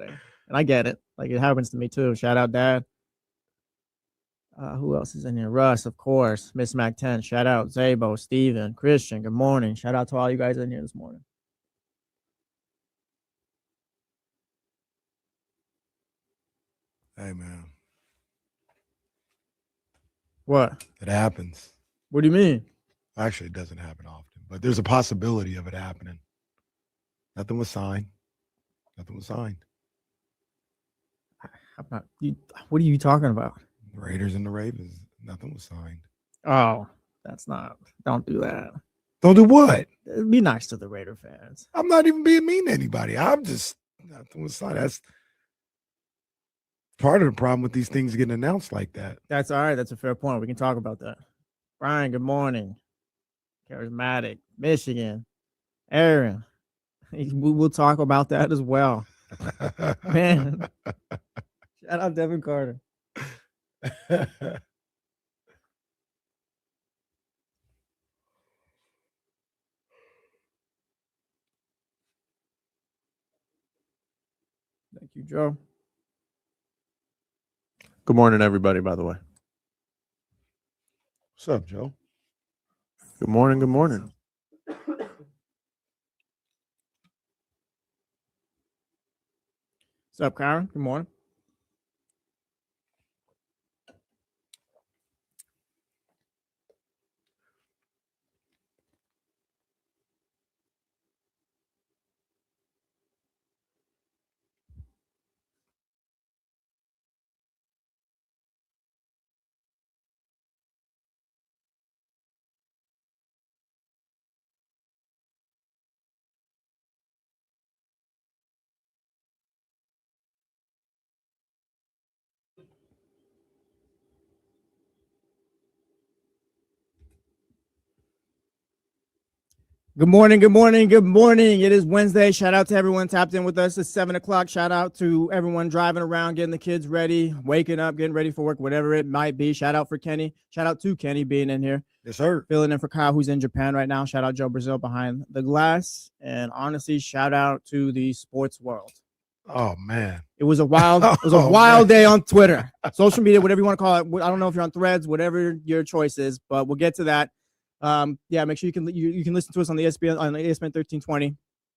way. And I get it. Like, it happens to me too. Shout out, Dad. Who else is in here? Russ, of course. Miss Mac 10. Shout out Zabo, Steven, Christian. Good morning. Shout out to all you guys in here this morning. Hey, man. What? It happens. What do you mean? Actually, it doesn't happen often, but there's a possibility of it happening. Nothing was signed. Nothing was signed. What are you talking about? The Raiders and the Ravens. Nothing was signed. Oh, that's not. Don't do that. Don't do what? Be nice to the Raider fans. I'm not even being mean to anybody. I'm just nothing was signed. That's part of the problem with these things getting announced like that. That's all right. That's a fair point. We can talk about that. Brian, good morning. Charismatic, Michigan, Aaron. We'll talk about that as well. Man, shout out Devin Carter. Thank you, Joe. Good morning, everybody, by the way. What's up, Joe? Good morning. Good morning. What's up, Karen? Good morning. Good morning, good morning, good morning. It is Wednesday. Shout out to everyone tapped in with us. It's 7 o'clock. Shout out to everyone driving around, getting the kids ready, waking up, getting ready for work, whatever it might be. Shout out for Kenny. Shout out to Kenny being in here. Yes, sir. Filling in for Kyle, who's in Japan right now. Shout out Joe Brazil behind the glass. And honestly, shout out to the sports world. Oh, man. It was a wild day on Twitter, social media, whatever you want to call it. I don't know if you're on Threads, whatever your choice is, but we'll get to that. Make sure you can listen to us on the ESPN 1320.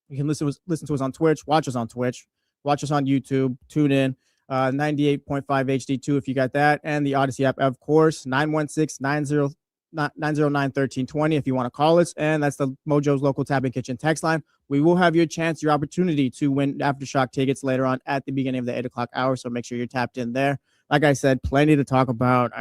You can listen to us on Twitch, watch us on Twitch, watch us on YouTube, tune in, 98.5 HD2 if you got that, and the Odyssey app, of course, 916-909-1320 if you want to call us, and that's the Mojo's local Tap and Kitchen text line. We will have your opportunity to win Aftershock tickets later on at the beginning of the 8 o'clock hour, so make sure you're tapped in there. Like I said, plenty to talk about.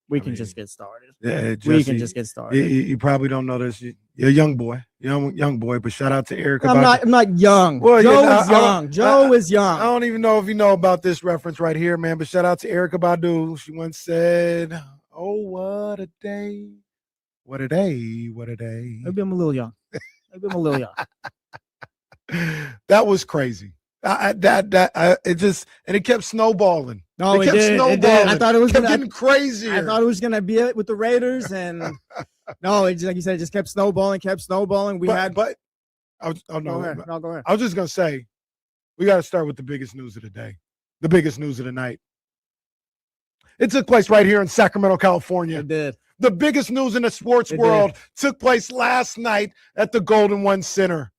We can just get started. Yeah, we can just get started. You probably don't know this. You're a young boy, but shout out to Eric. I'm not young. Well, Joe is young. Joe is young. I don't even know if you know about this reference right here, man. But shout out to Erykah Badu. She once said, "Oh, what a day! What a day! What a day!" Maybe I'm a little young. That was crazy. It kept snowballing. No, it did. I thought it was getting crazier. I thought it was gonna be it with the Raiders, and no, it just, like you said, it just kept snowballing. Go ahead. I was just gonna say, we got to start with the biggest news of the day, the biggest news of the night. It took place right here in Sacramento, California. It did. The biggest news in the sports world took place last night at the Golden One Center.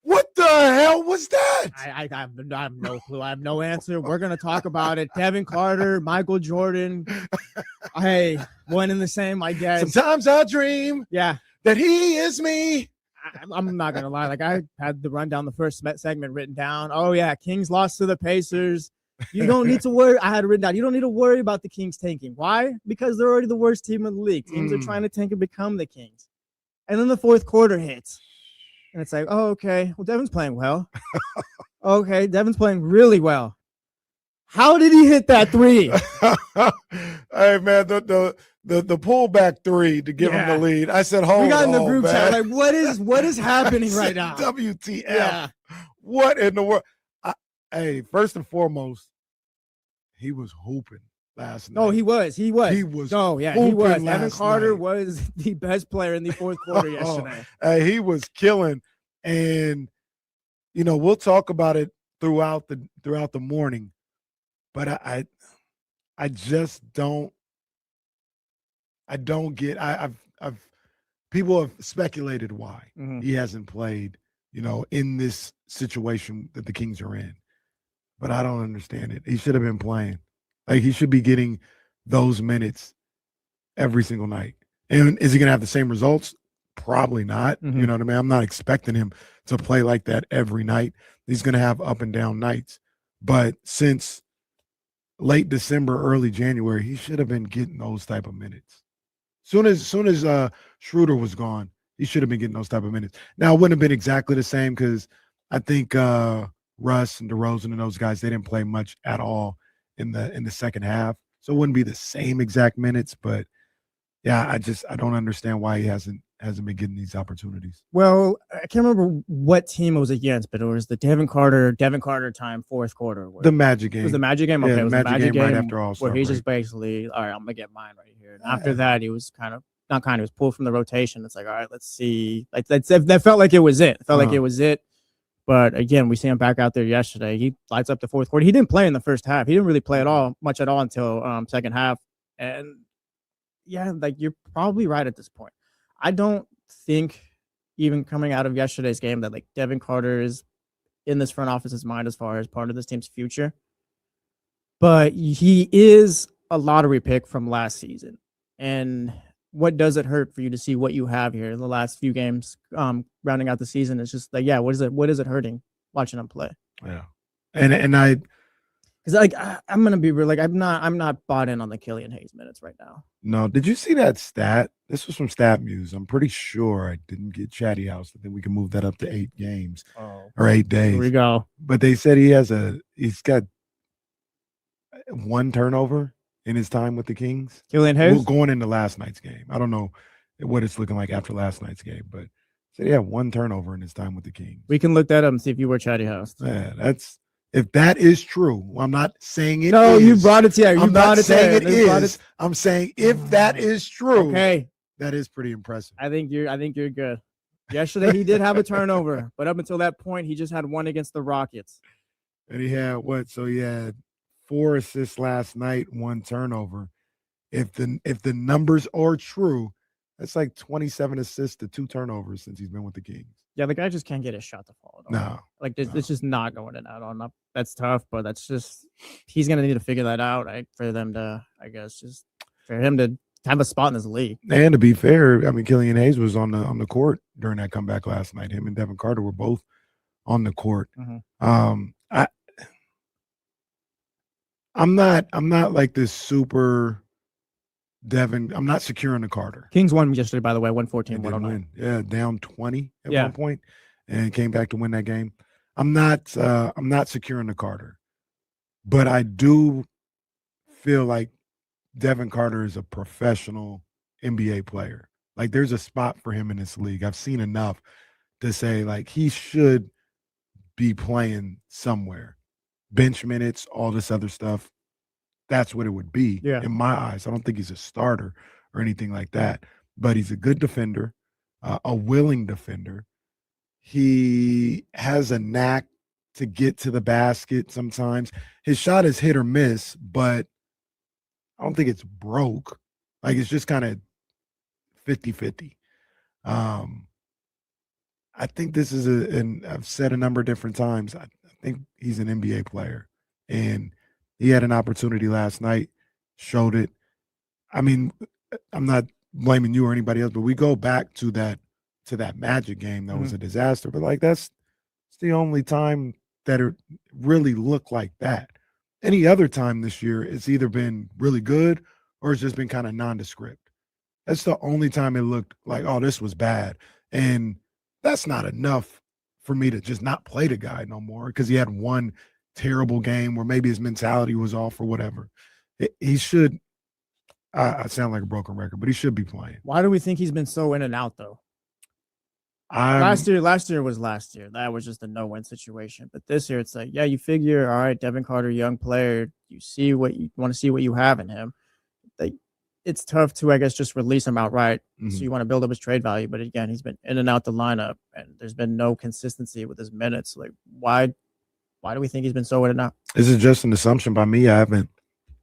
What the hell was that? I have no clue. I have no answer. We're going to talk about it. Devin Carter, Michael Jordan. Hey, one and the same, I guess. Sometimes I dream that he is me. I'm not going to lie. Like, I had the rundown, the first segment written down. Oh, yeah, Kings lost to the Pacers. You don't need to worry. I had it written down. You don't need to worry about the Kings tanking. Why? Because they're already the worst team in the league. Teams are trying to tank and become the Kings. And then the fourth quarter hits. And it's like, oh, okay. Well, Devin's playing well. Okay, Devin's playing really well. How did he hit that three? Hey, man, the pullback three to give him the lead. I said, hold on, we got in the group man. chat like, what is happening right now? WTF? Yeah. What in the world? Hey, first and foremost, he was hooping last night. No, he was. He was. He was. Devin Carter was the best player in the fourth quarter yesterday. He was killing. And, we'll talk about it throughout the morning, but I just don't. I don't get. I've people have speculated why he hasn't played, in this situation that the Kings are in. But I don't understand it. He should have been playing. Like, he should be getting those minutes every single night. And is he going to have the same results? Probably not. You know what I mean? I'm not expecting him to play like that every night. He's going to have up and down nights. But since late December, early January, he should have been getting those type of minutes. Soon as Schroeder was gone, he should have been getting those type of minutes. Now, it wouldn't have been exactly the same because I think Russ and DeRozan and those guys, they didn't play much at all in the second half. So it wouldn't be the same exact minutes, but yeah, I don't understand why he hasn't been getting these opportunities. Well, I can't remember what team it was against, but it was the Devin Carter time, fourth quarter. The Magic game. It was the Magic game? Okay, Yeah, it was the Magic game right after All-Star where he's break. just basically, all right, I'm going to get mine right here. And after that, he was he was pulled from the rotation. It's like, all right, let's see. Like, that felt like it was it. It felt like it was it. But again, we see him back out there yesterday. He lights up the fourth quarter. He didn't play in the first half. He didn't really play much at all until second half. And yeah, like, you're probably right at this point. I don't think even coming out of yesterday's game that like Devin Carter is in this front office's mind as far as part of this team's future. But he is a lottery pick from last season. And what does it hurt for you to see what you have here in the last few games rounding out the season? It's just like, yeah, what is it hurting watching him play? Yeah. And I because like I'm gonna be real, like I'm not bought in on the Killian Hayes minutes right now. No, did you see that stat? This was from StatMuse. I'm pretty sure I didn't get Chatty House. I think we can move that up to 8 games or 8 days. Here we go. But they said he's got 1 turnover in his time with the Kings. Killian Hayes? Well, going into last night's game. I don't know what it's looking like after last night's game, but said he had 1 turnover in his time with the Kings. We can look that up and see if you were Chatty House. Yeah, if that is true. I'm not saying it is. No, you brought it here. I'm not saying it is. I'm saying if that is true. Okay. That is pretty impressive. I think you're good. Yesterday he did have a turnover, but up until that point, he just had 1 against the Rockets. And he had what? So he had 4 assists last night, 1 turnover. If the numbers are true, that's like 27 assists to 2 turnovers since he's been with the Kings. Yeah, the guy just can't get his shot to fall at all. No. Like it's just not going in out on. That's tough, but he's gonna need to figure that out, right? For them to, I guess, just for him to have a spot in this league. And to be fair, I mean, Killian Hayes was on the court during that comeback last night. Him and Devin Carter were both on the court. I'm not like this super Devin. I'm not secure in the Carter. Kings won yesterday, by the way, 114, They did 109. win. Yeah, down 20 at one point, and came back to win that game. I'm not secure in the Carter, but I do feel like Devin Carter is a professional NBA player. Like, there's a spot for him in this league. I've seen enough to say, like, he should be playing somewhere. Bench minutes, all this other stuff. That's what it would be in my eyes. I don't think he's a starter or anything like that, but he's a good defender, a willing defender. He has a knack to get to the basket sometimes. His shot is hit or miss, but I don't think it's broke. Like, it's just kind of 50-50. I think this is and I've said a number of different times, I think he's an NBA player. And he had an opportunity last night, showed it. I mean, I'm not blaming you or anybody else, but we go back to that Magic game that was a disaster. But like, it's the only time that it really looked like that. Any other time this year, it's either been really good or it's just been kind of nondescript. That's the only time it looked like, oh, this was bad. And that's not enough for me to just not play the guy no more because he had 1 terrible game where maybe his mentality was off or whatever. He should, I sound like a broken record, but he should be playing. Why do we think he's been so in and out, though? Last year was last year. That was just a no-win situation. But this year, it's like, yeah, you figure, all right, Devin Carter, young player, you see what you want to see what you have in him. Like, it's tough to, I guess, just release him outright. So you want to build up his trade value. But again, he's been in and out the lineup, and there's been no consistency with his minutes. Like, why Why do we think he's been so in and out? This is just an assumption by me. I haven't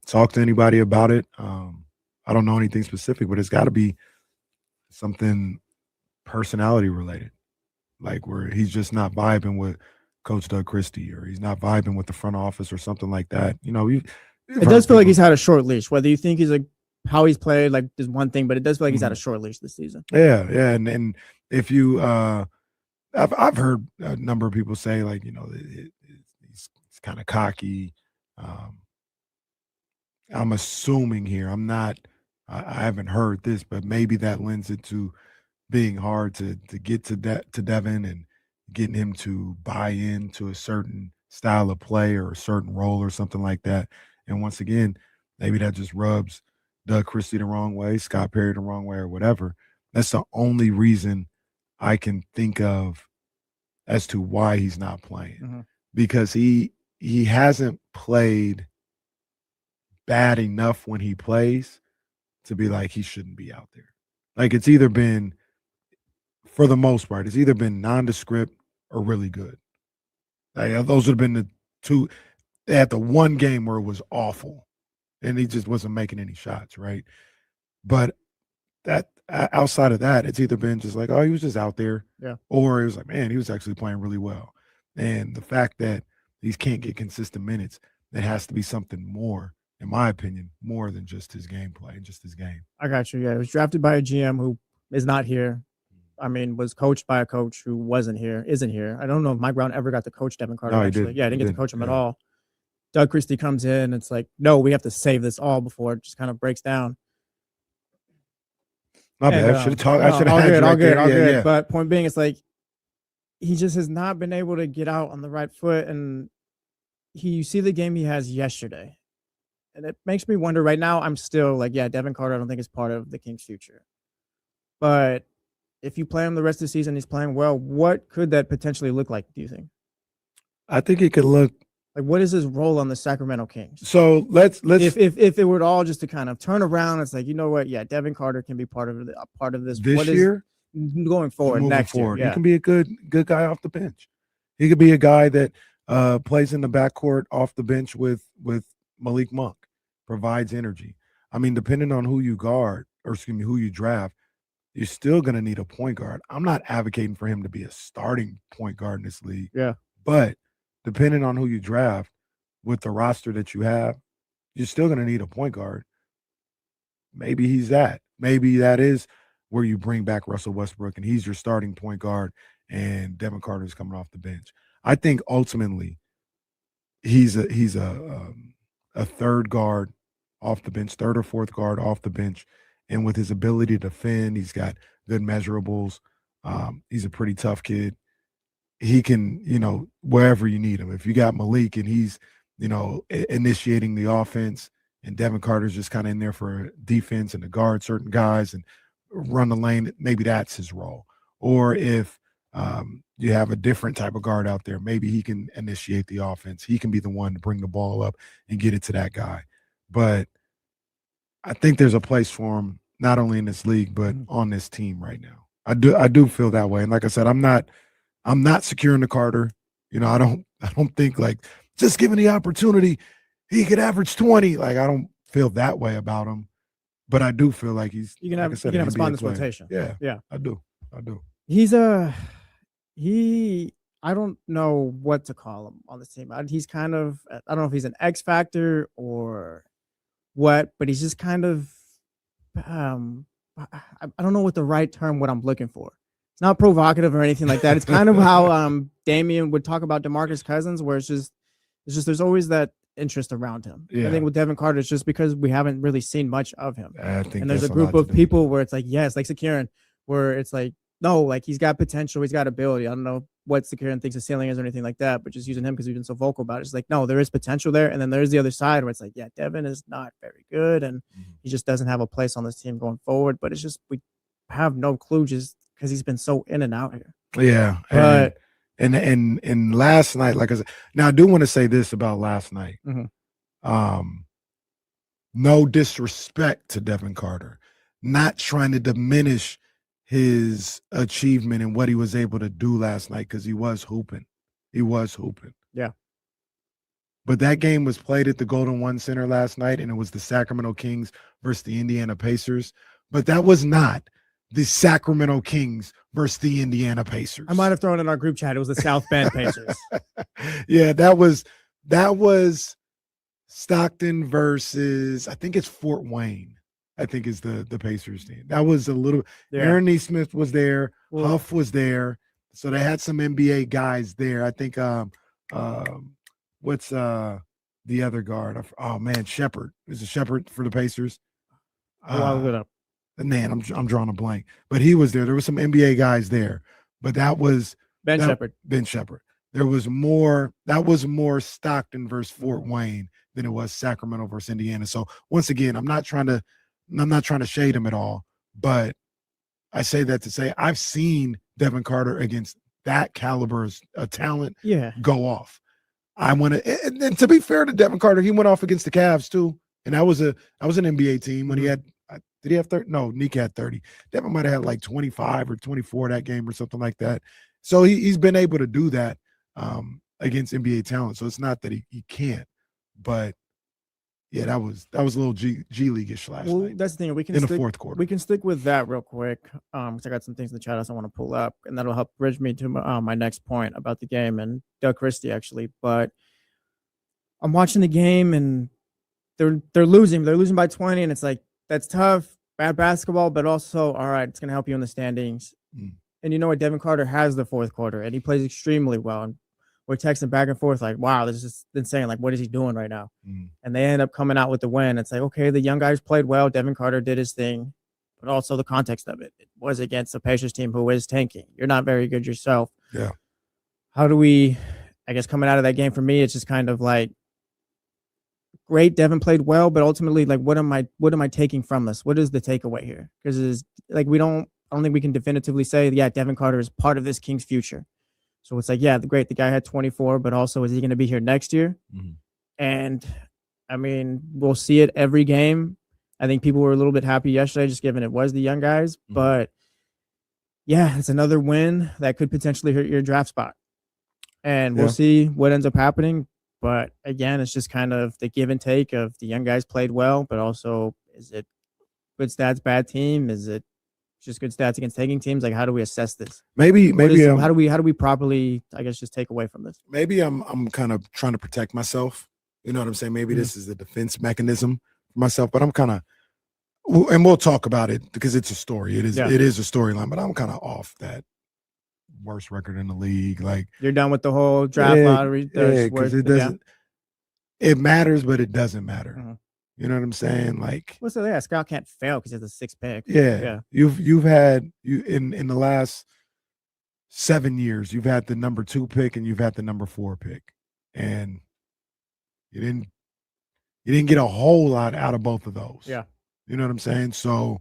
talked to anybody about it. I don't know anything specific, but it's got to be something personality related, like where he's just not vibing with Coach Doug Christie, or he's not vibing with the front office or something like that. It does feel like he's had a short leash. Whether you think he's like how he's played, like is one thing, but it does feel like he's had a short leash this season. Yeah, and if you, I've heard a number of people say like he's kind of cocky. I'm assuming here. I haven't heard this, but maybe that lends it to being hard to get to Devin and getting him to buy into a certain style of play or a certain role or something like that. And once again, maybe that just rubs Doug Christie the wrong way, Scott Perry the wrong way, or whatever. That's the only reason I can think of as to why he's not playing, because he hasn't played bad enough when he plays to be like he shouldn't be out there. Like it's either been, for the most part, it's either been nondescript or really good. Like, those would have been the two. They had the one game where it was awful, and he just wasn't making any shots, right? But that outside of that, it's either been just like, oh, he was just out there, or it was like, man, he was actually playing really well. And the fact that he can't get consistent minutes, there has to be something more, in my opinion, more than just his gameplay and just his game. I got you. Yeah, he was drafted by a GM who is not here. I mean, was coached by a coach who isn't here. I don't know if Mike Brown ever got to coach Devin Carter. No, actually. Didn't. Yeah, I didn't get to coach him at all. Doug Christie comes in. It's like, no, we have to save this all before it just kind of breaks down. My bad. I should have talked. I should have had you all right there. good. Yeah. But point being, it's like he just has not been able to get out on the right foot. And you see the game he has yesterday. And it makes me wonder right now. I'm still like, yeah, Devin Carter, I don't think is part of the Kings' future. But if you play him the rest of the season, he's playing well. What could that potentially look like, do you think? I think it could look like, what is his role on the Sacramento Kings? So let's if it were all just to kind of turn around, it's like, you know what? Yeah, Devin Carter can be part of this year, going forward, next year. Yeah. He can be a good guy off the bench. He could be a guy that plays in the backcourt off the bench with Malik Monk, provides energy. I mean, depending on who you who you draft, you're still going to need a point guard. I'm not advocating for him to be a starting point guard in this league. Yeah. But depending on who you draft with the roster that you have, you're still going to need a point guard. Maybe he's that. Maybe that is where you bring back Russell Westbrook and he's your starting point guard and Devin Carter is coming off the bench. I think ultimately he's a third guard off the bench, third or fourth guard off the bench. And with his ability to defend, he's got good measurables. He's a pretty tough kid. He can, wherever you need him. If you got Malik and he's, initiating the offense and Devin Carter's just kind of in there for defense and to guard certain guys and run the lane, maybe that's his role. Or if you have a different type of guard out there, maybe he can initiate the offense. He can be the one to bring the ball up and get it to that guy. But I think there's a place for him, not only in this league, but on this team right now. I do feel that way. And like I said, I'm not securing the Carter. I don't think like just given the opportunity, he could average 20. Like I don't feel that way about him, but I do feel like he's. You can have a spot in this rotation. Yeah. I do. He's I don't know what to call him on this team. He's kind of, I don't know if he's an X factor or what, but he's just kind of, I don't know what the right term, what I'm looking for. It's not provocative or anything like that. It's kind of how Damian would talk about DeMarcus Cousins, where it's just there's always that interest around him. Yeah. I think with Devin Carter, it's just because we haven't really seen much of him. I think and there's a group of people where it's like, yes, like Sakirin, where it's like, no, like he's got potential, he's got ability. I don't know what Sakirin thinks the ceiling is or anything like that, but just using him because he's been so vocal about it. It's like, no, there is potential there. And then there's the other side where it's like, yeah, Devin is not very good and he just doesn't have a place on this team going forward. But it's just, we have no clue just because he's been so in and out here. Yeah. But and last night, like I said, now I do want to say this about last night. No disrespect to Devin Carter, not trying to diminish his achievement and what he was able to do last night, because he was hooping. Yeah. But that game was played at the Golden One Center last night, and it was the Sacramento Kings versus the Indiana Pacers. But that was not the Sacramento Kings versus the Indiana Pacers. I might have thrown it in our group chat. It was the South Bend Pacers. Yeah, that was Stockton versus, I think it's Fort Wayne. I think is the Pacers team. That was a little. Yeah. Aaron Nesmith was there. Well, Huff was there. So they had some NBA guys there. I think what's the other guard? Oh man, Shepherd. Is it Shepherd for the Pacers? I'll look it up. Man, I'm drawing a blank. But he was there. There was some NBA guys there. But that was Ben Shepherd. Ben Shepherd. There was more. That was more Stockton versus Fort Wayne than it was Sacramento versus Indiana. So once again, I'm not trying to shade him at all, but I say that to say I've seen Devin Carter against that caliber of talent go off. I want to, and to be fair to Devin Carter, he went off against the Cavs too, and that was an NBA team when he had. Did he have 30? No, Nick had 30. Devin might have had like 25 or 24 that game or something like that. So he's been able to do that against NBA talent. So it's not that he can't, but yeah, that was a little G League-ish last night. That's the thing. We can in the fourth quarter. We can stick with that real quick. Because I got some things in the chat I want to pull up, and that'll help bridge me to my next point about the game and Doug Christie actually. But I'm watching the game and they're losing. They're losing by 20, and it's like that's tough, bad basketball, but also all right. It's gonna help you in the standings. And you know what? Devin Carter has the fourth quarter, and he plays extremely well. And we're texting back and forth like, wow, this is insane. Like, what is he doing right now? And they end up coming out with the win. It's like, okay, the young guys played well. Devin Carter did his thing, but also the context of it. It was against the Pacers team who is tanking. You're not very good yourself. Yeah. How do we, I guess, coming out of that game for me, it's just kind of like, great, Devin played well, but ultimately, like, what am I taking from this? What is the takeaway here? Because it's like I don't think we can definitively say, yeah, Devin Carter is part of this Kings future. So it's like, yeah, the guy had 24, but also is he going to be here next year? And I mean, we'll see it every game. I think people were a little bit happy yesterday, just given it was the young guys. But yeah, it's another win that could potentially hurt your draft spot. And we'll see what ends up happening. But again, it's just kind of the give and take of the young guys played well, but also is it good stats, bad team? Is it just good stats against taking teams? Like, how do we assess this? Maybe how do we properly, I guess, just take away from this? Maybe I'm kind of trying to protect myself. You know what I'm saying? Maybe this is a defense mechanism for myself, but I'm kind of, and we'll talk about it because it's a story. It is a storyline, but I'm kind of off that worst record in the league. Like, you're done with the whole draft lottery. Because it doesn't. It matters, but it doesn't matter. You know what I'm saying? Like, what's the Scout can't fail because it's a 6th pick. You've had in the last 7 years, you've had the number 2 pick and you've had the number 4 pick, and you didn't get a whole lot out of both of those. Yeah, you know what I'm saying? So,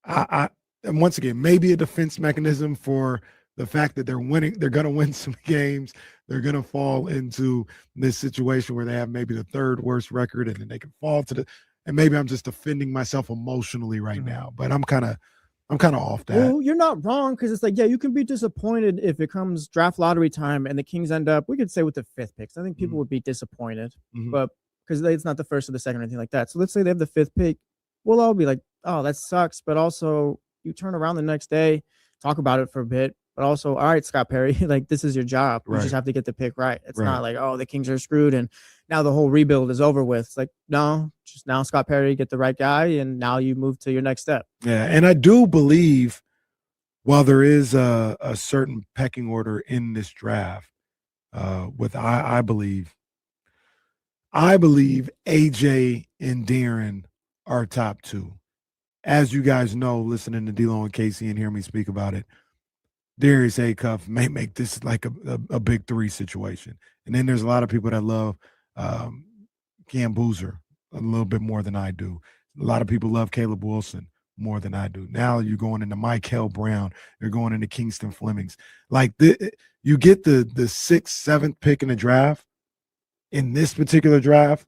and once again, maybe a defense mechanism for the fact that they're winning. They're going to win some games. They're going to fall into this situation where they have maybe the 3rd worst record, and then they can fall to and maybe I'm just defending myself emotionally right now, but I'm kind of off that. Well, you're not wrong, because it's like, yeah, you can be disappointed if it comes draft lottery time and the Kings end up, we could say with the 5th picks. I think people would be disappointed, but because it's not the 1st or the 2nd or anything like that. So let's say they have the 5th pick. We'll all be like, oh, that sucks. But also you turn around the next day, talk about it for a bit. But also, all right, Scott Perry, like, this is your job. You just have to get the pick right. It's not like, oh, the Kings are screwed and now the whole rebuild is over with. It's like, no, just now Scott Perry, get the right guy, and now you move to your next step. Yeah, and I do believe, while there is a certain pecking order in this draft, I believe AJ and De'Aaron are top 2. As you guys know, listening to D-Lo and Casey and hear me speak about it, Darius Acuff may make this like a big 3 situation. And then there's a lot of people that love Cam Boozer a little bit more than I do. A lot of people love Caleb Wilson more than I do. Now you're going into Michael Brown. You're going into Kingston Flemings. Like, you get the 6th, 7th pick in the draft. In this particular draft,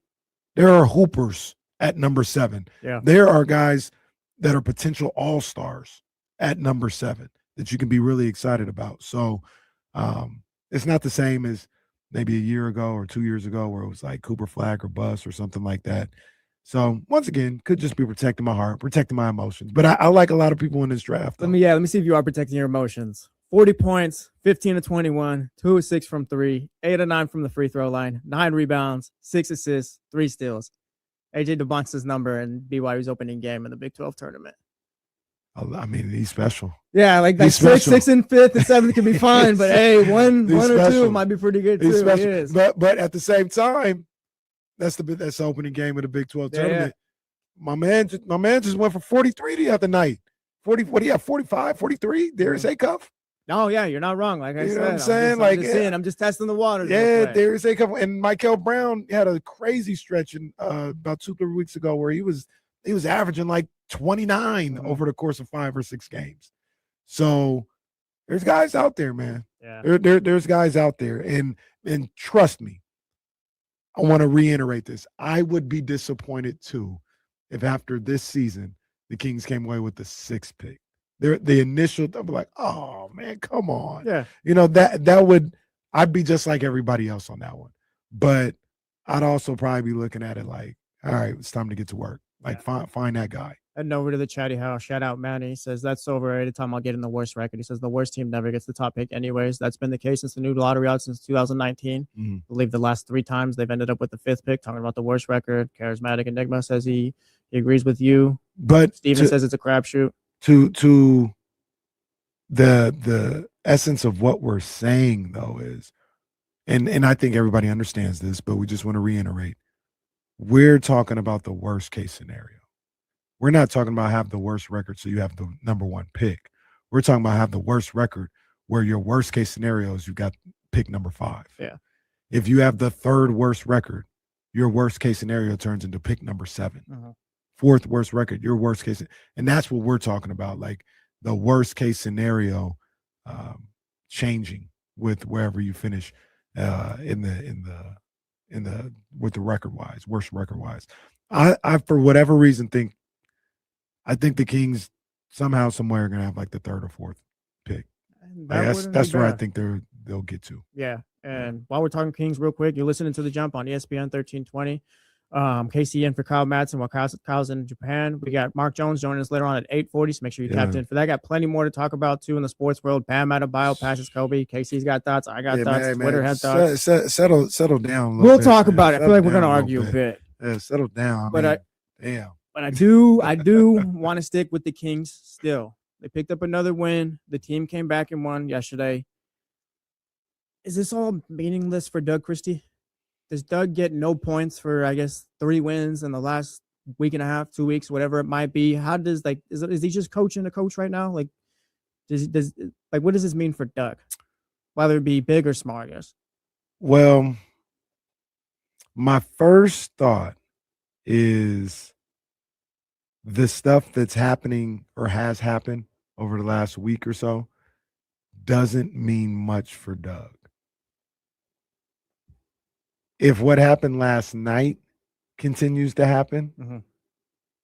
there are hoopers at number 7. Yeah. There are guys that are potential all-stars at number 7 that you can be really excited about. So it's not the same as maybe a year ago or 2 years ago where it was like Cooper Flag or bust or something like that. So once again, could just be protecting my heart, protecting my emotions. But I like a lot of people in this draft. Let me see if you are protecting your emotions. 40 points, 15 to 21, 2 of 6 from 3, 8 of 9 from the free throw line, 9 rebounds, 6 assists, 3 steals. AJ DeBonce's number in BYU's opening game in the Big 12 tournament. I mean, he's special. Yeah, like He's six special. and fifth and seventh can be fine, but hey, one or special. two might be pretty good too. He's special. He is. But at the same time, that's the opening game of the Big 12 tournament. My man just went for 43 the other night. 40, what do you have? 45, 43? Darius Acuff? No, yeah, you're not wrong. Like I said, know what I'm saying? I'm just testing the waters. Yeah, Darius Acuff and Michael Brown had a crazy stretch in about 2-3 weeks ago where he was averaging like 29 over the course of 5 or 6 games. So there's guys out there, man. Yeah. There's guys out there. And trust me, I want to reiterate this. I would be disappointed too if after this season the Kings came away with the 6th pick. The initial, they'll be like, oh man, come on. Yeah. You know, that would, I'd be just like everybody else on that one. But I'd also probably be looking at it like, all right, it's time to get to work. Like find that guy. Heading over to the chatty house. Shout out Manny. He says that's so overrated. Time I'll get in the worst record. He says the worst team never gets the top pick anyways. That's been the case since the new lottery out since 2019. I believe the last 3 times they've ended up with the 5th pick. Talking about the worst record. Charismatic Enigma says he agrees with you. But Steven says it's a crapshoot. To the essence of what we're saying though is, and I think everybody understands this, but we just want to reiterate. We're talking about the worst case scenario. We're not talking about have the worst record so you have the number 1 pick. We're talking about have the worst record where your worst case scenario is you got pick number 5. Yeah. If you have the 3rd worst record, your worst case scenario turns into pick number 7. 4th worst record, your worst case. And that's what we're talking about. Like the worst case scenario changing with wherever you finish with the record wise, worst record wise. I for whatever reason I think the Kings somehow, somewhere are gonna have like the 3rd or 4th pick. That's where I think they'll get to. Yeah. And while we're talking Kings real quick, you're listening to The Jump on ESPN 1320. KC in for Kyle Madsen while Kyle's in Japan. We got Mark Jones joining us later on at 8:40, so make sure you tapped in for that. Got plenty more to talk about too in the sports world. Bam Adebayo, Patches Kobe. KC's got thoughts. I got thoughts. Twitter had thoughts. Settle down. We'll talk about it. I feel like we're gonna argue a bit. Yeah, settle down. But I do want to stick with the Kings still. They picked up another win. The team came back and won yesterday. Is this all meaningless for Doug Christie? Does Doug get no points for, I guess, 3 wins in the last week and a half, 2 weeks, whatever it might be? How does is he just coaching a coach right now? Like, what does this mean for Doug? Whether it be big or small, I guess. Well, my first thought is the stuff that's happening or has happened over the last week or so doesn't mean much for Doug. If what happened last night continues to happen,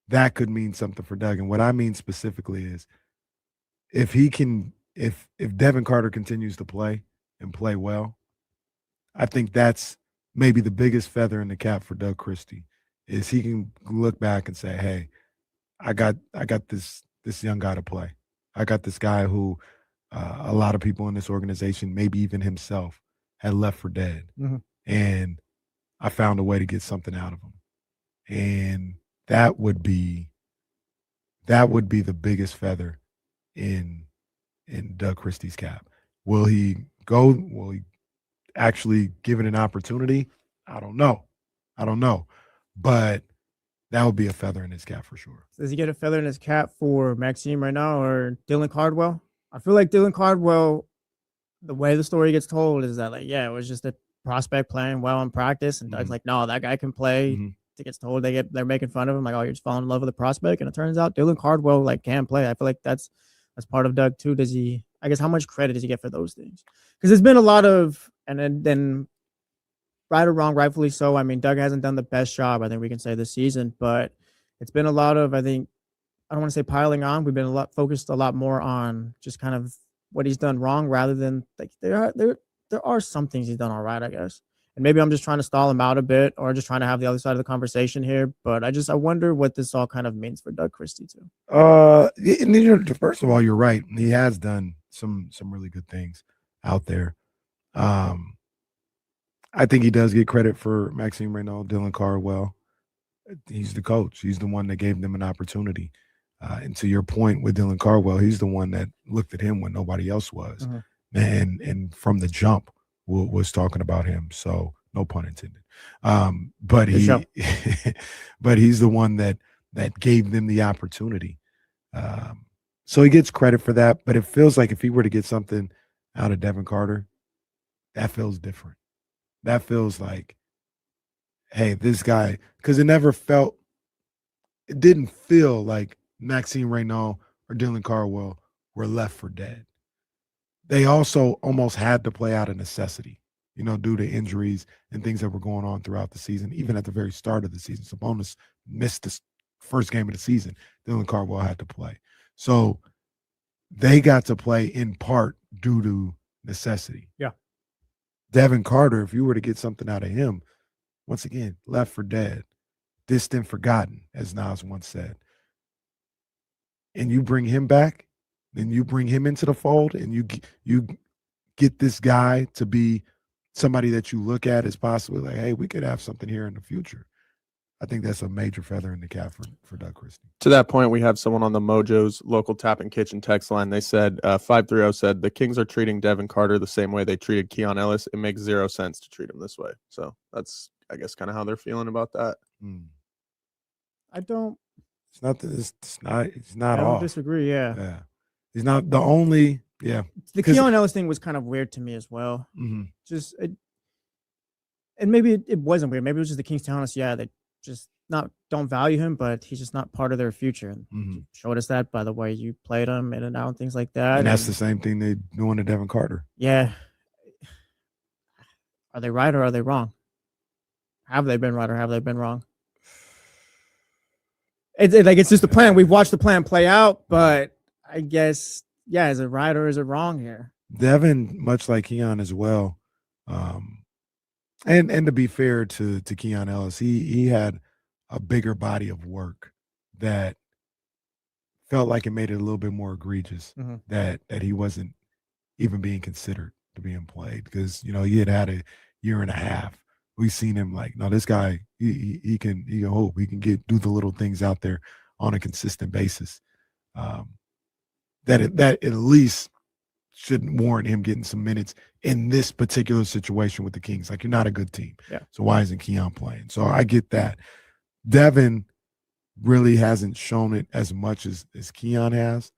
that could mean something for Doug. And what I mean specifically is if Devin Carter continues to play and play well, I think that's maybe the biggest feather in the cap for Doug Christie is he can look back and say, hey, I got this young guy to play. I got this guy who a lot of people in this organization, maybe even himself, had left for dead. And I found a way to get something out of him. And that would be the biggest feather in Doug Christie's cap. Will he go? Will he actually give it an opportunity? I don't know. But that would be a feather in his cap for sure. Does he get a feather in his cap for Maxime right now or Dylan Cardwell? I feel like Dylan Cardwell, the way the story gets told is that, like, yeah, it was just a prospect playing well in practice. And Doug's like, no, that guy can play. He gets told they're making fun of him. Like, oh, you're just falling in love with the prospect. And it turns out Dylan Cardwell, like, can play. I feel like that's part of Doug too. I guess how much credit does he get for those things? Because there's been a lot of, and then right or wrong, rightfully so. I mean, Doug hasn't done the best job, I think we can say, this season, but it's been a lot of, I think, I don't want to say piling on. We've been focused a lot more on just kind of what he's done wrong rather than, like, they're there are some things he's done all right, I guess. And maybe I'm just trying to stall him out a bit or just trying to have the other side of the conversation here. But I wonder what this all kind of means for Doug Christie too. First of all, you're right. He has done some really good things out there. I think he does get credit for Maxime Reynaud, Dylan Cardwell. He's the coach. He's the one that gave them an opportunity. And to your point with Dylan Cardwell, he's the one that looked at him when nobody else was. And from the jump was talking about him. So no pun intended. But he's the one that gave them the opportunity. So he gets credit for that. But it feels like if he were to get something out of Devin Carter, that feels different. That feels like, hey, this guy, because it didn't feel like Maxime Reynaud or Dylan Cardwell were left for dead. They also almost had to play out of necessity, due to injuries and things that were going on throughout the season, even at the very start of the season. Sabonis missed the first game of the season. Dylan Cardwell had to play. So they got to play in part due to necessity. Yeah. Devin Carter, if you were to get something out of him, once again, left for dead, distant, forgotten, as Nas once said. And you bring him back, and you bring him into the fold, and you get this guy to be somebody that you look at as possibly like, hey, we could have something here in the future. I think that's a major feather in the cap for Doug Christie. To that point, we have someone on the Mojo's local Tap and Kitchen text line. They said, 530 said, the Kings are treating Devin Carter the same way they treated Keon Ellis. It makes zero sense to treat him this way. So that's, I guess, kind of how they're feeling about that. I don't. It's not I don't off. disagree. Yeah. He's not the only. Yeah. The Keon Ellis thing was kind of weird to me as well. Just, and maybe it wasn't weird. Maybe it was just the Kings telling us, they just don't value him, but he's just not part of their future. And showed us that by the way you played him in and out and things like that. And that's the same thing they doing to Devin Carter. Yeah. Are they right or are they wrong? Have they been right or have they been wrong? It's just the plan. We've watched the plan play out, but I guess, is it right or is it wrong here? Devin, much like Keon as well, and to be fair to Keon Ellis, he had a bigger body of work that felt like it made it a little bit more egregious that he wasn't even being considered to being played because he had a year and a half. We've seen him like, no, this guy he can hope he can do the little things out there on a consistent basis. That at least shouldn't warrant him getting some minutes in this particular situation with the Kings. Like, you're not a good team. Yeah. So why isn't Keon playing? So I get that. Devin really hasn't shown it as much as Keon has,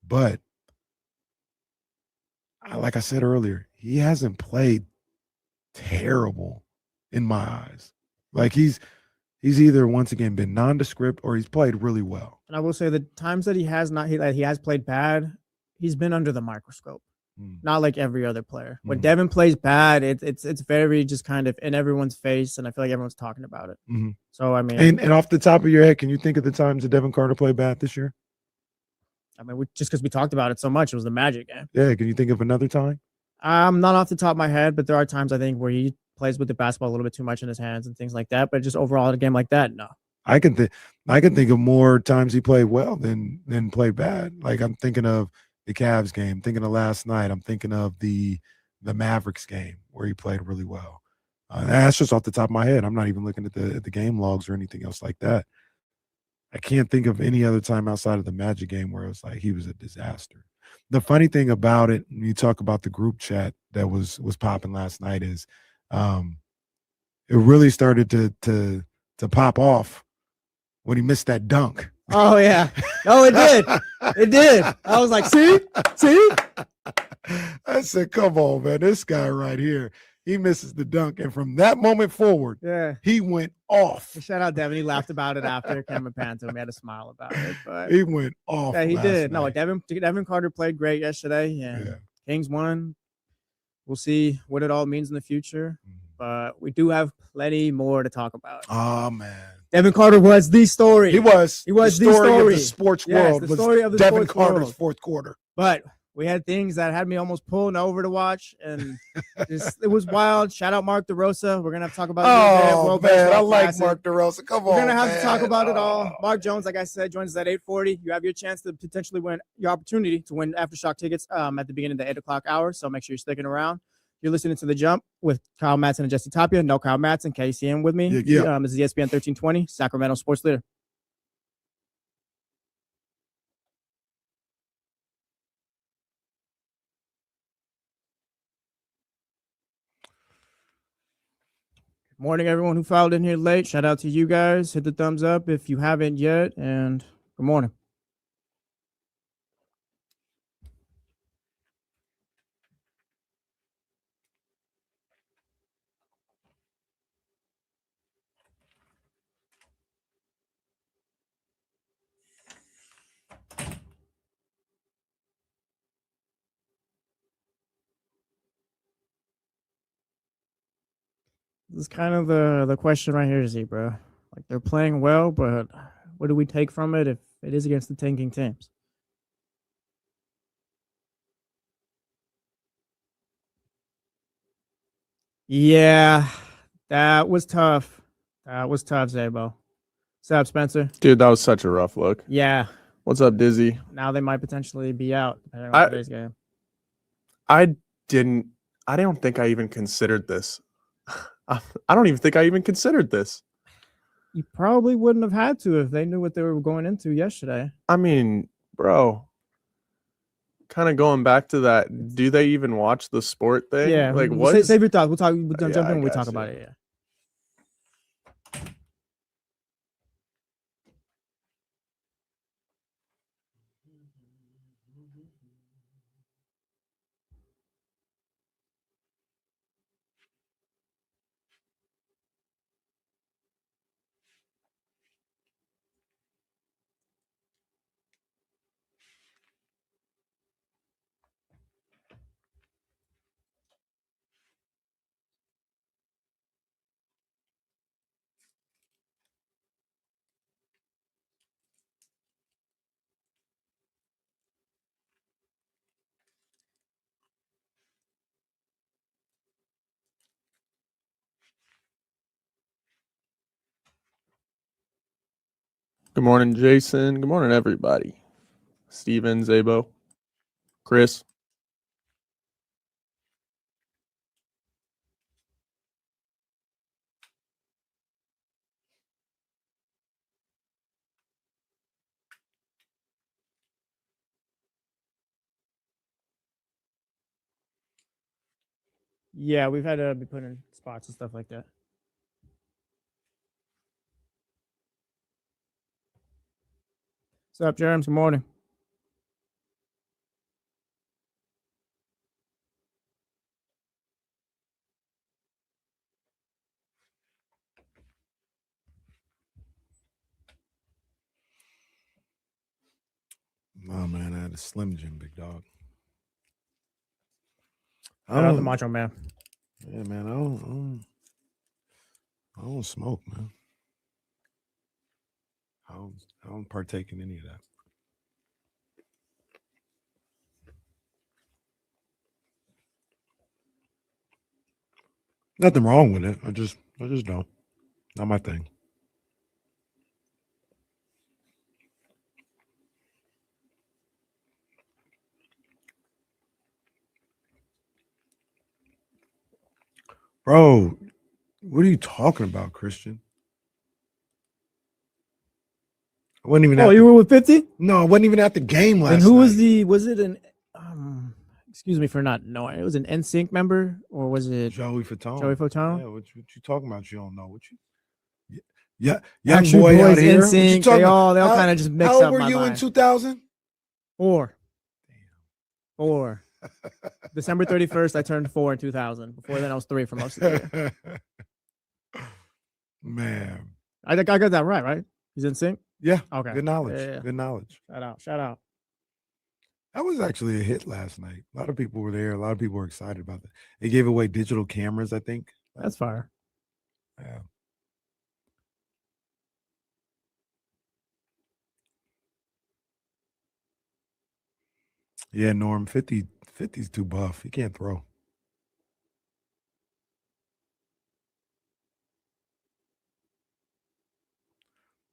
but like I said earlier, he hasn't played terrible in my eyes. Like he's either once again been nondescript or he's played really well. And I will say the times that he has played bad, he's been under the microscope. Not like every other player. When Devin plays bad, it's very just kind of in everyone's face, and I feel like everyone's talking about it. So I mean, and off the top of your head, can you think of the times that Devin Carter played bad this year? I mean, just because we talked about it so much, it was the Magic game. Yeah, can you think of another time? Not off the top of my head, but there are times I think where he plays with the basketball a little bit too much in his hands and things like that. But just overall in a game like that, no. I can think of more times he played well than played bad. Like I'm thinking of the Cavs game, thinking of last night. I'm thinking of the Mavericks game where he played really well. That's just off the top of my head. I'm not even looking at the game logs or anything else like that. I can't think of any other time outside of the Magic game where it was like he was a disaster. The funny thing about it, when you talk about the group chat that was popping last night, is it really started to pop off when he missed that dunk. Oh yeah. Oh, it did. It did. I was like, see? I said, come on, man. This guy right here, he misses the dunk. And from that moment forward, he went off. Shout out Devin. He laughed about it after. Cameron panned to him. He had a smile about it. But he went off. Yeah, he did. Night. No, Devin Carter played great yesterday. Yeah. Kings won. We'll see what it all means in the future. But we do have plenty more to talk about. Oh, man. Devin Carter was the story. He was. He was the story of the sports world. The story of the Devin sports Carter's world. fourth quarter. But We had things that had me almost pulling over to watch, and it was wild. Shout out Mark DeRosa. We're gonna have to talk about it. Oh man, I like Mark DeRosa. Come on, we're gonna have man. to talk about it all. Mark Jones, like I said, joins us at 8:40. You have your chance to potentially win your opportunity to win Aftershock tickets at the beginning of the 8 o'clock hour. So make sure you're sticking around. You're listening to The Jump with Kyle Matson and Jesse Tapia. No Kyle Matson, KCM with me. Yeah. This is ESPN 1320, Sacramento Sports Leader. Morning, everyone who filed in here late. Shout out to you guys. Hit the thumbs up if you haven't yet, and good morning. This is kind of the question right here, Z, bro. Like, they're playing well, but what do we take from it if it is against the tanking teams? Yeah, that was tough. That was tough, Zabo. What's up, Spencer? Dude, that was such a rough look. Yeah. What's up, Dizzy? Now they might potentially be out depending on today's game. I don't think I even considered this. I don't even think I even considered this. You probably wouldn't have had to if they knew what they were going into yesterday. I mean, bro, kind of going back to that, do they even watch the sport thing? Yeah. Like, what? Save your thoughts. We'll jump in when we talk about it. Yeah. Good morning, Jason. Good morning, everybody. Steven, Zabo, Chris. Yeah, we've had to be put in spots and stuff like that. What's up, Jeremy? Good morning. Oh man, I had a Slim Jim, big dog. Shout out to Macho Man. Yeah, man, I don't smoke, man. I don't partake in any of that. Nothing wrong with it. I just don't. Not my thing. Bro, what are you talking about, Christian? I wasn't even. Oh, you were with 50? No, I wasn't even at the game last night. And who was was it an excuse me for not knowing. It was an NSYNC member or was it Joey Fatone? Joey Fatone? Yeah, what you talking about? You don't know what you. Yeah, young boy out here. NSYNC, they all kind of just mix up. How old were you in 2000? 4. December 31st, I turned 4 in 2000. Before then, I was 3 for most of the year. Man, I got that right? He's in sync. Yeah. Okay. Good knowledge. Yeah. Good knowledge. Shout out. That was actually a hit last night. A lot of people were there. A lot of people were excited about that. They gave away digital cameras, I think. That's fire. Yeah. Yeah, Norm, 50's too buff. He can't throw.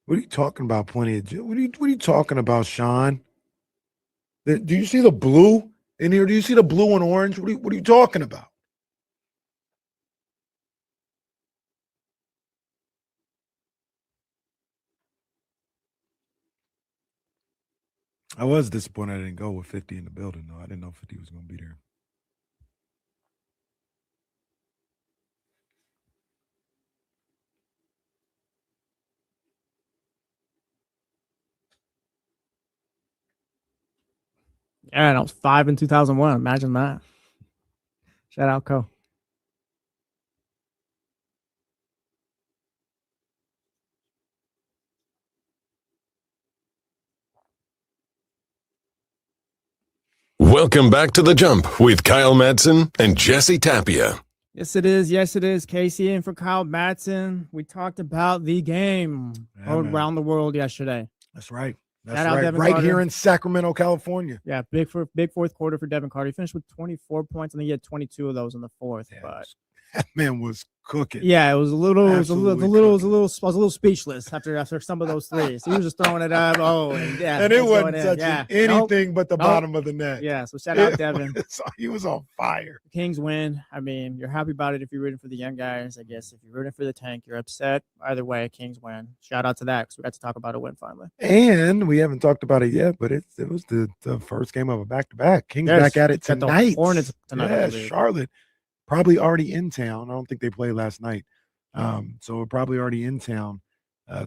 What are you talking about? Plenty of. What are you talking about, Sean? Do you see the blue in here? Do you see the blue and orange? What are you talking about? I was disappointed I didn't go with 50 in the building, though. I didn't know 50 was going to be there. Yeah, and I was 5 in 2001. Imagine that. Shout out, Co. Welcome back to The Jump with Kyle Madsen and Jesse Tapia. Yes, it is. Yes, it is. Casey in for Kyle Madsen. We talked about the game around the world yesterday. That's right. That's Shout out right. Devin Right Carter. here in Sacramento, California. Yeah, big fourth quarter for Devin Carter. He finished with 24 points, and then he had 22 of those in the fourth. Yeah, but that man was cooking. yeah, it was a little, I was a little speechless after some of those threes. He was just throwing it up. Oh, and yeah, and it was wasn't going in. touching anything but the bottom of the net. Yeah, so shout out Devin. He was on fire. Kings win. I mean, you're happy about it if you're rooting for the young guys. I guess if you're rooting for the tank, you're upset. Either way, Kings win. Shout out to that because we got to talk about a win finally. And we haven't talked about it yet, but it was the first game of a back-to-back. Kings back at it tonight. The Hornets tonight. Yeah, Charlotte probably already in town. I don't think they played last night. So we're probably already in town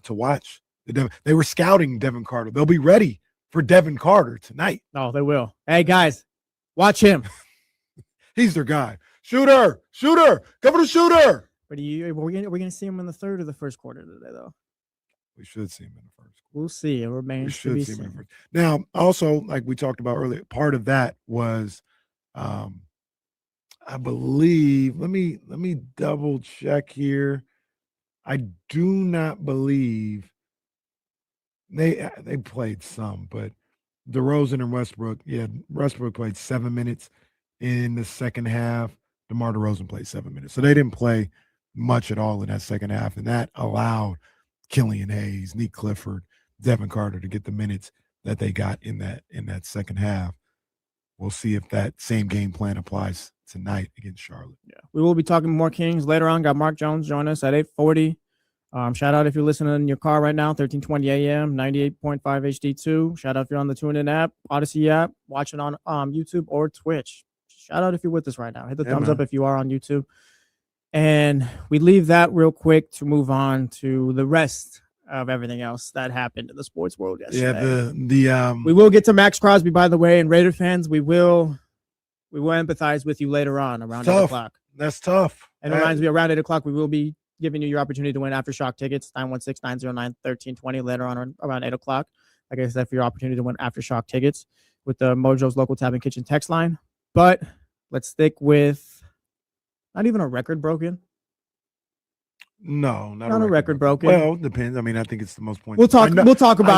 to watch. They were scouting Devin Carter. They'll be ready for Devin Carter tonight. Oh, they will. Hey, guys, watch him. He's their guy. Shooter, cover the shooter. But we're gonna see him in the third or the first quarter today, though. We should see him in the first. We'll see. It remains to be seen. Now, also, like we talked about earlier, part of that was, I believe. Let me double check here. I do not believe they played some, but DeRozan and Westbrook. Yeah, Westbrook played 7 minutes in the second half. DeMar DeRozan played 7 minutes, so they didn't play much at all in that second half, and that allowed Killian Hayes, Nick Clifford, Devin Carter to get the minutes that they got in that second half. We'll see if that same game plan applies tonight against Charlotte. Yeah, we will be talking more Kings later on. Got Mark Jones join us at 8:40. Shout out if you're listening in your car right now, 1320 AM, 98.5 HD2. Shout out if you're on the TuneIn app, Odyssey app, watching on YouTube or Twitch. Shout out if you're with us right now. Hit the thumbs up if you are on YouTube. And we leave that real quick to move on to the rest of everything else that happened in the sports world yesterday. Yeah, we will get to Max Crosby, by the way, and Raider fans, we will empathize with you later on around 8 o'clock. That's tough. And it reminds me, around 8 o'clock, we will be giving you your opportunity to win Aftershock tickets, 916-909-1320 later on around 8 o'clock. Like I said, for your opportunity to win Aftershock tickets with the Mojo's Local Tap and Kitchen text line. But let's stick with not even a record broken. No, not a record broken. Well, it depends. I mean, I think it's the most points. We'll talk about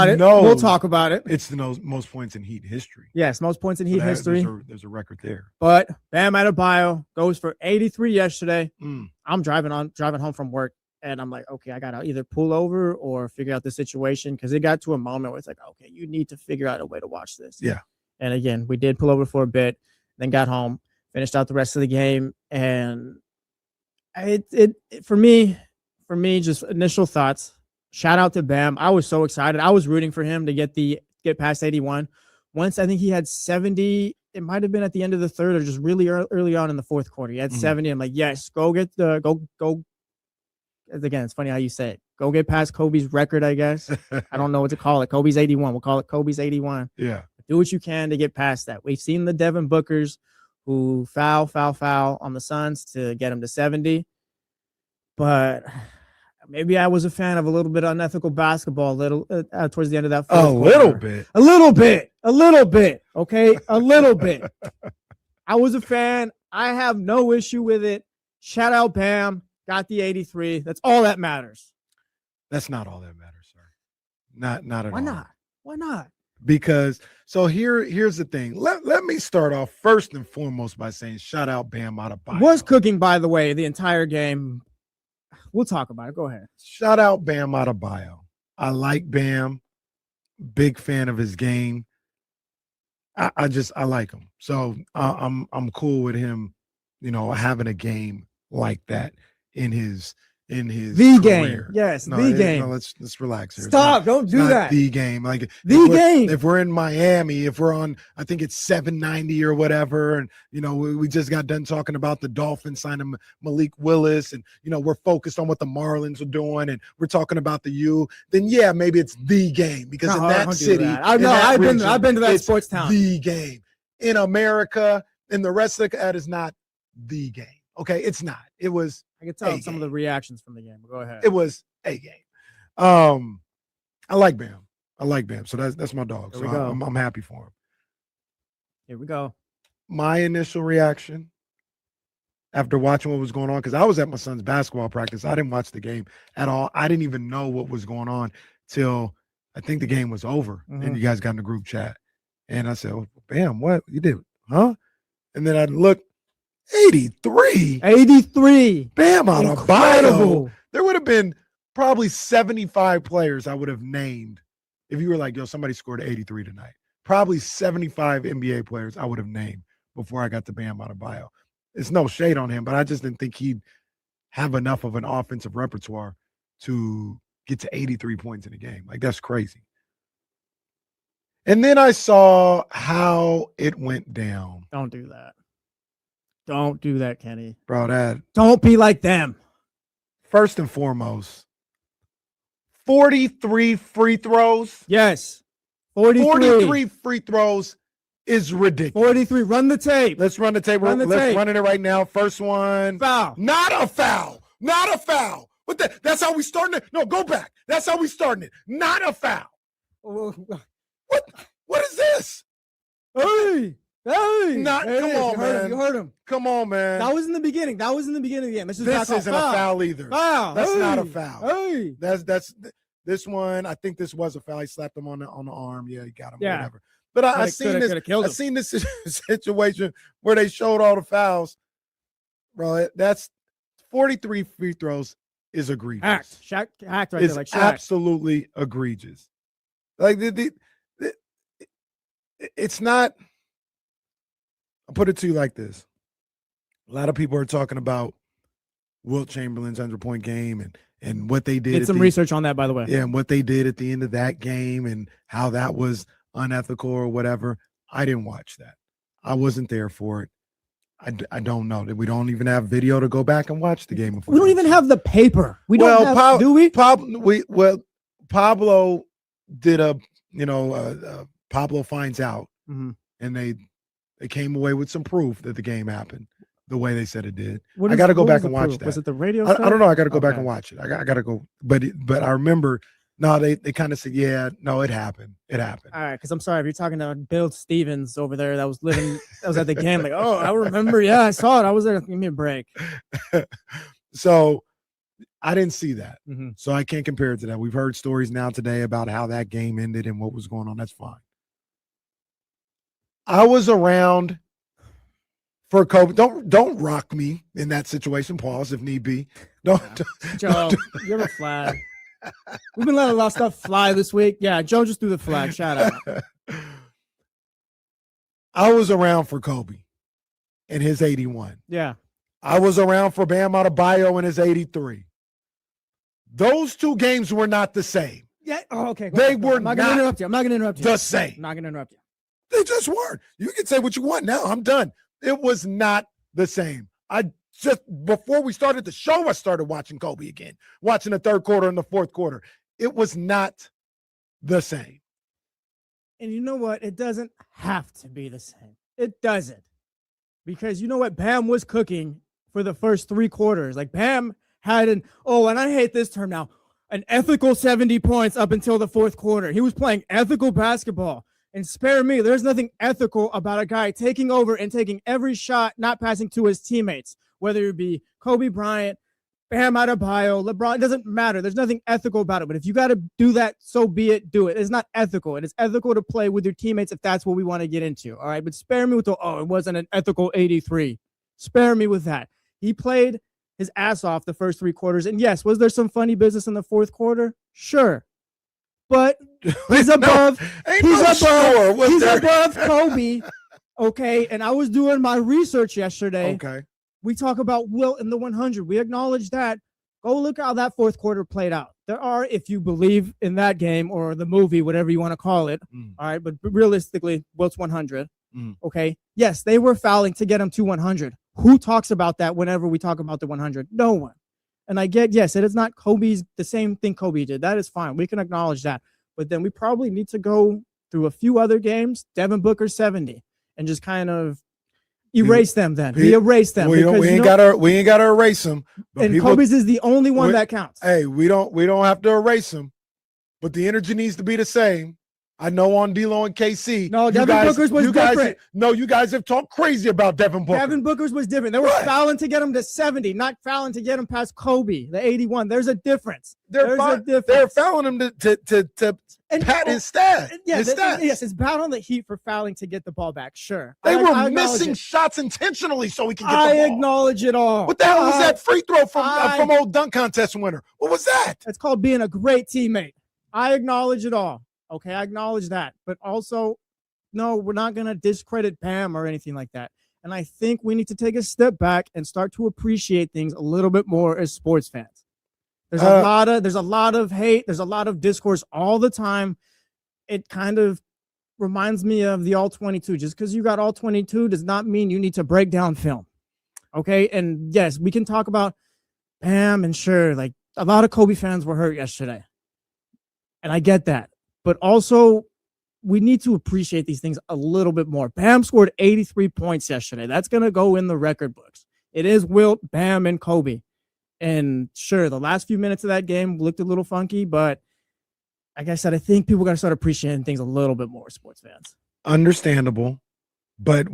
it. We'll talk about it. It's the most points in Heat history. Yes, most points in Heat history. There's a record there. But Bam Adebayo goes for 83 yesterday. I'm driving home from work, and I'm like, okay, I gotta either pull over or figure out the situation because it got to a moment where it's like, okay, you need to figure out a way to watch this. Yeah. And again, we did pull over for a bit, then got home, finished out the rest of the game, and it for me, just initial thoughts. Shout out to Bam. I was so excited. I was rooting for him to get past 81. Once I think he had 70, it might have been at the end of the third or just really early on in the fourth quarter. He had 70. I'm like, yes, go get go. Again, it's funny how you say it. Go get past Kobe's record, I guess. I don't know what to call it. Kobe's 81. We'll call it Kobe's 81. Yeah. Do what you can to get past that. We've seen the Devin Bookers who foul on the Suns to get him to 70. But maybe I was a fan of a little bit of unethical basketball towards the end of that fourth quarter. A little bit. Okay, a little bit. I was a fan. I have no issue with it. Shout out Bam. Got the 83. That's all that matters. That's not all that matters, sir. Not at all. Why not? because here's the thing. Let me start off first and foremost by saying shout out Bam Adebayo. Was cooking, by the way, the entire game. We'll talk about it. Go ahead. Shout out Bam Adebayo. I like Bam. Big fan of his game. I like him. So I'm cool with him, having a game like that in his the career. Game. Yes, no, the game. No, let's relax here. Stop! Don't do that. The game, like the game. If we're in Miami, if we're on, I think it's 790 or whatever, and we just got done talking about the Dolphins signing Malik Willis, and we're focused on what the Marlins are doing, and we're talking about the U. Then yeah, maybe it's the game because in that city, I've been to that sports town. The game in America, and the rest of that is not the game. Okay, it's not. It was. I can tell some of the reactions from the game. Go ahead. It was a game. I like Bam. So that's my dog. So I'm happy for him. Here we go. My initial reaction after watching what was going on, because I was at my son's basketball practice. I didn't watch the game at all. I didn't even know what was going on till I think the game was over, and you guys got in the group chat. And I said, oh, Bam, what? You did? Huh? And then I looked. 83. Bam Adebayo. There would have been probably 75 players I would have named if you were like, yo, somebody scored 83 tonight. Probably 75 NBA players I would have named before I got to Bam Adebayo. It's no shade on him, but I just didn't think he'd have enough of an offensive repertoire to get to 83 points in a game. Like, that's crazy. And then I saw how it went down. Don't do that. Don't do that, Kenny. Bro, don't be like them. First and foremost, 43 free throws. Yes. 43 free throws is ridiculous. 43. Run the tape. Let's run the tape. Let's run it right now. First one. Foul. Not a foul. That's how we starting it. No, go back. That's how we starting it. Not a foul. What is this? Hey. Come on, man. You heard him. Come on, man. That was in the beginning. Of the game. This isn't a foul either. Foul. That's not a foul. Hey. That's this one. I think this was a foul. He slapped him on the arm. Yeah, he got him. Yeah. Whatever. But I seen this situation where they showed all the fouls. Bro, that's 43 free throws is egregious. Act right there, like Shaq. Absolutely egregious. Like it's not. I'll put it to you like this. A lot of people are talking about Wilt Chamberlain's 100-point game and what they did. Did some research on that, by the way. Yeah, and what they did at the end of that game and how that was unethical or whatever. I didn't watch that. I wasn't there for it. I don't know. We don't even have video to go back and watch the game. We don't even have the paper. Do we? Pablo did Pablo finds out, and they came away with some proof that the game happened the way they said it did. I got to go back and watch that. Was it the radio? I don't know. I got to go back and watch it. I got to go. But I remember. No, they kind of said, yeah, no, it happened. It happened. All right, because I'm sorry if you're talking to Bill Stevens over there that was at the game. Like, oh, I remember. Yeah, I saw it. I was there. Give me a break. So I didn't see that. So I can't compare it to that. We've heard stories now today about how that game ended and what was going on. That's fine. I was around for Kobe. Don't rock me in that situation. Pause if need be. Joe, you're a flag. We've been letting a lot of stuff fly this week. Yeah, Joe just threw the flag. Shout out. I was around for Kobe in his 81. Yeah. I was around for Bam Adebayo in his 83. Those two games were not the same. Yeah. Oh, okay. They were I'm not going to interrupt you. I'm not going to interrupt you. The same. I'm not going to interrupt you. They just weren't. You can say what you want now. I'm done. It was not the same. Just before we started the show, I started watching Kobe again, watching the third quarter and the fourth quarter. It was not the same. And you know what? It doesn't have to be the same. It doesn't. Because you know what? Bam was cooking for the first three quarters. Like Bam had and I hate this term now, an ethical 70 points up until the fourth quarter. He was playing ethical basketball. And spare me, there's nothing ethical about a guy taking over and taking every shot, not passing to his teammates, whether it be Kobe Bryant, Bam Adebayo, LeBron, it doesn't matter. There's nothing ethical about it. But if you got to do that, so be it, do it. It's not ethical. It is ethical to play with your teammates if that's what we want to get into. All right. But spare me with it wasn't an ethical 83. Spare me with that. He played his ass off the first 3 quarters. And yes, was there some funny business in the fourth quarter? Sure. But he's above, he's above Kobe. Okay. And I was doing my research yesterday. Okay. We talk about Wilt in the 100. We acknowledge that. Go look how that fourth quarter played out. There are, if you believe in that game or the movie, whatever you want to call it. All right. But realistically, Wilt's 100. Okay. Yes, they were fouling to get him to 100. Who talks about that whenever we talk about the 100? No one. And I get, yes, it is not the same thing Kobe did. That is fine. We can acknowledge that. But then we probably need to go through a few other games, Devin Booker 70, and just kind of erase them then. We erase them. We ain't gotta erase them. And Kobe's is the only one that counts. Hey, we don't have to erase them, but the energy needs to be the same. I know on D'Lo and KC. No, Devin Booker's was different. You guys have talked crazy about Devin Booker. Devin Booker's was different. They were fouling to get him to 70, not fouling to get him past Kobe, the 81. There's a difference. They're fouling him to pat his stats. Yes, it's bad on the Heat for fouling to get the ball back. Sure. They were missing shots intentionally so he can get the ball. I acknowledge it all. What the hell was that free throw from old dunk contest winner? What was that? It's called being a great teammate. I acknowledge it all. Okay, I acknowledge that. But also, no, we're not going to discredit Bam or anything like that. And I think we need to take a step back and start to appreciate things a little bit more as sports fans. There's a lot of hate. There's a lot of discourse all the time. It kind of reminds me of the all 22. Just because you got all 22 does not mean you need to break down film. Okay, and yes, we can talk about Bam, and sure, like a lot of Kobe fans were hurt yesterday. And I get that. But also, we need to appreciate these things a little bit more. Bam scored 83 points yesterday. That's going to go in the record books. It is Wilt, Bam, and Kobe. And sure, the last few minutes of that game looked a little funky, but like I said, I think people got to start appreciating things a little bit more, sports fans. Understandable. But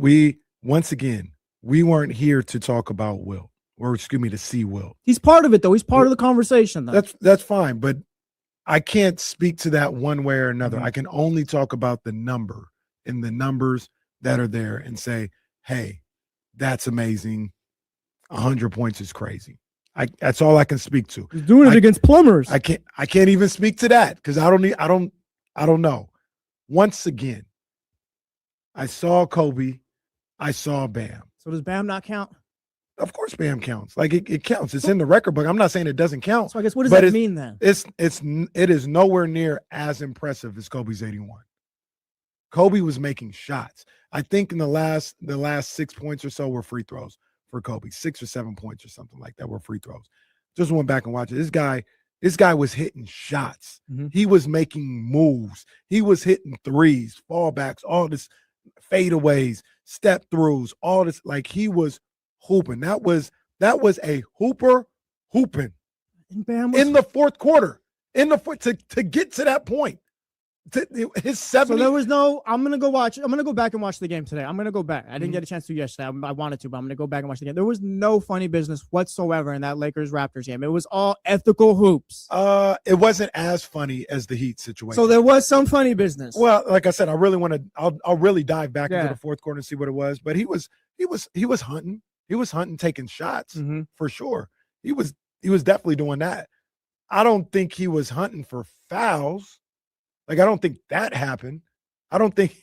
once again, we weren't here to talk about Wilt, or to see Wilt. He's part of it, though. He's part of the conversation, though. That's fine, but I can't speak to that one way or another. I can only talk about the number and the numbers that are there and say, hey, that's amazing. 100 points is crazy. That's all I can speak to. He's doing it against plumbers. I can't even speak to that because I don't know. Once again, I saw Kobe. I saw Bam. So does Bam not count? Of course, Bam counts. Like it counts. It's in the record book. I'm not saying it doesn't count. So I guess what does that mean then? It is nowhere near as impressive as Kobe's 81. Kobe was making shots. I think in the last 6 points or so were free throws for Kobe. 6 or 7 points or something like that were free throws. Just went back and watched it. This guy was hitting shots. He was making moves. He was hitting threes, fallbacks, all this fadeaways, step throughs, all this. Like he was hooping. That was a hooper hooping in the fourth quarter. To get to that point. His 70. So there was no. I'm gonna go back and watch the game today. I'm gonna go back. I didn't get a chance to yesterday. I wanted to, but I'm gonna go back and watch the game. There was no funny business whatsoever in that Lakers Raptors game. It was all ethical hoops. It wasn't as funny as the Heat situation. So there was some funny business. Well, like I said, I'll really dive back into the fourth quarter and see what it was. But he was hunting. He was hunting, taking shots for sure. He was definitely doing that. I don't think he was hunting for fouls. Like, I don't think that happened. I don't think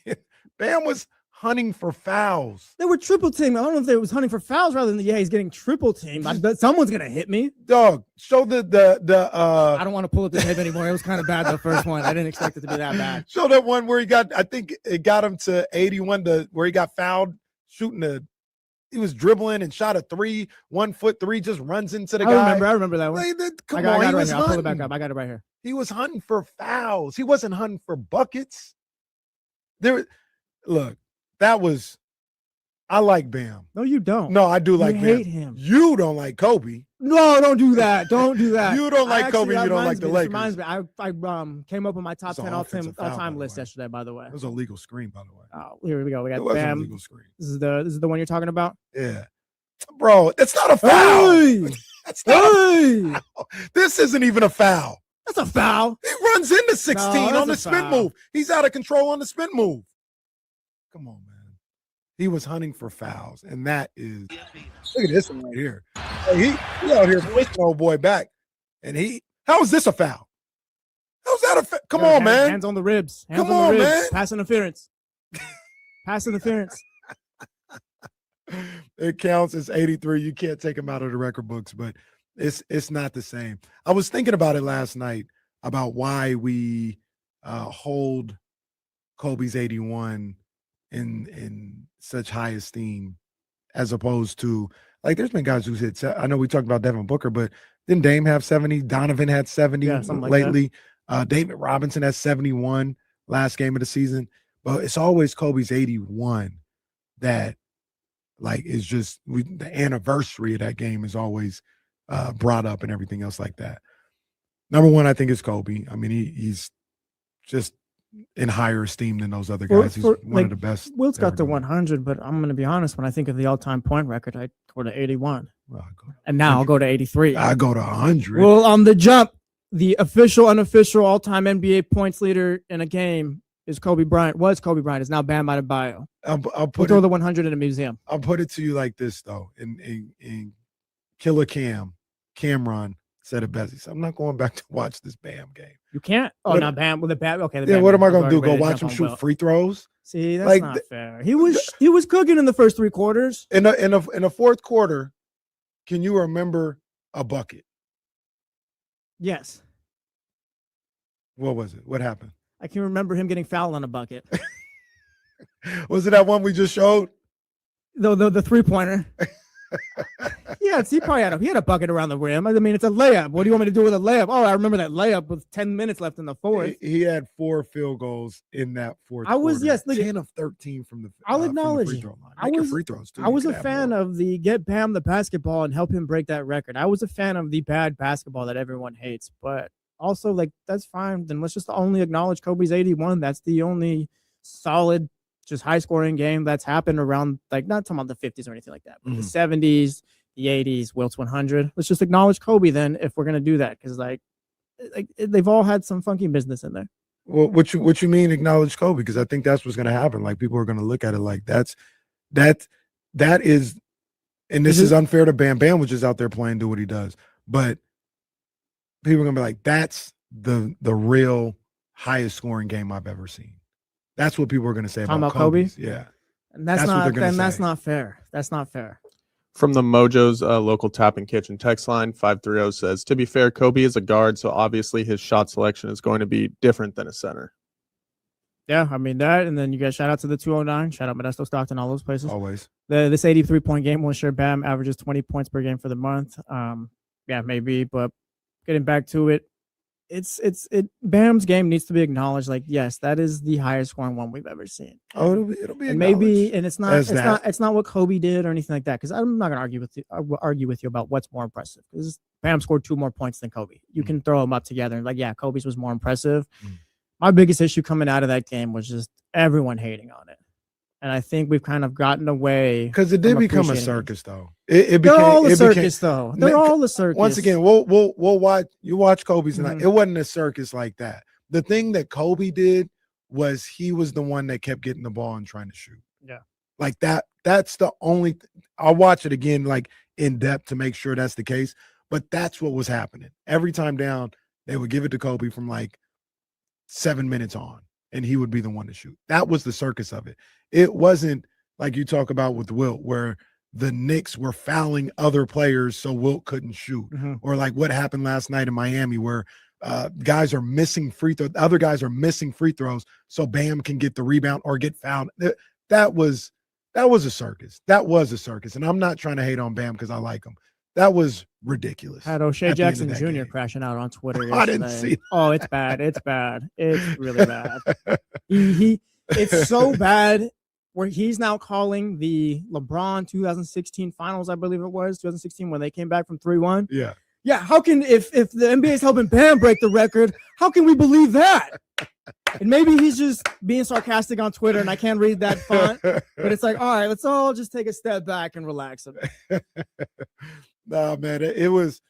Bam was hunting for fouls. They were triple team. I don't know if they was hunting for fouls rather than he's getting triple team. I bet someone's gonna hit me. Dog, show I don't want to pull up the tape anymore. It was kind of bad the first one. I didn't expect it to be that bad. Show that one where I think it got him to 81 where he got fouled shooting he was dribbling and shot a 1 foot three, just runs into the guy. I remember that one. Come on, I got it right here. I'll pull it back up. I got it right here. He was hunting for fouls. He wasn't hunting for buckets. I like Bam. No, you don't. No, I do like you Bam. Hate him. You don't like Kobe. No, don't do that. Don't do that. You don't like Kobe. You don't like the Lakers. Reminds me. I came up with my top 10 all-time list yesterday. By the way, it was a legal screen. By the way. Oh, here we go. We got Bam. A legal screen. This is the one you're talking about. Yeah, bro. It's not a foul. That's not Hey, a foul. This isn't even a foul. that's a foul. He runs into 16 No, on the that's a spin foul. move. He's out of control on the spin move. Come on, man. He was hunting for fouls, and that is – look at this one right here. Hey, he out here pushing old boy back, and how is this a foul? How's that a foul? Come Yo, on, man. Hands on the ribs. Hands Come on the on, ribs. man. Pass interference. Pass interference. It counts as 83. You can't take him out of the record books, but it's not the same. I was thinking about it last night about why we hold Kobe's 81 in such high esteem, as opposed to, like, there's been guys who's hit. I know we talked about Devin Booker, but didn't Dame have 70? Donovan had 70 something like lately. David Robinson has 71 last game of the season. But it's always Kobe's 81 that, like, is just the anniversary of that game is always brought up and everything else like that. Number one, I think, is Kobe. I mean, he's just in higher esteem than those other guys. He's one of the best. Wilt's got the ever. 100, but I'm going to be honest. When I think of the all-time point record, I go to 81. Well, And now I'll go to 83. I go to 100. Well, on the jump, the official, unofficial all-time NBA points leader in a game is Kobe Bryant. Was Kobe Bryant. Is now Bam Adebayo. I'll We'll put throw it, the 100 in a museum. I'll put it to you like this, though. In Killer Cameron said it best. He said, I'm not going back to watch this Bam game. You can't. Oh, What- not Bam. Well, the Bam. Okay. The Yeah, Bam what am I was going to do? already Go ready watch him jump on shoot Wilt. free throws? See, that's Like, not fair. He was cooking in the first three quarters. In a fourth quarter, can you remember a bucket? Yes. What was it? What happened? I can remember him getting fouled on a bucket. Was it that one we just showed? The 3-pointer. Yes, he had a bucket around the rim. I mean, it's a layup. What do you want me to do with a layup? Oh, I remember that layup with 10 minutes left in the fourth. He had 4 field goals in that fourth I was- quarter. yes, look at- 10 of 13 from the I'll from the acknowledge free it. throw line. I Making was- free throws too. I You was could a have fan more. of the get Bam the basketball and help him break that record. I was a fan of the bad basketball that everyone hates, but also, like, that's fine. Then let's just only acknowledge Kobe's 81. That's the only solid, just high scoring game that's happened around, like, not talking about the 50s or anything like that, but the 70s, the 80s, Wilt's 100. Let's just acknowledge Kobe then if we're gonna do that, because like they've all had some funky business in there. Well, what you mean acknowledge Kobe? Because I think that's what's going to happen. Like, people are going to look at it like that is, and this is unfair to Bam. Bam was just out there playing, do what he does. But people are going to be like, that's the real highest scoring game I've ever seen. That's what people are going to say Talking about about Kobe? Kobe's. Yeah. And that's That's what not they're gonna then that's say. not fair. That's not fair. From the Mojo's local tap and kitchen text line, 530 says, to be fair, Kobe is a guard, so obviously his shot selection is going to be different than a center. Yeah, I mean that, and then you guys shout out to the 209, shout out Modesto, Stockton, all those places. Always. This 83-point game will sure Bam averages 20 points per game for the month. Yeah, maybe, but getting back to it, Bam's game needs to be acknowleded. Like, yes, that is the highest scoring one we've ever seen. Oh, it'll be And maybe, acknowledged and it's not as that. it's not what Kobe did or anything like that. Because I'm not gonna argue with you about what's more impressive. Because Bam scored 2 more points than Kobe. You can throw them up together and, like, yeah, Kobe's was more impressive. My biggest issue coming out of that game was just everyone hating on it. And I think we've kind of gotten away because it did from become a appreciating it. circus, though. It became They're all a it circus, became, though. They're all a circus. Once again, we'll watch. You watch Kobe's tonight. Mhm. It wasn't a circus like that. The thing that Kobe did was he was the one that kept getting the ball and trying to shoot. Yeah. Like that. That's the only. I'll watch it again, like, in depth, to make sure that's the case. But that's what was happening. Every time down, they would give it to Kobe from like 7 minutes on, and he would be the one to shoot. That was the circus of it. It wasn't like you talk about with Wilt, where the Knicks were fouling other players so Wilt couldn't shoot, or like what happened last night in Miami, where guys are missing free throws. Other guys are missing free throws so Bam can get the rebound or get fouled. That was a circus. That was a circus. And I'm not trying to hate on Bam because I like him. That was ridiculous. Had O'Shea at the end of Jackson that Jr. game. crashing out on Twitter. I didn't yesterday. see that. Oh, it's bad. It's bad. It's really bad. It's so bad where he's now calling the LeBron 2016 finals, I believe it was 2016, when they came back from 3-1. Yeah. Yeah. How can, if the NBA is helping Bam break the record, how can we believe that? And maybe he's just being sarcastic on Twitter and I can't read that font, but it's like, all right, let's all just take a step back and relax a bit. Nah, man, it was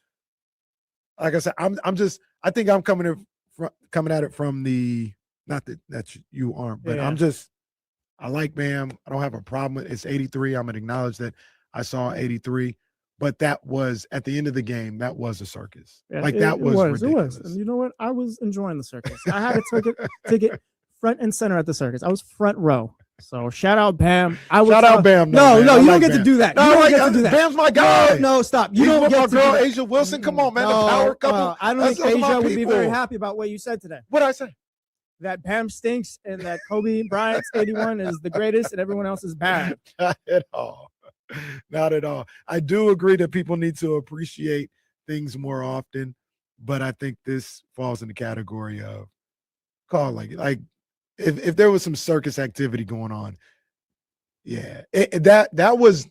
like I said. I think I'm coming at it from the not that you aren't, but Yeah. I like Bam. I don't have a problem. It's 83. I'm gonna acknowledge that I saw 83, but that was at the end of the game. That was a circus. Yeah, That was ridiculous. And you know what? I was enjoying the circus. I had a ticket front and center at the circus. I was front row. So shout out Bam. Shout out Bam. No, man. you like don't get Bam. to do that. No, you don't get to do that. Bam's my guy. No, stop. You He's don't with get my to do girl that. Asia Wilson. Come on, man. The power couple. I don't think Those are my Asia would be people. very happy about what you said today. What'd I say? That Bam stinks and that Kobe Bryant's 81 is the greatest and everyone else is bad. Not at all. Not at all. I do agree that people need to appreciate things more often, but I think this falls in the category of call like if there was some circus activity going on, yeah, that was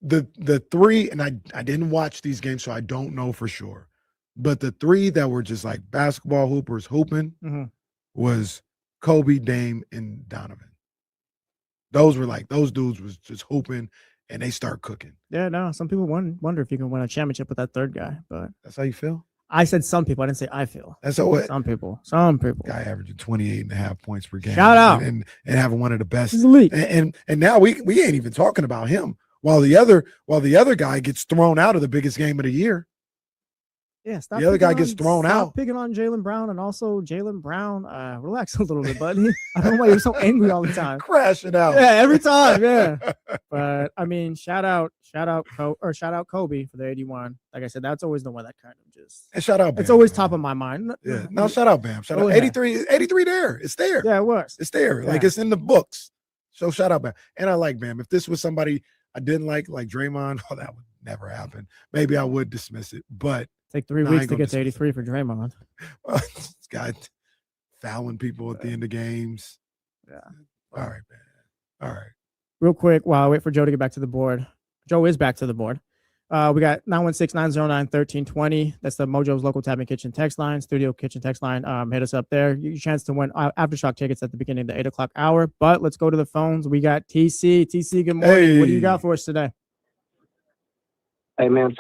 the three, and I didn't watch these games, so I don't know for sure. But the three that were just like basketball hoopers hooping was Kobe, Dame, and Donovan. Those dudes was just hooping, and they start cooking. Yeah, no, some people wonder if you can win a championship with that third guy, but That's how you feel? I said some people. I didn't say I feel. That's how what? Some people. Guy averaging 28.5 points per game. Shout out. And having one of the best. He's elite. And now we ain't even talking about him. While the other guy gets thrown out of the biggest game of the year. Yeah, stop. The other guy gets thrown out. Picking on Jaylen Brown, and also Jaylen Brown. Relax a little bit, buddy. I don't know why you're so angry all the time. Crashing out. Yeah, every time. Yeah. But I mean, shout out Kobe for the 81. Like I said, that's always the one that kind of just. And shout out Bam. It's always man. top of my mind. Yeah. No, shout out Bam. Shout out yeah. 83 there. It's there. Yeah, it was. It's there. Yeah. Like it's in the books. So shout out Bam. And I like Bam. If this was somebody I didn't like Draymond, that would never happen. Maybe I would dismiss it, but Take 3 weeks to get to 83 for Draymond. This guy fouling people at the end of games. Yeah. All right, man. All right. Real quick, while I wait for Joe to get back to the board. Joe is back to the board. We got 916-909-1320. That's the Mojo's local tap and kitchen text line, studio kitchen text line. Hit us up there. Your chance to win Aftershock tickets at the beginning of the 8 o'clock hour. But let's go to the phones. We got TC. TC, good morning. Hey. What do you got for us today? Hey, man.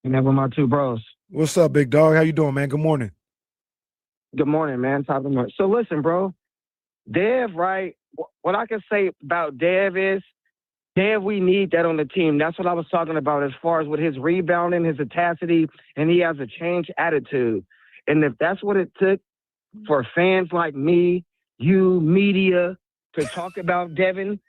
With my two bros. What's up, big dog? How you doing, man? Good morning. Good morning, man. Top of the morning. So listen, bro. Dev, right? What I can say about Dev is, Dev, we need that on the team. That's what I was talking about as far as with his rebounding, his tenacity, and he has a changed attitude. And if that's what it took for fans like me, you, media, to talk about Devin,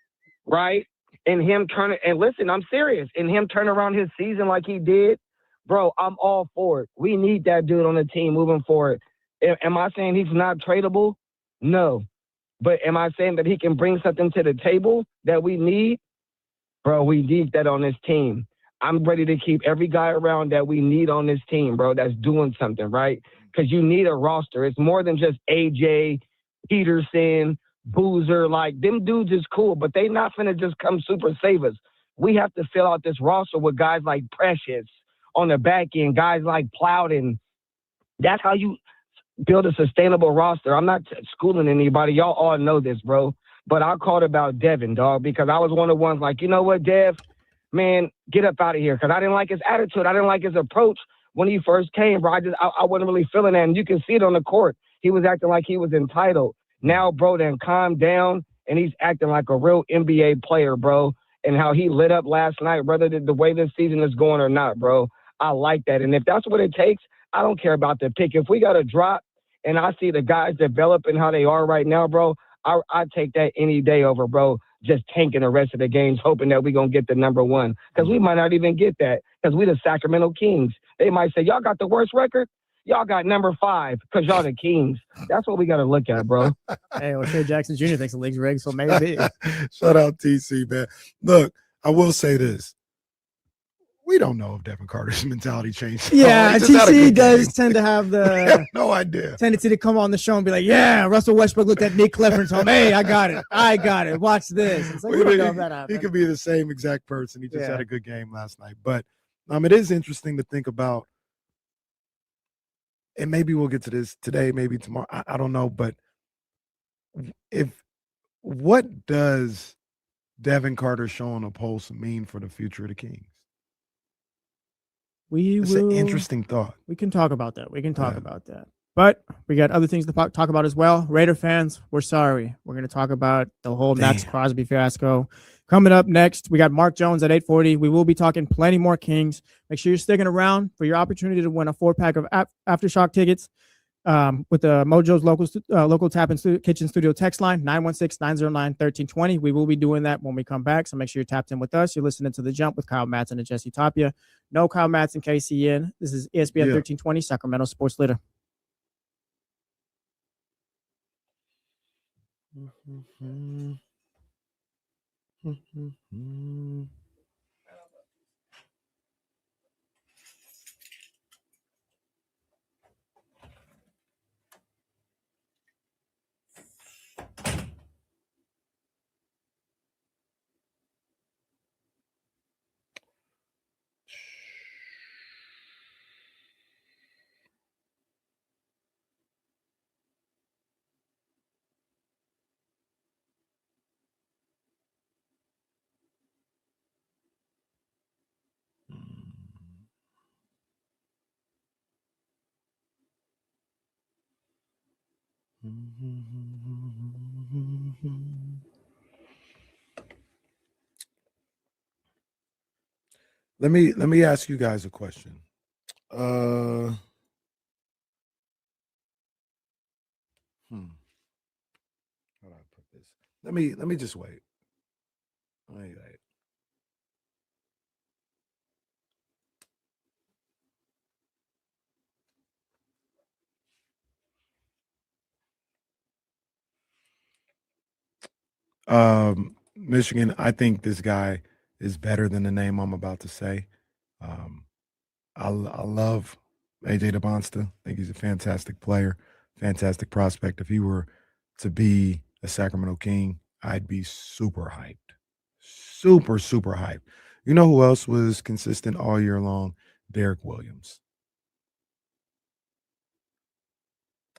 right? And him turning, and listen, I'm serious, and him turn around his season like he did, bro, I'm all for it. We need that dude on the team moving forward. Am I saying he's not tradable? No. But am I saying that he can bring something to the table that we need? Bro, we need that on this team. I'm ready to keep every guy around that we need on this team, bro, that's doing something, right? Because you need a roster. It's more than just AJ, Peterson, Boozer. Like, them dudes is cool, but they not finna just come super save us. We have to fill out this roster with guys like Precious on the back end, guys like Plowden. That's how you build a sustainable roster. I'm not schooling anybody. Y'all all know this, bro. But I called about Devin, dog, because I was one of the ones like, you know what, Dev, man, get up out of here. Because I didn't like his attitude. I didn't like his approach when he first came, bro. I wasn't really feeling that. And you can see it on the court. He was acting like he was entitled. Now, bro, then calm down, and he's acting like a real NBA player, bro. And how he lit up last night, whether the way this season is going or not, bro. I like that. And if that's what it takes, I don't care about the pick. If we got a drop and I see the guys developing how they are right now, bro, I take that any day over, bro, just tanking the rest of the games, hoping that we're going to get the number one. Because we might not even get that because we the Sacramento Kings. They might say, y'all got the worst record? Y'all got number 5 because y'all the Kings. That's what we got to look at, bro. Hey, well, Shea Jackson Jr. thinks the league's rigged, so maybe. Shout out TC, man. Look, I will say this. We don't know if Devin Carter's mentality changed. Yeah, He just had a TC good does game. tend to have We the have no idea. tendency to come on the show and be like, yeah, Russell Westbrook looked at Nick Clifford and told him, hey, I got it. Watch this. It's like, we don't know if that He happened. could be the same exact person. He just Yeah. had a good game last night. But it is interesting to think about, and maybe we'll get to this today, maybe tomorrow. I don't know. But what does Devin Carter showing a pulse mean for the future of the Kings? It's an interesting thought. We can talk about that. Yeah. About that. But we got other things to talk about as well. Raider fans, we're sorry. We're going to talk about the whole Max Crosby fiasco. Coming up next, we got Mark Jones at 8:40. We will be talking plenty more Kings. Make sure you're sticking around for your opportunity to win a 4-pack of Aftershock tickets with the Mojo's local tap and kitchen studio text line, 916-909-1320. We will be doing that when we come back, so make sure you're tapped in with us. You're listening to The Jump with Kyle Matson and Jesse Tapia. No Kyle Matson, KCN. This is ESPN 1320, Sacramento Sports Leader. Let me ask you guys a question. How do I put this? Let me just wait. Wait. Michigan, I think this guy is better than the name I'm about to say. I love AJ DeBonsta. I think he's a fantastic player, fantastic prospect. If he were to be a Sacramento King, I'd be super hyped. Super hyped. You know who else was consistent all year long? Derek Williams.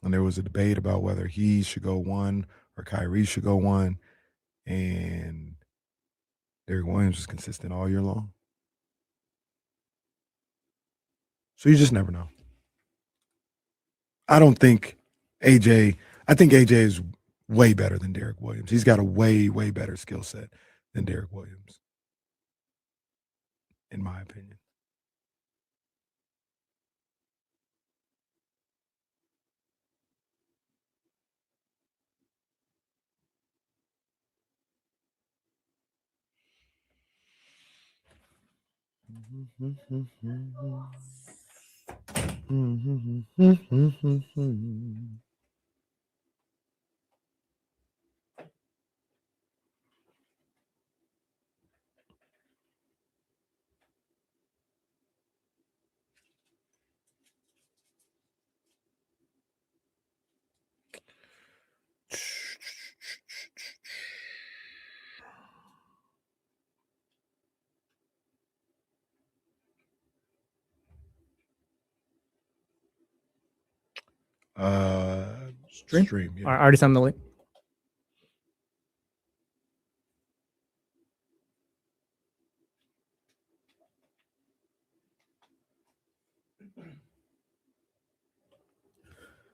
And there was a debate about whether he should go 1 or Kyrie should go 1. And Derek Williams was consistent all year long. So you just never know. I think AJ is way better than Derek Williams. He's got a way better skill set than Derek Williams, in my opinion. Stream. Yeah. I already sent the link.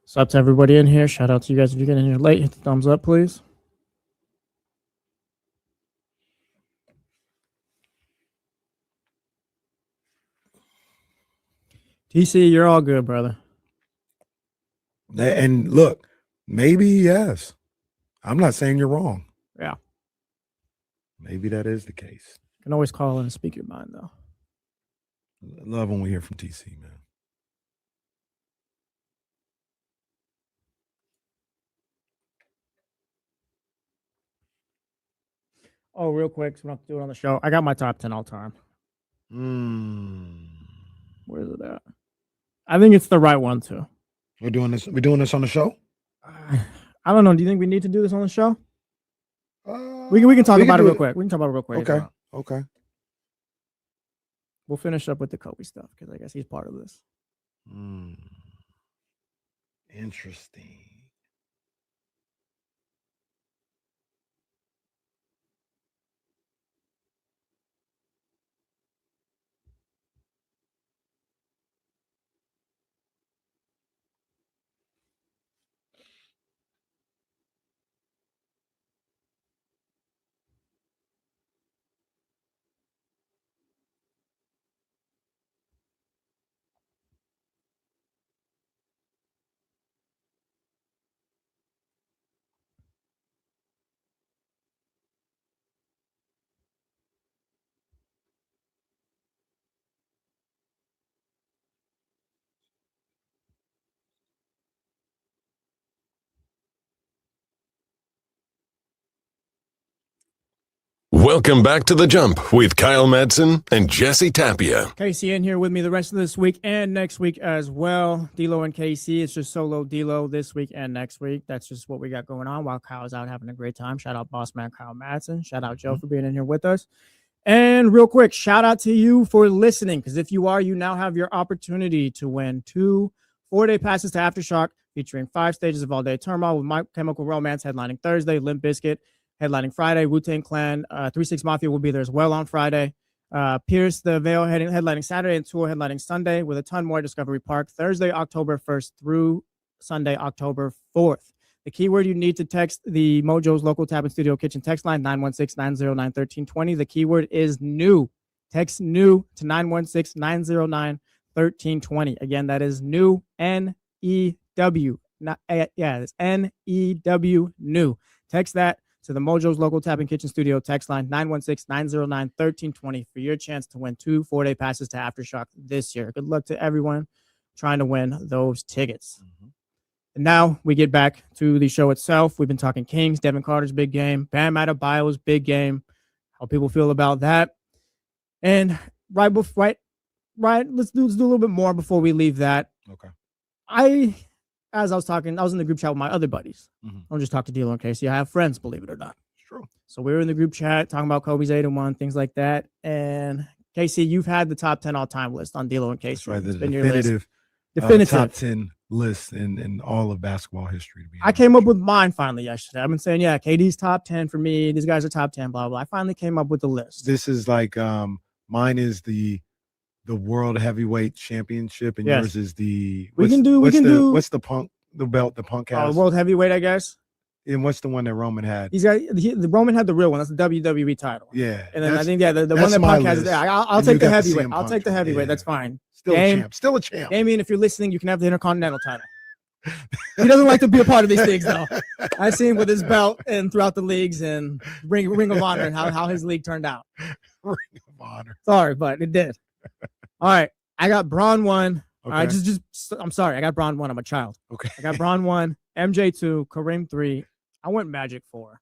What's up to everybody in here? Shout out to you guys if you get in here late. Hit the thumbs up, please. TC, you're all good, brother. And look, maybe yes. I'm not saying you're wrong. Yeah. Maybe that is the case. You can always call in and speak your mind, though. I love when we hear from TC, man. Oh, real quick, so we don't have to do it on the show. I got my top 10 all time. Where's it at? I think it's the right one, too. We're doing this on the show? I don't know. Do you think we need to do this on the show? We can talk about it real quick. We can talk about it real quick. Okay. We'll finish up with the Kobe stuff because I guess he's part of this. Interesting. Welcome back to The Jump with Kyle Madsen and Jesse Tapia. Casey in here with me the rest of this week and next week as well. D'Lo and Casey. It's just solo D'Lo this week and next week. That's just what we got going on while Kyle's out having a great time. Shout out boss man Kyle Madsen. Shout out Joe for being in here with us. And real quick, shout out to you for listening, because if you are, you now have your opportunity to win 2 4-day passes to Aftershock featuring 5 stages of All Day Turmoil with My Chemical Romance headlining Thursday, Limp Bizkit headlining Friday, Wu-Tang Clan, 3-6 Mafia will be there as well on Friday. Pierce the Veil headlining Saturday, and Tour headlining Sunday, with a ton more Discovery Park Thursday, October 1st through Sunday, October 4th. The keyword you need to text the Mojo's local tap and studio kitchen text line, 916-909-1320. The keyword is new. Text new to 916-909-1320. Again, that is new, N-E-W. It's N-E-W, new. Text that to the Mojo's local tap and kitchen studio text line, 916-909-1320, for your chance to win 2 4-day passes to Aftershock this year. Good luck to everyone trying to win those tickets. And now we get back to the show itself. We've been talking Kings, Devin Carter's big game, Bam Adebayo's big game, how people feel about that. And let's do a little bit more before we leave that. Okay. As I was talking, I was in the group chat with my other buddies. I don't just talk to D'Lo and Casey. I have friends, believe it or not. It's true. So we were in the group chat talking about Kobe's 8-1, things like that. And Casey, you've had the top 10 all-time list on D'Lo and Casey. That's right. It's The been your list. definitive top 10 list in all of basketball history. To be I came up with mine finally yesterday. I've been saying, yeah, KD's top 10 for me. These guys are top 10, blah, blah. I finally came up with the list. This is like mine is the World Heavyweight Championship, and yours is the what's the belt the Punk has? World Heavyweight, I guess. And what's the one that Roman had? The Roman had the real one. That's the WWE title. Yeah. And then I think the one that Punk has there. I'll take the heavyweight. I'll take the heavyweight. Yeah. That's fine. Still a champ. Still a champ. Damien, if you're listening, you can have the Intercontinental title. He doesn't like to be a part of these things, though. I see him with his belt and throughout the leagues and Ring of Honor and how his league turned out. Ring of Honor. Sorry, but it did. All right. I got Braun 1. Okay. All right, I'm sorry. I got Braun 1. I'm a child. Okay. I got Braun 1, MJ 2, Kareem 3. I went Magic 4.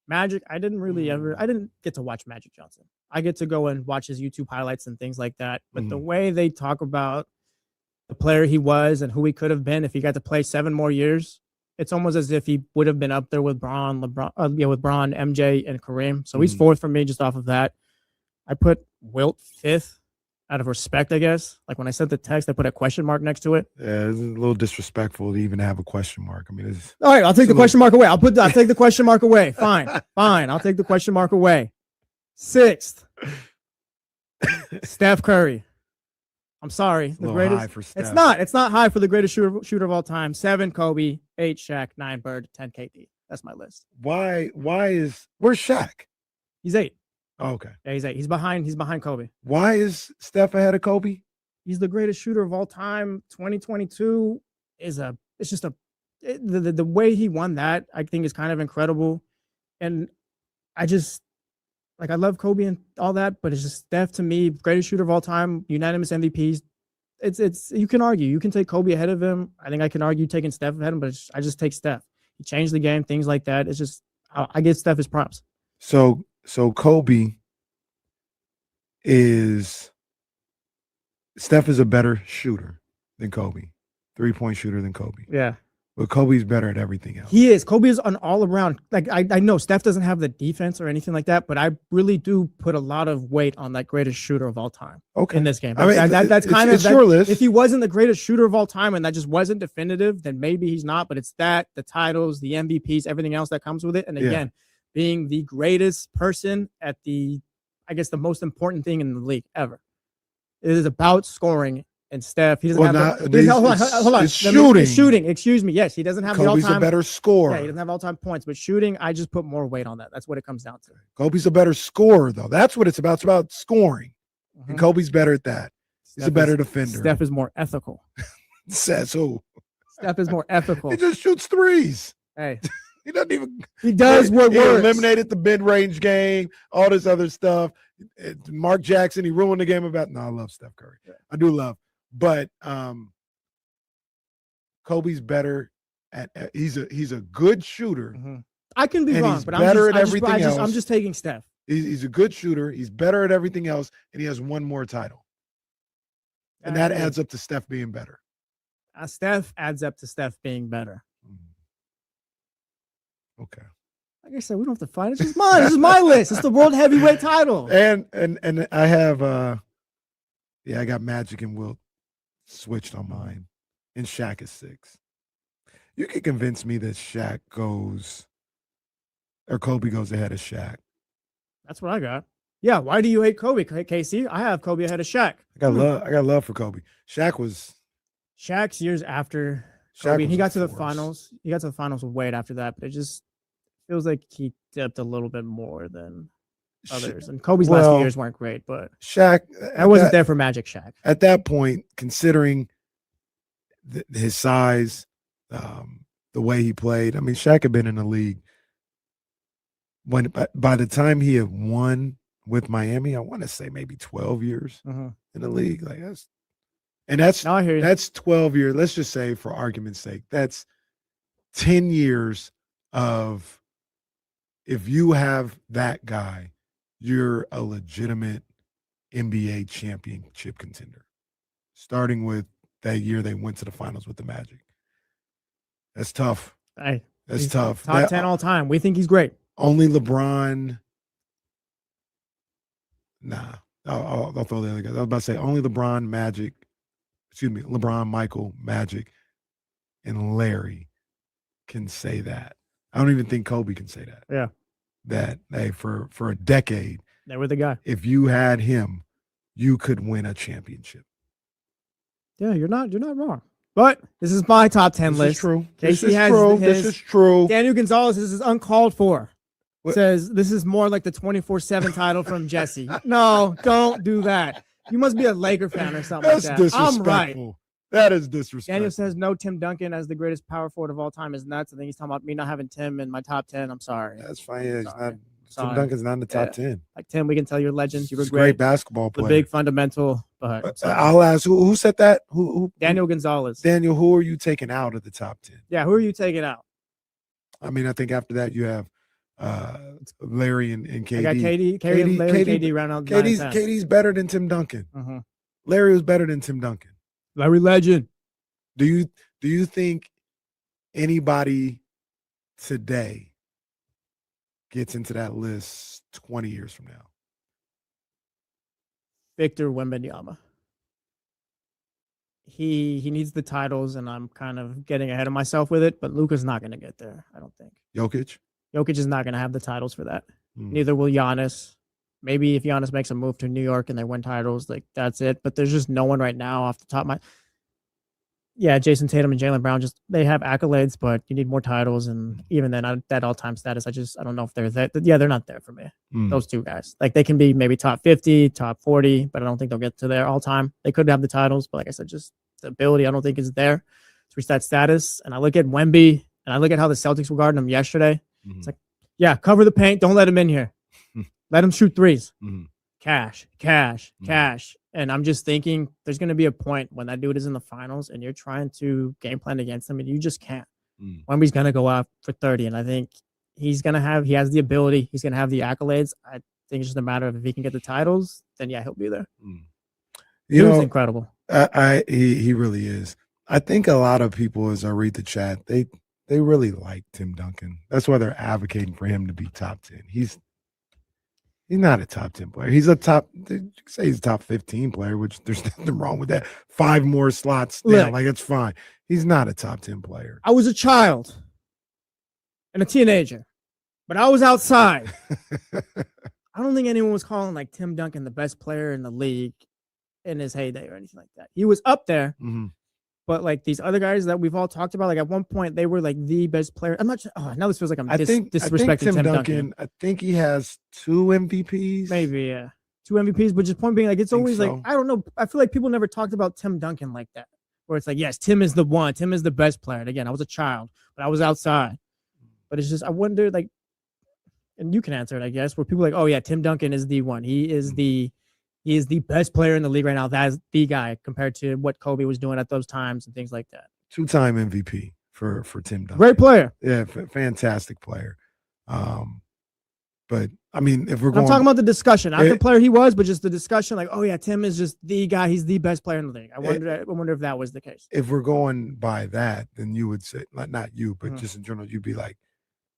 Magic, I didn't get to watch Magic Johnson. I get to go and watch his YouTube highlights and things like that. But the way they talk about the player he was and who he could have been if he got to play 7 more years, it's almost as if he would have been up there with Braun, MJ, and Kareem. So he's 4th for me just off of that. I put Wilt 5th. Out of respect, I guess. Like when I sent the text, I put a question mark next to it. Yeah, it's a little disrespectful to even have a question mark. I mean, all right. I'll take the question mark away. I'll take the question mark away. Fine. I'll take the question mark away. 6th, Steph Curry. I'm sorry, the greatest. High for Steph. It's not high for the greatest shooter of all time. 7, Kobe. 8, Shaq. 9, Bird. 10, KD. That's my list. Where's Shaq? He's 8. Oh, okay. Yeah, he's 8. He's behind Kobe. Why is Steph ahead of Kobe? He's the greatest shooter of all time. 2022 the way he won that, I think, is kind of incredible. And I love Kobe and all that, but it's just Steph, to me, greatest shooter of all time, unanimous MVPs. It's you can argue. You can take Kobe ahead of him. I think I can argue taking Steph ahead of him, but I just take Steph. He changed the game, things like that. It's just, I give Steph his props. So Steph is a better shooter than Kobe, 3-point shooter than Kobe. Yeah. But Kobe's better at everything else. He is. Kobe is an all-around. Like, I know Steph doesn't have the defense or anything like that, but I really do put a lot of weight on that greatest shooter of all time in this game. I mean, that's kind of your list. If he wasn't the greatest shooter of all time and that just wasn't definitive, then maybe he's not. But it's that, the titles, the MVPs, everything else that comes with it. And again, being the greatest person at the most important thing in the league ever. It is about scoring. And Steph, he doesn't have hold on. It's shooting. Shooting, excuse me. Yes, he doesn't have Kobe's the all-time. a better scorer. Yeah, he doesn't have all-time points, but shooting, I just put more weight on that. That's what it comes down to. Kobe's a better scorer, though. That's what it's about. It's about scoring. And Kobe's better at that. He's a better defender. Steph is more ethical. Says who? Steph is more ethical. He just shoots threes. Hey. He doesn't even. He does what works. Eliminated the mid-range game, all this other stuff. Mark Jackson, he ruined the game about. No, I love Steph Curry. Yeah. I do love. But Kobe's better at. He's a good shooter. I can be wrong, but I'm just taking Steph. He's a good shooter. He's better at everything else, and he has one more title. And that adds up to Steph being better. Steph adds up to Steph being better. Okay. Like I said, we don't have to fight. It's just mine. This is my list. It's the world heavyweight title. And I have I got Magic and Wilt switched on mine. And Shaq is 6. You can convince me that Shaq goes or Kobe goes ahead of Shaq. That's what I got. Yeah, why do you hate Kobe, Casey? I have Kobe ahead of Shaq. I got love for Kobe. Shaq's years after Kobe. He got to the finals. He got to the finals with Wade after that, but it just feels like he dipped a little bit more than others. And Kobe's last few years weren't great, but Shaq, I wasn't there for Magic Shaq. At that point, considering his size, the way he played, I mean, Shaq had been in the league by the time he had won with Miami, I want to say maybe 12 years in the league. Like that's 12 years. Let's just say, for argument's sake, that's 10 years of, if you have that guy, you're a legitimate NBA championship contender. Starting with that year they went to the finals with the Magic. That's tough. That's tough. Top 10 all time. We think he's great. Only LeBron. Nah, I'll throw the other guys. I was about to say only LeBron, Michael, Magic, and Larry can say that. I don't even think Kobe can say that. Yeah. That, hey, for a decade, they were the guy. If you had him, you could win a championship. Yeah, you're not wrong. But this is my top 10 list. This is true. Casey This is true. Daniel Gonzalez, this is uncalled for. Says this is more like the 24/7 title from Jesse. No, don't do that. You must be a Laker fan or something That's like that. I'm right. That is disrespectful. Daniel says no Tim Duncan as the greatest power forward of all time is nuts. I think he's talking about me not having Tim in my top 10. I'm sorry. That's fine. Yeah, Tim Duncan's not in the top 10. Like Tim, we can tell you're legends. You were great basketball player. The big fundamental. But I'll ask who said that? Who? Daniel Gonzalez. Daniel, who are you taking out of the top 10? Yeah, who are you taking out? I mean, I think after that you have Larry and KD. I got KD round out. KD's better than Tim Duncan. Larry was better than Tim Duncan. Larry legend. Do you think anybody today gets into that list 20 years from now? Victor Wembanyama. He needs the titles, and I'm kind of getting ahead of myself with it, but Luka's not going to get there, I don't think. Jokic is not going to have the titles for that. Neither will Giannis. Maybe if Giannis makes a move to New York and they win titles, like that's it. But there's just no one right now off the top of my. Yeah, Jason Tatum and Jaylen Brown, they have accolades, but you need more titles. And even then, that all-time status, I don't know if they're there. Yeah, they're not there for me. Those two guys. Like, they can be maybe top 50, top 40, but I don't think they'll get to there all-time. They could have the titles, but like I said, just the ability I don't think is there to reach that status. And I look at Wemby, and I look at how the Celtics were guarding him yesterday. It's like, yeah, cover the paint. Don't let him in here. Let him shoot threes. Cash. And I'm just thinking there's going to be a point when that dude is in the finals and you're trying to game plan against him and you just can't. Wemby's going to go out for 30. And I think he has the ability. He's going to have the accolades. I think it's just a matter of if he can get the titles, then yeah, he'll be there. He's incredible. He really is. I think a lot of people, as I read the chat, they really like Tim Duncan. That's why they're advocating for him to be top 10. He's not a top 10 player. He's a top 15 player, which there's nothing wrong with that. 5 more slots down, like it's fine. He's not a top 10 player. I was a child and a teenager, but I was outside. I don't think anyone was calling like Tim Duncan the best player in the league in his heyday or anything like that. He was up there, but like these other guys that we've all talked about, like at one point they were like the best player. I'm not sure. Oh, now this feels like I'm disrespecting Tim Duncan. I think he has 2 MVPs. Maybe, yeah. 2 MVPs, but just point being like, it's always like, I don't know. I feel like people never talked about Tim Duncan like that, where it's like, yes, Tim is the one. Tim is the best player. And again, I was a child, but I was outside. But it's just, I wonder, like, and you can answer it, I guess, where people are like, oh yeah, Tim Duncan is the one. He is the best player in the league right now. That's the guy compared to what Kobe was doing at those times and things like that. 2-time MVP for Tim Duncan. Great player. Yeah, fantastic player. But I mean, if we're I'm going, talking about the discussion, not the player he was, but just the discussion. Like, oh yeah, Tim is just the guy. He's the best player in the league. I wonder if that was the case. if we're going by that, then you would say, not you, but just in general, you'd be like,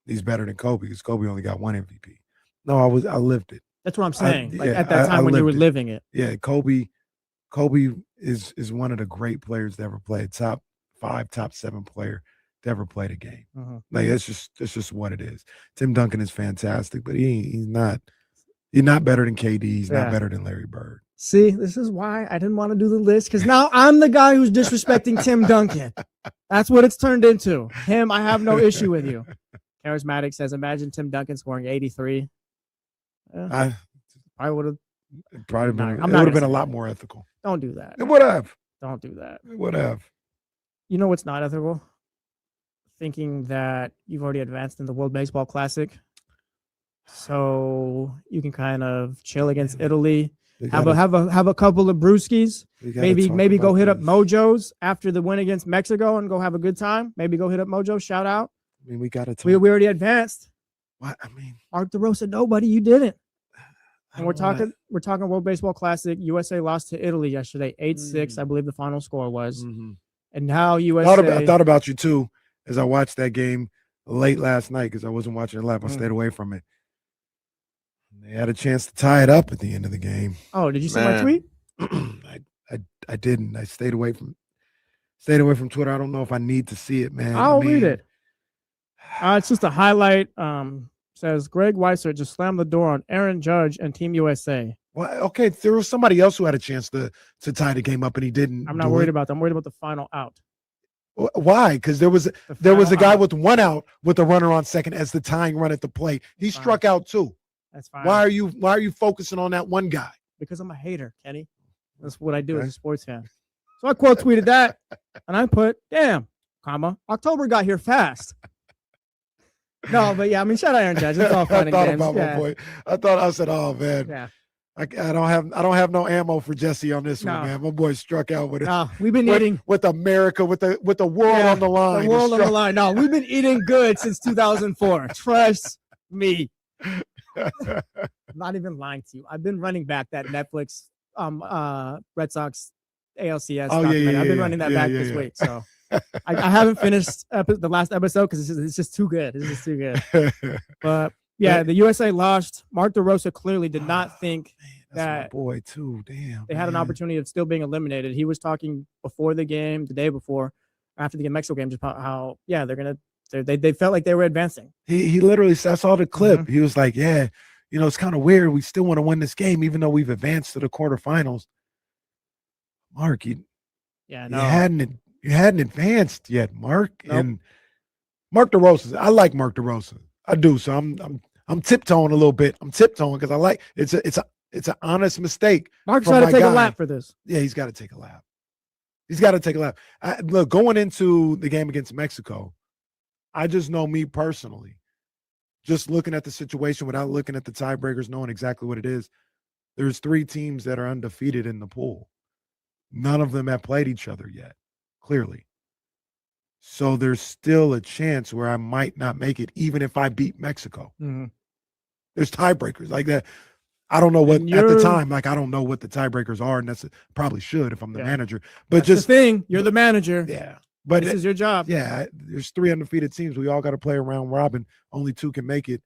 he's better than Kobe because Kobe only got one MVP. No, I lived it. That's what I'm saying. At that time when you were living it. Yeah, Kobe is one of the great players to ever play. Top 5, top 7 player to ever play the game. Like it's just what it is. Tim Duncan is fantastic, but he's not better than KD. He's not better than Larry Bird. See, this is why I didn't want to do the list, because now I'm the guy who's disrespecting Tim Duncan. That's what it's turned into. Him, I have no issue with you. Charismatic says, imagine Tim Duncan scoring 83. I would have. It would have been a lot more ethical. Don't do that. It would have. Don't do that. It would have. You know what's not ethical? Thinking that you've already advanced in the World Baseball Classic, so you can kind of chill against Italy. Have a couple of brewskis. Maybe go hit up Mojo's after the win against Mexico and go have a good time. Maybe go hit up Mojo. Shout out. I mean, we got to talk. We already advanced. What I mean, Mark DeRosa, nobody. You didn't. And we're talking World Baseball Classic. USA lost to Italy yesterday, 8-6. I believe the final score was. And now USA. I thought about you too as I watched that game late last night because I wasn't watching it live. I stayed away from it. They had a chance to tie it up at the end of the game. Oh, did you see my tweet? I didn't. I stayed away from Twitter. I don't know if I need to see it, man. I'll read it. It's just a highlight. Says Greg Weiser just slammed the door on Aaron Judge and Team USA. Well, okay, there was somebody else who had a chance to tie the game up and he didn't. I'm not worried about that. I'm worried about the final out. Why? Because there was a guy with one out with a runner on second as the tying run at the plate. He struck out too. That's fine. Why are you focusing on that one guy? Because I'm a hater, Kenny. That's what I do as a sports fan. So I quote tweeted that and I put, damn, October got here fast. No, but yeah, I mean, shout out Aaron Judge. It's all fun and games. About my boy. I said, oh man, yeah. I don't have no ammo for Jesse on this one, man. My boy struck out with it. No, we've been eating with America, with the world on the line. The world on the line. No, we've been eating good since 2004. Trust me. I'm not even lying to you. I've been running back that Netflix Red Sox ALCS documentary. I've been running that back this week. So I haven't finished the last episode because it's just too good. It's just too good. But yeah, the USA lost. Mark DeRosa clearly did not think that my boy too. Damn, they had an opportunity of still being eliminated. He was talking before the game, the day before, after the Mexico game, just about how they felt like they were advancing. He literally said, I saw the clip. He was like, yeah, it's kind of weird. We still want to win this game, even though we've advanced to the quarterfinals. Mark, you hadn't advanced yet, Mark. Nope. And Mark DeRosa, I like Mark DeRosa. I do. So I'm tiptoeing a little bit. I'm tiptoeing because I like it's an honest mistake. Mark's got to take a lap for this. Yeah, he's got to take a lap. He's got to take a lap. Look, going into the game against Mexico, I just know me personally, just looking at the situation without looking at the tiebreakers, knowing exactly what it is, there's 3 teams that are undefeated in the pool. None of them have played each other yet, clearly. So there's still a chance where I might not make it, even if I beat Mexico. There's tiebreakers like that. I don't know what at the time, I don't know what the tiebreakers are, and that's probably should if I'm the manager. But that's just the thing, you're the manager. Yeah. But this is your job. Yeah, there's 3 undefeated teams. We all got to play a round robin. Only 2 can make it.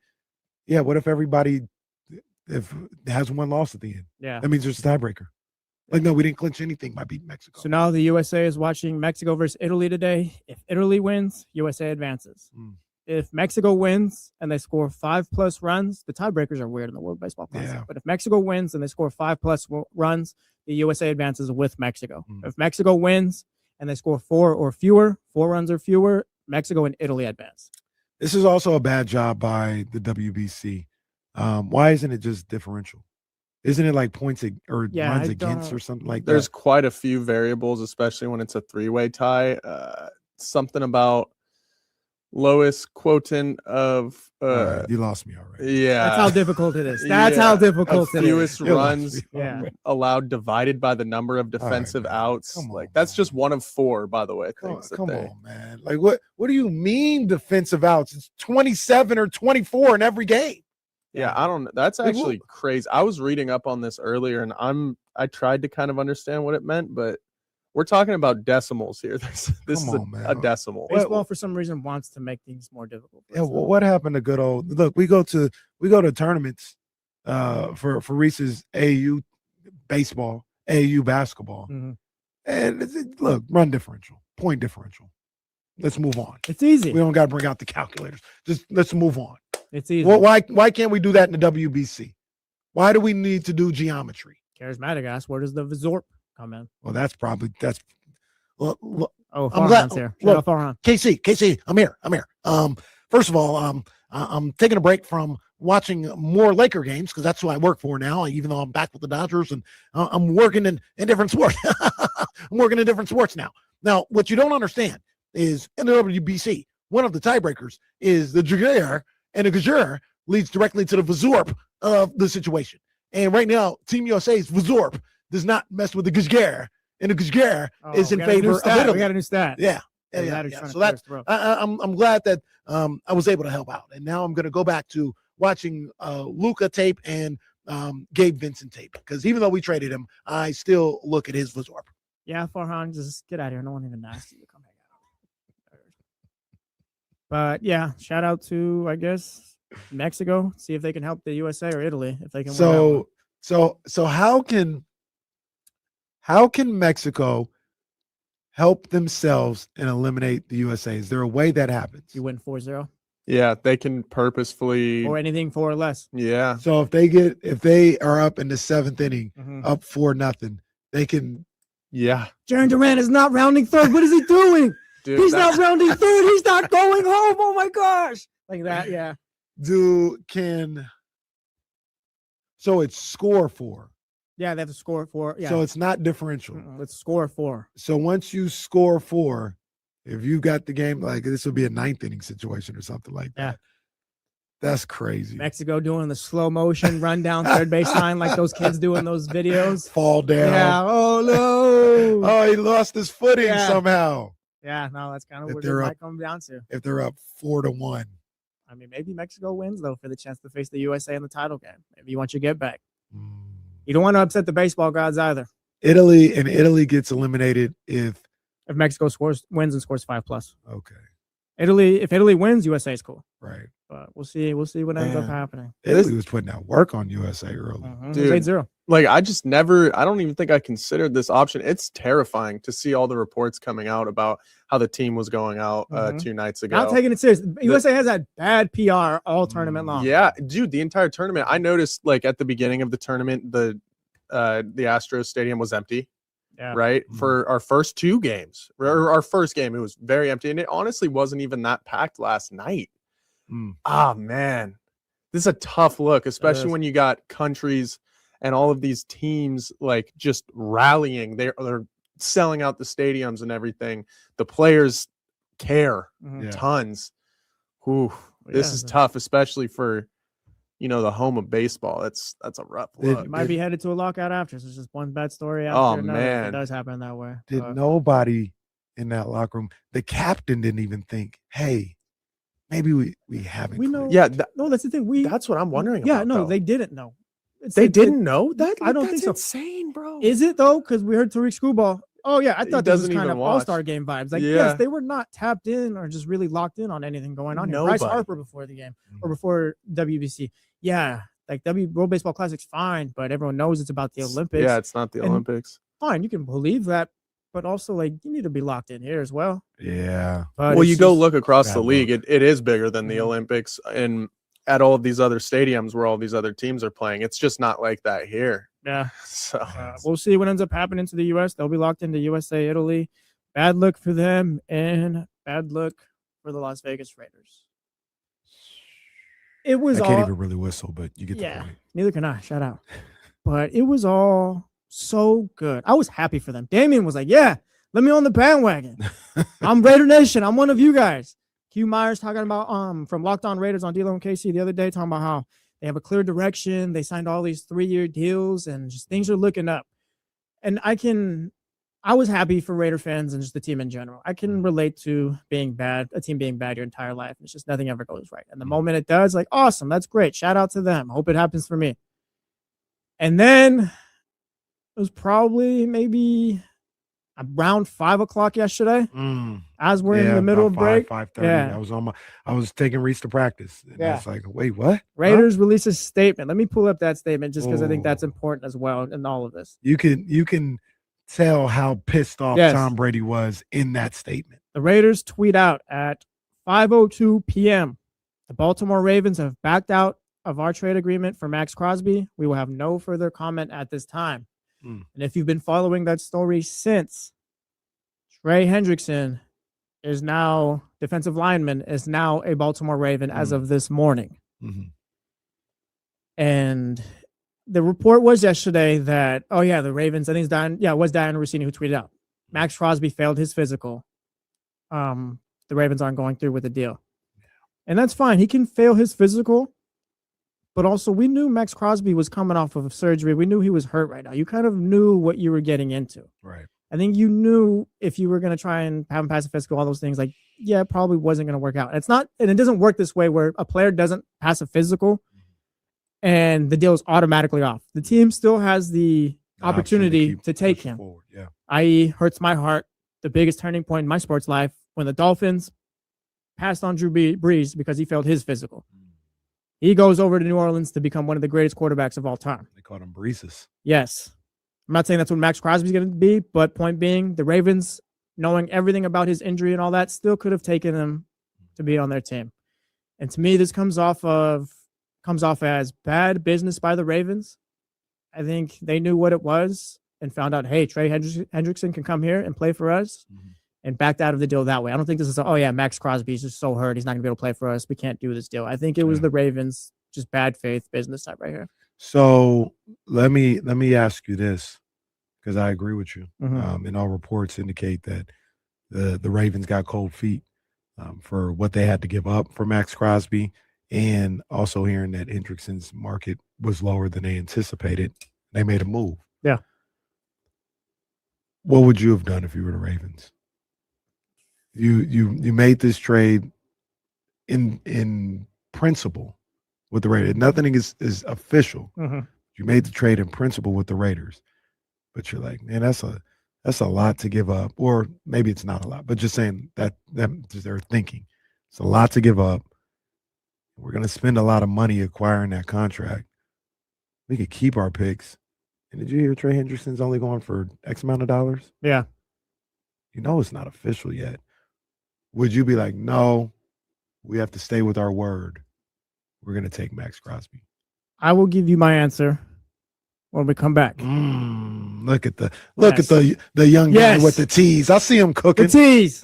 Yeah, what if everybody has 1 loss at the end? Yeah. That means there's a tiebreaker. Like, no, we didn't clinch anything by beating Mexico. So now the USA is watching Mexico versus Italy today. If Italy wins, USA advances. If Mexico wins and they score 5+ runs, the tiebreakers are weird in the World Baseball Classic. Yeah. But if Mexico wins and they score 5+ runs, the USA advances with Mexico. If Mexico wins and they score 4 runs or fewer, Mexico and Italy advance. This is also a bad job by the WBC. Why isn't it just differential? Isn't it like points or runs against or something like that? There's quite a few variables, especially when it's a 3-way tie. Something about lowest quotient of you lost me already. Yeah, that's how difficult it is. That's how difficult it is. Fewest runs allowed divided by the number of defensive outs. That's just one of 4, by the way. Come on, man. Like what do you mean defensive outs? It's 27 or 24 in every game. Yeah, I don't. That's Like, actually crazy. I was reading up on this earlier, and I tried to kind of understand what it meant, but we're talking about decimals here. This is Come on, man. a decimal. Baseball, for some reason, wants to make things more difficult. Yeah, well, what happened to good old? Look, we go to tournaments for Reese's AU baseball, AU basketball, Mhm. and look, run differential, point differential. Let's move on. It's easy. We don't got to bring out the calculators. Just let's move on. It's easy. Well, why can't we do that in the WBC? Why do we need to do geometry? Charismatic ass. Where does the Vizorp come in? Well, that's. Well, Oh, I'm glad- Farhan's here. look, Shout out Farhan. KC, I'm here. First of all, I'm taking a break from watching more Laker games because that's who I work for now. Even though I'm back with the Dodgers and I'm working in different sports. I'm working in different sports now. Now, what you don't understand is in the WBC, one of the tiebreakers is the Jaguar, and the Jaguar leads directly to the Vizorp of the situation. And right now, Team USA's Vizorp does not mess with the Jaguar, and the Jaguar is in favor of Italy. We got a new stat. Yeah. So that's I'm glad that I was able to help out, and now I'm going to go back to watching Luka tape and Gabe Vincent tape because even though we traded him, I still look at his Vizorp. Yeah, Farhan, just get out of here. No one even asked you to come hang out. But yeah, shout out to I guess Mexico. See if they can help the USA or Italy if they can. So how can Mexico help themselves and eliminate the USA? Is there a way that happens? You win 4-0 Yeah, they can purposefully or anything 4 or less. Yeah. So if they are up in the 7th inning, Mhm. up 4-0, they can. Yeah. Jaren Durant is not rounding third. What is he doing? Dude, He's not rounding third. He's not going home. Oh my gosh. Like that, yeah. So it's score 4. Yeah, they have to score 4. Yeah. So it's not differential. Let's score 4. So once you score 4, if you got the game, like this would be a 9th inning situation or something like that. Yeah. That's crazy. Mexico doing the slow motion run down third base line like those kids do in those videos. Fall down. Yeah. Oh no. Oh, he lost his footing somehow. Yeah, no, that's kind of If what they're it up- might come down to. If they're up 4-1. I mean, maybe Mexico wins though for the chance to face the USA in the title game. Maybe you want your get back. You don't want to upset the baseball gods either. Italy gets eliminated if Mexico wins and scores 5+. okay. If Italy wins, USA is cool. Right. But we'll see what ends up happening. Italy was putting out work on USA early. Dude. It was 8-0. Like I don't even think I considered this option. It's terrifying to see all the reports coming out about how the team was going out 2 nights ago. Not taking it serious. USA has had bad PR all tournament long. Yeah, dude, the entire tournament. I noticed like at the beginning of the tournament, the Astros stadium was empty. Yeah. Right. For our first 2 games, or our first game, it was very empty. And it honestly wasn't even that packed last night. Ah, man, this is a tough look, especially when you got countries and all of these teams like just rallying. They're selling out the stadiums and everything. The players care tons. Ooh, this is tough, especially for the home of baseball. That's a rough look. You might be headed to a lockout after. So it's just one bad story after Oh, another. man. It does happen that way. Did nobody in that locker room, the captain didn't even think, hey, maybe we haven't. We know. Yeah, No, that's the thing. that's what I'm wondering Yeah, about. no, though. they didn't know. They didn't know that. I don't think so. Insane, bro. Is it though? Because we heard Tariq Screwball. Oh yeah, I thought this was doesn't kind even of watch. all-star game vibes. Like Yeah. yes, they were not tapped in or just really locked in on anything going on here. Bryce Nobody. Harper before the game or before WBC. Yeah, like World Baseball Classic's fine, but everyone knows it's about the Olympics. Yeah, it's not the And- Olympics. Fine, you can believe that, but also like you need to be locked in here as well. Yeah. But Well, it's you go just- look across bad the league. It is bigger than the Mhm. Olympics, and at all of these other stadiums where all these other teams are playing, it's just not like that here. Yeah. So We'll see what ends up happening to the U.S. They'll be locked into USA, Italy. Bad luck for them and bad luck for the Las Vegas Raiders. It was I can't all even really whistle, but you get the point. neither can I. Shout out. But it was all so good. I was happy for them. Damien was like, yeah, let me on the bandwagon. I'm Raider Nation. I'm one of you guys. Q Myers talking about from Locked On Raiders on D-Lo and KC the other day, talking about how they have a clear direction. They signed all these 3-year deals and just things are looking up. And I can I was happy for Raider fans and just the team in general. I can relate to being bad, a team being bad your entire life. It's just nothing ever goes right. And the moment it does, like, awesome, that's great. Shout out to them. Hope it happens for me. And then it was probably maybe around 5 o'clock yesterday. As we're in the middle of break. 5:30. Yeah. I was taking Reese to practice. And I was like, wait, what? Raiders released a statement. Let me pull up that statement just because I think that's important as well in all of this. You can tell how pissed off Tom Brady was in that statement. The Raiders tweet out at 5:02 p.m. The Baltimore Ravens have backed out of our trade agreement for Max Crosby. We will have no further comment at this time. And if you've been following that story since, Trey Hendrickson is now defensive lineman, is now a Baltimore Raven as of this morning. And the report was yesterday that, the Ravens, I think it's it was Diana Rossini who tweeted out, Max Crosby failed his physical. The Ravens aren't going through with the deal. And that's fine. He can fail his physical. But also, we knew Max Crosby was coming off of surgery. We knew he was hurt right now. You kind of knew what you were getting into. Right. I think you knew if you were going to try and have him pass a physical, all those things, like, it probably wasn't going to work out. It's not, and it doesn't work this way where a player doesn't pass a physical and the deal is automatically off. The team still has the opportunity to take him. Forward. Yeah. I.e., hurts my heart, the biggest turning point in my sports life, when the Dolphins passed on Drew Brees because he failed his physical. He goes over to New Orleans to become one of the greatest quarterbacks of all time. They called him Breezes. Yes. I'm not saying that's what Max Crosby's going to be, but point being, the Ravens, knowing everything about his injury and all that, still could have taken him to be on their team. And to me, this comes off as bad business by the Ravens. I think they knew what it was and found out, hey, Trey Hendrickson can come here and play for us, and backed out of the deal that way. I don't think this is, Max Crosby's just so hurt. He's not going to be able to play for us. We can't do this deal. I think it was the Ravens, just bad faith business type right here. So let me ask you this, because I agree with you. And all reports indicate that the Ravens got cold feet for what they had to give up for Max Crosby, and also hearing that Hendrickson's market was lower than they anticipated. They made a move. Yeah. What would you have done if you were the Ravens? You made this trade in principle with the Raiders. Nothing is official. You made the trade in principle with the Raiders, but you're like, man, that's a lot to give up, or maybe it's not a lot, but just saying that they're thinking it's a lot to give up. We're going to spend a lot of money acquiring that contract. We could keep our picks. And did you hear Trey Hendrickson's only going for X amount of dollars? Yeah. You know it's not official yet. Would you be like, no, we have to stay with our word. We're going to take Max Crosby? I will give you my answer when we come back. Look at the young guy with the tease. I see him cooking. The tease.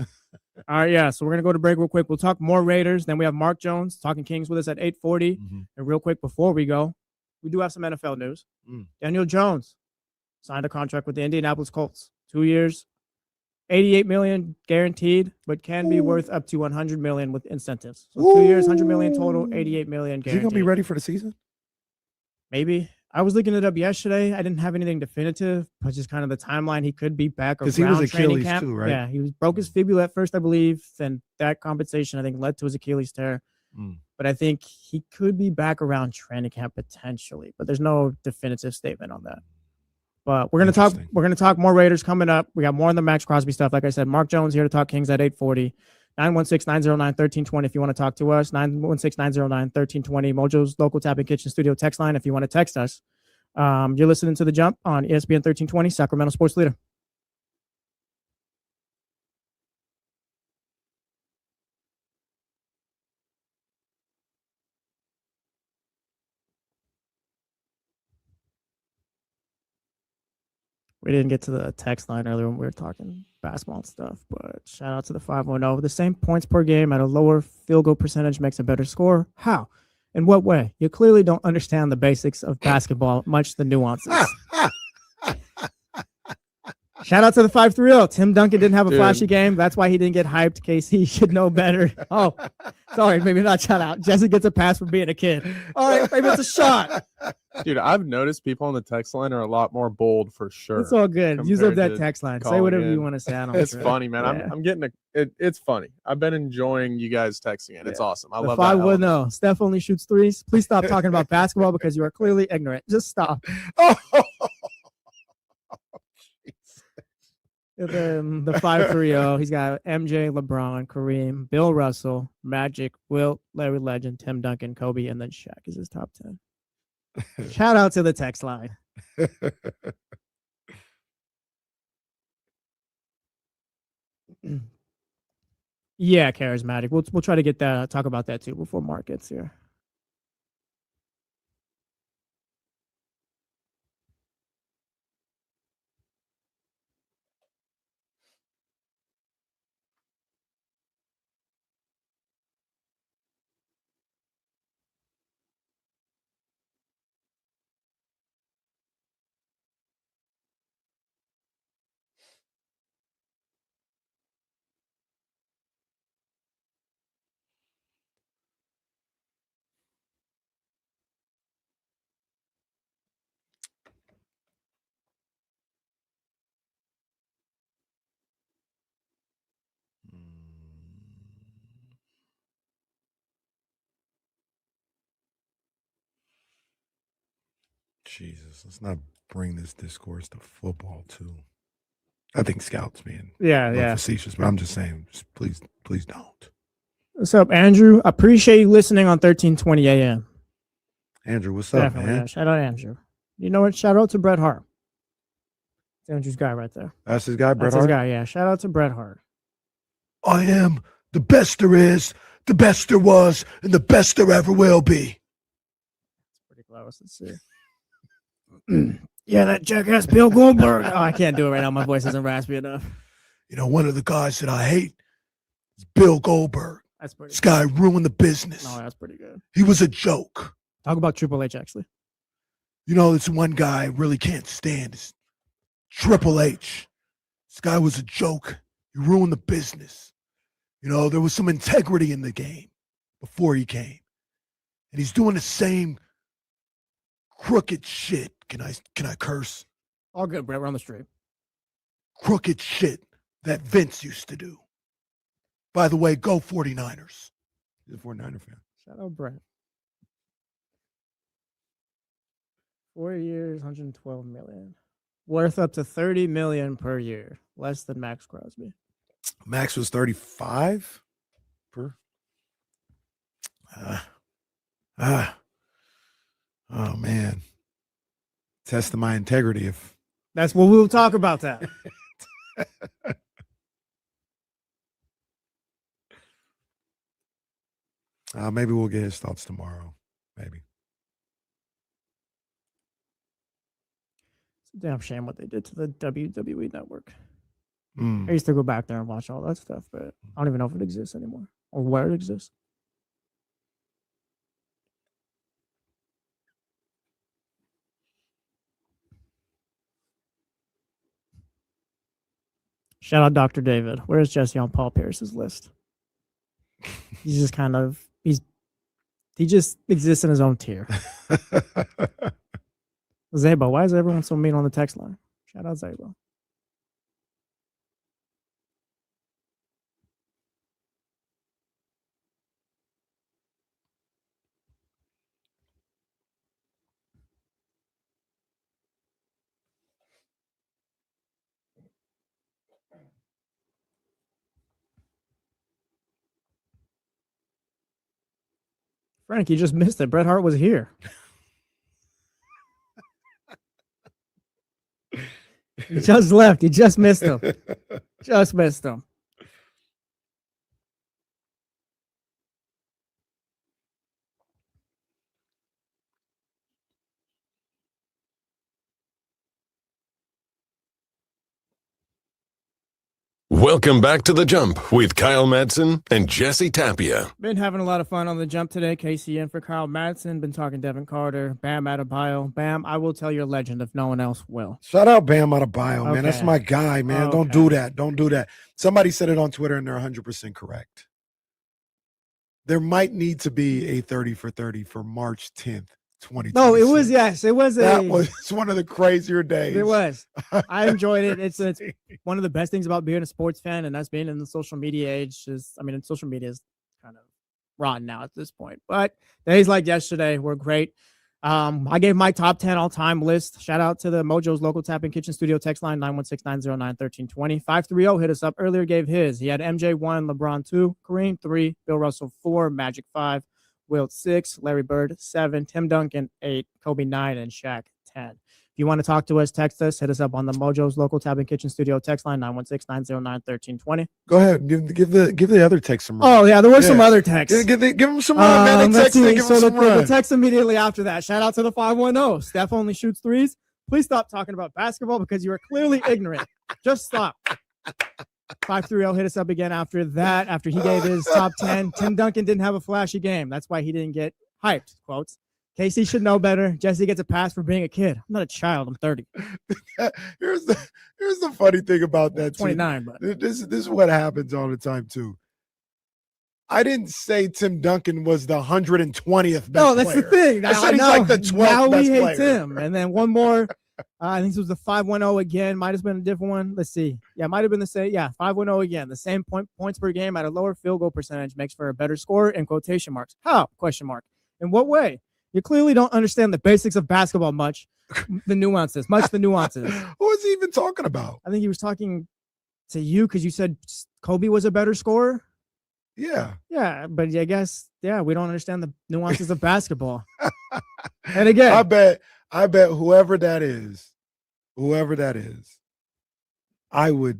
All right, yeah. So we're going to go to break real quick. We'll talk more Raiders. Then we have Mark Jones talking Kings with us at 8:40. And real quick before we go, we do have some NFL news. Daniel Jones signed a contract with the Indianapolis Colts. 2 years, $88 million guaranteed, but can be worth up to $100 million with incentives. So 2 years, $100 million total, $88 million guaranteed. Is he going to be ready for the season? Maybe. I was looking it up yesterday. I didn't have anything definitive, but just kind of the timeline. He could be back around because he was training Achilles camp. too, right? Yeah, he broke his fibula at first, I believe. Then that compensation, I think, led to his Achilles tear. But I think he could be back around training camp potentially, but there's no definitive statement on that. But we're gonna talk more Raiders coming up. We got more on the Max Crosby stuff. Like I said, Mark Jones here to talk Kings at 8:40. 916-909-1320 if you want to talk to us. 916-909-1320. Mojo's local tap and kitchen studio text line if you want to text us. You're listening to The Jump on ESPN 1320, Sacramento Sports Leader. We didn't get to the text line earlier when we were talking basketball and stuff, but shout out to the 510. The same points per game at a lower field goal percentage makes a better score. How? In what way? You clearly don't understand the basics of basketball, much the nuances. Shout out to the 5-3-0. Tim Duncan didn't have a Dude. flashy game. That's why he didn't get hyped. KC should know better. Oh, sorry, maybe not shout out. Jesse gets a pass for being a kid. All right, maybe it's a shot. Dude, I've noticed people on the text line are a lot more bold for sure. It's all good. Use up compared that to text line. Say calling whatever you in. want to say. I don't It's care. funny, man. Yeah. I'm getting it's funny. I've been enjoying you guys texting it. It's awesome. I The love that. 5-1-0. Steph only shoots threes. Please stop talking about basketball because you are clearly ignorant. Just stop. The 5-3-0. He's got MJ, LeBron, Kareem, Bill Russell, Magic, Wilt, Larry Legend, Tim Duncan, Kobe, and then Shaq is his top 10. Shout out to the text line. Yeah, charismatic. We'll try to get that. Talk about that too before Mark gets here. Jesus, let's not bring this discourse to football too. I think scouts being Yeah. facetious, but I'm just saying, please don't. What's up, Andrew? Appreciate you listening on 1320 AM. Andrew, what's up, Definitely, man? yeah. Shout out Andrew. You know what? Shout out to Bret Hart. That's Andrew's guy right there. That's his guy, Bret That's Hart. his guy. Yeah. Shout out to Bret Hart. I am the best there is, the best there was, and the best there ever will be. Pretty close. Let's see. Yeah, that jackass Bill Goldberg. Oh, I can't do it right now. My voice isn't raspy enough. You know, one of the guys that I hate is Bill Goldberg. That's pretty. This guy ruined the business. No, that's pretty good. He was a joke. Talk about Triple H actually. You know, this one guy I really can't stand is Triple H. This guy was a joke. He ruined the business. You know, there was some integrity in the game before he came. And he's doing the same crooked shit. Can I curse? All good, Brett. We're on the street. Crooked shit that Vince used to do. By the way, go 49ers. He's a 49er fan. Shout out Brett. 4 years, 112 million. Worth up to 30 million per year. Less than Max Crosby. Max was 35 per. Oh man. Testing my integrity if That's what we'll talk about that. maybe we'll get his thoughts tomorrow. Maybe. It's a damn shame what they did to the WWE network. Mm. I used to go back there and watch all that stuff, but I don't even know if it exists anymore or where it exists. Shout out Dr. David. Where's Jesse on Paul Pierce's list? He's just kind of he just exists in his own tier. Zabo, why is everyone so mean on the text line? Shout out Zabo. Frank, you just missed it. Bret Hart was here. He just left. You just missed him. Just missed him. Welcome back to The Jump with Kyle Madsen and Jesse Tapia. Been having a lot of fun on The Jump today. Casey in for Kyle Madsen. Been talking Devin Carter. Bam Adebayo. Bam, I will tell your legend if no one else will. Shout out Bam Adebayo, man. That's Okay. my guy, man. Don't do that. Don't do that. Somebody said it on Twitter, and they're 100% correct. There might need to be a 30 for 30 for March 10th, 2020. No, it was, yes. It was That was one of the crazier days. It was. I enjoyed it. It's one of the best things about being a sports fan, and that's being in the social media age. Social media is kind of rotten now at this point. But days like yesterday were great. I gave my top 10 all-time list. Shout out to the Mojo's local tap and kitchen studio text line 916-909-1320. 530 hit us up earlier, gave his. He had MJ 1, LeBron 2, Kareem 3, Bill Russell 4, Magic 5, Wilt 6, Larry Bird 7, Tim Duncan 8, Kobe 9, and Shaq 10. If you want to talk to us, text us. Hit us up on the Mojo's local tap and kitchen studio text line 916-909-1320. Go ahead. Give the other text some run. Oh yeah, there were some other texts. Give them some run, man. They text, give them some run. The text immediately after that. Shout out to the 510. Steph only shoots threes. Please stop talking about basketball because you are clearly ignorant. Just stop. 530 hit us up again after that. After he gave his top 10, Tim Duncan didn't have a flashy game. That's why he didn't get hyped. Quotes. Casey should know better. Jesse gets a pass for being a kid. I'm not a child. I'm 30. Here's the funny thing about that. 29, but this is what happens all the time too. I didn't say Tim Duncan was the 120th best no, that's player. the thing. I said he's like the 12th now best we hate player. Tim. And then one more. I think this was the 510 again. Might have been a different one. Let's see. Yeah, might have been the same. Yeah, 510 again. The same points per game at a lower field goal percentage makes for a better score in quotation marks. How? Question mark. In what way? You clearly don't understand the basics of basketball much. The nuances. Who was he even talking about? I think he was talking to you because you said Kobe was a better scorer. Yeah. Yeah, but I guess, yeah, we don't understand the nuances of basketball. And again, I bet whoever that is, I would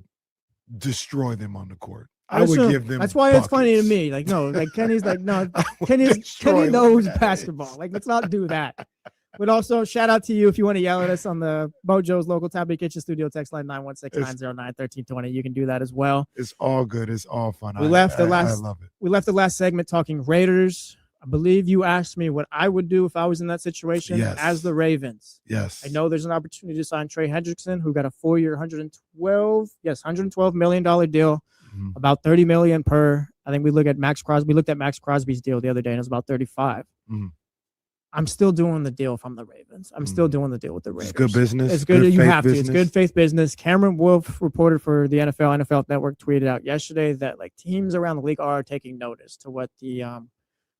destroy them on the court. I would give them. That's why buckets. it's funny to me. Like, no, like Kenny's like, no, Kenny knows basketball. Like, let's not do that. But also, shout out to you if you want to yell at us on the Mojo's local Tabby Kitchen studio text line 916-909-1320. You can do that as well. It's all good. It's all fun. I love it. We left the last segment talking Raiders. I believe you asked me what I would do if I was in that situation as the Ravens. Yes. I know there's an opportunity to sign Trey Hendrickson, who got a 4-year, $112 million deal, about $30 million per. I think we looked at Max Crosby's deal the other day, and it was about 35. I'm still doing the deal if I'm the Ravens. I'm still doing the deal with the Raiders. It's good business. It's good. You have business. to. It's good faith business. Cameron Wolf, reported for the NFL Network, tweeted out yesterday that like teams around the league are taking notice to what the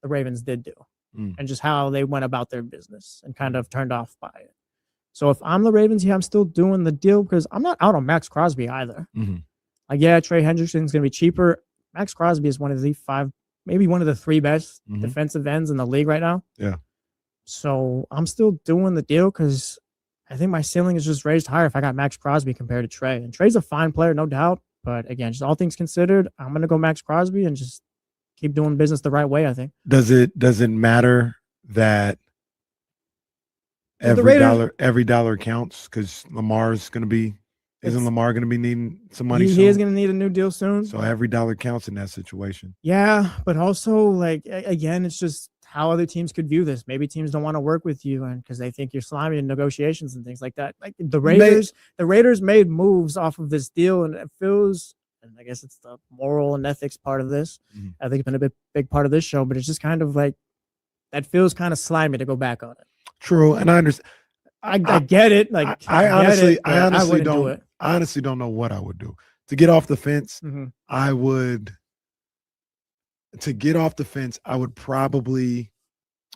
Ravens did do and just how they went about their business and kind of turned off by it. So if I'm the Ravens, I'm still doing the deal because I'm not out on Max Crosby either. Like, yeah, Trey Hendrickson's going to be cheaper. Max Crosby is one of the 5, maybe one of the 3 best defensive ends in the league right now. Yeah. So I'm still doing the deal because I think my ceiling is just raised higher if I got Max Crosby compared to Trey. And Trey's a fine player, no doubt. But again, just all things considered, I'm going to go Max Crosby and just keep doing business the right way, I think. Does it matter that every dollar counts? Because Lamar's going to be isn't Lamar going to be needing some money soon? He is going to need a new deal soon. So every dollar counts in that situation. Yeah, but also like again, it's just how other teams could view this. Maybe teams don't want to work with you and because they think you're slimy in negotiations and things like that. Like the Raiders made moves off of this deal, and it feels. And I guess it's the moral and ethics part of this. I think it's been a big part of this show, but it's just kind of like that feels kind of slimy to go back on it. True, and I understand. I get it. Like I honestly don't know what I would do to get off the fence. I would probably.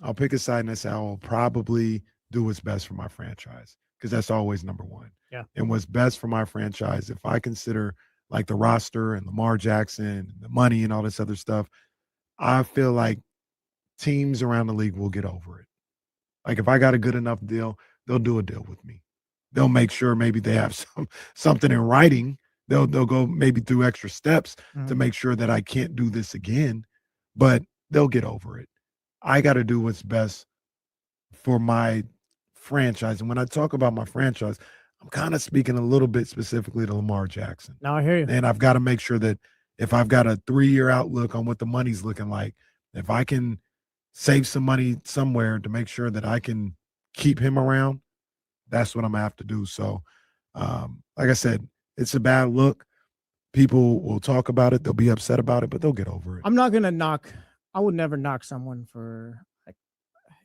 I'll pick a side and I say I will probably do what's best for my franchise because that's always number one. Yeah, and what's best for my franchise, if I consider like the roster and Lamar Jackson, and the money and all this other stuff, I feel like teams around the league will get over it. Like if I got a good enough deal, they'll do a deal with me. They'll make sure maybe they have something in writing. They'll go maybe through extra steps to make sure that I can't do this again, but they'll get over it. I got to do what's best for my franchise. And when I talk about my franchise, I'm kind of speaking a little bit specifically to Lamar Jackson. Now I hear you. And I've got to make sure that if I've got a 3-year outlook on what the money's looking like, if I can save some money somewhere to make sure that I can keep him around, that's what I'm going to have to do. So, like I said, it's a bad look. People will talk about it. They'll be upset about it, but they'll get over it. I'm not going to knock. I would never knock someone for, like,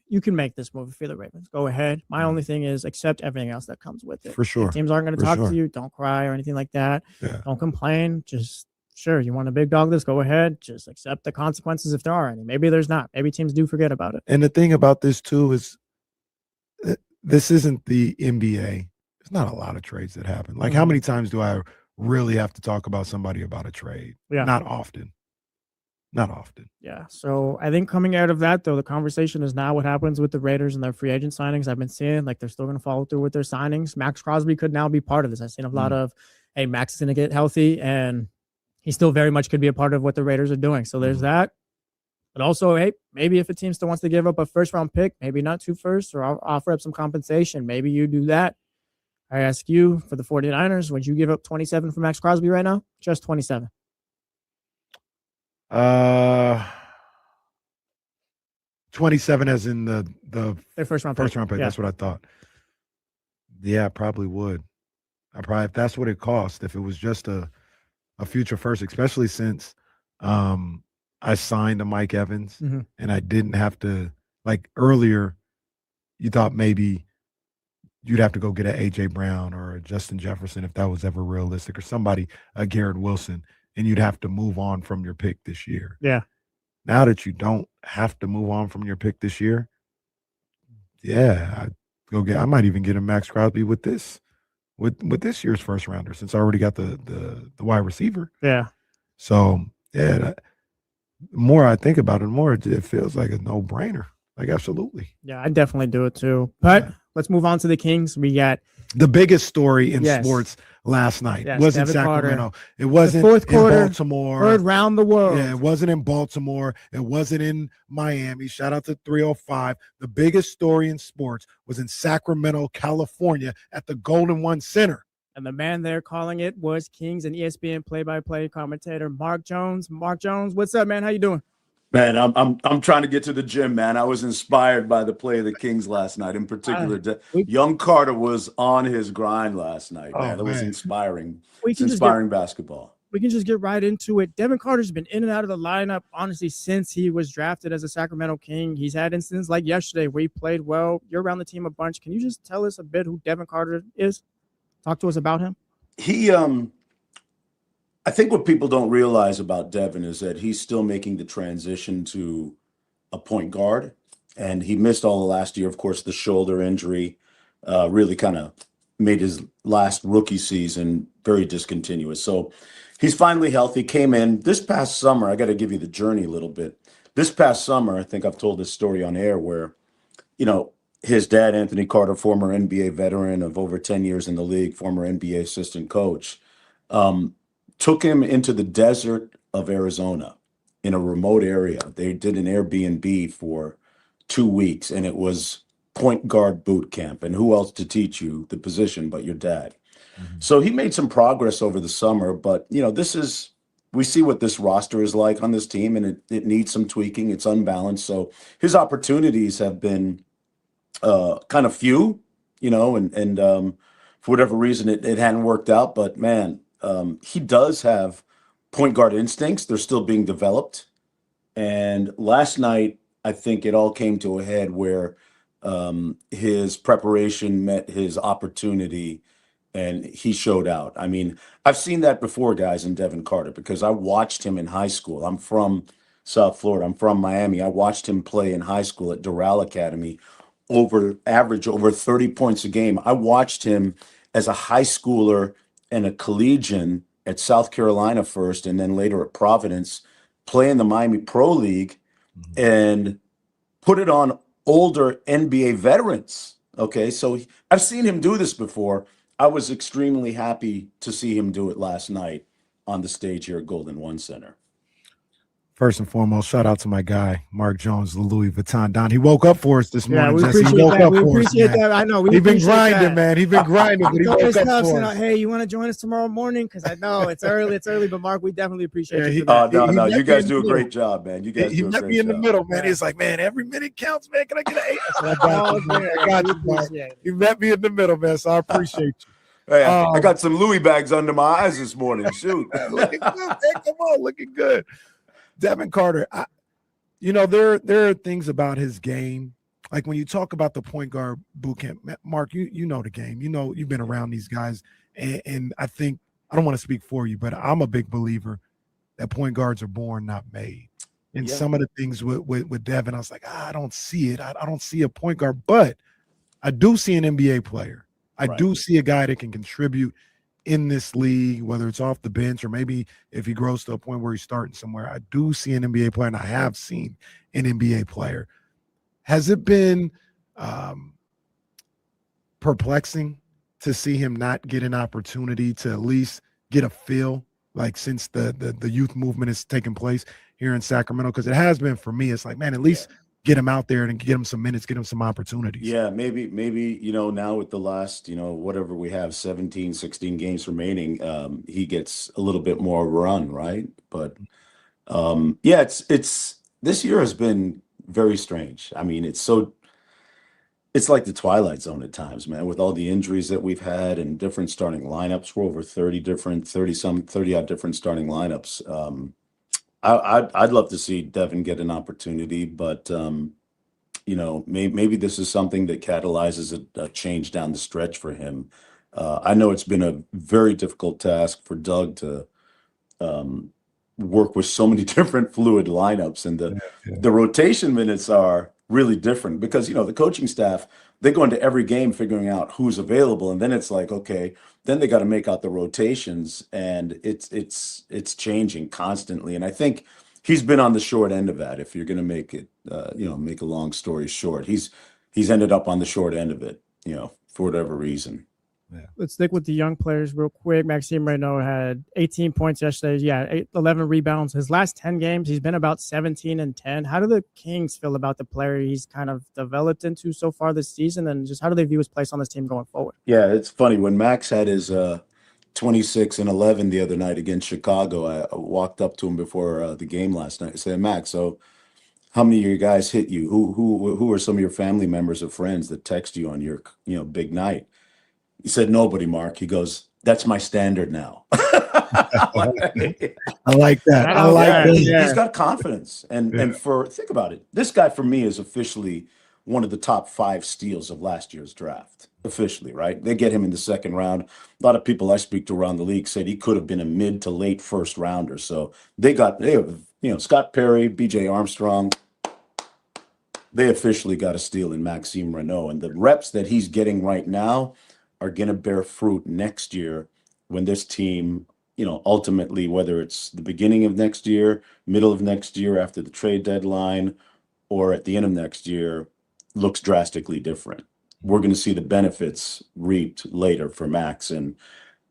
you can make this move for the Ravens. Go ahead. My only thing is accept everything else that comes with it. For sure. If teams aren't going to talk to you. Don't cry or anything like that. Yeah. Don't complain. Just, sure, you want a big dog this, go ahead. Just accept the consequences if there are any. Maybe there's not. Maybe teams do forget about it. And the thing about this, too, is this isn't the NBA. There's not a lot of trades that happen. Like, how many times do I really have to talk about somebody about a trade? Yeah. Not often. Not often. Yeah. So I think coming out of that, though, the conversation is now what happens with the Raiders and their free agent signings. I've been seeing like they're still going to follow through with their signings. Max Crosby could now be part of this. I've seen a lot of, hey, Max is going to get healthy, and he still very much could be a part of what the Raiders are doing. So there's that. But also, hey, maybe if a team still wants to give up a first-round pick, maybe not 2 firsts, or offer up some compensation, maybe you do that. I ask you, for the 49ers, would you give up 27 for Max Crosby right now? Just 27. 27 as in the Their first-round pick. Yeah. That's what I thought. Yeah, I probably would. If that's what it cost, if it was just a future first, especially since I signed to Mike Evans and I didn't have to, like earlier, you thought maybe you'd have to go get an A.J. Brown or a Justin Jefferson if that was ever realistic, or somebody, a Garrett Wilson, and you'd have to move on from your pick this year. Yeah. Now that you don't have to move on from your pick this year, yeah, I might even get a Max Crosby with this year's first rounder, since I already got the wide receiver. Yeah. So yeah, the more I think about it, the more it feels like a no-brainer. Like, absolutely. Yeah, I definitely do it too. But let's move on to the Kings. We got the biggest story in sports last night. Yes, Wasn't Devin Sacramento. Carter. It wasn't The fourth in quarter, Baltimore. heard round the world. Yeah, it wasn't in Baltimore. It wasn't in Miami. Shout out to 305. The biggest story in sports was in Sacramento, California, at the Golden One Center. And the man there calling it was Kings and ESPN play-by-play commentator Mark Jones. Mark Jones, what's up, man? How you doing? Man, I'm trying to get to the gym, man. I was inspired by the play of the Kings last night. In particular, young Carter was on his grind last night, man. It was inspiring. It's inspiring basketball. We can just get right into it. Devin Carter's been in and out of the lineup, honestly, since he was drafted as a Sacramento King. He's had instances like yesterday where he played well. You're around the team a bunch. Can you just tell us a bit who Devin Carter is? Talk to us about him. I think what people don't realize about Devin is that he's still making the transition to a point guard, and he missed all the last year. Of course, the shoulder injury really kind of made his last rookie season very discontinuous. So he's finally healthy, came in this past summer. I got to give you the journey a little bit. This past summer, I think I've told this story on air where, his dad, Anthony Carter, former NBA veteran of over 10 years in the league, former NBA assistant coach, took him into the desert of Arizona in a remote area. They did an Airbnb for 2 weeks, and it was point guard boot camp. And who else to teach you the position but your dad? So he made some progress over the summer, but we see what this roster is like on this team, and it needs some tweaking. It's unbalanced. So his opportunities have been kind of few, and for whatever reason, it hadn't worked out. But man, he does have point guard instincts. They're still being developed. And last night, I think it all came to a head where his preparation met his opportunity, and he showed out. I mean, I've seen that before, guys, in Devin Carter, because I watched him in high school. I'm from South Florida. I'm from Miami. I watched him play in high school at Doral Academy, average over 30 points a game. I watched him as a high schooler and a collegian at South Carolina first, and then later at Providence, play in the Miami Pro League and put it on older NBA veterans. Okay, so I've seen him do this before. I was extremely happy to see him do it last night on the stage here at Golden One Center. First and foremost, shout out to my guy, Mark Jones, the Louis Vuitton Don. He woke up for us this Yeah, morning. we Jesse. He appreciate woke that. up We for us, appreciate man. that. I know. He's been appreciate grinding, that. man. He's been grinding, but he It's woke always up tough. for So, us. hey, you want to join us tomorrow morning? Because I know it's early. It's early, but Mark, we definitely appreciate Yeah, you he- for that. No, he no, met you me guys in do the a middle. great job, man. You guys He do a met great me in the job. middle, man. Yeah. He's like, man, every minute counts, man. Can I get an 8? I said, I got All you, man. good. I got We you, man. appreciate it. He met me in the middle, man. So I appreciate you. Hey, I Um, got some Louis bags under my eyes this morning. Shoot. looking good, man. Come on, looking good. Devin Carter, there are things about his game. Like when you talk about the point guard boot camp, Mark, you know the game. You know, you've been around these guys. And I think, I don't want to speak for you, but I'm a big believer that point guards are born, not made. And Yeah. some of the things with Devin, I was like, I don't see it. I don't see a point guard, but I do see an NBA player. I Right. do see a guy that can contribute in this league, whether it's off the bench or maybe if he grows to a point where he's starting somewhere. I do see an NBA player, and I have seen an NBA player. Has it been perplexing to see him not get an opportunity to at least get a feel, like since the youth movement has taken place here in Sacramento? Because it has been for me. It's like, man, at least get him out there and get him some minutes, get him some opportunities. Yeah, maybe, now with the last, whatever we have, 17, 16 games remaining, he gets a little bit more run, right? But it's this year has been very strange. I mean, it's like the Twilight Zone at times, man, with all the injuries that we've had and different starting lineups. We're over 30 odd different starting lineups. I'd love to see Devin get an opportunity, but maybe this is something that catalyzes a change down the stretch for him. I know it's been a very difficult task for Doug to work with so many different fluid lineups, and the rotation minutes are really different because the coaching staff, they go into every game figuring out who's available, and then it's like, okay, then they got to make out the rotations, and it's changing constantly. And I think he's been on the short end of that. If you're going to make it, make a long story short, he's ended up on the short end of it, for whatever reason. Let's stick with the young players real quick. Maxime Renaud had 18 points yesterday. Yeah, 11 rebounds. His last 10 games, he's been about 17 and 10. How do the Kings feel about the player he's kind of developed into so far this season? And just how do they view his place on this team going forward? Yeah, it's funny. When Max had his 26 and 11 the other night against Chicago, I walked up to him before the game last night. I said, Max, so how many of your guys hit you? Who are some of your family members or friends that text you on your big night? He said, nobody, Mark. He goes, that's my standard now. I like that. I like that. He's got confidence. And think about it. This guy for me is officially one of the top 5 steals of last year's draft. Officially, right? They get him in the second round. A lot of people I speak to around the league said he could have been a mid to late first rounder. So they have Scott Perry, BJ Armstrong. They officially got a steal in Maxime Renaud. And the reps that he's getting right now are going to bear fruit next year when this team, ultimately, whether it's the beginning of next year, middle of next year, after the trade deadline, or at the end of next year, looks drastically different. We're going to see the benefits reaped later for Max. And,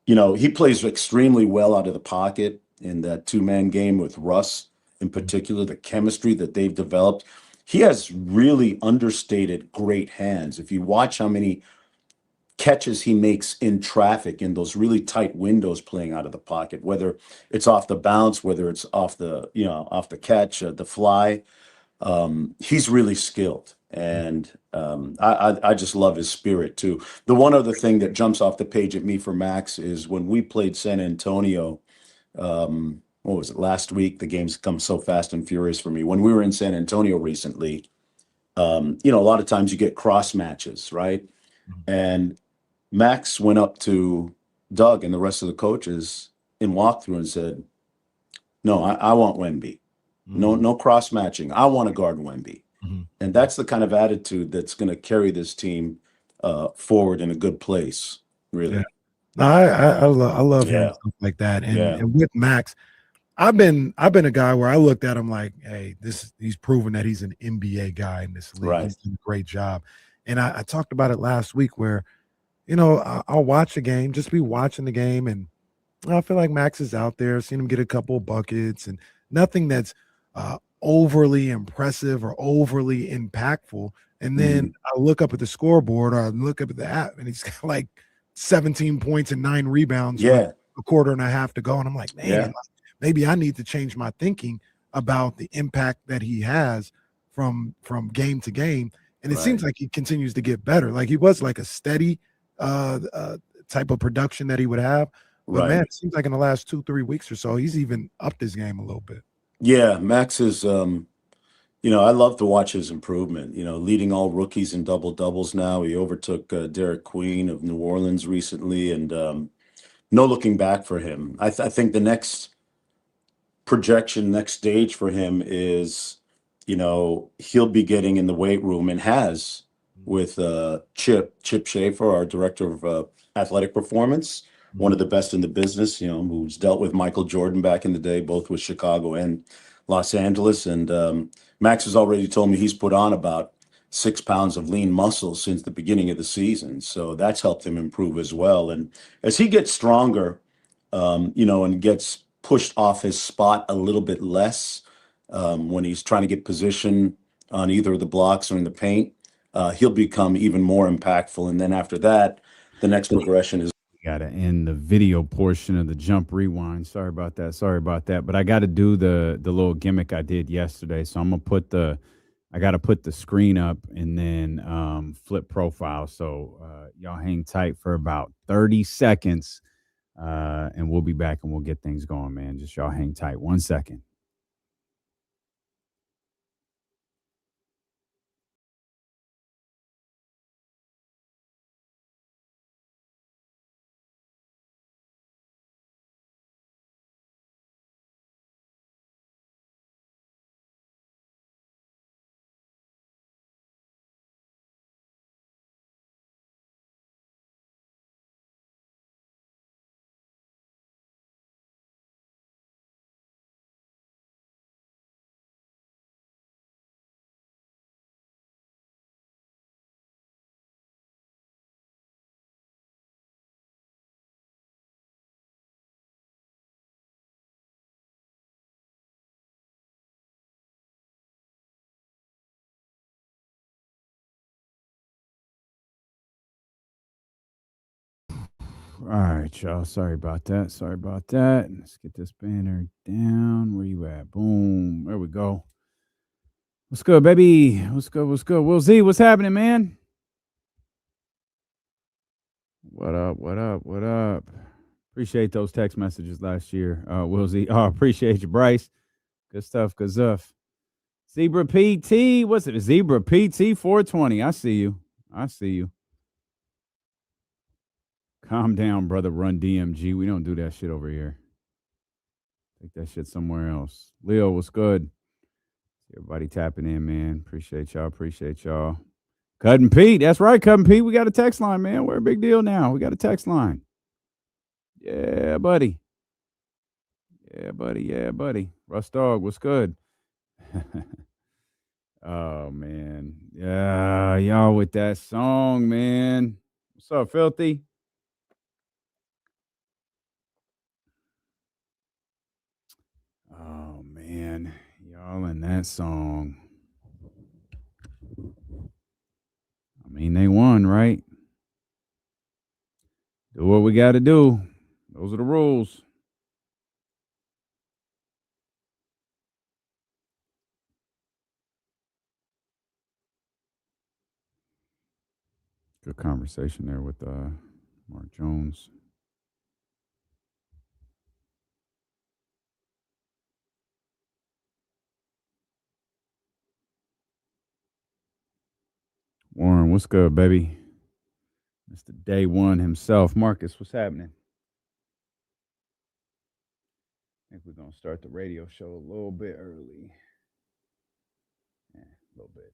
he plays extremely well out of the pocket in that 2-man game with Russ in particular, the chemistry that they've developed. He has really understated great hands. If you watch how many catches he makes in traffic in those really tight windows playing out of the pocket, whether it's off the bounce, whether it's off the catch, the fly, he's really skilled. And I just love his spirit too. The one other thing that jumps off the page at me for Max is when we played San Antonio, what was it, last week? The games come so fast and furious for me. When we were in San Antonio recently, a lot of times you get cross matches, right? And Max went up to Doug and the rest of the coaches in walkthrough and said, no, I want Wemby. No cross matching. I want to guard Wemby. And that's the kind of attitude that's going to carry this team forward in a good place, really. Yeah. No, I love hearing stuff like that. And with Max, I've been a guy where I looked at him like, hey, he's proven that he's an NBA guy in this league. Right. He's doing a great job. And I talked about it last week where, I'll watch a game, just be watching the game, and I feel like Max is out there, seen him get a couple of buckets and nothing that's overly impressive or overly impactful. And then I look up at the scoreboard or I look up at the app and he's got like 17 points and 9 rebounds with a quarter and a half to go. And I'm like, man, maybe I need to change my thinking about the impact that he has from game to game. And it seems like he continues to get better. Like he was like a steady type of production that he would have. But man, it seems like in the last 2-3 weeks or so, he's even upped his game a little bit. Yeah, Max is, I love to watch his improvement, leading all rookies in double doubles now. He overtook Derek Queen of New Orleans recently, and no looking back for him. I think the next projection, next stage for him is, he'll be getting in the weight room and has with Chip Schaefer, our director of athletic performance, one of the best in the business, who's dealt with Michael Jordan back in the day, both with Chicago and Los Angeles. And Max has already told me he's put on about 6 pounds of lean muscle since the beginning of the season. So that's helped him improve as well. And as he gets stronger, and gets pushed off his spot a little bit less when he's trying to get position on either of the blocks or in the paint, he'll become even more impactful. And then after that, the next progression is. Got to end the video portion of the Jump Rewind. Sorry about that. But I got to do the little gimmick I did yesterday. So I'm gonna I got to put the screen up and then flip profile. So y'all hang tight for about 30 seconds, and we'll be back and we'll get things going, man. Just y'all hang tight. 1 second. All right, y'all. Sorry about that. Let's get this banner down. Where you at? Boom. There we go. What's good, baby? What's good? Will Z, what's happening, man? What up? Appreciate those text messages last year. Will Z. Oh, appreciate you, Bryce. Good stuff. Zebra PT. What's it? Zebra PT 420. I see you. Calm down, brother. Run DMG. We don't do that shit over here. Take that shit somewhere else. Leo, what's good? Everybody tapping in, man. Appreciate y'all. Cousin Pete. That's right, Cousin Pete. We got a text line, man. We're a big deal now. We got a text line. Yeah, buddy. Russ Dog, what's good? Oh, man. Yeah, y'all with that song, man. What's up, Filthy? Oh, man. Y'all in that song. I mean, they won, right? Do what we got to do. Those are the rules. Good conversation there with Mark Jones. Warren, what's good, baby? Mr. Day One himself. Marcus, what's happening? I think we're going to start the radio show a little bit early. Yeah, a little bit.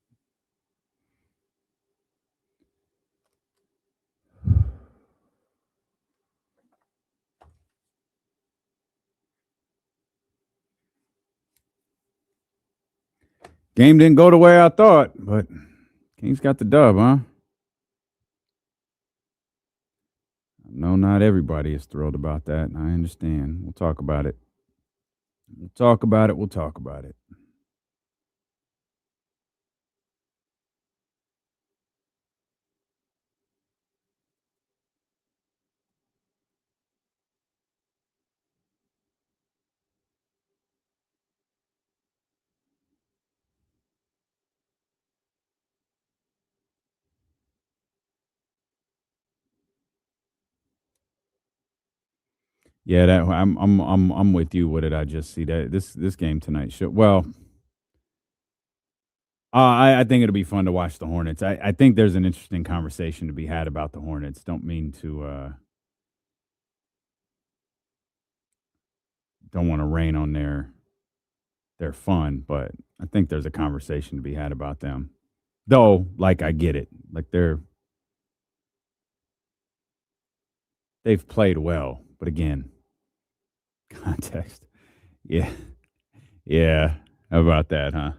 Game didn't go the way I thought, but Kings got the dub, huh? No, not everybody is thrilled about that, and I understand. We'll talk about it. Yeah, that I'm with you. What did I just see? That this game tonight should I think it'll be fun to watch the Hornets. I think there's an interesting conversation to be had about the Hornets. Don't mean to don't want to rain on their fun, but I think there's a conversation to be had about them. Though, like, I get it. Like, they've played well, but again, context. Yeah. Yeah. How about that, huh?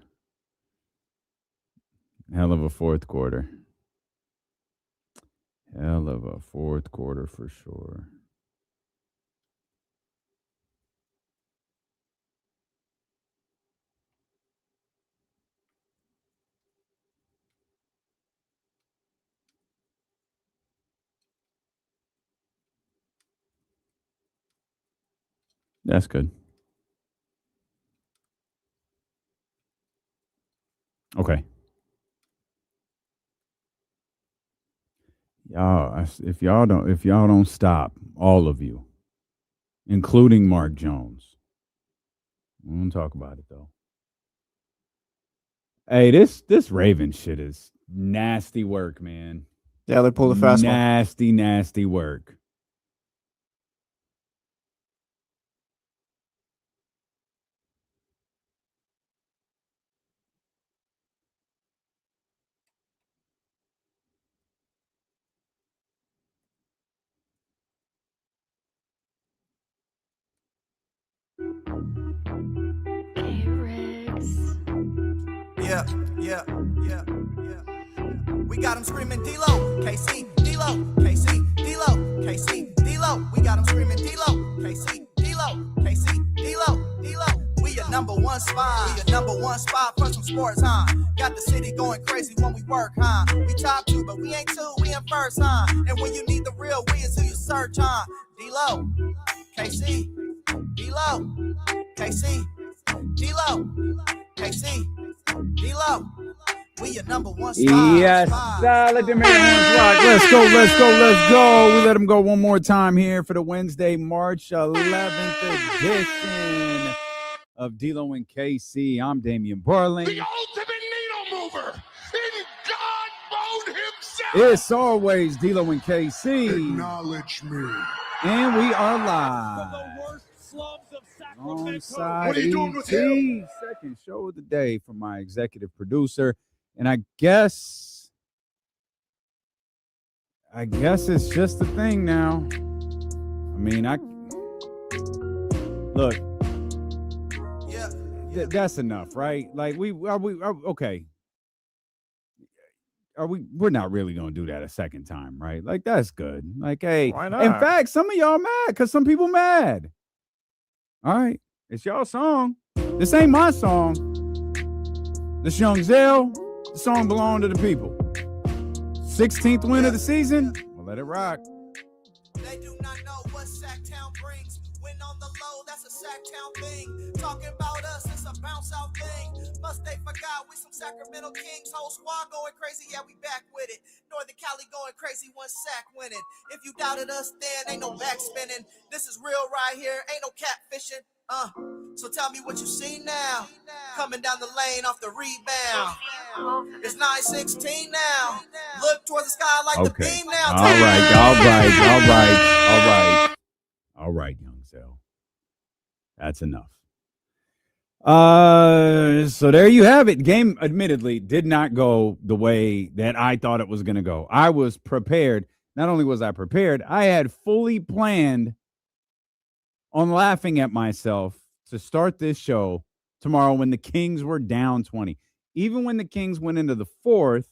Hell of a fourth quarter. Hell of a fourth quarter for sure. That's good. Okay. Y'all, if y'all don't stop, all of you, including Mark Jones, we won't talk about it though. Hey, this Raven shit is nasty work, man. Yeah, they pulled a fast one. Nasty work. Yeah. We got him screaming D-Lo, KC, D-Lo, KC, D-Lo, KC, D-Lo. We got him screaming D-Lo, KC, D-Lo, KC, D-Lo, D-Lo. We your number one spot. We your number one spot for some sports, huh? Got the city going crazy when we work, huh? We top two, but we ain't two, we in first, huh? And when you need the real, we is who you search, huh? D-Lo, KC, D-Lo, KC, D-Lo, KC, D-Lo. We your number one spot. Yes, let them hands rock. Let's go. We let them go one more time here for the Wednesday, March 11th edition of D-Lo and KC. I'm Damian Barling. The ultimate needle mover in God mode himself. It's always D-Lo and KC. Acknowledge me. And we are live. From the worst slums of Sacramento. Alongside What are you doing with him? Second show of the day from my executive producer. And I guess it's just a thing now. I mean, look. That's enough, right? Like okay. We're not really gonna do that a second time, right? Like, that's good. Like, hey, why not? In fact, some of y'all mad because some people mad. All right, it's y'all song. This ain't my song. This Young Zell. The song belonged to the people. 16th win of the season. We'll let it rock. They do not know what Sacktown brings. When on the low, that's a Sacktown thing. Talking about us, it's a bounce out thing. Must they forgot we some Sacramento Kings. Whole squad going crazy, yeah, we back with it. Northern Cali going crazy, one sack winning. If you doubted us then, ain't no back spinning. This is real right here, ain't no catfishing. So tell me what you see now. Coming down the lane off the rebound. It's 9-16 now. Look toward the sky like the beam now. All right, Young Zell. That's enough. So there you have it. Game admittedly did not go the way that I thought it was going to go. I was prepared. Not only was I prepared, I had fully planned on laughing at myself to start this show tomorrow when the Kings were down 20. Even when the Kings went into the fourth,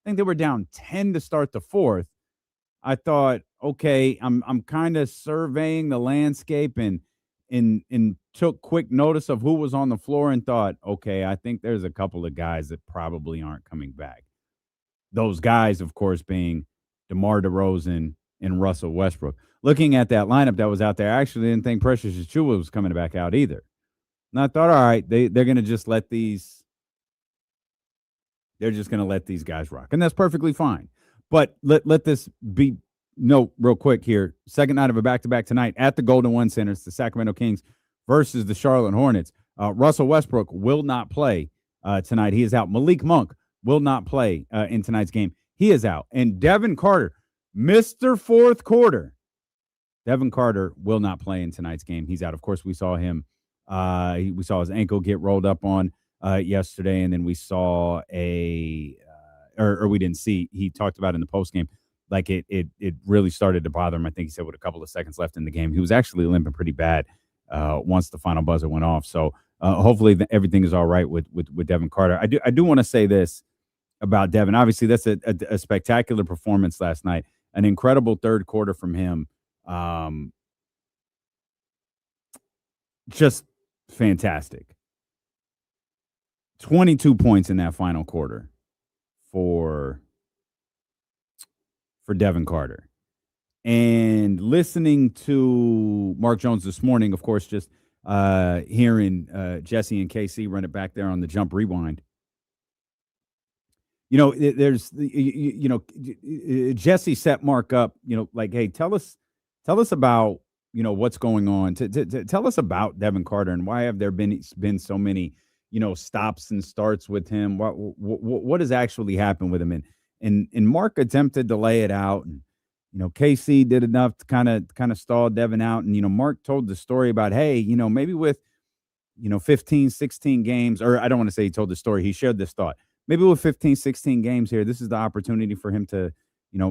I think they were down 10 to start the fourth. I thought, okay, I'm kind of surveying the landscape and took quick notice of who was on the floor and thought, okay, I think there's a couple of guys that probably aren't coming back. Those guys, of course, being DeMar DeRozan and Russell Westbrook. Looking at that lineup that was out there, I actually didn't think Precious Achiuwa was coming back out either. And I thought, all right, they're going to just let these guys rock. And that's perfectly fine. But let this be note real quick here. Second night of a back-to-back tonight at the Golden One Center. It's the Sacramento Kings versus the Charlotte Hornets. Russell Westbrook will not play tonight. He is out. Malik Monk will not play in tonight's game. He is out. And Devin Carter, Mr. Fourth Quarter. Devin Carter will not play in tonight's game. He's out. Of course, we saw him. We saw his ankle get rolled up on yesterday, and then we saw or we didn't see. He talked about in the postgame, like it really started to bother him. I think he said with a couple of seconds left in the game, he was actually limping pretty bad once the final buzzer went off. So hopefully everything is all right with Devin Carter. I do want to say this about Devin. Obviously, that's a spectacular performance last night. An incredible third quarter from him. Just fantastic. 22 points in that final quarter for Devin Carter. And listening to Mark Jones this morning, of course, just hearing Jesse and KC run it back there on the jump rewind. There's Jesse set Mark up, like, hey, tell us about, what's going on. Tell us about Devin Carter and why have there been so many, stops and starts with him. What has actually happened with him? And Mark attempted to lay it out, and KC did enough to kind of stall Devin out. And Mark told the story about, hey, maybe with 15, 16 games, or I don't want to say he told the story. He shared this thought. Maybe with 15, 16 games here, this is the opportunity for him to,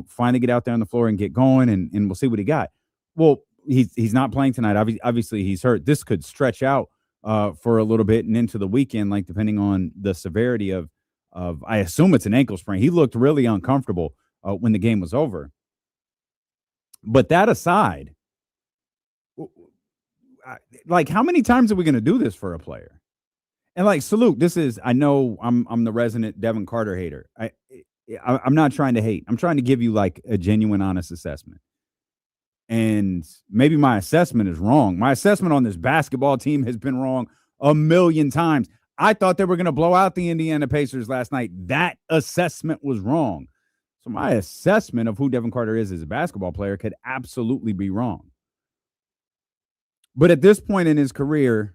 finally get out there on the floor and get going, and we'll see what he got. Well, he's not playing tonight. Obviously, he's hurt. This could stretch out for a little bit and into the weekend, like depending on the severity of I assume it's an ankle sprain. He looked really uncomfortable when the game was over. But that aside, like, how many times are we going to do this for a player? And like, salute. This is, I know I'm the resident Devin Carter hater. I'm not trying to hate. I'm trying to give you like a genuine, honest assessment. And maybe my assessment is wrong. My assessment on this basketball team has been wrong a million times. I thought they were going to blow out the Indiana Pacers last night. That assessment was wrong. So my assessment of who Devin Carter is as a basketball player could absolutely be wrong. But at this point in his career,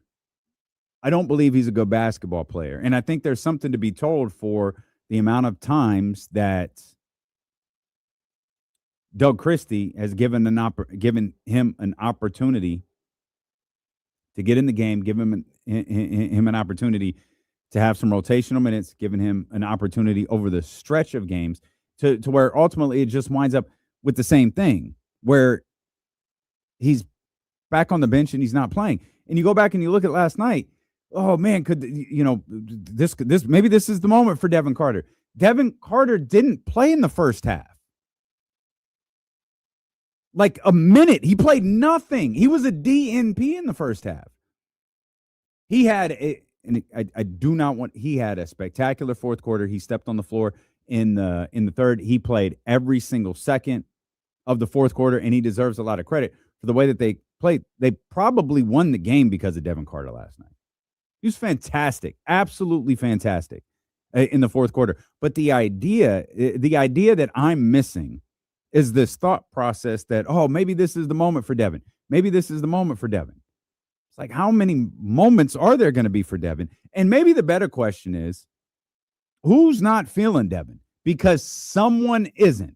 I don't believe he's a good basketball player. And I think there's something to be told for the amount of times that Doug Christie has given him an opportunity to get in the game, give him an opportunity to have some rotational minutes, giving him an opportunity over the stretch of games to where ultimately it just winds up with the same thing, where he's back on the bench and he's not playing. And you go back and you look at last night. Oh man, maybe this is the moment for Devin Carter. Devin Carter didn't play in the first half. Like a minute, he played nothing. He was a DNP in the first half. He had he had a spectacular fourth quarter. He stepped on the floor in the third. He played every single second of the fourth quarter, and he deserves a lot of credit for the way that they played. They probably won the game because of Devin Carter last night. He was fantastic, absolutely fantastic in the fourth quarter. But the idea that I'm missing is this thought process that, oh, maybe this is the moment for Devin. Maybe this is the moment for Devin. It's like, how many moments are there going to be for Devin? And maybe the better question is, who's not feeling Devin? Because someone isn't.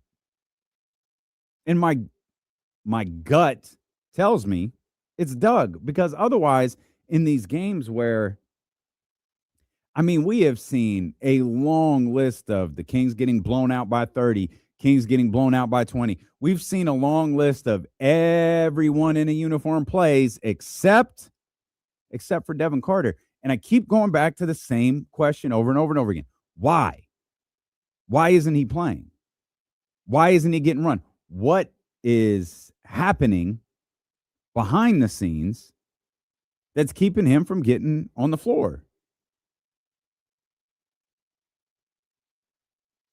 And my gut tells me it's Doug, because otherwise, in these games where, we have seen a long list of the Kings getting blown out by 30, Kings getting blown out by 20. We've seen a long list of everyone in a uniform plays except for Devin Carter. And I keep going back to the same question over and over and over again. Why? Why isn't he playing? Why isn't he getting run? What is happening behind the scenes that's keeping him from getting on the floor?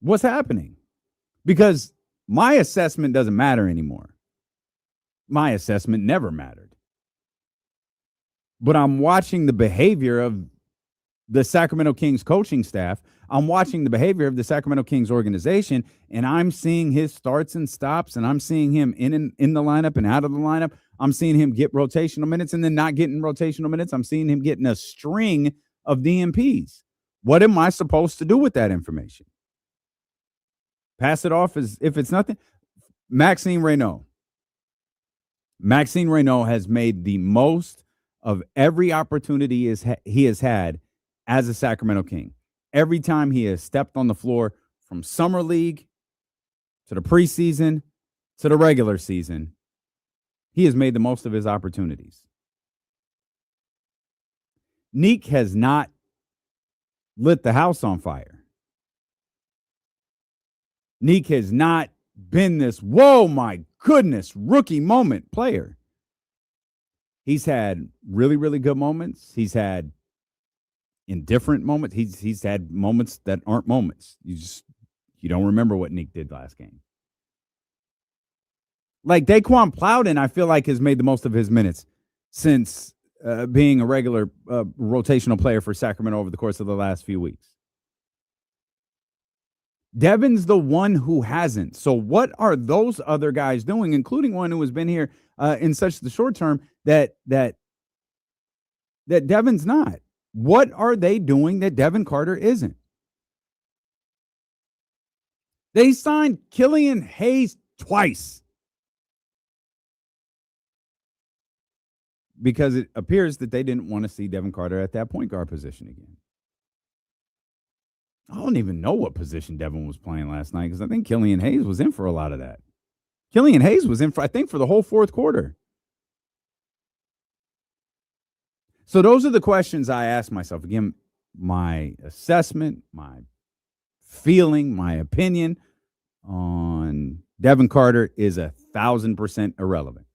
What's happening? Because my assessment doesn't matter anymore. My assessment never mattered. But I'm watching the behavior of the Sacramento Kings coaching staff. I'm watching the behavior of the Sacramento Kings organization, and I'm seeing his starts and stops, and I'm seeing him in the lineup and out of the lineup. I'm seeing him get rotational minutes and then not getting rotational minutes. I'm seeing him getting a string of DNPs. What am I supposed to do with that information? Pass it off as if it's nothing? Maxime Reynaud. Maxime Reynaud has made the most of every opportunity he has had as a Sacramento King. Every time he has stepped on the floor, from summer league to the preseason to the regular season, he has made the most of his opportunities. Neek has not lit the house on fire. Neek has not been this, whoa, my goodness, rookie moment player. He's had really, really good moments. He's had indifferent moments. He's had moments that aren't moments. You don't remember what Neek did last game. Like Daquan Plowden, I feel like has made the most of his minutes since being a regular rotational player for Sacramento over the course of the last few weeks. Devin's the one who hasn't. So what are those other guys doing, including one who has been here in such the short term that Devin's not? What are they doing that Devin Carter isn't? They signed Killian Hayes twice because it appears that they didn't want to see Devin Carter at that point guard position again. I don't even know what position Devin was playing last night because I think Killian Hayes was in for a lot of that. Killian Hayes was in for, I think, for the whole fourth quarter. So those are the questions I ask myself. Again, my assessment, my feeling, my opinion on Devin Carter is 1,000% irrelevant.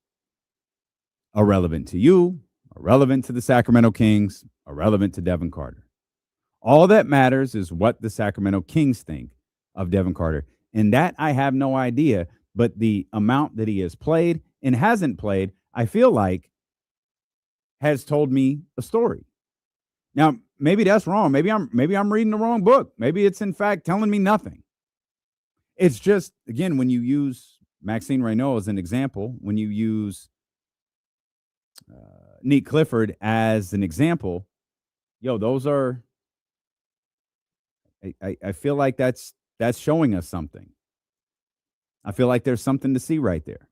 Irrelevant to you, irrelevant to the Sacramento Kings, irrelevant to Devin Carter. All that matters is what the Sacramento Kings think of Devin Carter. And that I have no idea, but the amount that he has played and hasn't played, I feel like has told me a story. Now, maybe that's wrong. Maybe I'm reading the wrong book. Maybe it's in fact telling me nothing. It's just, again, when you use Maxime Reynaud as an example, when you use Neek Clifford as an example, those are, I feel like that's showing us something. I feel like there's something to see right there.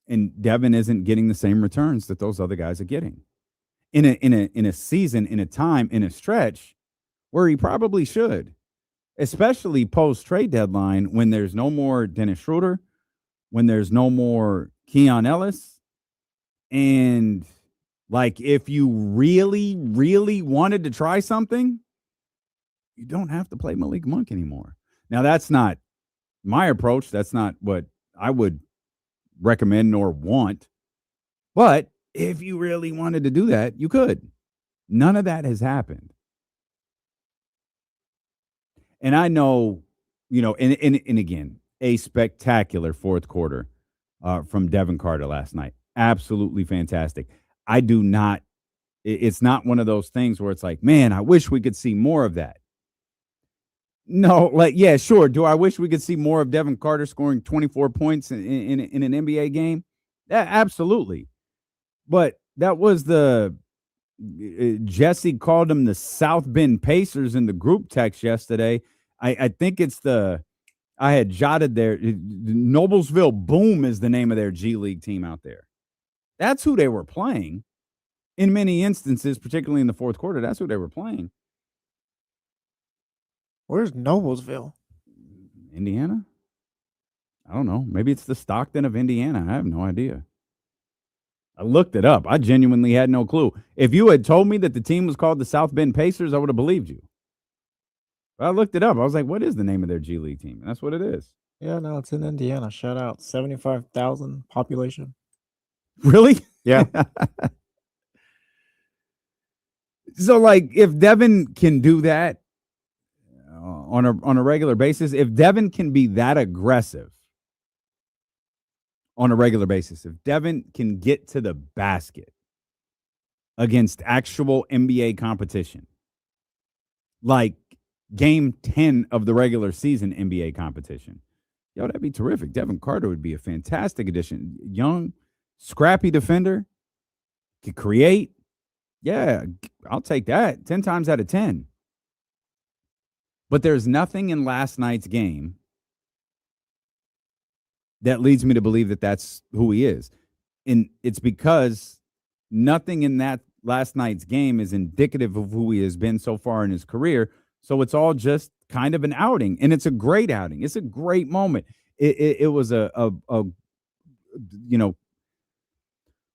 And Devin isn't getting the same returns that those other guys are getting. In a season, in a time, in a stretch where he probably should. Especially post-trade deadline when there's no more Dennis Schroeder, when there's no more Keon Ellis. And like, if you really, really wanted to try something, you don't have to play Malik Monk anymore. Now, that's not my approach. That's not what I would recommend nor want. But if you really wanted to do that, you could. None of that has happened. And I know, and again, a spectacular fourth quarter from Devin Carter last night. Absolutely fantastic. It's not one of those things where it's like, man, I wish we could see more of that. No, yeah, sure. Do I wish we could see more of Devin Carter scoring 24 points in an NBA game? Yeah, absolutely. But that was Jesse called them the South Bend Pacers in the group text yesterday. I think it's I had jotted there. Noblesville Boom is the name of their G League team out there. That's who they were playing in many instances, particularly in the fourth quarter. That's who they were playing. Where's Noblesville? Indiana? I don't know. Maybe it's the Stockton of Indiana. I have no idea. I looked it up. I genuinely had no clue. If you had told me that the team was called the South Bend Pacers, I would have believed you. But I looked it up. I was like, what is the name of their G League team? And that's what it is. Yeah, no, it's in Indiana. Shout out. 75,000 population. Really? Yeah. So, like, if Devin can do that on a regular basis, if Devin can be that aggressive on a regular basis, if Devin can get to the basket against actual NBA competition, like game 10 of the regular season NBA competition. Yo, that'd be terrific. Devin Carter would be a fantastic addition. Young, scrappy defender, could create. Yeah, I'll take that 10 times out of 10. But there's nothing in last night's game that leads me to believe that that's who he is. And it's because nothing in that last night's game is indicative of who he has been so far in his career. So it's all just kind of an outing, and it's a great outing. It's a great moment. It was a you know,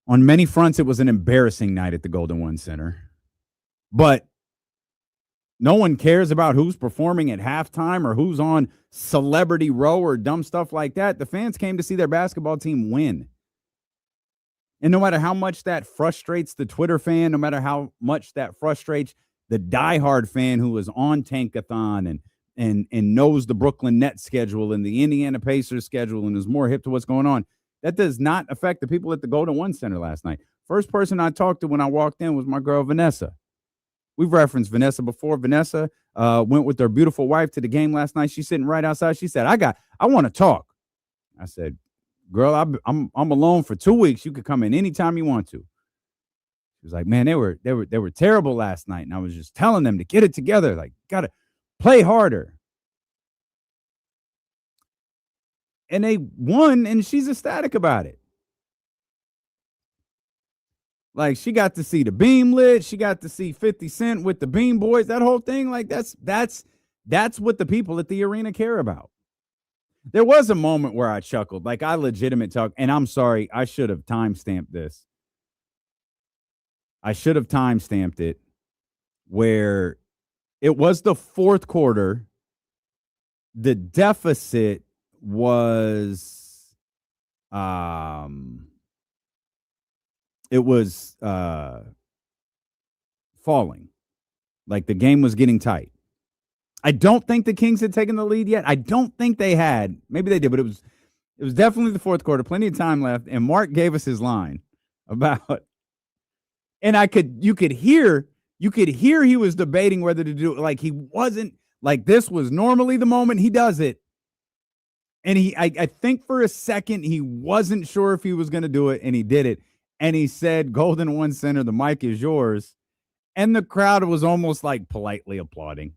on many fronts, it was an embarrassing night at the Golden One Center. But no one cares about who's performing at halftime or who's on Celebrity Row or dumb stuff like that. The fans came to see their basketball team win. And no matter how much that frustrates the Twitter fan, no matter how much that frustrates the diehard fan who is on Tankathon and knows the Brooklyn Nets schedule and the Indiana Pacers schedule and is more hip to what's going on, that does not affect the people at the Golden One Center last night. First person I talked to when I walked in was my girl, Vanessa. We've referenced Vanessa before. Vanessa went with her beautiful wife to the game last night. She's sitting right outside. She said, I want to talk. I said, girl, I'm alone for 2 weeks. You could come in anytime you want to. She was like, man, they were terrible last night. And I was just telling them to get it together. Like, gotta play harder. And they won, and she's ecstatic about it. Like, she got to see the beam lit. She got to see 50 Cent with the Beam Boys. That whole thing, like, that's what the people at the arena care about. There was a moment where I chuckled. Like, I legitimate talk, and I'm sorry, I should have timestamped this. I should have timestamped it, where it was the fourth quarter. The deficit was falling. Like, the game was getting tight. I don't think the Kings had taken the lead yet. I don't think they had. Maybe they did, but it was definitely the fourth quarter. Plenty of time left, and Mark gave us his line about, and you could hear he was debating whether to do it. Like, he wasn't, like, this was normally the moment he does it. And I think for a second he wasn't sure if he was going to do it, and he did it. And he said, Golden One Center, the mic is yours. And the crowd was almost like politely applauding.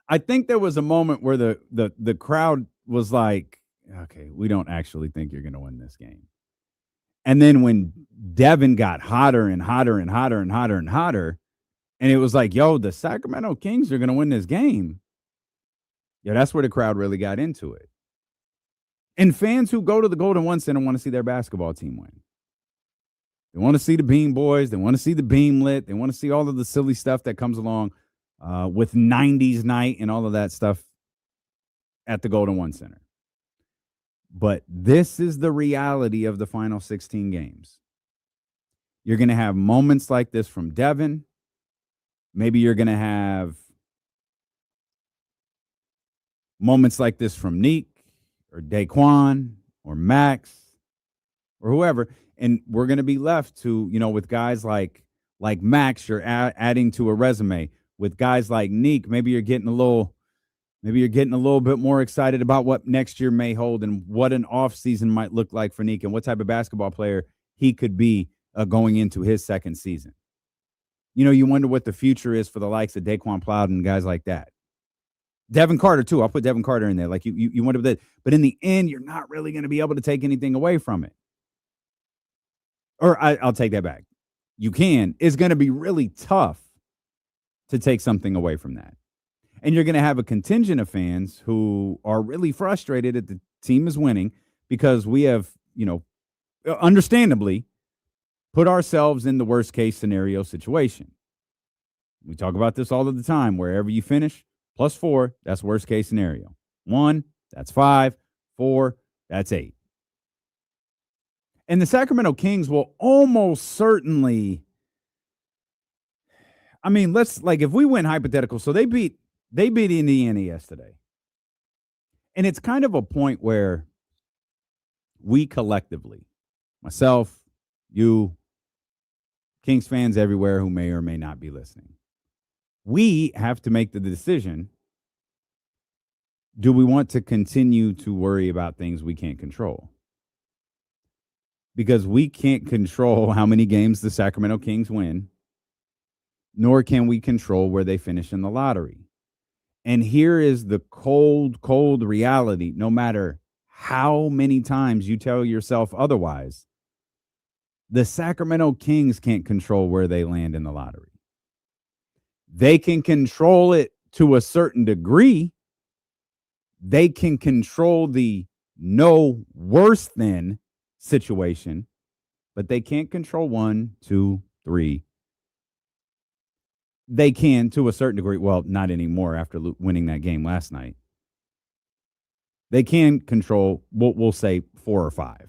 I think there was a moment where the crowd was like, okay, we don't actually think you're going to win this game. And then when Devin got hotter and hotter and hotter and hotter and hotter, and it was like, yo, the Sacramento Kings are going to win this game. Yeah, that's where the crowd really got into it. And fans who go to the Golden One Center want to see their basketball team win. They want to see the Beam Boys. They want to see the beam lit. They want to see all of the silly stuff that comes along with 90s night and all of that stuff at the Golden One Center. But this is the reality of the final 16 games. You're going to have moments like this from Devin. Maybe you're going to have moments like this from Neek or Daquan or Max or whoever. And we're going to be left to, with guys like Max, you're adding to a resume. With guys like Neek, maybe you're getting a little bit more excited about what next year may hold and what an offseason might look like for Neek and what type of basketball player he could be going into his second season. You wonder what the future is for the likes of Daquan Plowden and guys like that. Devin Carter, too. I'll put Devin Carter in there. Like, you wonder that. But in the end, you're not really going to be able to take anything away from it. Or I'll take that back. You can. It's going to be really tough to take something away from that. And you're going to have a contingent of fans who are really frustrated that the team is winning because we have, understandably put ourselves in the worst case scenario situation. We talk about this all of the time. Wherever you finish, +4, that's worst case scenario. 1, that's 5. 4, that's 8. And the Sacramento Kings will almost certainly, if we win hypothetical, so they beat Indiana yesterday. And it's kind of a point where we collectively, myself, you, Kings fans everywhere who may or may not be listening. We have to make the decision. Do we want to continue to worry about things we can't control? Because we can't control how many games the Sacramento Kings win, nor can we control where they finish in the lottery. And here is the cold, cold reality. No matter how many times you tell yourself otherwise, the Sacramento Kings can't control where they land in the lottery. They can control it to a certain degree. They can control the no worse than situation, but they can't control 1, 2, 3. They can to a certain degree. Well, not anymore after winning that game last night. They can control, we'll say 4 or 5.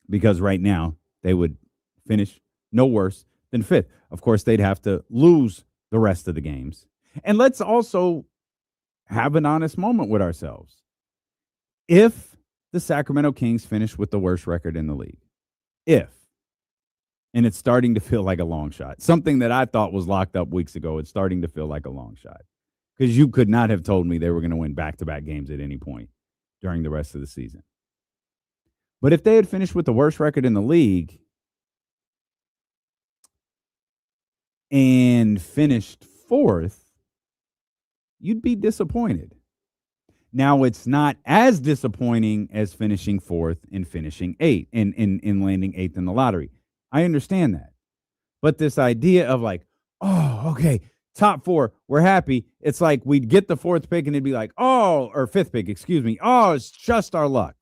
Because right now they would finish no worse than 5th. Of course, they'd have to lose the rest of the games. And let's also have an honest moment with ourselves. If the Sacramento Kings finish with the worst record in the league, and it's starting to feel like a long shot, something that I thought was locked up weeks ago, it's starting to feel like a long shot. Because you could not have told me they were going to win back-to-back games at any point during the rest of the season. But if they had finished with the worst record in the league and finished 4th, you'd be disappointed. Now, it's not as disappointing as finishing 4th and finishing 8th and landing 8th in the lottery. I understand that. But this idea of like, oh, okay, top 4, we're happy. It's like we'd get the 4th pick and it'd be like, oh, or 5th pick, excuse me. Oh, it's just our luck.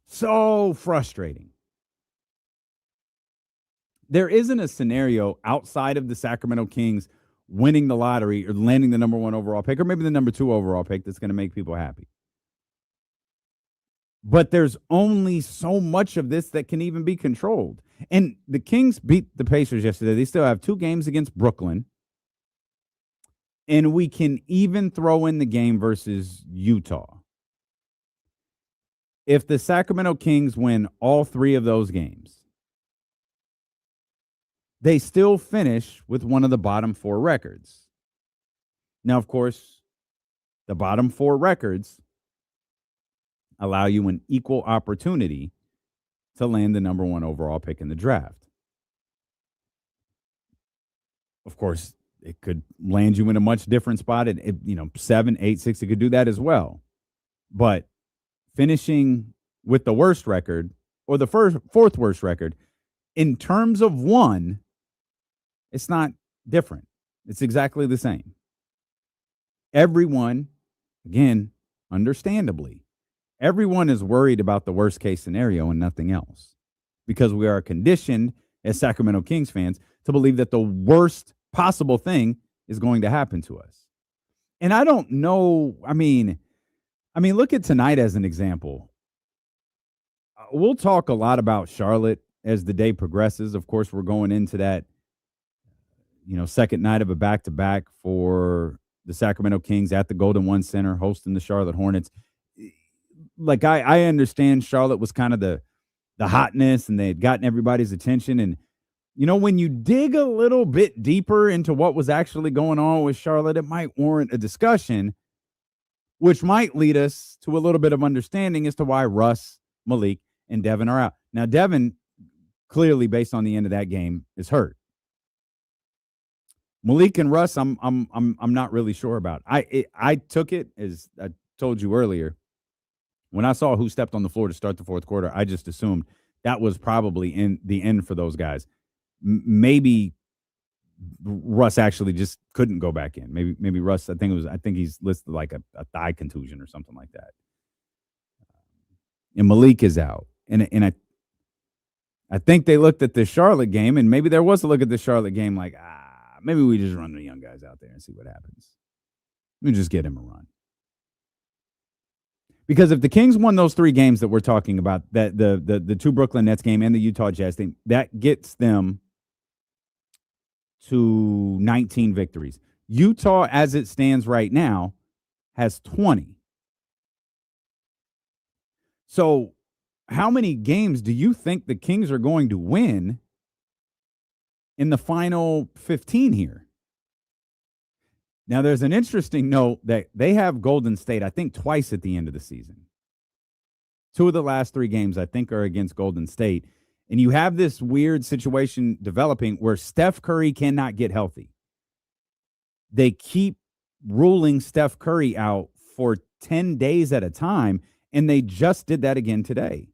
So frustrating. There isn't a scenario outside of the Sacramento Kings winning the lottery or landing the number 1 overall pick or maybe the number 2 overall pick that's going to make people happy. But there's only so much of this that can even be controlled. And the Kings beat the Pacers yesterday. They still have 2 games against Brooklyn. And we can even throw in the game versus Utah. If the Sacramento Kings win all 3 of those games, they still finish with one of the bottom 4 records. Now, of course, the bottom 4 records allow you an equal opportunity to land the number 1 overall pick in the draft. Of course, it could land you in a much different spot at 7, 8, 6. It could do that as well. But finishing with the worst record or the 4th worst record in terms of 1, it's not different. It's exactly the same. Everyone, again, understandably, everyone is worried about the worst case scenario and nothing else because we are conditioned as Sacramento Kings fans to believe that the worst possible thing is going to happen to us. And I don't know. I mean, look at tonight as an example. We'll talk a lot about Charlotte as the day progresses. Of course, we're going into that, second night of a back-to-back for the Sacramento Kings at the Golden One Center hosting the Charlotte Hornets. Like, I understand Charlotte was kind of the hotness and they had gotten everybody's attention. And, when you dig a little bit deeper into what was actually going on with Charlotte, it might warrant a discussion, which might lead us to a little bit of understanding as to why Russ, Malik, and Devin are out. Now, Devin, clearly, based on the end of that game, is hurt. Malik and Russ, I'm not really sure about. I took it, as I told you earlier, when I saw who stepped on the floor to start the 4th quarter, I just assumed that was probably in the end for those guys. Maybe Russ actually just couldn't go back in. Maybe Russ, I think he's listed like a thigh contusion or something like that. And Malik is out. And I think they looked at the Charlotte game, and maybe there was a look at the Charlotte game like, maybe we just run the young guys out there and see what happens. Let me just get him a run. Because if the Kings won those 3 games that we're talking about, that the 2 Brooklyn Nets game and the Utah Jazz game, that gets them to 19 victories. Utah, as it stands right now, has 20. So how many games do you think the Kings are going to win in the final 15 here? Now, there's an interesting note that they have Golden State, I think, twice at the end of the season. 2 of the last 3 games, I think, are against Golden State. And you have this weird situation developing where Steph Curry cannot get healthy. They keep ruling Steph Curry out for 10 days at a time, and they just did that again today.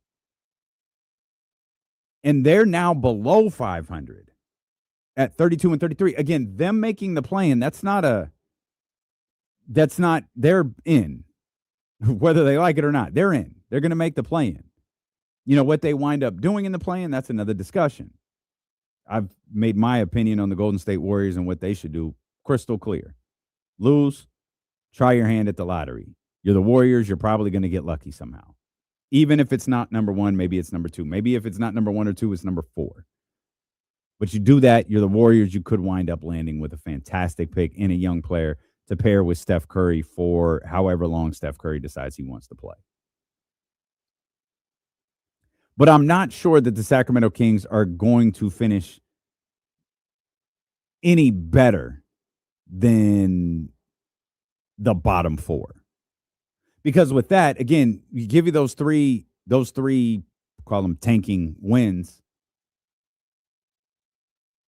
And they're now below 500 at 32 and 33. Again, them making the play-in, they're in. Whether they like it or not, they're in. They're going to make the play-in. You know, what they wind up doing in the play-in, that's another discussion. I've made my opinion on the Golden State Warriors and what they should do crystal clear. Lose, try your hand at the lottery. You're the Warriors, you're probably going to get lucky somehow. Even if it's not number 1, maybe it's number 2. Maybe if it's not number 1 or 2, it's number 4. But you do that, you're the Warriors, you could wind up landing with a fantastic pick and a young player to pair with Steph Curry for however long Steph Curry decides he wants to play. But I'm not sure that the Sacramento Kings are going to finish any better than the bottom 4. Because with that, again, you give you those three, call them tanking wins.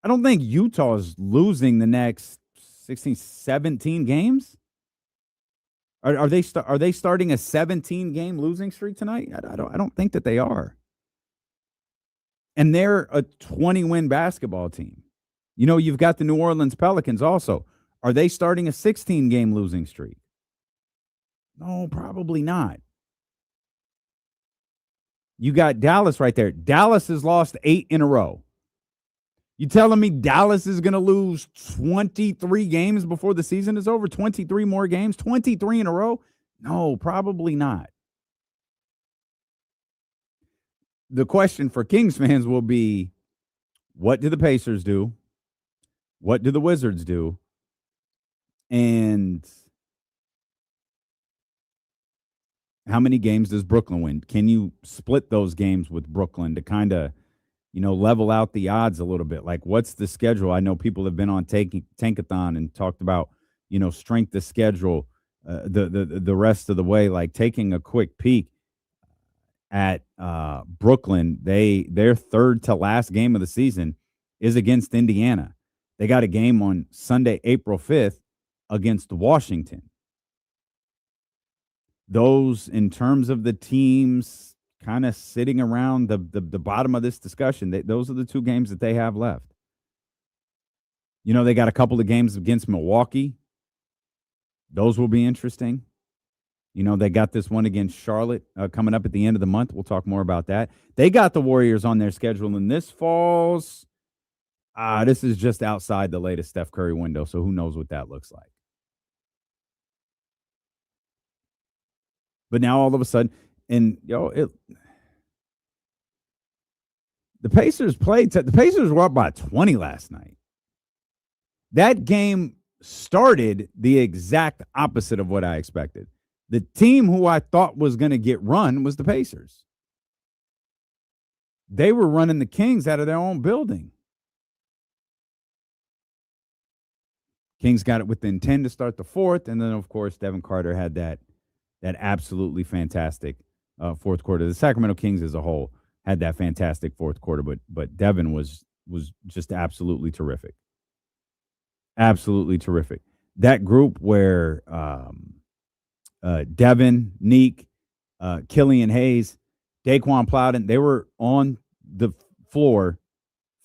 I don't think Utah is losing the next 16, 17 games. Are they starting a 17-game losing streak tonight? I don't think that they are. And they're a 20-win basketball team. You know, you've got the New Orleans Pelicans also. Are they starting a 16-game losing streak? No, probably not. You got Dallas right there. Dallas has lost 8 in a row. You telling me Dallas is going to lose 23 games before the season is over? 23 more games? 23 in a row? No, probably not. The question for Kings fans will be, what do the Pacers do? What do the Wizards do? And how many games does Brooklyn win? Can you split those games with Brooklyn to kind of, level out the odds a little bit? Like, what's the schedule? I know people have been on Tankathon and talked about, strength of schedule the rest of the way. Like, taking a quick peek at Brooklyn, their third to last game of the season is against Indiana. They got a game on Sunday, April 5th against Washington. Those, in terms of the teams kind of sitting around the bottom of this discussion, those are the 2 games that they have left. They got a couple of games against Milwaukee. Those will be interesting. They got this one against Charlotte coming up at the end of the month. We'll talk more about that. They got the Warriors on their schedule, and this falls. This is just outside the latest Steph Curry window, so who knows what that looks like. But now all of a sudden, and the Pacers the Pacers were up by 20 last night. That game started the exact opposite of what I expected. The team who I thought was going to get run was the Pacers. They were running the Kings out of their own building. Kings got it within 10 to start the 4th, and then, of course, Devin Carter had that absolutely fantastic fourth quarter. The Sacramento Kings as a whole had that fantastic fourth quarter, but Devin was just absolutely terrific. Absolutely terrific. That group where Devin, Neek, Killian Hayes, Daquan Plowden, they were on the floor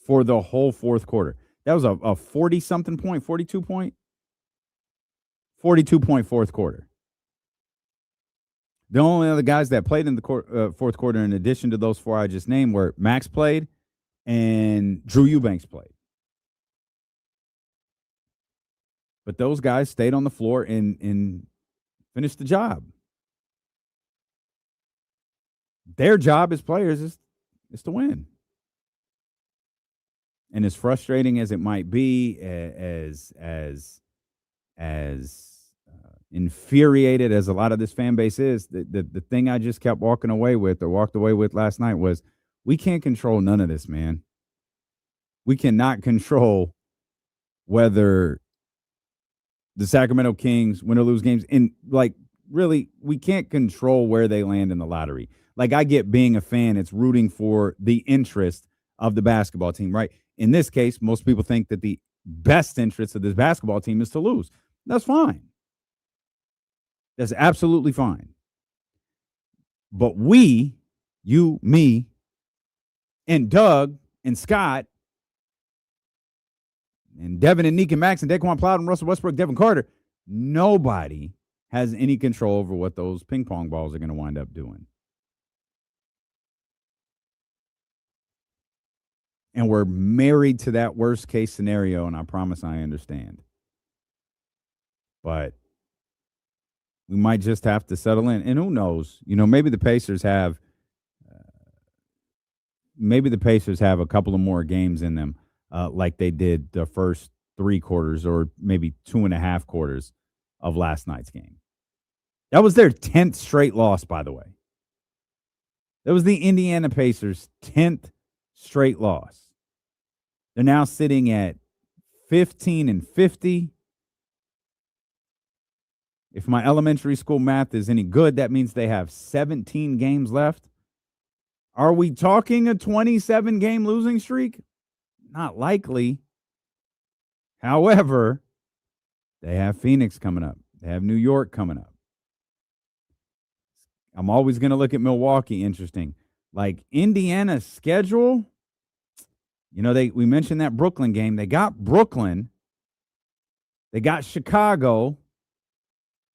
for the whole fourth quarter. That was a 40-something point, 42 point fourth quarter. The only other guys that played in the fourth quarter, in addition to those 4 I just named, were Max played and Drew Eubanks played. But those guys stayed on the floor and finished the job. Their job as players is to win. And as frustrating as it might be, as infuriated as a lot of this fan base is, the thing I just kept walked away with last night was we can't control none of this, man. We cannot control whether the Sacramento Kings win or lose games. And, like, really, we can't control where they land in the lottery. Like, I get being a fan, it's rooting for the interest of the basketball team, right? In this case, most people think that the best interest of this basketball team is to lose. That's fine. That's absolutely fine. But we, you, me, and Doug and Scott and Devin and Nick and Max and Daquan Plowden, Russell Westbrook, Devin Carter, nobody has any control over what those ping pong balls are going to wind up doing. And we're married to that worst case scenario, and I promise I understand. But we might just have to settle in. And who knows? Maybe the Pacers have a couple of more games in them, like they did the first 3 quarters or maybe 2.5 quarters of last night's game. That was their 10th straight loss, by the way. That was the Indiana Pacers' 10th straight loss. They're now sitting at 15-50. If my elementary school math is any good, that means they have 17 games left. Are we talking a 27-game losing streak? Not likely. However, they have Phoenix coming up. They have New York coming up. I'm always going to look at Milwaukee interesting. Like Indiana's schedule, we mentioned that Brooklyn game. They got Brooklyn. They got Chicago.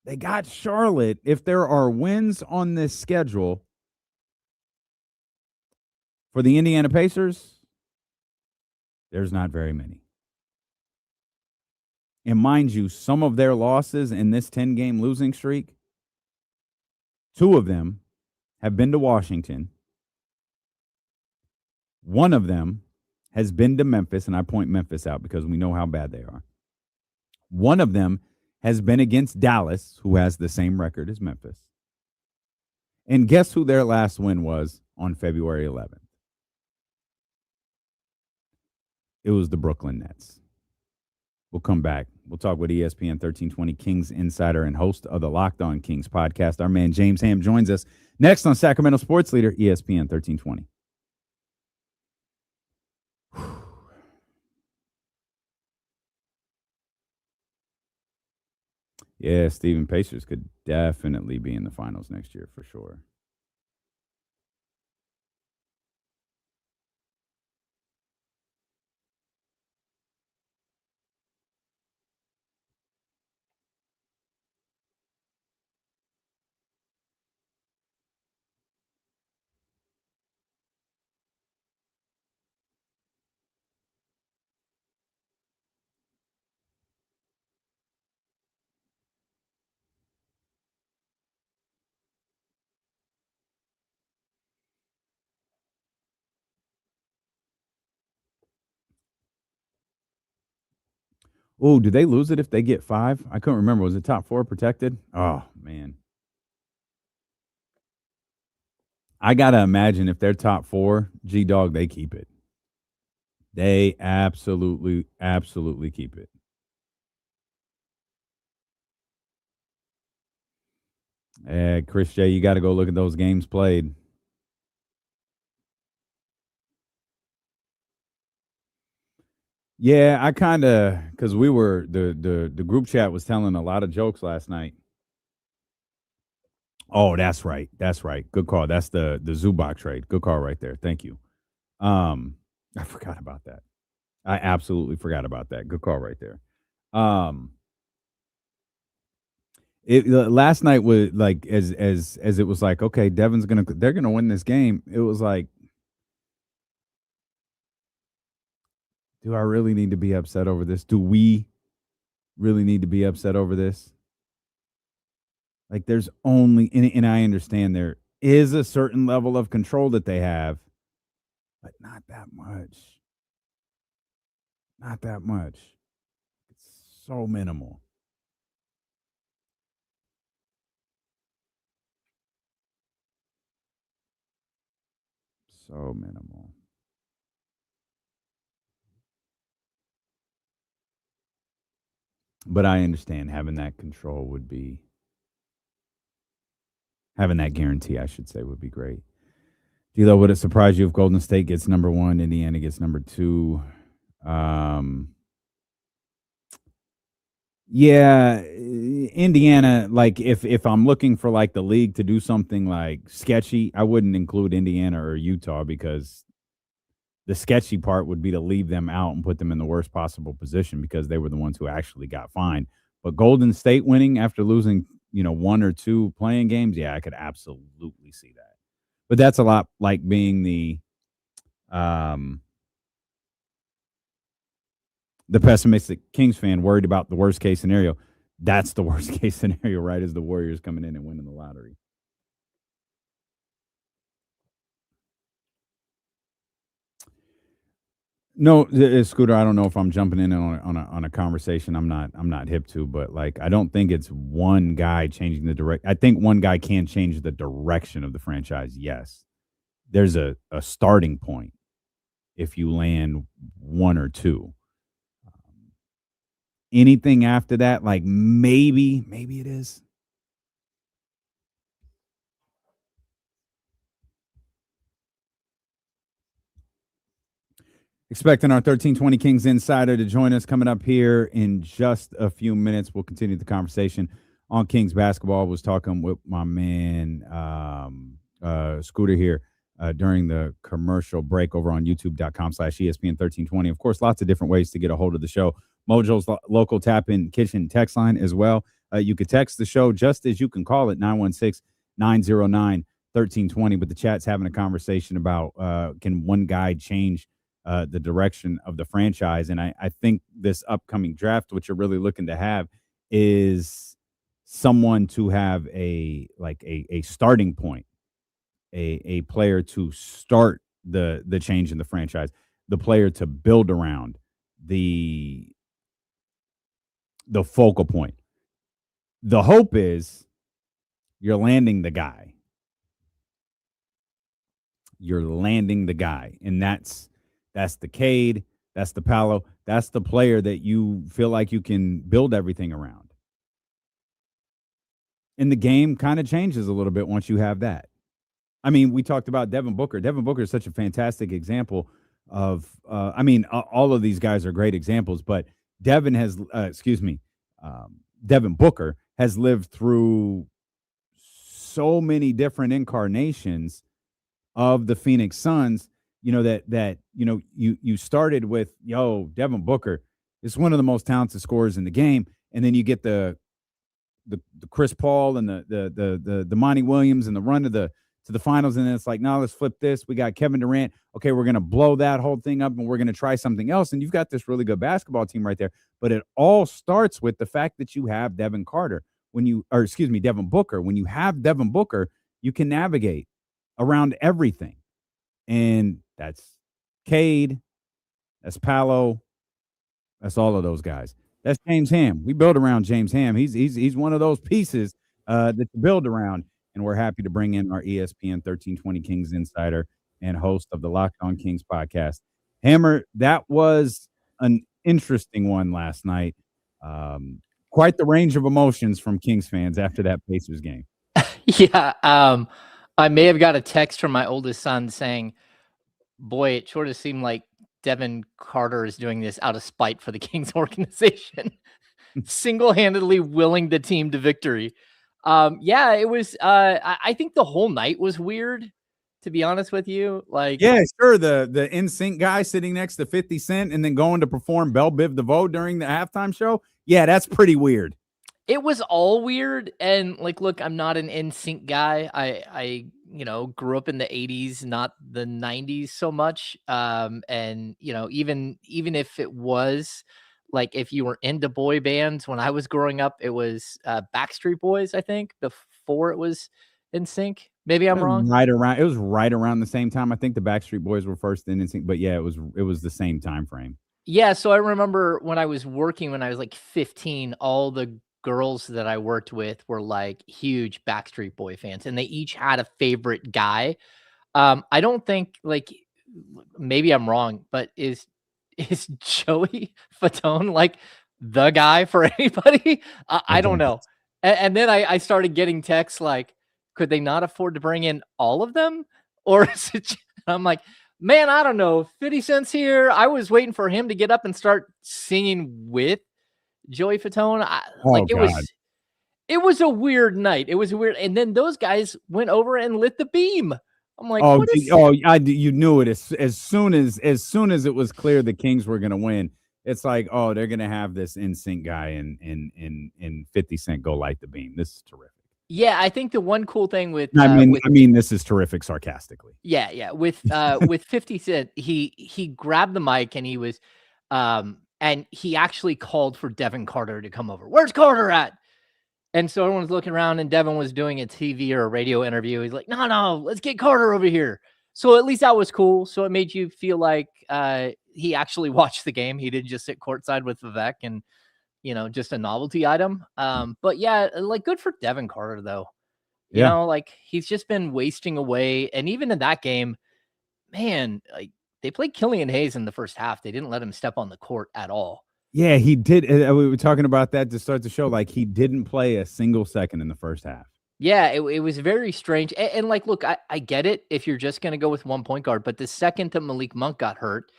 They got Charlotte. If there are wins on this schedule for the Indiana Pacers, there's not very many. And mind you, some of their losses in this 10-game losing streak, 2 of them have been to Washington. 1 of them has been to Memphis, and I point Memphis out because we know how bad they are. 1 of them has been against Dallas, who has the same record as Memphis. And guess who their last win was on February 11th? It was the Brooklyn Nets. We'll come back. We'll talk with ESPN 1320 Kings insider and host of the Locked On Kings podcast. Our man James Ham joins us next on Sacramento Sports Leader, ESPN 1320. Yeah, Stephen, Pacers could definitely be in the finals next year for sure. Oh, do they lose it if they get 5? I couldn't remember. Was it top 4 protected? Oh, man. I got to imagine if they're top 4, G-Dog, they keep it. They absolutely, absolutely keep it. Chris J., you got to go look at those games played. Yeah, I kind of, because we were, the group chat was telling a lot of jokes last night. Oh, that's right. That's right. Good call. That's the Zubac trade. Good call right there. Thank you. I forgot about that. I absolutely forgot about that. Good call right there. Last night was like as it was like, okay, they're gonna win this game. It was like, do I really need to be upset over this? Do we really need to be upset over this? Like, there's only, and I understand there is a certain level of control that they have, but not that much. Not that much. It's so minimal. So minimal. But I understand having that control would be having that guarantee, I should say, would be great. D'Lo, would it surprise you if Golden State gets number 1, Indiana gets number 2? Yeah, Indiana, like if I'm looking for like the league to do something like sketchy, I wouldn't include Indiana or Utah because the sketchy part would be to leave them out and put them in the worst possible position because they were the ones who actually got fined. But Golden State winning after losing, 1 or 2 playing games, yeah, I could absolutely see that. But that's a lot like being the pessimistic Kings fan worried about the worst case scenario. That's the worst case scenario, right? Is the Warriors coming in and winning the lottery. No, Scooter, I don't know if I'm jumping in on a conversation I'm not hip to, but like I don't think it's one guy changing the direct. I think one guy can change the direction of the franchise. Yes. There's a starting point if you land 1 or 2. Anything after that, like maybe it is. Expecting our 1320 Kings Insider to join us coming up here in just a few minutes. We'll continue the conversation on Kings basketball. I was talking with my man Scooter here during the commercial break over on youtube.com/ESPN1320. Of course, lots of different ways to get a hold of the show. Mojo's local tap-in kitchen text line as well. You could text the show just as you can call it, 916-909-1320. But the chat's having a conversation about can one guy change the direction of the franchise. And I think this upcoming draft, what you're really looking to have is someone to have a starting point, a player to start the change in the franchise, the player to build around, the focal point. The hope is you're landing the guy. You're landing the guy. And that's the Cade, that's the Paolo, that's the player that you feel like you can build everything around. And the game kind of changes a little bit once you have that. I mean, we talked about Devin Booker. Devin Booker is such a fantastic example of, all of these guys are great examples, but Devin Booker has lived through so many different incarnations of the Phoenix Suns. You started with, Devin Booker is one of the most talented scorers in the game. And then you get the Chris Paul and the Monty Williams and the run to the finals. And then it's like, no, let's flip this. We got Kevin Durant. Okay, we're going to blow that whole thing up and we're going to try something else. And you've got this really good basketball team right there. But it all starts with the fact that you have Devin Booker. When you have Devin Booker, you can navigate around everything. And that's Cade, that's Paolo, that's all of those guys. That's James Ham. We build around James Ham. He's one of those pieces that you build around. And we're happy to bring in our ESPN 1320 Kings insider and host of the Locked On Kings podcast. Hammer, that was an interesting one last night. Quite the range of emotions from Kings fans after that Pacers game. Yeah. I may have got a text from my oldest son saying, boy, it sort of seemed like Devin Carter is doing this out of spite for the Kings organization, single-handedly willing the team to victory. It was, I think the whole night was weird, to be honest with you. Yeah, sure. The NSYNC guy sitting next to 50 Cent and then going to perform Belle Biv DeVoe during the halftime show. Yeah, that's pretty weird. It was all weird. And look, I'm not an NSYNC guy. I grew up in the 80s, not the 90s so much. And even if it was if you were into boy bands when I was growing up, it was Backstreet Boys, I think, before it was NSYNC. Maybe I'm wrong. It was right around the same time. I think the Backstreet Boys were first in NSYNC, but yeah, it was the same time frame. Yeah, so I remember when I was working when I was 15, all the girls that I worked with were huge Backstreet Boy fans, and they each had a favorite guy. I don't think like maybe I'm wrong, but is Joey Fatone like the guy for anybody? I don't know. And then I started getting texts like, could they not afford to bring in all of them? Or is it I'm like, man, I don't know. 50 Cent's here. I was waiting for him to get up and start singing with Joey Fatone. Like it was a weird night. It was weird. And then those guys went over and lit the beam. I'm like, what is you knew it as soon as it was clear the Kings were going to win. It's like, oh, they're going to have this NSYNC guy and 50 Cent go light the beam. This is terrific. Yeah, I think the one cool thing with I mean this is terrific sarcastically. Yeah, with 50 Cent, he grabbed the mic and he was and he actually called for Devin Carter to come over. Where's Carter at? And so everyone's looking around and Devin was doing a TV or a radio interview. He's like, no, let's get Carter over here. So at least that was cool. So it made you feel like he actually watched the game. He didn't just sit courtside with Vivek and, just a novelty item. But yeah, like good for Devin Carter though. You know, like he's just been wasting away. And even in that game, man, like they played Killian Hayes in the first half. They didn't let him step on the court at all. Yeah, he did. We were talking about that to start the show. Like he didn't play a single second in the first half. Yeah, it was very strange. And like, look, I get it if you're just going to go with one point guard, but the second that Malik Monk got hurt,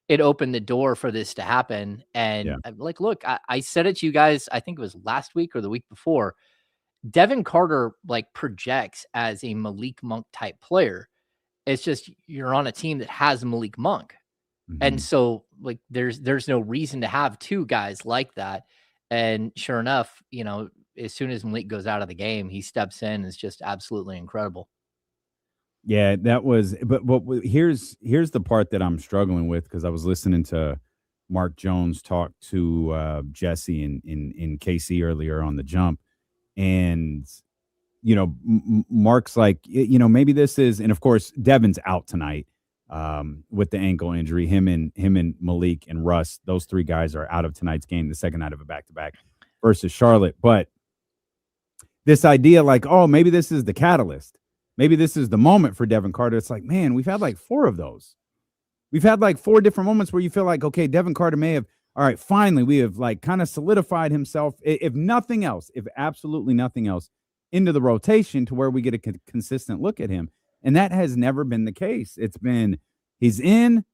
it opened the door for this to happen. And like, look, I said it to you guys, I think it was last week or the week before. Devin Carter like projects as a Malik Monk type player. It's just you're on a team that has Malik Monk. And so like there's no reason to have two guys like that. And sure enough, as soon as Malik goes out of the game, he steps in. It's just absolutely incredible. Yeah, that was but here's the part that I'm struggling with because I was listening to Mark Jones talk to Jesse in KC earlier on the jump. And Mark's like, maybe this is, and of course Devin's out tonight with the ankle injury. Him and Malik and Russ, those three guys are out of tonight's game, the second night of a back-to-back versus Charlotte. But this idea like, oh, maybe this is the catalyst. Maybe this is the moment for Devin Carter. It's like, man, we've had like 4 of those. We've had like 4 different moments where you feel like, okay, Devin Carter may have, all right, finally, we have like kind of solidified himself, if nothing else, if absolutely nothing else, into the rotation to where we get a consistent look at him. And that has never been the case. It's been, he's in,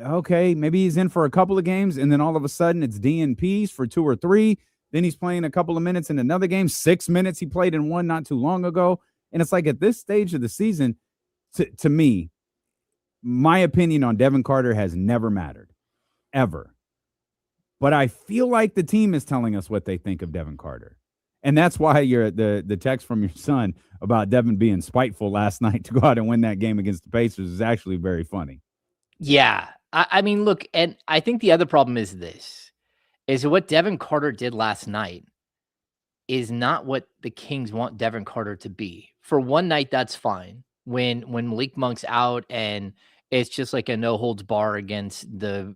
okay, maybe he's in for a couple of games, and then all of a sudden it's DNPs for 2 or 3. Then he's playing a couple of minutes in another game, 6 minutes he played in one not too long ago. And it's like at this stage of the season, to me, my opinion on Devin Carter has never mattered, ever. But I feel like the team is telling us what they think of Devin Carter. And that's why the text from your son about Devin being spiteful last night to go out and win that game against the Pacers is actually very funny. Yeah. I mean, look, and I think the other problem is this, is what Devin Carter did last night is not what the Kings want Devin Carter to be. For one night, that's fine. When Malik Monk's out and it's just like a no holds bar against the,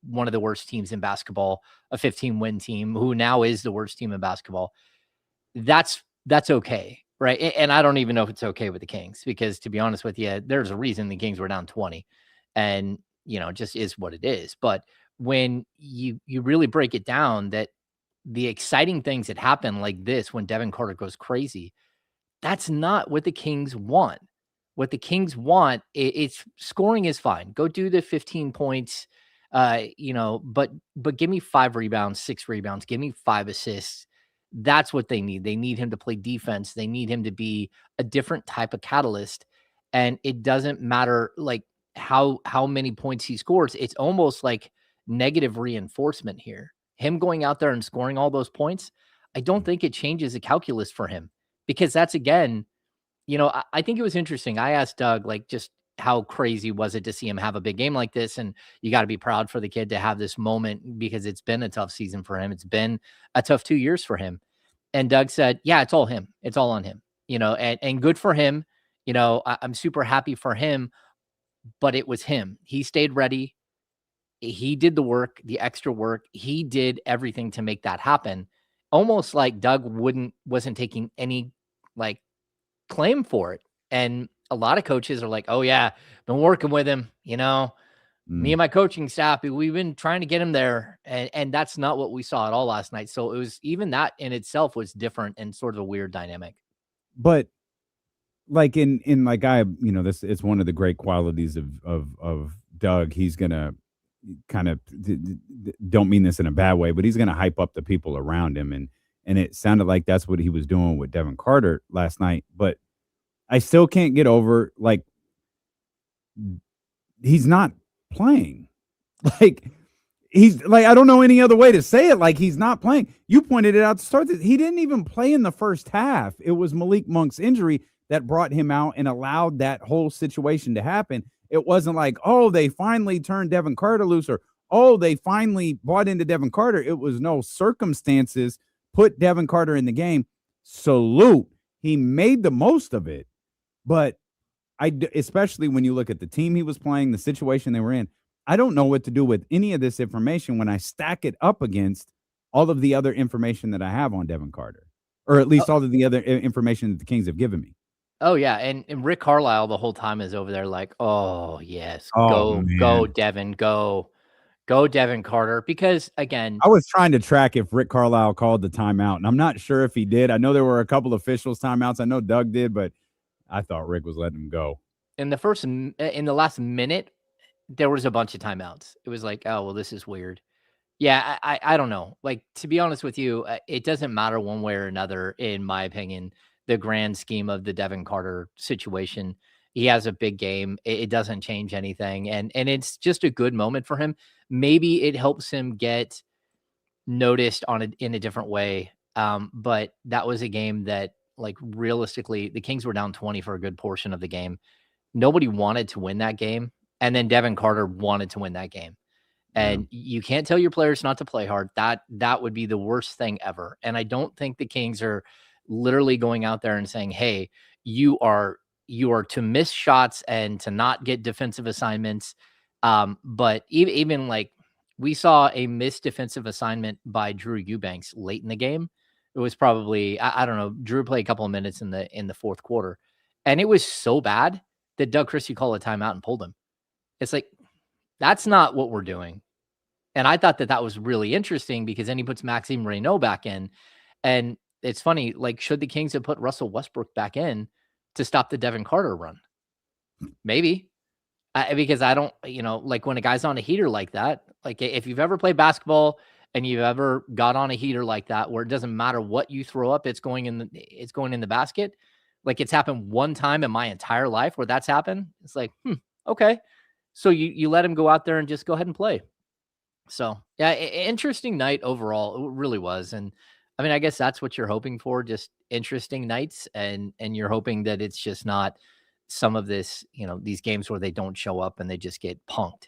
one of the worst teams in basketball, a 15-win team who now is the worst team in basketball. That's okay, right? And I don't even know if it's okay with the Kings because, to be honest with you, there's a reason the Kings were down 20, and it just is what it is. But when you really break it down, that the exciting things that happen like this when Devin Carter goes crazy, that's not what the Kings want. What the Kings want, it's scoring is fine. Go do the 15 points. But give me 5 rebounds, 6 rebounds, give me 5 assists. That's what they need. They need him to play defense. They need him to be a different type of catalyst. And it doesn't matter like how many points he scores. It's almost like negative reinforcement here. Him going out there and scoring all those points, I don't think it changes the calculus for him because that's again, I think it was interesting. I asked Doug, like, just how crazy was it to see him have a big game like this? And you got to be proud for the kid to have this moment because it's been a tough season for him. It's been a tough 2 years for him. And Doug said, yeah, it's all him. It's all on him, and good for him. I'm super happy for him, but it was him. He stayed ready. He did the work, the extra work. He did everything to make that happen. Almost like Doug wasn't taking any like claim for it. And a lot of coaches are like, oh yeah, been working with him, me and my coaching staff, we've been trying to get him there. And that's not what we saw at all last night. So it was, even that in itself was different and sort of a weird dynamic. But like in like this, it's one of the great qualities of Doug. He's gonna kind of don't mean this in a bad way, but he's gonna hype up the people around him, and it sounded like that's what he was doing with Devin Carter last night. But I still can't get over, like, he's not playing. Like, he's like, I don't know any other way to say it. Like, he's not playing. You pointed it out to start this. He didn't even play in the first half. It was Malik Monk's injury that brought him out and allowed that whole situation to happen. It wasn't like, oh, they finally turned Devin Carter loose, or, oh, they finally bought into Devin Carter. It was no circumstances put Devin Carter in the game. Salute. He made the most of it. But especially when you look at the team he was playing, the situation they were in, I don't know what to do with any of this information when I stack it up against all of the other information that I have on Devin Carter, or at least all of the other information that the Kings have given me. Oh yeah, and Rick Carlisle the whole time is over there like, oh yes, Oh, go man. Devin, go Devin Carter. Because again, I was trying to track if Rick Carlisle called the timeout, and I'm not sure if he did. I know there were a couple officials timeouts. I know Doug did, but I thought Rick was letting him go. in the last minute, there was a bunch of timeouts. It was like, oh well, this is weird. Yeah, I don't know. Like, to be honest with you, it doesn't matter one way or another, in my opinion, the grand scheme of the Devin Carter situation. He has a big game. It doesn't change anything. And it's just a good moment for him. Maybe it helps him get noticed in a different way. But that was a game that, like, realistically, the Kings were down 20 for a good portion of the game. Nobody wanted to win that game. And then Devin Carter wanted to win that game. And you can't tell your players not to play hard. That would be the worst thing ever. And I don't think the Kings are literally going out there and saying, hey, you are to miss shots and to not get defensive assignments. But even like, we saw a missed defensive assignment by Drew Eubanks late in the game. It was probably, I don't know, Drew played a couple of minutes in the fourth quarter. And it was so bad that Doug Christie called a timeout and pulled him. It's like, that's not what we're doing. And I thought that was really interesting, because then he puts Maxime Reynaud back in. And it's funny, like, should the Kings have put Russell Westbrook back in to stop the Devin Carter run? Maybe. Because I don't, like, when a guy's on a heater like that, like, if you've ever played basketball and you've ever got on a heater like that, where it doesn't matter what you throw up, it's going in the basket. Like, it's happened one time in my entire life where that's happened. It's like, okay. So you let him go out there and just go ahead and play. So, yeah, interesting night overall. It really was. And I mean, I guess that's what you're hoping for, just interesting nights. And you're hoping that it's just not some of this, these games where they don't show up and they just get punked.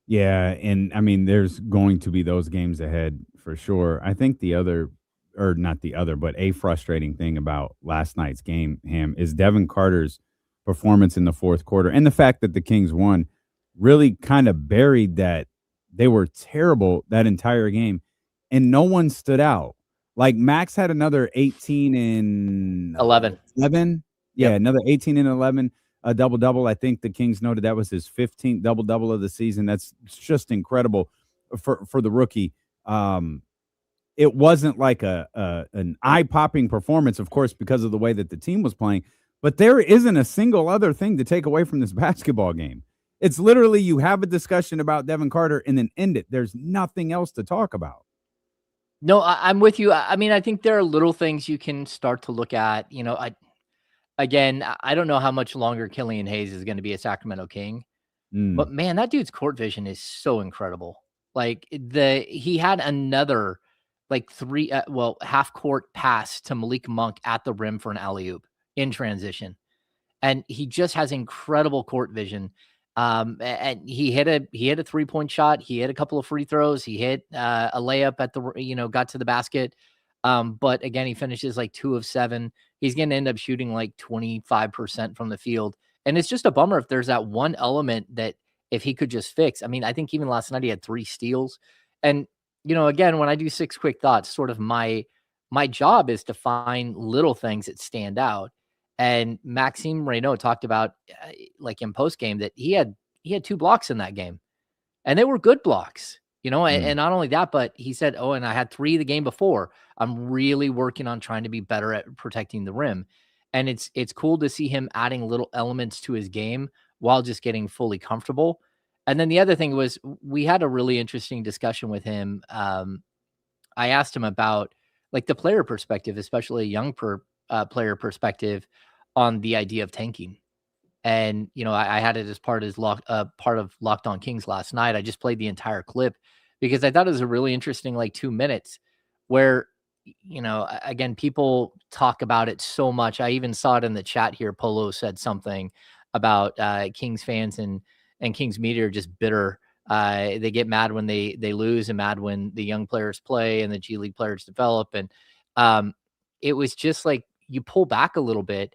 Yeah. And I mean, there's going to be those games ahead for sure. I think but a frustrating thing about last night's game, Ham, is Devin Carter's performance in the fourth quarter, and the fact that the Kings won really kind of buried that they were terrible that entire game, and no one stood out. Like, Max had another 18 and 11. Yeah, another 18 and 11, a double-double. I think the Kings noted that was his 15th double-double of the season. That's just incredible for the rookie. It wasn't like an eye-popping performance, of course, because of the way that the team was playing, but there isn't a single other thing to take away from this basketball game. It's literally, you have a discussion about Devin Carter and then end it. There's nothing else to talk about. No, I'm with you. I mean, I think there are little things you can start to look at. I don't know how much longer Killian Hayes is going to be a Sacramento King, but man, that dude's court vision is so incredible. Like, he had another like half court pass to Malik Monk at the rim for an alley-oop in transition. And he just has incredible court vision. And he hit a 3-point shot. He hit a couple of free throws. He hit a layup at got to the basket. But again, he finishes like 2 of 7. He's going to end up shooting like 25% from the field. And it's just a bummer if there's that one element that if he could just fix. I mean, I think even last night he had 3 steals. And, again, when I do 6 quick thoughts, sort of my job is to find little things that stand out. And Maxime Reynaud talked about like in post game that he had 2 blocks in that game, and they were good blocks, and not only that, but he said, "Oh, and I had 3 the game before. I'm really working on trying to be better at protecting the rim." And it's cool to see him adding little elements to his game while just getting fully comfortable. And then the other thing was we had a really interesting discussion with him. I asked him about like the player perspective, especially a young player perspective on the idea of tanking. And, I had it as part of Locked On Kings last night. I just played the entire clip because I thought it was a really interesting, like 2 minutes where, again, people talk about it so much. I even saw it in the chat here. Polo said something about Kings fans and Kings media are just bitter. They get mad when they lose and mad when the young players play and the G League players develop. And it was just like you pull back a little bit.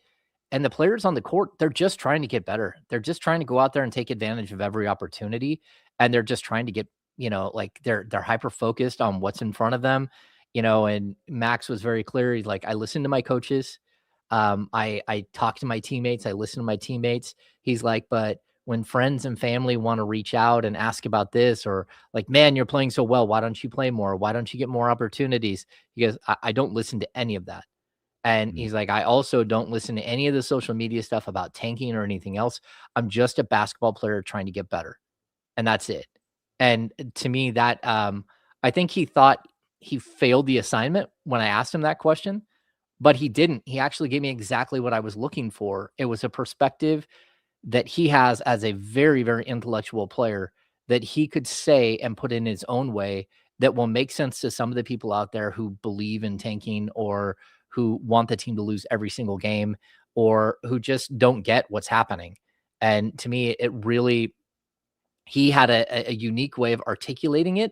And the players on the court, they're just trying to get better. They're just trying to go out there and take advantage of every opportunity. And they're just trying to get, like they're hyper focused on what's in front of them. And Max was very clear. He's like, I listen to my coaches. I talk to my teammates. I listen to my teammates. He's like, but when friends and family want to reach out and ask about this, or like, man, you're playing so well, why don't you play more? Why don't you get more opportunities? He goes, I don't listen to any of that. And he's like, I also don't listen to any of the social media stuff about tanking or anything else. I'm just a basketball player trying to get better. And that's it. And to me, that I think he thought he failed the assignment when I asked him that question, but he didn't. He actually gave me exactly what I was looking for. It was a perspective that he has as a very, very intellectual player that he could say and put in his own way that will make sense to some of the people out there who believe in tanking or who want the team to lose every single game or who just don't get what's happening. And to me, he had a unique way of articulating it.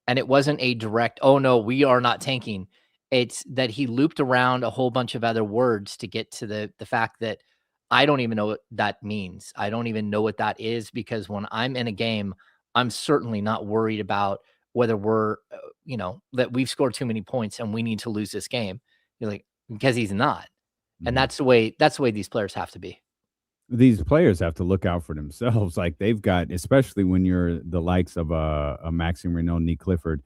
And it wasn't a direct, oh no, we are not tanking. It's that he looped around a whole bunch of other words to get to the fact that I don't even know what that means. I don't even know what that is, because when I'm in a game, I'm certainly not worried about whether we're, that we've scored too many points and we need to lose this game. You're like, because he's not. And that's the way these players have to be. These players have to look out for themselves. Like they've got, especially when you're the likes of a Maxime Reynaud, Nick Clifford,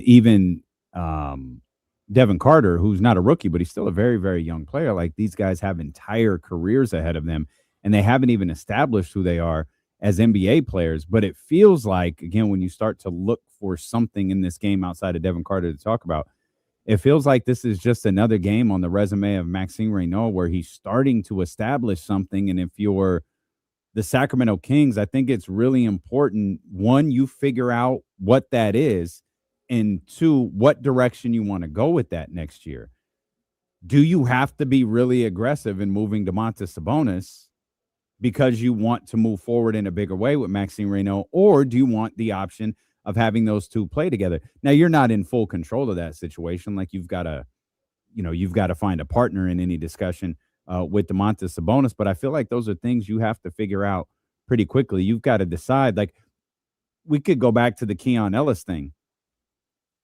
even Devin Carter, who's not a rookie, but he's still a very, very young player. Like these guys have entire careers ahead of them, and they haven't even established who they are as NBA players. But it feels like, again, when you start to look for something in this game outside of Devin Carter to talk about, it feels like this is just another game on the resume of Maxime Reynaud where he's starting to establish something. And if you're the Sacramento Kings, I think it's really important, one, you figure out what that is, and two, what direction you want to go with that next year. Do you have to be really aggressive in moving Domantas Sabonis because you want to move forward in a bigger way with Maxime Reynaud, or do you want the option of having those two play together? Now, you're not in full control of that situation. Like you've got to find a partner in any discussion with Domantas Sabonis. But I feel like those are things you have to figure out pretty quickly. You've got to decide. Like we could go back to the Keon Ellis thing.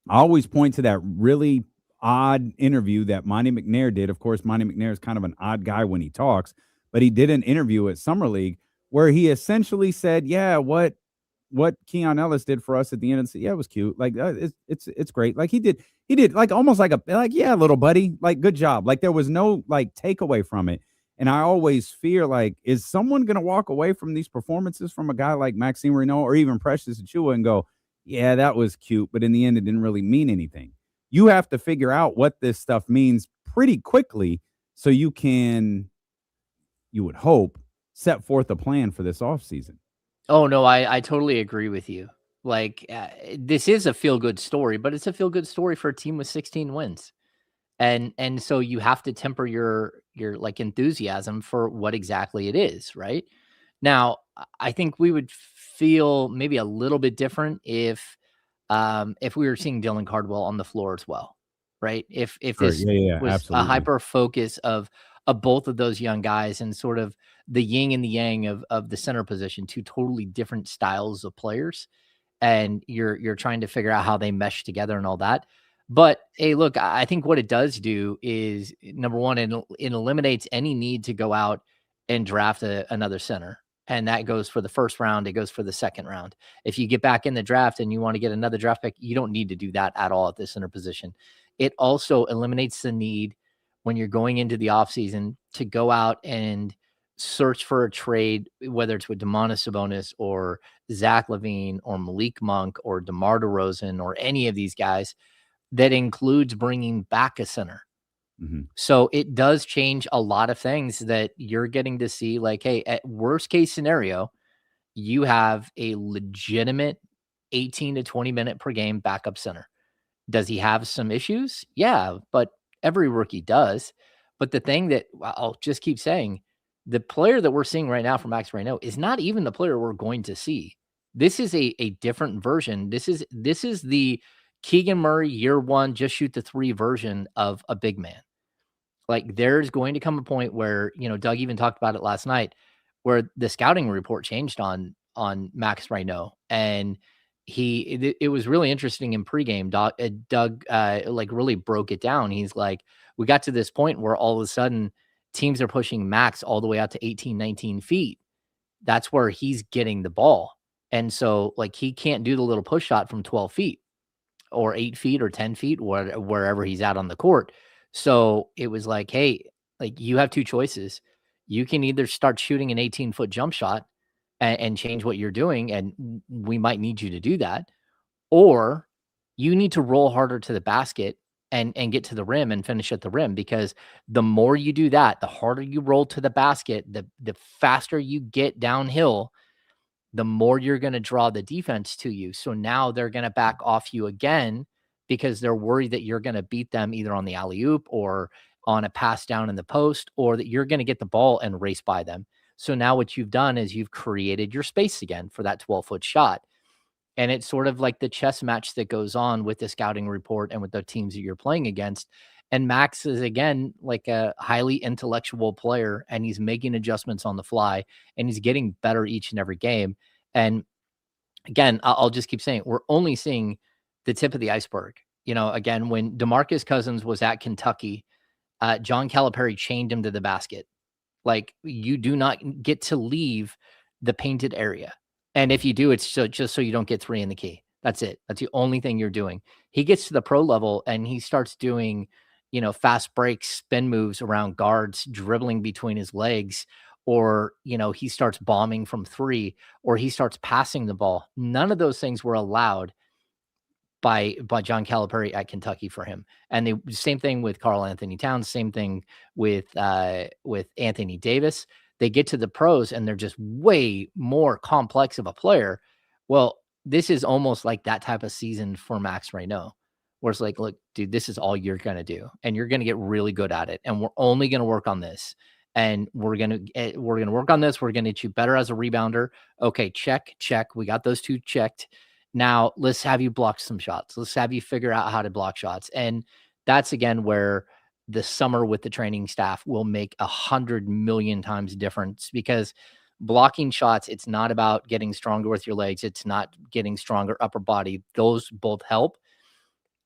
I always point to that really odd interview that Monty McNair did. Of course, Monty McNair is kind of an odd guy when he talks, but he did an interview at Summer League where he essentially said, yeah, what Keon Ellis did for us at the end of the season, yeah, it was cute. Like it's great. Like he did like almost like yeah, little buddy, like good job. Like there was no like takeaway from it. And I always fear, like, is someone going to walk away from these performances from a guy like Maxime Reynaud or even Precious Achiuwa and go, yeah, that was cute, but in the end, it didn't really mean anything. You have to figure out what this stuff means pretty quickly so you can, you would hope, set forth a plan for this offseason. Oh, no, I totally agree with you. Like, this is a feel-good story, but it's a feel-good story for a team with 16 wins. And so you have to temper your like enthusiasm for what exactly it is, right? Now, I think we would feel maybe a little bit different if we were seeing Dylan Cardwell on the floor as well, right? If this was absolutely. a hyper focus of both of those young guys and sort of the yin and the yang of the center position, two totally different styles of players, and you're trying to figure out how they mesh together and all that. But hey, look, I think what it does do is, number one, it eliminates any need to go out and draft another center. And that goes for the first round. It goes for the second round. If you get back in the draft and you want to get another draft pick, you don't need to do that at all at the center position. It also eliminates the need when you're going into the offseason to go out and search for a trade, whether it's with Domantas Sabonis or Zach LaVine or Malik Monk or DeMar DeRozan or any of these guys, that includes bringing back a center. So it does change a lot of things that you're getting to see. Like, hey, at worst case scenario, you have a legitimate 18 to 20 minute per game backup center. Does he have some issues? Yeah, but every rookie does. But the thing that I'll just keep saying, the player that we're seeing right now from Max Reno is not even the player we're going to see. This is a different version. This is the Keegan Murray year one, just shoot the three version of a big man. Like, there's going to come a point where, Doug even talked about it last night, where the scouting report changed on Max Reno, and it was really interesting in pregame. Doug like really broke it down. He's like, we got to this point where all of a sudden teams are pushing Max all the way out to 18, 19 feet. That's where he's getting the ball. And so, like, he can't do the little push shot from 12 feet or 8 feet or 10 feet, wherever he's at on the court. So it was like, hey, like, you have two choices. You can either start shooting an 18-foot jump shot and change what you're doing, and we might need you to do that, or you need to roll harder to the basket and get to the rim and finish at the rim, because the more you do that, the harder you roll to the basket, the faster you get downhill, the more you're going to draw the defense to you. So now they're going to back off you again because they're worried that you're going to beat them either on the alley-oop or on a pass down in the post, or that you're going to get the ball and race by them. So now what you've done is you've created your space again for that 12-foot shot. And it's sort of like the chess match that goes on with the scouting report and with the teams that you're playing against. And Max is, again, like a highly intellectual player, and he's making adjustments on the fly, and he's getting better each and every game. And again, I'll just keep saying, we're only seeing the tip of the iceberg. Again, when DeMarcus Cousins was at Kentucky, John Calipari chained him to the basket. Like, you do not get to leave the painted area. And if you do, it's just so you don't get 3 in the key. That's it. That's the only thing you're doing. He gets to the pro level and he starts doing, fast breaks, spin moves around guards, dribbling between his legs, or, he starts bombing from 3, or he starts passing the ball. None of those things were allowed by John Calipari at Kentucky for him. And the same thing with Karl Anthony Towns, same thing with Anthony Davis. They get to the pros and they're just way more complex of a player. Well, this is almost like that type of season for Max Reno, where it's like, look, dude, this is all you're going to do, and you're going to get really good at it. And we're only going to work on this. And we're going to work on this. We're going to get you better as a rebounder. Okay. Check. We got those 2 checked. Now let's have you block some shots. Let's have you figure out how to block shots. And that's, again, where the summer with the training staff will make 100 million times difference, because blocking shots, it's not about getting stronger with your legs. It's not getting stronger upper body. Those both help.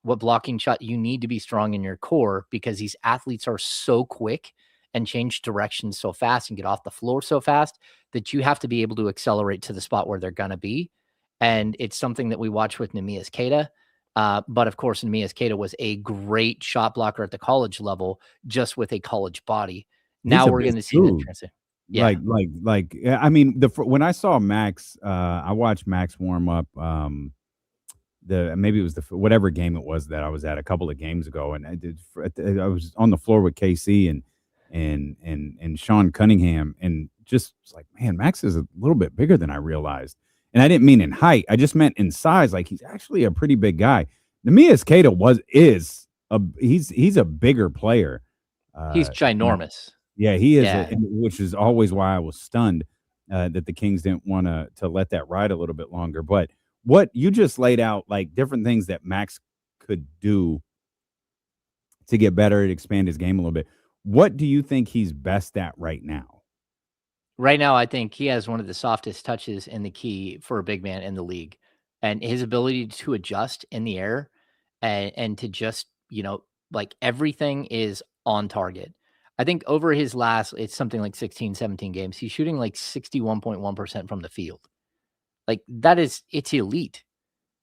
What blocking shot, you need to be strong in your core, because these athletes are so quick and change directions so fast and get off the floor so fast that you have to be able to accelerate to the spot where they're going to be. And it's something that we watch with Neemias Queta. But of course, Neemias Queta was a great shot blocker at the college level, just with a college body. Now we're going to see the transition. Yeah. Like, I mean, when I saw Max, I watched Max warm up, maybe it was whatever game it was that I was at a couple of games ago. And I was on the floor with KC and Sean Cunningham, and just was like, man, Max is a little bit bigger than I realized. And I didn't mean in height. I just meant in size. Like, he's actually a pretty big guy. Neemias Queta he's a bigger player. He's ginormous. Yeah, he is, which is always why I was stunned that the Kings didn't want to let that ride a little bit longer. But what you just laid out, like different things that Max could do to get better and expand his game a little bit. What do you think he's best at right now? Right now, I think he has one of the softest touches in the key for a big man in the league, and his ability to adjust in the air and to just, like everything is on target. I think over his last, it's something like 16, 17 games, he's shooting like 61.1% from the field. Like it's elite.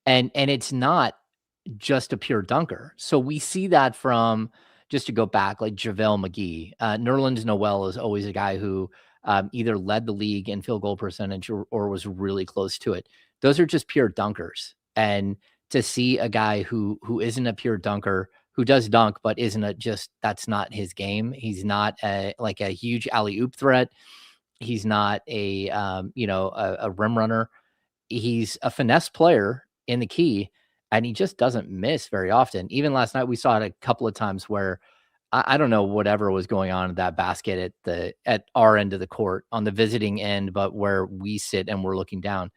And it's not just a pure dunker. So we see that from, just to go back, like JaVale McGee. Nerlens Noel is always a guy who either led the league in field goal percentage or was really close to it. Those are just pure dunkers. And to see a guy who isn't a pure dunker, who does dunk, but isn't that's not his game. He's not like a huge alley-oop threat. He's not a rim runner. He's a finesse player in the key, and he just doesn't miss very often. Even last night, we saw it a couple of times where I don't know whatever was going on in that basket at our end of the court on the visiting end, but where we sit and we're looking down.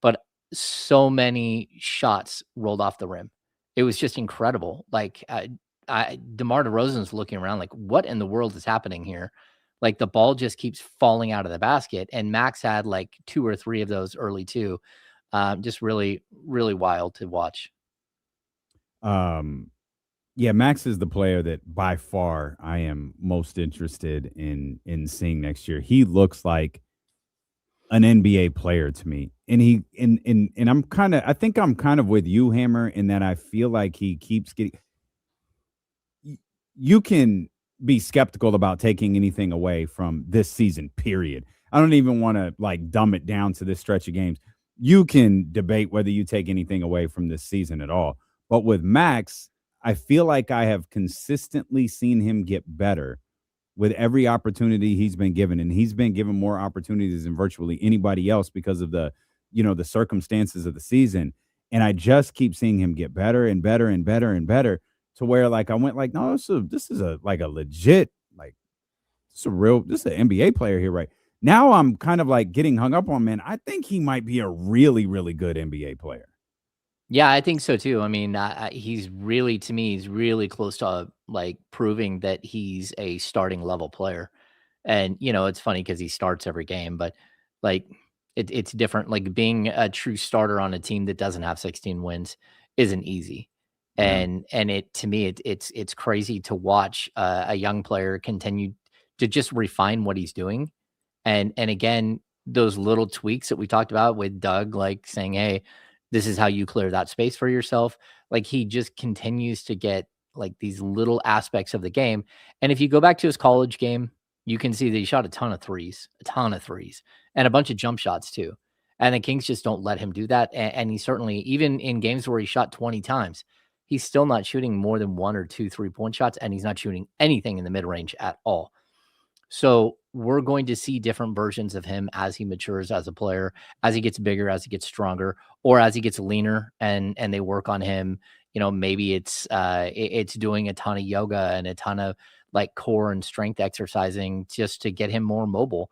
But so many shots rolled off the rim. It was just incredible. Like DeMar DeRozan's looking around like, what in the world is happening here? Like the ball just keeps falling out of the basket. And Max had like 2 or 3 of those early too. Just really, really wild to watch. Yeah, Max is the player that by far I am most interested in seeing next year. He looks like an NBA player to me. And I think I'm kind of with you, Hammer, in that I feel like he keeps getting. You can be skeptical about taking anything away from this season, period. I don't even want to like dumb it down to this stretch of games. You can debate whether you take anything away from this season at all. But with Max, I feel like I have consistently seen him get better with every opportunity he's been given. And he's been given more opportunities than virtually anybody else because of the circumstances of the season. And I just keep seeing him get better and better and better and better to where like I went like, no, this is a legit, like this is an NBA player here, right? Now I'm kind of like getting hung up on, man. I think he might be a really, really good NBA player. Yeah, I think so too. I mean, he's really close to like proving that he's a starting level player. And it's funny because he starts every game, but like it's different. Like being a true starter on a team that doesn't have 16 wins isn't easy. And to me, it's crazy to watch a young player continue to just refine what he's doing. And again, those little tweaks that we talked about with Doug, like saying, hey, this is how you clear that space for yourself. Like he just continues to get like these little aspects of the game. And if you go back to his college game, you can see that he shot a ton of threes, and a bunch of jump shots too. And the Kings just don't let him do that. And he certainly, even in games where he shot 20 times, he's still not shooting more than 1 or 2 3-point shots, and he's not shooting anything in the mid-range at all. So we're going to see different versions of him as he matures as a player, as he gets bigger, as he gets stronger, or as he gets leaner and they work on him. Maybe it's doing a ton of yoga and a ton of like core and strength exercising just to get him more mobile,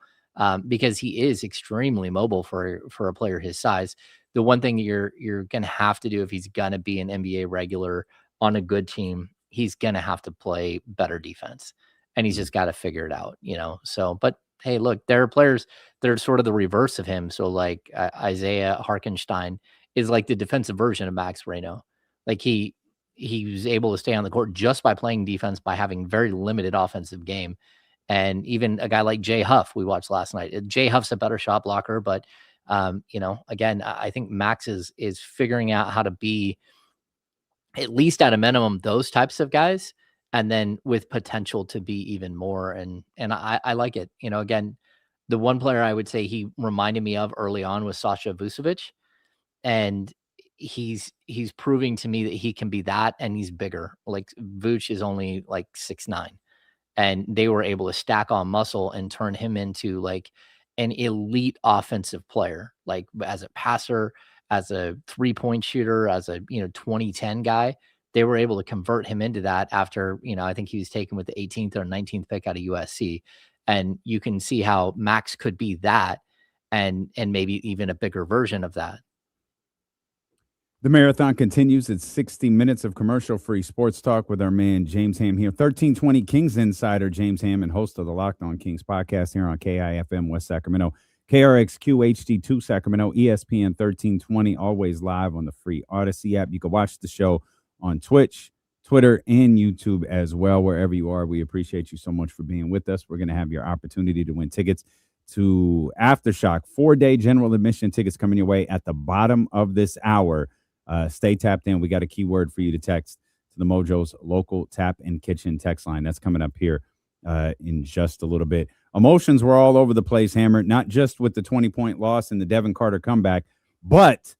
because he is extremely mobile for a player his size. The one thing you're going to have to do if he's going to be an NBA regular on a good team, he's going to have to play better defense. And he's just got to figure it out, So, but hey, look, there are players that are sort of the reverse of him. So, like Isaiah Hartenstein is like the defensive version of Max Reno. Like he was able to stay on the court just by playing defense, by having very limited offensive game. And even a guy like Jay Huff, we watched last night. Jay Huff's a better shot blocker, but again, I think Max is figuring out how to be, at least at a minimum, those types of guys. And then with potential to be even more. And I like it. Again, the one player I would say he reminded me of early on was Sasha Vucevic. And he's proving to me that he can be that, and he's bigger. Like Vuce is only like 6'9", and they were able to stack on muscle and turn him into like an elite offensive player, like as a passer, as a 3-point shooter, as a 2010 guy. They were able to convert him into that after, I think he was taken with the 18th or 19th pick out of USC. And you can see how Max could be that and maybe even a bigger version of that. The marathon continues. It's 60 minutes of commercial-free sports talk with our man James Ham here. 1320 Kings insider James Ham and host of the Locked On Kings podcast here on KIFM West Sacramento, KRXQ HD2 Sacramento, ESPN 1320, always live on the free Odyssey app. You can watch the show on Twitch, Twitter, and YouTube as well. Wherever you are, we appreciate you so much for being with us. We're going to have your opportunity to win tickets to Aftershock, 4-day general admission tickets coming your way at the bottom of this hour. Stay tapped in. We got a keyword for you to text to the Mojo's local tap and kitchen text line. That's coming up here in just a little bit. Emotions were all over the place, Hammer, not just with the 20-point loss and the Devin Carter comeback, but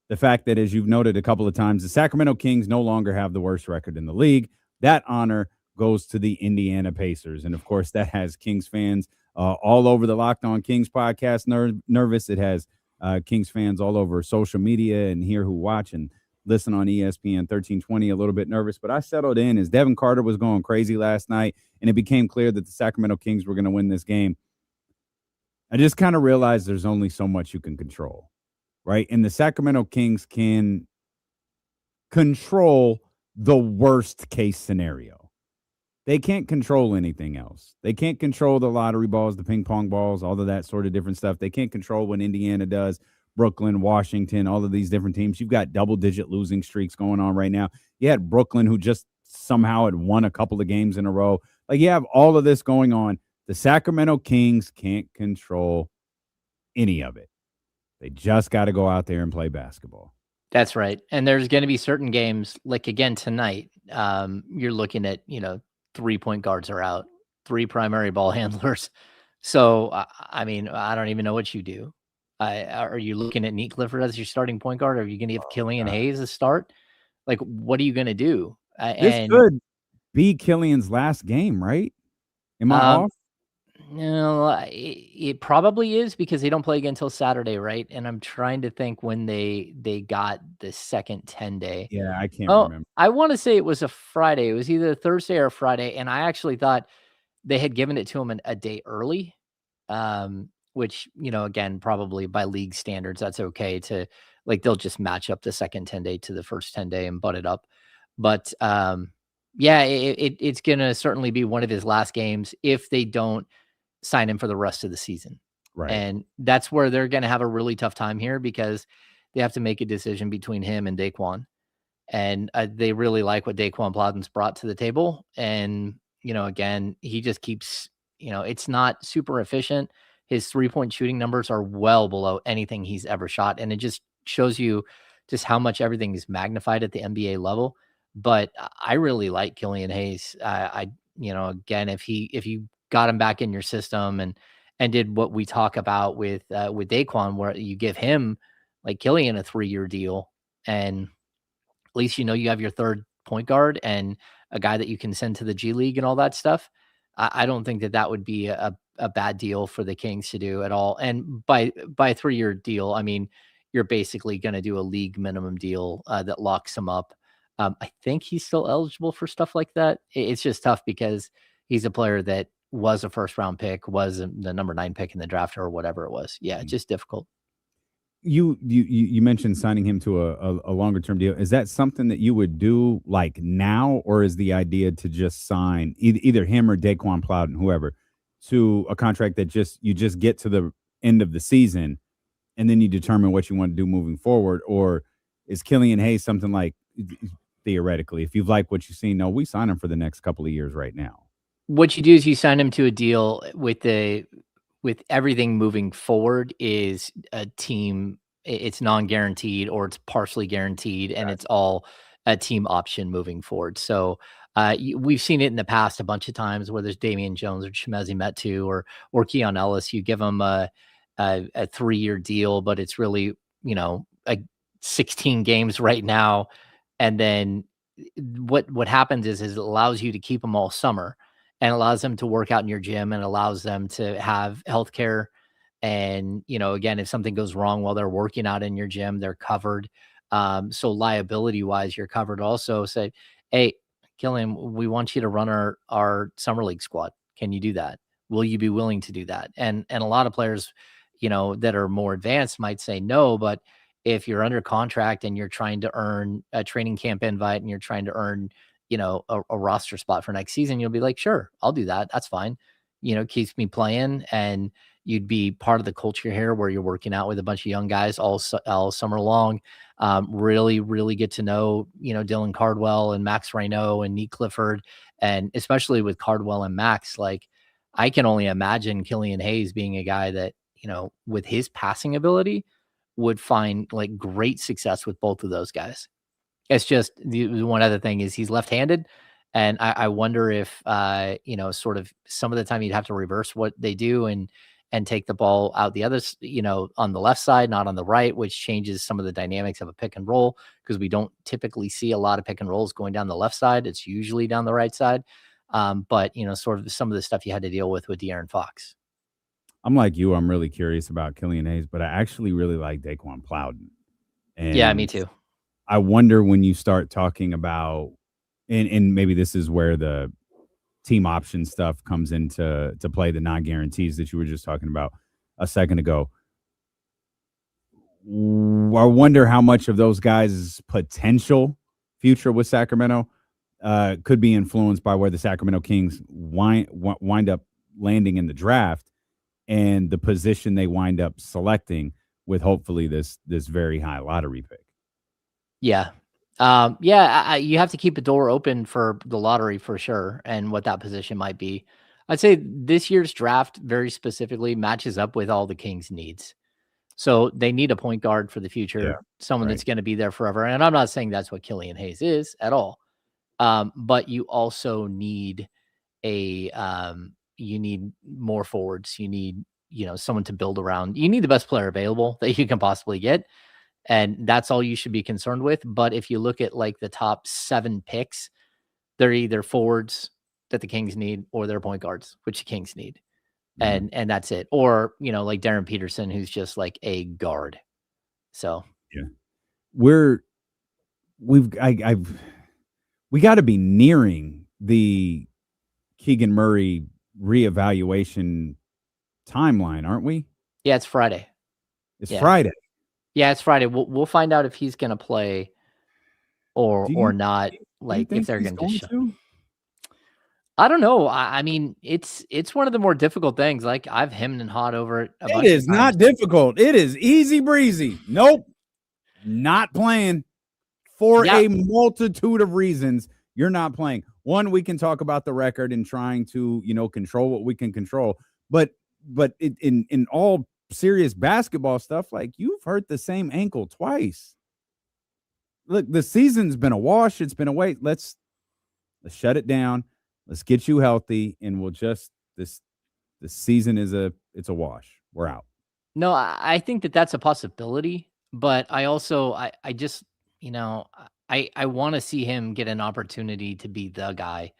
the fact that, as you've noted a couple of times, the Sacramento Kings no longer have the worst record in the league. That honor goes to the Indiana Pacers. And, of course, that has Kings fans all over the Locked On Kings podcast nervous. It has Kings fans all over social media and here who watch and listen on ESPN 1320 a little bit nervous. But I settled in as Devin Carter was going crazy last night, and it became clear that the Sacramento Kings were going to win this game. I just kind of realized there's only so much you can control, right? And the Sacramento Kings can control the worst case scenario. They can't control anything else. They can't control the lottery balls, the ping pong balls, all of that sort of different stuff. They can't control what Indiana does, Brooklyn, Washington, all of these different teams. You've got double-digit losing streaks going on right now. You had Brooklyn, who just somehow had won a couple of games in a row. Like, you have all of this going on. The Sacramento Kings can't control any of it. They just got to go out there and play basketball. That's right. And there's going to be certain games, like again tonight, you're looking at, 3-point guards are out, 3 primary ball handlers. So, I mean, I don't even know what you do. Are you looking at Neat Clifford as your starting point guard? Are you going to give Killian Hayes a start? Like, what are you going to do? This could be Killian's last game, right? Am I off? No, it probably is because they don't play again until Saturday, right? And I'm trying to think when they got the second 10-day. Yeah, I can't remember. I want to say it was a Friday. It was either Thursday or Friday, and I actually thought they had given it to him a day early, which, again, probably by league standards, that's okay to, like, they'll just match up the second 10-day to the first 10-day and butt it up. But, yeah, it's going to certainly be one of his last games if they don't sign him for the rest of the season. Right. And that's where they're going to have a really tough time here because they have to make a decision between him and Daquan. And they really like what Daquan Plowden's brought to the table. And, again, he just keeps, it's not super efficient. His 3-point shooting numbers are well below anything he's ever shot. And it just shows you just how much everything is magnified at the NBA level. But I really like Killian Hayes. Again, if you got him back in your system and did what we talk about with Daquan, where you give him, like Killian, a 3-year deal, and at least you have your third point guard and a guy that you can send to the G League and all that stuff. I don't think that would be a bad deal for the Kings to do at all. And by a 3-year deal, I mean you're basically going to do a league minimum deal that locks him up. I think he's still eligible for stuff like that. It's just tough because he's a player that was a first-round pick, was the number 9 pick in the draft or whatever it was. Yeah, just difficult. You mentioned signing him to a longer-term deal. Is that something that you would do like now, or is the idea to just sign either him or Daquan Plowden, whoever, to a contract that you just get to the end of the season and then you determine what you want to do moving forward? Or is Killian Hayes something like, theoretically, if you've liked what you've seen, no, we sign him for the next couple of years right now? What you do is you sign him to a deal with everything moving forward is a team. It's non-guaranteed or it's partially guaranteed, and it's all a team option moving forward. So we've seen it in the past a bunch of times where there's Damian Jones or Chimezie Metu or Keon Ellis. You give them a 3-year deal, but it's really, 16 games right now. And then what happens is it allows you to keep them all summer and allows them to work out in your gym and allows them to have healthcare. And, again, if something goes wrong while they're working out in your gym, they're covered. So liability wise, you're covered. Also say, hey, Killian, we want you to run our summer league squad. Can you do that? Will you be willing to do that? And a lot of players, that are more advanced might say no, but if you're under contract and you're trying to earn a training camp invite and you're trying to earn, a roster spot for next season, you'll be like, sure, I'll do that. That's fine. Keeps me playing and, you'd be part of the culture here where you're working out with a bunch of young guys all summer long. Really get to know, Dylan Cardwell and Max Reynaud and Nick Clifford, and especially with Cardwell and Max, like I can only imagine Killian Hayes being a guy that, with his passing ability would find like great success with both of those guys. It's just the one other thing is he's left-handed. And I wonder if, sort of some of the time you'd have to reverse what they do and take the ball out the other, on the left side, not on the right, which changes some of the dynamics of a pick and roll because we don't typically see a lot of pick and rolls going down the left side. It's usually down the right side. But, sort of some of the stuff you had to deal with De'Aaron Fox. I'm like you. I'm really curious about Killian Hayes, but I actually really like Daquan Plowden. And yeah, me too. I wonder when you start talking about, and maybe this is where the team option stuff comes into play, the non-guarantees that you were just talking about a second ago. I wonder how much of those guys' potential future with Sacramento could be influenced by where the Sacramento Kings wind up landing in the draft and the position they wind up selecting with hopefully this very high lottery pick. Yeah. You have to keep a door open for the lottery for sure and what that position might be. I'd say this year's draft very specifically matches up with all the Kings' needs. So they need a point guard for the future, someone that's going to be there forever. And I'm not saying that's what Killian Hayes is at all. But you also need you need more forwards. You need, someone to build around. You need the best player available that you can possibly get. And that's all you should be concerned with. But if you look at like the top 7 picks, they're either forwards that the Kings need or they're point guards, which the Kings need. And that's it. Or, like Darren Peterson, who's just like a guard. So yeah, we got to be nearing the Keegan Murray reevaluation timeline, aren't we? Yeah, it's Friday. It's Friday. Yeah, it's Friday. We'll find out if he's going to play or not. Like if they're going to show. I don't know. I mean, it's one of the more difficult things. Like I've hemmed and hawed over it. It is not difficult. It is easy breezy. Nope, not playing for a multitude of reasons. You're not playing. One, we can talk about the record and trying to control what we can control. But in all serious basketball stuff, like you've hurt the same ankle twice. Look, the season's been a wash. It's been a wait. Let's shut it down. Let's get you healthy, and we'll just this season it's a wash. We're out. No, I think that's a possibility, but I also I just I want to see him get an opportunity to be the guy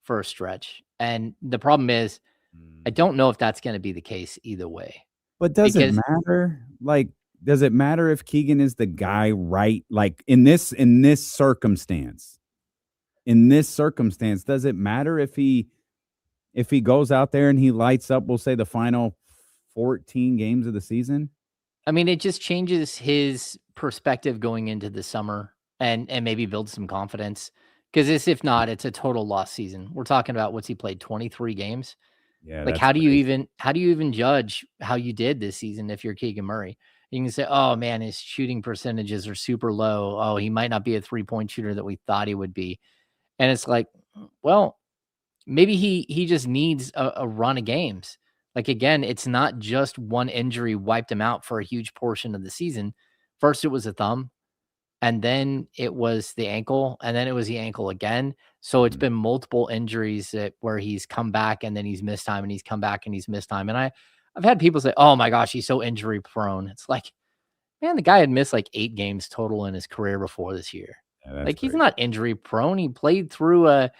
for a stretch. And the problem is I don't know if that's going to be the case either way. But does it matter? Like, does it matter if Keegan is the guy, right? Like in this circumstance? In this circumstance, does it matter if he goes out there and he lights up, we'll say, the final 14 games of the season? I mean, it just changes his perspective going into the summer and maybe builds some confidence. Because if not, it's a total lost season. We're talking about what's he played 23 games. Yeah. Like how do you even judge how you did this season if you're Keegan Murray? You can say, oh man, his shooting percentages are super low. Oh, he might not be a 3-point shooter that we thought he would be. And it's like, well, maybe he just needs a run of games. Like, again, it's not just one injury wiped him out for a huge portion of the season. First, it was a thumb, and then it was the ankle, and then it was the ankle again. So it's been multiple injuries where he's come back and then he's missed time and he's come back and he's missed time. And I've had people say, oh my gosh, he's so injury prone. It's like, man, the guy had missed like 8 games total in his career before this year. Yeah, like he's not injury prone. He played through a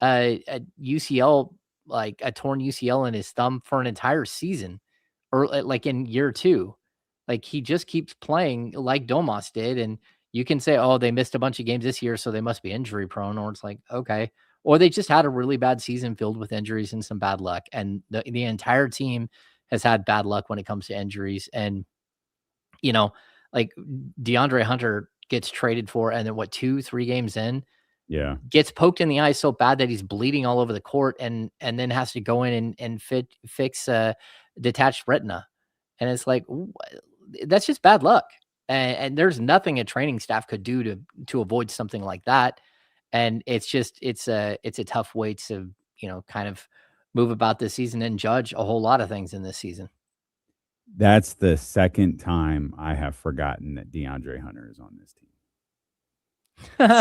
UCL, like a torn UCL in his thumb for an entire season, or like in year 2. Like he just keeps playing like Domas did. And you can say, oh, they missed a bunch of games this year, so they must be injury prone. Or it's like, okay. Or they just had a really bad season filled with injuries and some bad luck. And the entire team has had bad luck when it comes to injuries. And, like DeAndre Hunter gets traded for, and then 2-3 games in, gets poked in the eye so bad that he's bleeding all over the court, and then has to go in and fix detached retina. And it's like, that's just bad luck. And there's nothing a training staff could do to avoid something like that. And it's a tough way to, kind of move about this season and judge a whole lot of things in this season. That's the second time I have forgotten that DeAndre Hunter is on this team.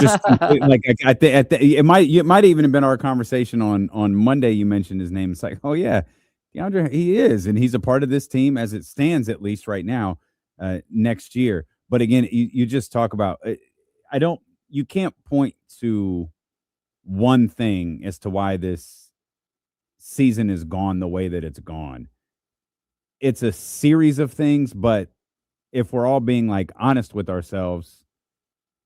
Just like I think it might even have been our conversation on Monday. You mentioned his name. It's like, oh yeah, DeAndre, he is, and he's a part of this team as it stands, at least right now. Next year, but again, you just talk about. You can't point to one thing as to why this season is gone the way that it's gone. It's a series of things, but if we're all being like honest with ourselves,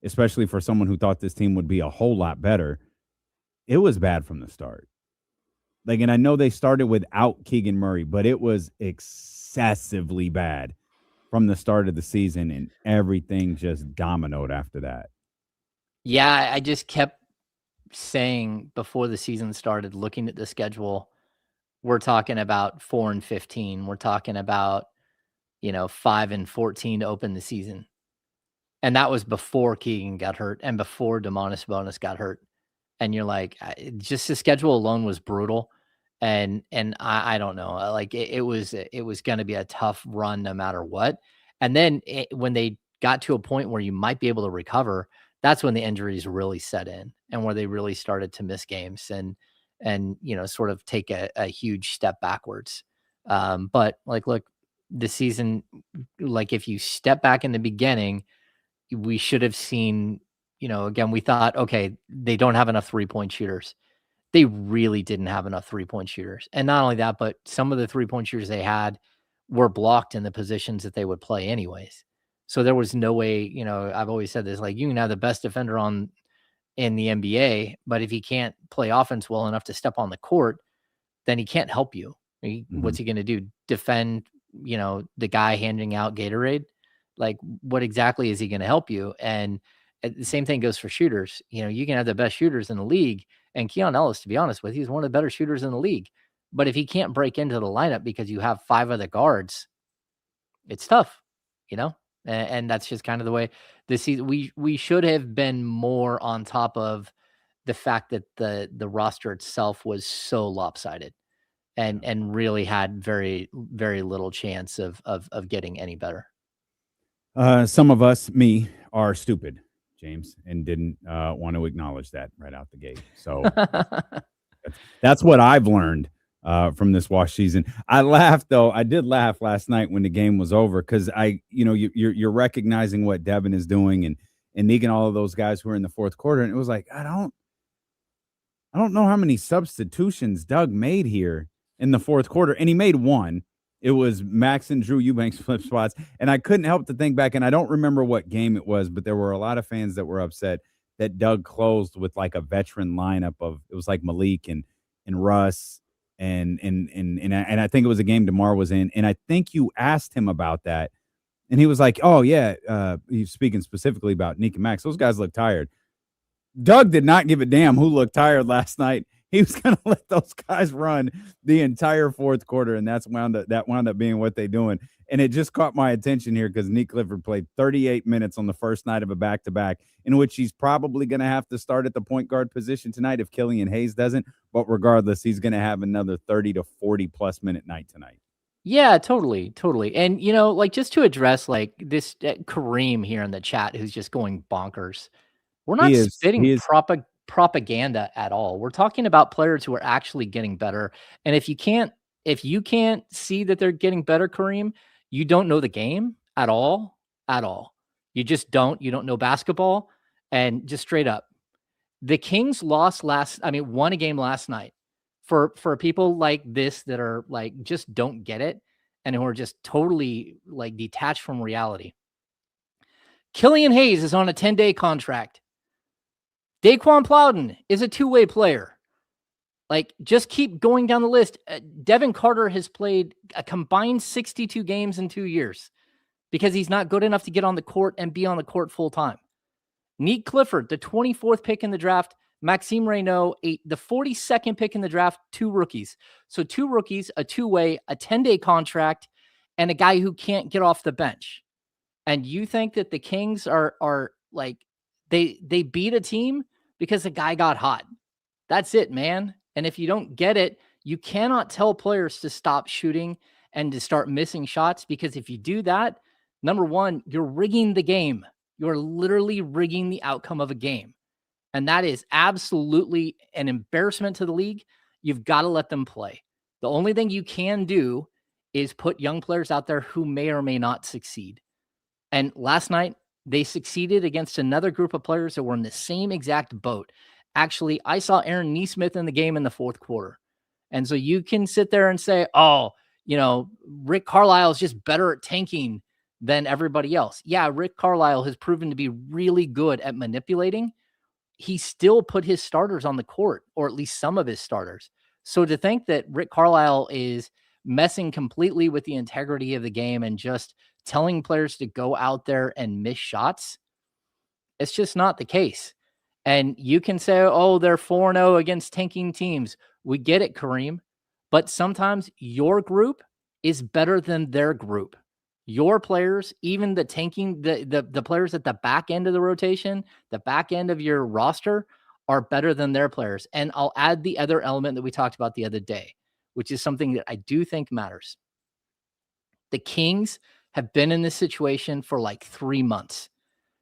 especially for someone who thought this team would be a whole lot better, it was bad from the start. Like, and I know they started without Keegan Murray, but it was excessively bad from the start of the season, and everything just dominoed after that. Yeah, I just kept saying before the season started, looking at the schedule, we're talking about 4-15. We're talking about, 5-14 to open the season. And that was before Keegan got hurt and before Domantas Sabonis got hurt. And you're like, just the schedule alone was brutal. And I don't know, like it was going to be a tough run no matter what. And then when they got to a point where you might be able to recover, that's when the injuries really set in and where they really started to miss games and sort of take a huge step backwards. But like, look, the season, like if you step back in the beginning, we should have seen, again, we thought, okay, they don't have enough 3-point shooters. They really didn't have enough 3-point shooters. And not only that, but some of the 3-point shooters they had were blocked in the positions that they would play anyways. So there was no way, I've always said this, like you can have the best defender in the NBA, but if he can't play offense well enough to step on the court, then he can't help you. What's he going to do? Defend, the guy handing out Gatorade? Like, what exactly is he going to help you? And the same thing goes for shooters. You can have the best shooters in the league. And Keon Ellis, to be honest with you, is one of the better shooters in the league. But if he can't break into the lineup because you have 5 other guards, it's tough, And that's just kind of the way this season. We should have been more on top of the fact that the roster itself was so lopsided and really had very, very little chance of getting any better. Some of us, me, are stupid, James, and didn't want to acknowledge that right out the gate. So that's what I've learned from this wash season. I laughed though. I did laugh last night when the game was over because you're recognizing what Devin is doing and Negan, all of those guys who are in the fourth quarter, and it was like I don't know how many substitutions Doug made here in the fourth quarter, and he made one. It was Max and Drew Eubanks flip spots, and I couldn't help to think back, and I don't remember what game it was, but there were a lot of fans that were upset that Doug closed with like a veteran lineup of it was like Malik and Russ and I think it was a game DeMar was in, and I think you asked him about that, and he was like, "Oh yeah," he's speaking specifically about Nick and Max. Those guys look tired. Doug did not give a damn who looked tired last night. He was going to let those guys run the entire fourth quarter, and that wound up being what they're doing. And it just caught my attention here because Nick Clifford played 38 minutes on the first night of a back-to-back, in which he's probably going to have to start at the point guard position tonight if Killian Hayes doesn't. But regardless, he's going to have another 30 to 40-plus minute night tonight. Yeah, totally. And, like just to address like this Kareem here in the chat who's just going bonkers. We're not spitting propaganda at all. We're talking about players who are actually getting better. And if you can't see that they're getting better, Kareem, you don't know the game at all. You just don't. You don't know basketball. And just straight up, the Kings won a game last night. For people like this that are like just don't get it and who are just totally like detached from reality. Killian Hayes is on a 10-day contract. Daquan Plowden is a two-way player. Like, just keep going down the list. Devin Carter has played a combined 62 games in 2 years because he's not good enough to get on the court and be on the court full time. Neek Clifford, the 24th pick in the draft, Maxime Reynaud, the 42nd pick in the draft, 2 rookies. So 2 rookies, a two-way, a 10-day contract, and a guy who can't get off the bench. And you think that the Kings are like they beat a team because a guy got hot. That's it, man. And if you don't get it, you cannot tell players to stop shooting and to start missing shots, because if you do that, number one, you're rigging the game. You're literally rigging the outcome of a game. And that is absolutely an embarrassment to the league. You've got to let them play. The only thing you can do is put young players out there who may or may not succeed. And last night, they succeeded against another group of players that were in the same exact boat. Actually, I saw Aaron Nesmith in the game in the 4th quarter. And so you can sit there and say, oh, Rick Carlisle is just better at tanking than everybody else. Yeah, Rick Carlisle has proven to be really good at manipulating. He still put his starters on the court, or at least some of his starters. So to think that Rick Carlisle is messing completely with the integrity of the game and just telling players to go out there and miss shots, it's just not the case. And you can say, oh, they're 4-0 against tanking teams. We get it, Kareem. But sometimes your group is better than their group. Your players, even the tanking, the players at the back end of the rotation, the back end of your roster, are better than their players. And I'll add the other element that we talked about the other day, which is something that I do think matters. The Kings have been in this situation for like 3 months.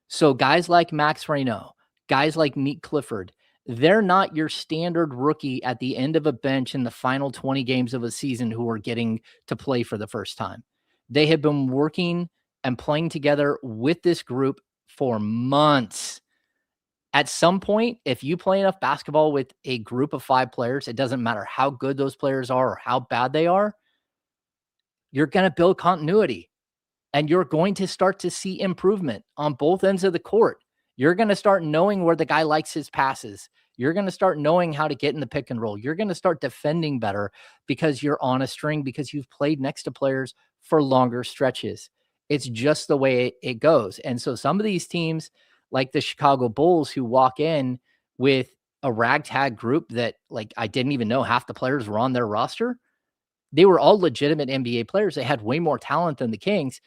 So guys like Max Reynaud, guys like Nick Clifford, they're not your standard rookie at the end of a bench in the final 20 games of a season who are getting to play for the first time. They have been working and playing together with this group for months. At some point, if you play enough basketball with a group of 5 players, it doesn't matter how good those players are or how bad they are, you're going to build continuity. And you're going to start to see improvement on both ends of the court. You're going to start knowing where the guy likes his passes. You're going to start knowing how to get in the pick and roll. You're going to start defending better because you're on a string, because you've played next to players for longer stretches. It's just the way it goes. And so some of these teams, like the Chicago Bulls, who walk in with a ragtag group that, like, I didn't even know half the players were on their roster. They were all legitimate NBA players. They had way more talent than the Kings.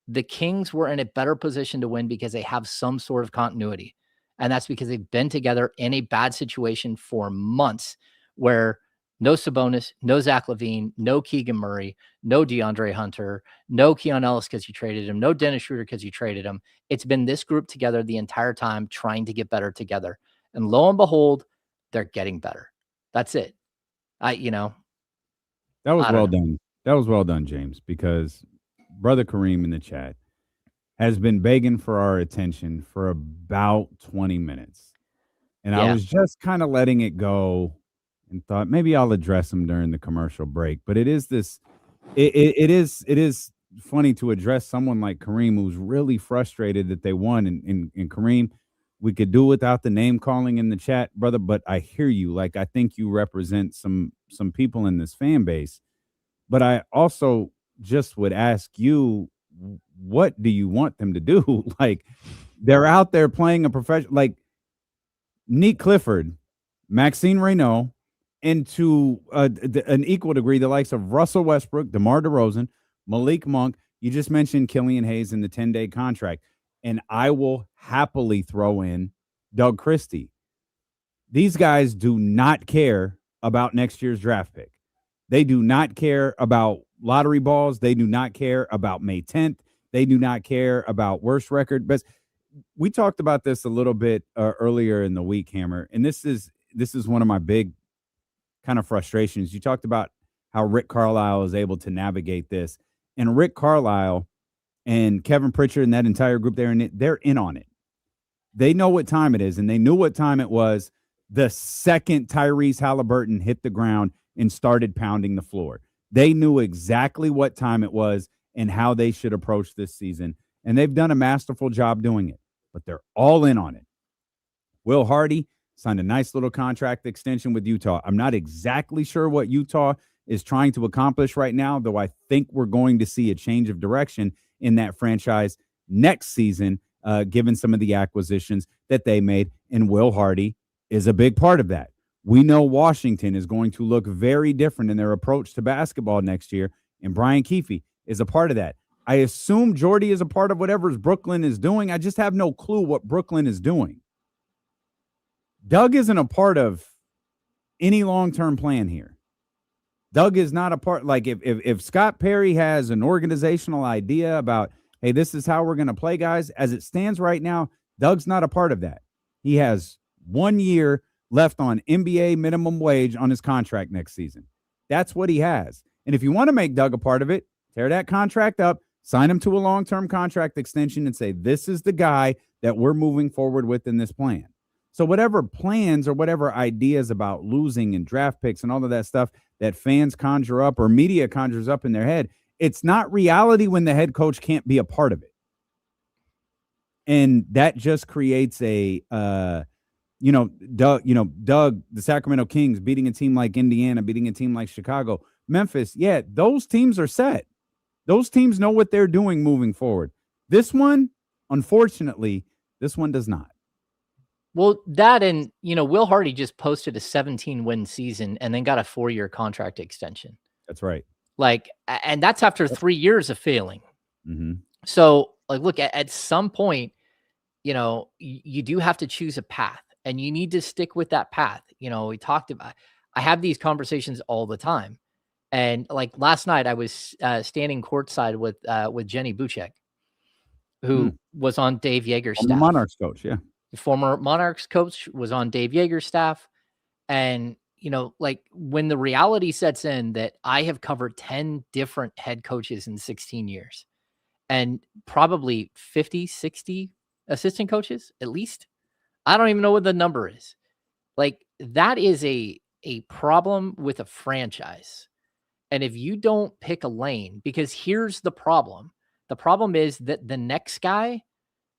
The Kings were in a better position to win because they have some sort of continuity. And that's because they've been together in a bad situation for months, where no Sabonis, no Zach LaVine, no Keegan Murray, no DeAndre Hunter, no Keon Ellis because you traded him, no Dennis Schroeder because you traded him. It's been this group together the entire time trying to get better together. And lo and behold, they're getting better. That's it. That was well done. That was well done, James, because Brother Kareem in the chat has been begging for our attention for about 20 minutes. And I was just kind of letting it go and thought maybe I'll address him during the commercial break. But it is funny to address someone like Kareem, who's really frustrated that they won. And Kareem, we could do without the name calling in the chat, brother, but I hear you. Like, I think you represent some people in this fan base. But I also just would ask you, what do you want them to do? Like, they're out there playing a professional, like Nick Clifford, Maxime Reynaud, and to an equal degree, the likes of Russell Westbrook, DeMar DeRozan, Malik Monk. You just mentioned Killian Hayes in the 10-day contract. And I will happily throw in Doug Christie. These guys do not care about next year's draft pick. They do not care about lottery balls. They do not care about May 10th. They do not care about worst record. But we talked about this a little bit earlier in the week, Hammer. And this is one of my big kind of frustrations. You talked about how Rick Carlisle is able to navigate this. And Rick Carlisle and Kevin Pritchard and that entire group, they're in on it. They know what time it is, and they knew what time it was the second Tyrese Halliburton hit the ground and started pounding the floor. They knew exactly what time it was and how they should approach this season, and they've done a masterful job doing it, but they're all in on it. Will Hardy signed a nice little contract extension with Utah. I'm not exactly sure what Utah is trying to accomplish right now, though I think we're going to see a change of direction in that franchise next season, given some of the acquisitions that they made. And Will Hardy is a big part of that. We know Washington is going to look very different in their approach to basketball next year, and Brian Keefe is a part of that. I assume Jordy is a part of whatever Brooklyn is doing. I just have no clue what Brooklyn is doing. Doug isn't a part of any long-term plan here. Doug is not a part. Like if Scott Perry has an organizational idea about, hey, this is how we're going to play, guys, as it stands right now, Doug's not a part of that. He has 1 year left on NBA minimum wage on his contract next season. That's what he has. And if you want to make Doug a part of it, tear that contract up, sign him to a long-term contract extension, and say, this is the guy that we're moving forward with in this plan. So whatever plans or whatever ideas about losing and draft picks and all of that stuff that fans conjure up or media conjures up in their head, it's not reality when the head coach can't be a part of it. And that just creates a, Doug, the Sacramento Kings beating a team like Indiana, beating a team like Chicago, Memphis. Yeah, those teams are set. Those teams know what they're doing moving forward. This one, unfortunately, this one does not. Well, that and, Will Hardy just posted a 17-win season and then got a 4-year contract extension. That's right. And that's after 3 years of failing. Mm-hmm. So, look, at some point, you do have to choose a path and you need to stick with that path. We talked about, I have these conversations all the time. And last night I was standing courtside with Jenny Buchek, who was on Dave Yeager's staff. Monarchs coach, yeah. The former Monarchs coach was on Dave Yeager's staff. And, when the reality sets in that I have covered 10 different head coaches in 16 years and probably 50, 60 assistant coaches, at least. I don't even know what the number is. That is a problem with a franchise. And if you don't pick a lane, because here's the problem. The problem is that the next guy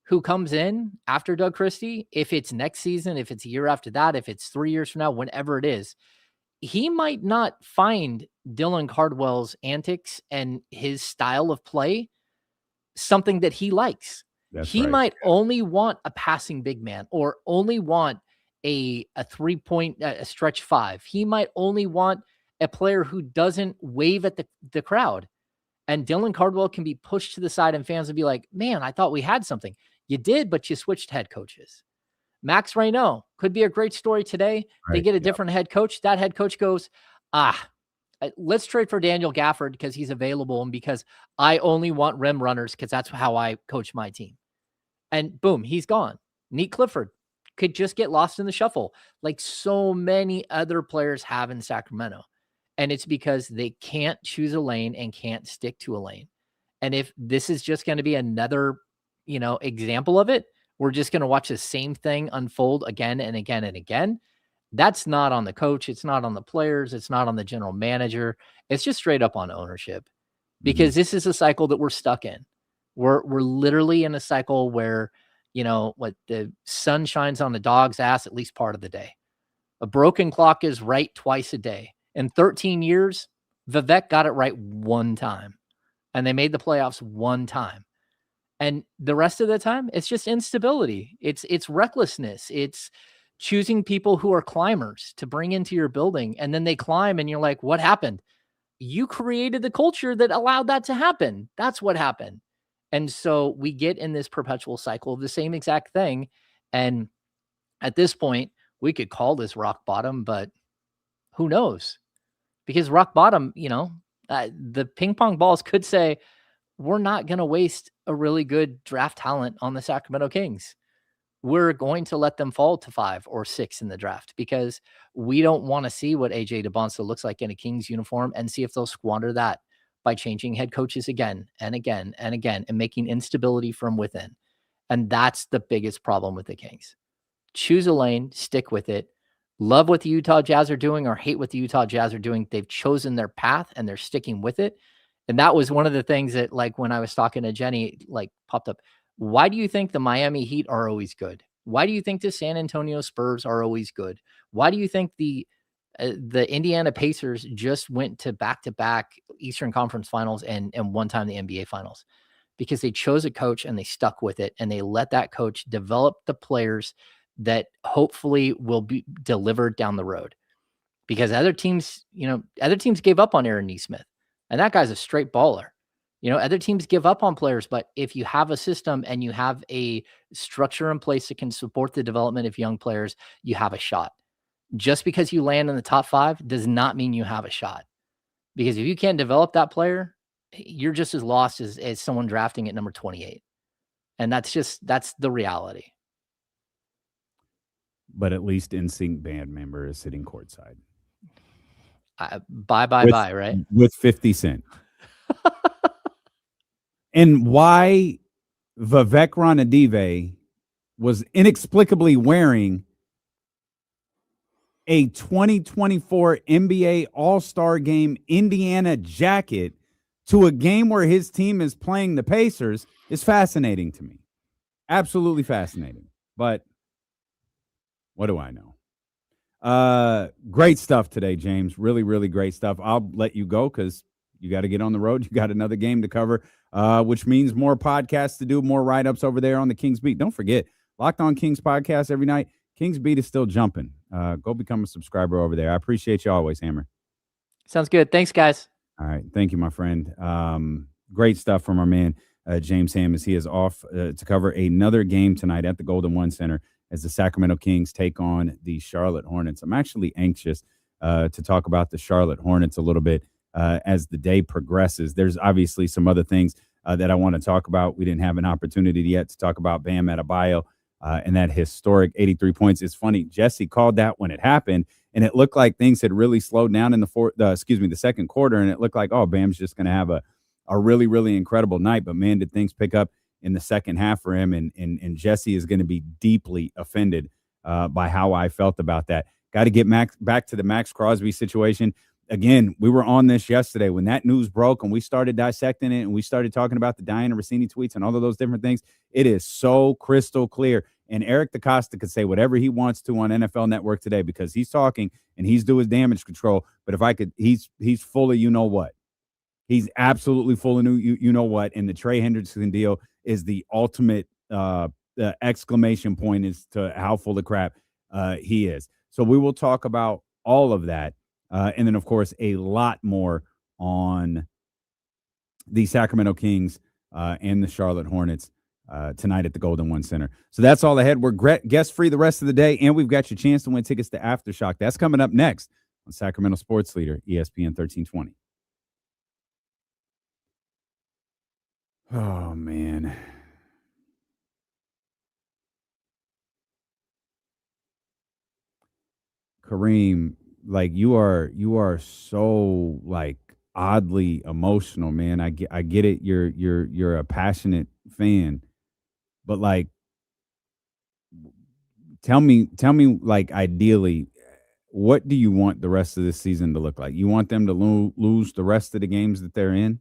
who comes in after Doug Christie, if it's next season, if it's a year after that, if it's 3 years from now, whenever it is, he might not find Dylan Cardwell's antics and his style of play something that he likes. He might only want a passing big man or only want a 3-point stretch 5. He might only want a player who doesn't wave at the crowd. And Dylan Cardwell can be pushed to the side and fans will be like, man, I thought we had something. You did, but you switched head coaches. Max Reynaud could be a great story today. They get a different head coach. That head coach goes, let's trade for Daniel Gafford because he's available and because I only want rim runners because that's how I coach my team. And boom, he's gone. Nate Clifford could just get lost in the shuffle like so many other players have in Sacramento. And it's because they can't choose a lane and can't stick to a lane. And if this is just going to be another, example of it, we're just going to watch the same thing unfold again and again and again. That's not on the coach. It's not on the players. It's not on the general manager. It's just straight up on ownership because this is a cycle that we're stuck in. We're literally in a cycle where, the sun shines on the dog's ass at least part of the day. A broken clock is right twice a day. In 13 years, Vivek got it right one time, and they made the playoffs one time. And the rest of the time, it's just instability. It's recklessness. It's choosing people who are climbers to bring into your building, and then they climb, and you're like, what happened? You created the culture that allowed that to happen. That's what happened. And so we get in this perpetual cycle of the same exact thing. And at this point, we could call this rock bottom, but who knows? Because rock bottom, the ping pong balls could say, we're not going to waste a really good draft talent on the Sacramento Kings. We're going to let them fall to 5 or 6 in the draft because we don't want to see what AJ DeBonsa looks like in a Kings uniform and see if they'll squander that by changing head coaches again and again and again and making instability from within. And that's the biggest problem with the Kings. Choose a lane, stick with it. Love what the Utah Jazz are doing or hate what the Utah Jazz are doing. They've chosen their path and they're sticking with it. And that was one of the things that, when I was talking to Jenny, popped up. Why do you think the Miami Heat are always good? Why do you think the San Antonio Spurs are always good? Why do you think the Indiana Pacers just went to back-to-back Eastern Conference Finals and one time the NBA Finals? Because they chose a coach and they stuck with it and they let that coach develop the players that hopefully will be delivered down the road. Because other teams gave up on Aaron Nesmith, and that guy's a straight baller. Other teams give up on players, but if you have a system and you have a structure in place that can support the development of young players, you have a shot. Just because you land in the top 5 does not mean you have a shot. Because if you can't develop that player, you're just as lost as someone drafting at number 28. And that's the reality. But at least NSYNC band member is sitting courtside. Bye, right? With 50 Cent. And why Vivek Ranadive was inexplicably wearing a 2024 NBA All-Star Game Indiana jacket to a game where his team is playing the Pacers is fascinating to me. Absolutely fascinating. But what do I know? Great stuff today, James. Really, really great stuff. I'll let you go because you got to get on the road. You got another game to cover, which means more podcasts to do, more write-ups over there on the Kings Beat. Don't forget, Locked On Kings podcast every night. Kings Beat is still jumping. Go become a subscriber over there. I appreciate you always, Hammer. Sounds good. Thanks, guys. All right. Thank you, my friend. Great stuff from our man, James Ham, as he is off to cover another game tonight at the Golden One Center as the Sacramento Kings take on the Charlotte Hornets. I'm actually anxious to talk about the Charlotte Hornets a little bit as the day progresses. There's obviously some other things that I want to talk about. We didn't have an opportunity yet to talk about Bam Adebayo and that historic 83 points. It's funny, Jesse called that when it happened, and it looked like things had really slowed down in the second quarter, and it looked like, oh, Bam's just going to have a really, really incredible night. But, man, did things pick up in the second half for him, and Jesse is going to be deeply offended by how I felt about that. Got to get back to the Max Crosby situation. Again, we were on this yesterday when that news broke and we started dissecting it and we started talking about the Diana Rossini tweets and all of those different things. It is so crystal clear. And Eric DaCosta could say whatever he wants to on NFL Network today because he's talking and he's doing damage control. But if I could, he's full of you-know-what. He's absolutely full of you-know-what. And the Trey Hendrickson deal is the ultimate exclamation point as to how full of crap he is. So we will talk about all of that. And then, of course, a lot more on the Sacramento Kings and the Charlotte Hornets tonight at the Golden One Center. So that's all ahead. We're guest-free the rest of the day, and we've got your chance to win tickets to Aftershock. That's coming up next on Sacramento Sports Leader, ESPN 1320. Oh, man. Kareem, like you are so like oddly emotional, man. I get it. You're a passionate fan, but like, tell me, like, ideally, what do you want the rest of this season to look like? You want them to lose the rest of the games that they're in?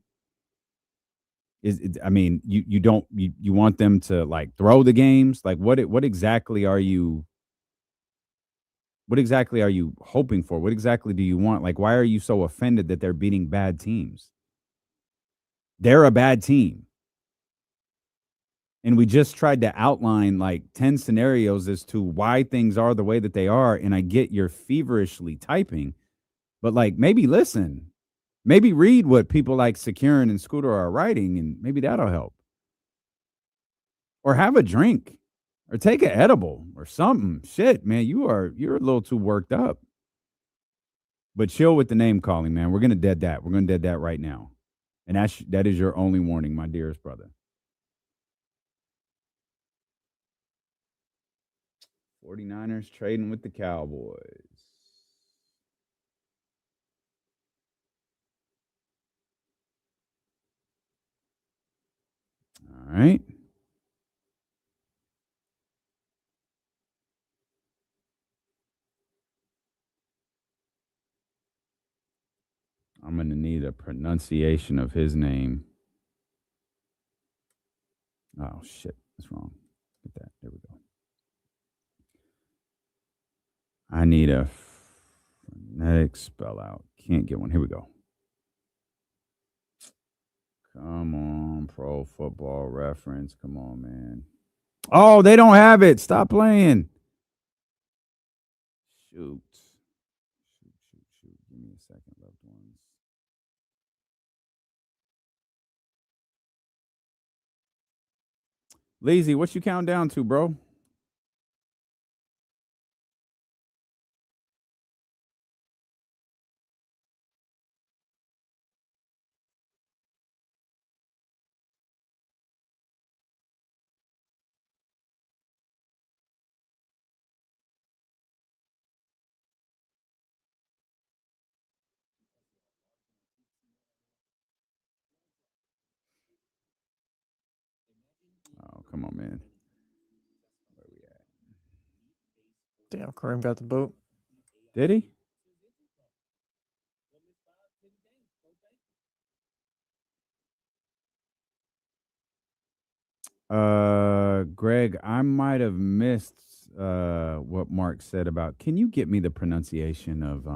You want them to like throw the games? Like, what exactly are you? What exactly are you hoping for? What exactly do you want? Like, why are you so offended that they're beating bad teams? They're a bad team. And we just tried to outline like 10 scenarios as to why things are the way that they are. And I get you're feverishly typing, but like maybe listen, maybe read what people like Securin and Scooter are writing, and maybe that'll help. Or have a drink. Or take an edible or something. Shit, man, you're a little too worked up. But chill with the name calling, man. We're gonna dead that. We're gonna dead that right now, and that is your only warning, my dearest brother. 49ers trading with the Cowboys. All right. I'm going to need a pronunciation of his name. Oh, shit. That's wrong. Get that. There we go. I need a phonetic spell out. Can't get one. Here we go. Come on, Pro Football Reference. Come on, man. Oh, they don't have it. Stop playing. Shoot. Give me a second, loved ones. Lazy, what you count down to, bro? Oh, come on, man. Where we at? Damn, Kareem got the boot. Did he? Greg, I might have missed what Mark said about. Can you get me the pronunciation of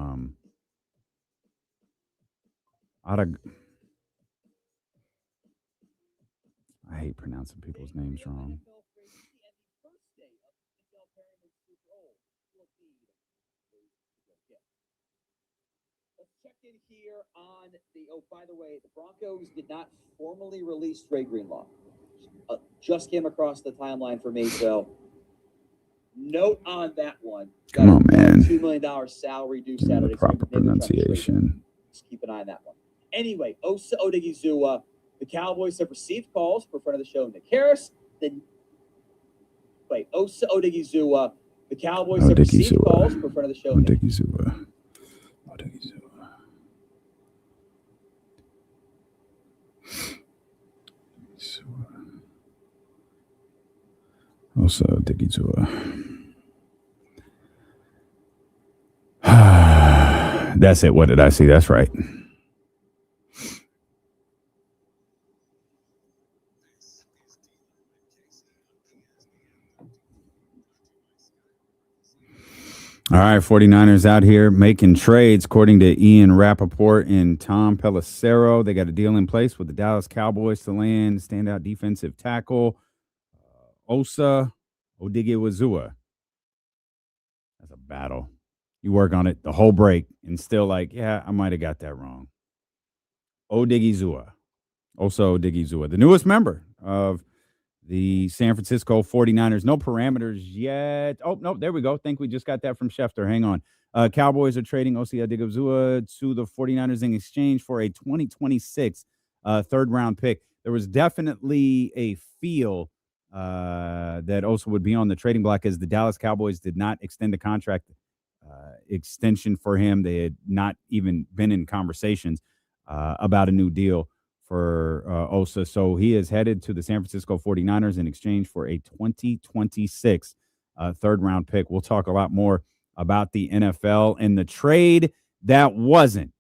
I hate pronouncing people's names wrong. Check in here on the. Oh, by the way, the Broncos did not formally release Dre Greenlaw. Just came across the timeline for me, so note on that one. Come on, man. $2 million salary due Give me Saturday. the proper pronunciation. Just keep an eye on that one. Anyway, Osa Odigizua, the Cowboys have received calls for friend of the show, Nick Harris. Osa Odigizua, the Cowboys have received calls for friend of the show, Odigizua. Also, Odigizua. That's it. What did I see? That's right. All right, 49ers out here making trades, according to Ian Rappaport and Tom Pelissero. They got a deal in place with the Dallas Cowboys to land standout defensive tackle Osa Odigizua. That's a battle. You work on it the whole break and still like, yeah, I might have got that wrong. Odigizua. Osa Odigizua, the newest member of the San Francisco 49ers. No parameters yet. Oh, no, there we go. Think we just got that from Schefter. Hang on. Cowboys are trading Osa Odigizua to the 49ers in exchange for a 2026 third-round pick. There was definitely a feel that Osa would be on the trading block as the Dallas Cowboys did not extend a contract extension for him. They had not even been in conversations about a new deal for Osa. So he is headed to the San Francisco 49ers in exchange for a 2026 third-round pick. We'll talk a lot more about the NFL and the trade that wasn't,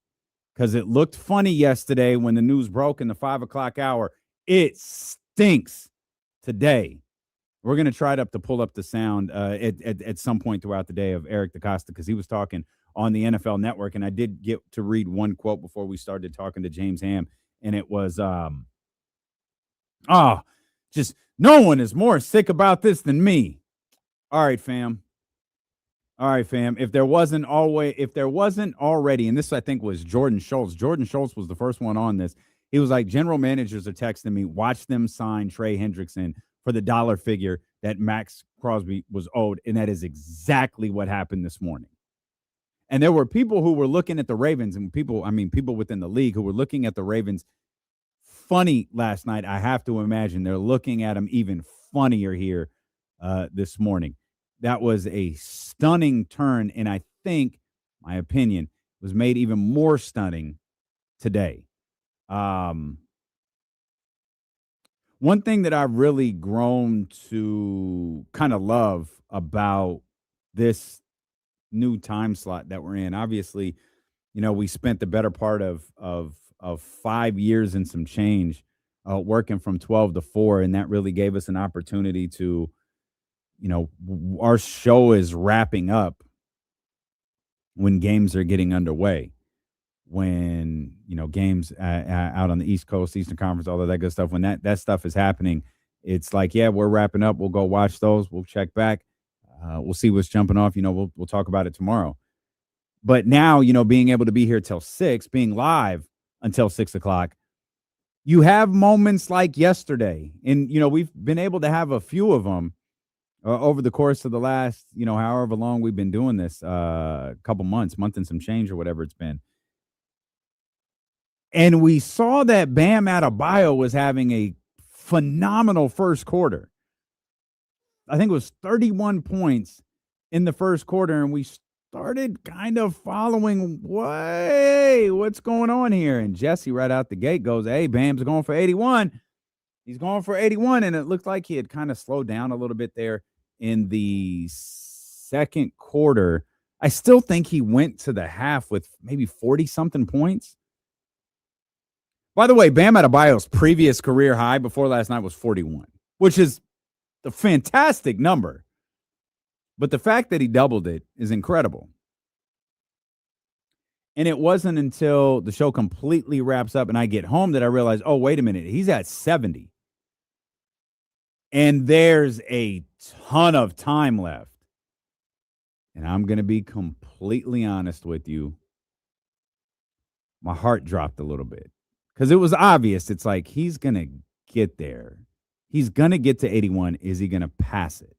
because it looked funny yesterday when the news broke in the 5 o'clock hour. It stinks today. We're going to try to pull up the sound at some point throughout the day of Eric DeCosta, because he was talking on the NFL Network, and I did get to read one quote before we started talking to James Ham. And it was, just no one is more sick about this than me. All right, fam. If there wasn't already, and this I think was Jordan Schultz. Jordan Schultz was the first one on this. He was like, general managers are texting me, watch them sign Trey Hendrickson for the dollar figure that Max Crosby was owed. And that is exactly what happened this morning. And there were people who were looking at the Ravens, and people within the league who were looking at the Ravens funny last night. I have to imagine they're looking at them even funnier here this morning. That was a stunning turn, and I think, my opinion, was made even more stunning today. One thing that I've really grown to kind of love about this new time slot that we're in. Obviously, we spent the better part of 5 years and some change working from 12 to 4, and that really gave us an opportunity to, our show is wrapping up when games are getting underway, when, games out on the East Coast, Eastern Conference, all of that good stuff, when that stuff is happening, it's like, yeah, we're wrapping up. We'll go watch those. We'll check back. We'll see what's jumping off. We'll talk about it tomorrow. But now, being able to be here till 6, being live until 6 o'clock, you have moments like yesterday. And, we've been able to have a few of them over the course of the last, however long we've been doing this, couple month and some change or whatever it's been. And we saw that Bam Adebayo was having a phenomenal first quarter. I think it was 31 points in the first quarter, and we started kind of following, what's going on here? And Jesse right out the gate goes, hey, Bam's going for 81. He's going for 81, and it looked like he had kind of slowed down a little bit there in the second quarter. I still think he went to the half with maybe 40-something points. By the way, Bam Adebayo's previous career high before last night was 41, which is a fantastic number. But the fact that he doubled it is incredible. And it wasn't until the show completely wraps up and I get home that I realize, oh, wait a minute, he's at 70. And there's a ton of time left. And I'm going to be completely honest with you. My heart dropped a little bit because it was obvious. It's like he's going to get there. He's going to get to 81. Is he going to pass it?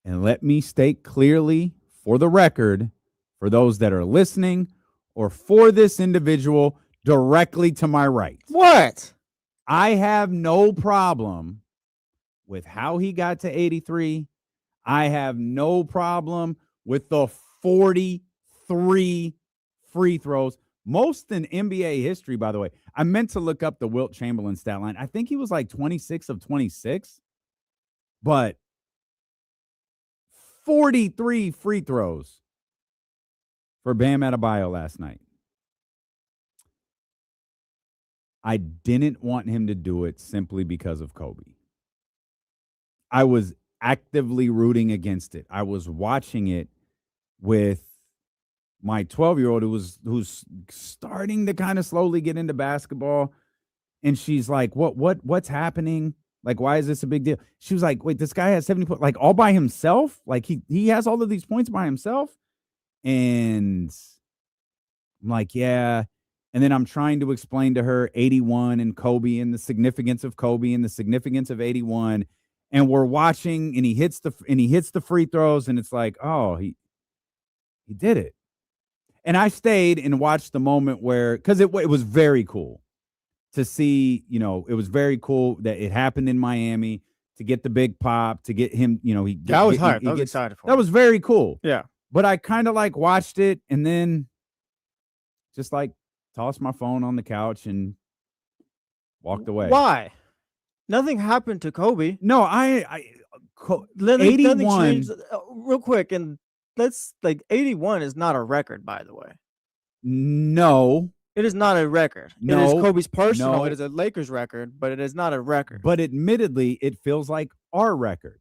And let me state clearly for the record, for those that are listening or for this individual directly to my right. What? I have no problem with how he got to 83. I have no problem with the 43 free throws. Most in NBA history, by the way. I meant to look up the Wilt Chamberlain stat line. I think he was like 26 of 26. But 43 free throws for Bam Adebayo last night. I didn't want him to do it simply because of Kobe. I was actively rooting against it. I was watching it with my 12-year-old who's starting to kind of slowly get into basketball. And she's like, what's happening? Like, why is this a big deal? She was like, wait, this guy has 70 points, like all by himself? Like he has all of these points by himself? And I'm like, yeah. And then I'm trying to explain to her 81 and Kobe and the significance of Kobe and the significance of 81. And we're watching and he hits the free throws and it's like, oh, he did it. And I stayed and watched the moment where, because it was very cool to see, it was very cool that it happened in Miami to get the big pop, to get him, That was hype. I was excited for that. Was very cool. Yeah. But I kind of like watched it and then just like tossed my phone on the couch and walked away. Why? Nothing happened to Kobe. No, 81 changed, real quick, and let's 81 is not a record, by the way. No. It is not a record. No. It is Kobe's personal. No. It is a Lakers record, but it is not a record. But admittedly, it feels like our record.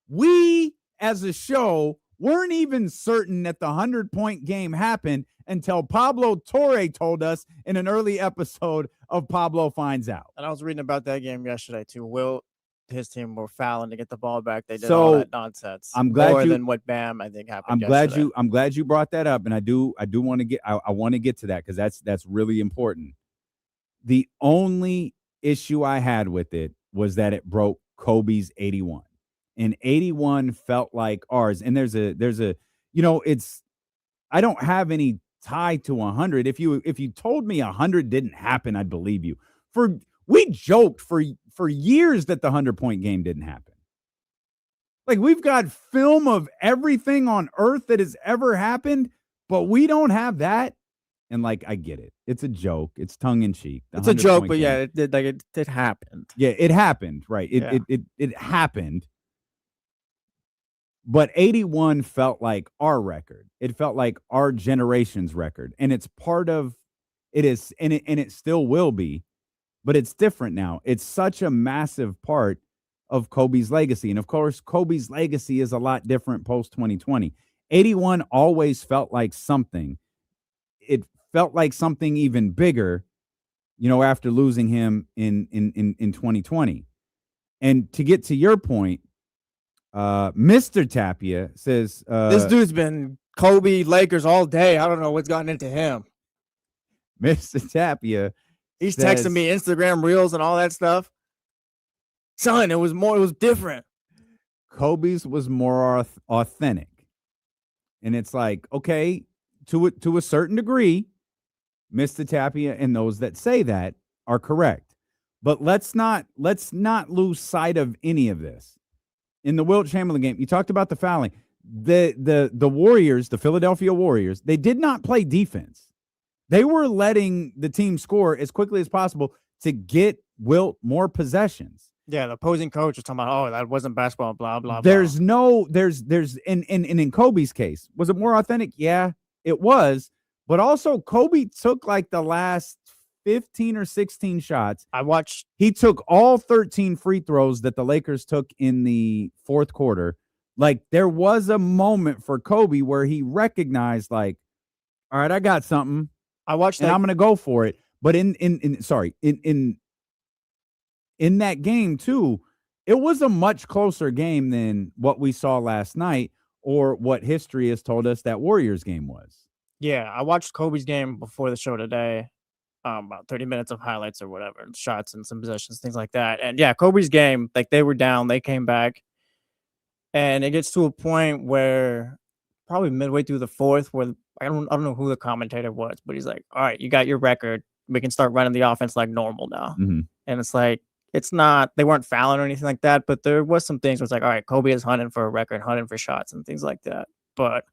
We as a show weren't even certain that the 100-point game happened until Pablo Torre told us in an early episode of Pablo Finds Out. And I was reading about that game yesterday too. Will his team were fouling to get the ball back. They did all that nonsense. I'm glad more than what Bam I think happened. I'm glad you brought that up, and I want to get I want to get to that because that's really important. The only issue I had with it was that it broke Kobe's 81. And 81 felt like ours. And there's a I don't have any tie to 100. If you told me 100 didn't happen, I'd believe you. We joked for years that the 100-point game didn't happen. Like, we've got film of everything on earth that has ever happened, but we don't have that. And I get it. It's a joke. It's tongue in cheek. It's a joke, but yeah, it happened. Yeah, it happened. Right. It happened. But 81 felt like our record. It felt like our generation's record. And it's part of it is, and it still will be, but it's different now. It's such a massive part of Kobe's legacy. And of course, Kobe's legacy is a lot different post 2020. 81 always felt like something. It felt like something even bigger, after losing him in 2020. And to get to your point, Mr. Tapia says This dude's been Kobe, Lakers all day. I don't know what's gotten into him. Mr. Tapia, He's says, texting me Instagram reels and all that stuff. Son, it was different. Kobe's was more authentic. And it's like, okay, to a certain degree, Mr. Tapia and those that say that are correct. But let's not lose sight of any of this. In the Wilt Chamberlain game, you talked about the fouling. The Warriors, the Philadelphia Warriors, they did not play defense. They were letting the team score as quickly as possible to get Wilt more possessions. Yeah, the opposing coach was talking about, that wasn't basketball, blah, blah, There's blah. in Kobe's case, was it more authentic? Yeah, it was. But also Kobe took like the last 15 or 16 shots. He took all 13 free throws that the Lakers took in the fourth quarter. Like, there was a moment for Kobe where he recognized, like, all right, I got something. I'm going to go for it. But in that game too, it was a much closer game than what we saw last night or what history has told us that Warriors game was. Yeah, I watched Kobe's game before the show today. About 30 minutes of highlights or whatever, shots and some possessions, things like that. And yeah, Kobe's game, like, they were down, they came back, and it gets to a point where probably midway through the fourth, where I don't know who the commentator was, but he's like, all right, you got your record. We can start running the offense like normal now. Mm-hmm. And it's like, it's not, they weren't fouling or anything like that, but there was some things where it's like, all right, Kobe is hunting for a record, hunting for shots and things like that. But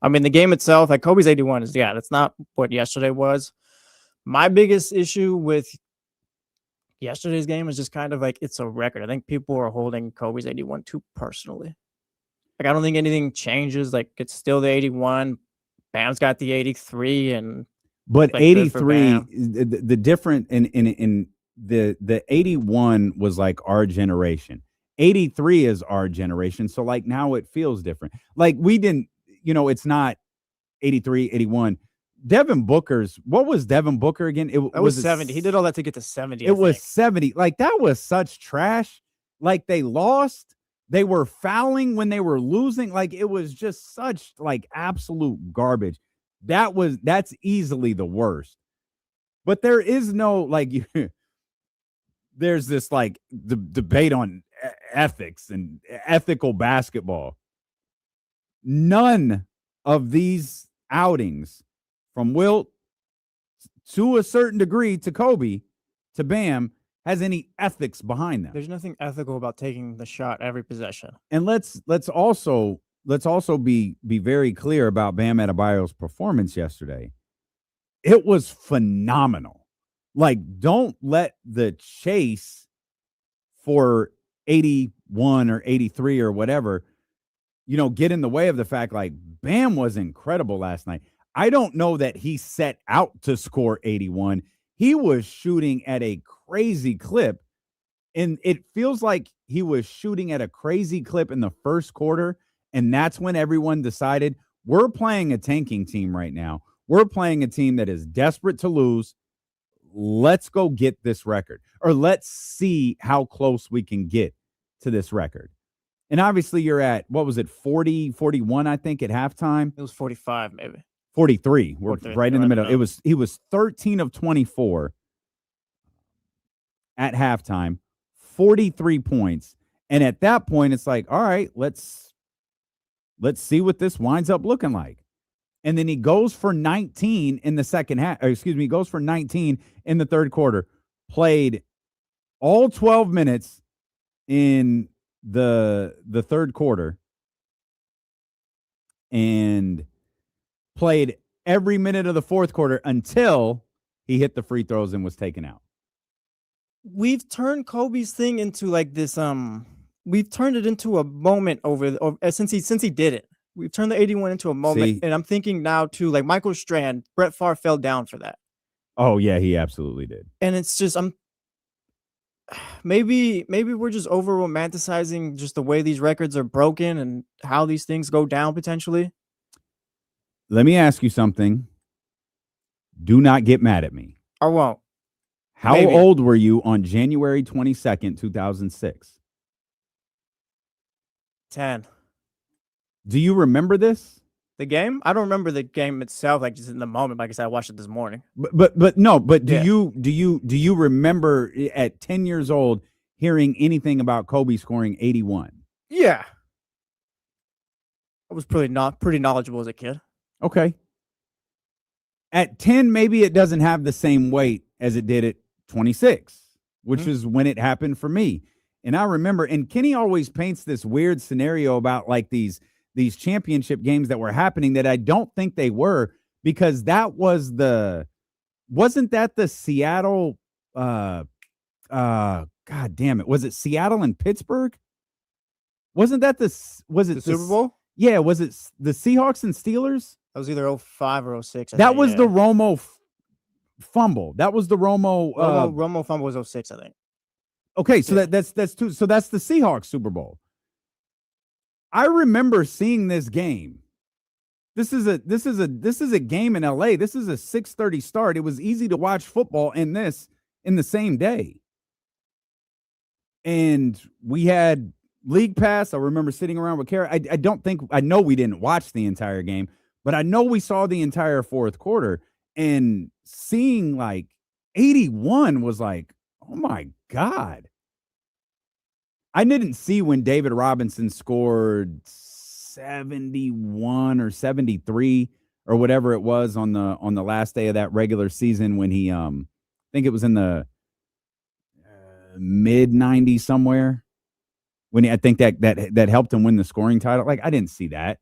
I mean, the game itself, like, Kobe's 81 is, that's not what yesterday was. My biggest issue with yesterday's game is just kind of like, it's a record. I think people are holding Kobe's 81 too personally. Like, I don't think anything changes. Like, it's still the 81. Bam's got the 83, but like, 83, the different in the 81 was like our generation. 83 is our generation. So like now it feels different. Like we didn't, it's not 83, 81. What was Devin Booker again? It was 70. He did all that to get to 70. It was 70. Like, that was such trash. Like, they lost. They were fouling when they were losing. Like, it was just such like absolute garbage. That's easily the worst. But there is no, like, there's this like the debate on ethics and ethical basketball. None of these outings, from Wilt to a certain degree to Kobe to Bam, has any ethics behind them. There's nothing ethical about taking the shot every possession. And let's also be very clear about Bam Adebayo's performance yesterday. It was phenomenal. Like, don't let the chase for 81 or 83 or whatever, get in the way of the fact, like, Bam was incredible last night. I don't know that he set out to score 81. He was shooting at a crazy clip, and it feels like he was shooting at a crazy clip in the first quarter, and that's when everyone decided, we're playing a tanking team right now. We're playing a team that is desperate to lose. Let's go get this record, or let's see how close we can get to this record. And obviously you're at, what was it, 40, 41, I think, at halftime? It was 45, maybe. 43. We're 43, right in the middle. He was 13 of 24 at halftime, 43 points. And at that point, it's like, all right, let's see what this winds up looking like. And then he goes for 19 in the second half. He goes for 19 in the third quarter. Played all 12 minutes in the third quarter. And played every minute of the fourth quarter until he hit the free throws and was taken out. We've turned Kobe's thing into like this. We've turned it into a moment since he did it. We've turned the 81 into a moment, and I'm thinking now too, like Michael Strand, Brett Favre fell down for that. Oh yeah, he absolutely did. And it's just, maybe we're just over romanticizing just the way these records are broken and how these things go down potentially. Let me ask you something. Do not get mad at me. I won't. How old were you on January 22nd, 2006? 10. Do you remember this? The game? I don't remember the game itself, like just in the moment. Like I said, I watched it this morning. But do Yeah. you remember at 10 years old hearing anything about Kobe scoring 81? Yeah. I was pretty knowledgeable as a kid. Okay. At 10, maybe it doesn't have the same weight as it did at 26, which is when it happened for me. And I remember, and Kenny always paints this weird scenario about like these championship games that were happening that I don't think they were, because that was wasn't that the Seattle, God damn it. Was it Seattle and Pittsburgh? Wasn't that the Super Bowl? Yeah. Was it the Seahawks and Steelers? That was either 05 or 06. I That think, was yeah. the Romo fumble. That was the Romo. Romo fumble was 06, I think. Okay, so that's two. So that's the Seahawks Super Bowl. I remember seeing this game. This is a game in LA. This is a 6:30 start. It was easy to watch football in the same day. And we had League Pass. I remember sitting around with Kara. I know we didn't watch the entire game, but I know we saw the entire fourth quarter, and seeing like 81 was like, oh my God. I didn't see when David Robinson scored 71 or 73 or whatever it was on the last day of that regular season when he I think it was in the mid 90s somewhere, when I think that helped him win the scoring title. Like, I didn't see that.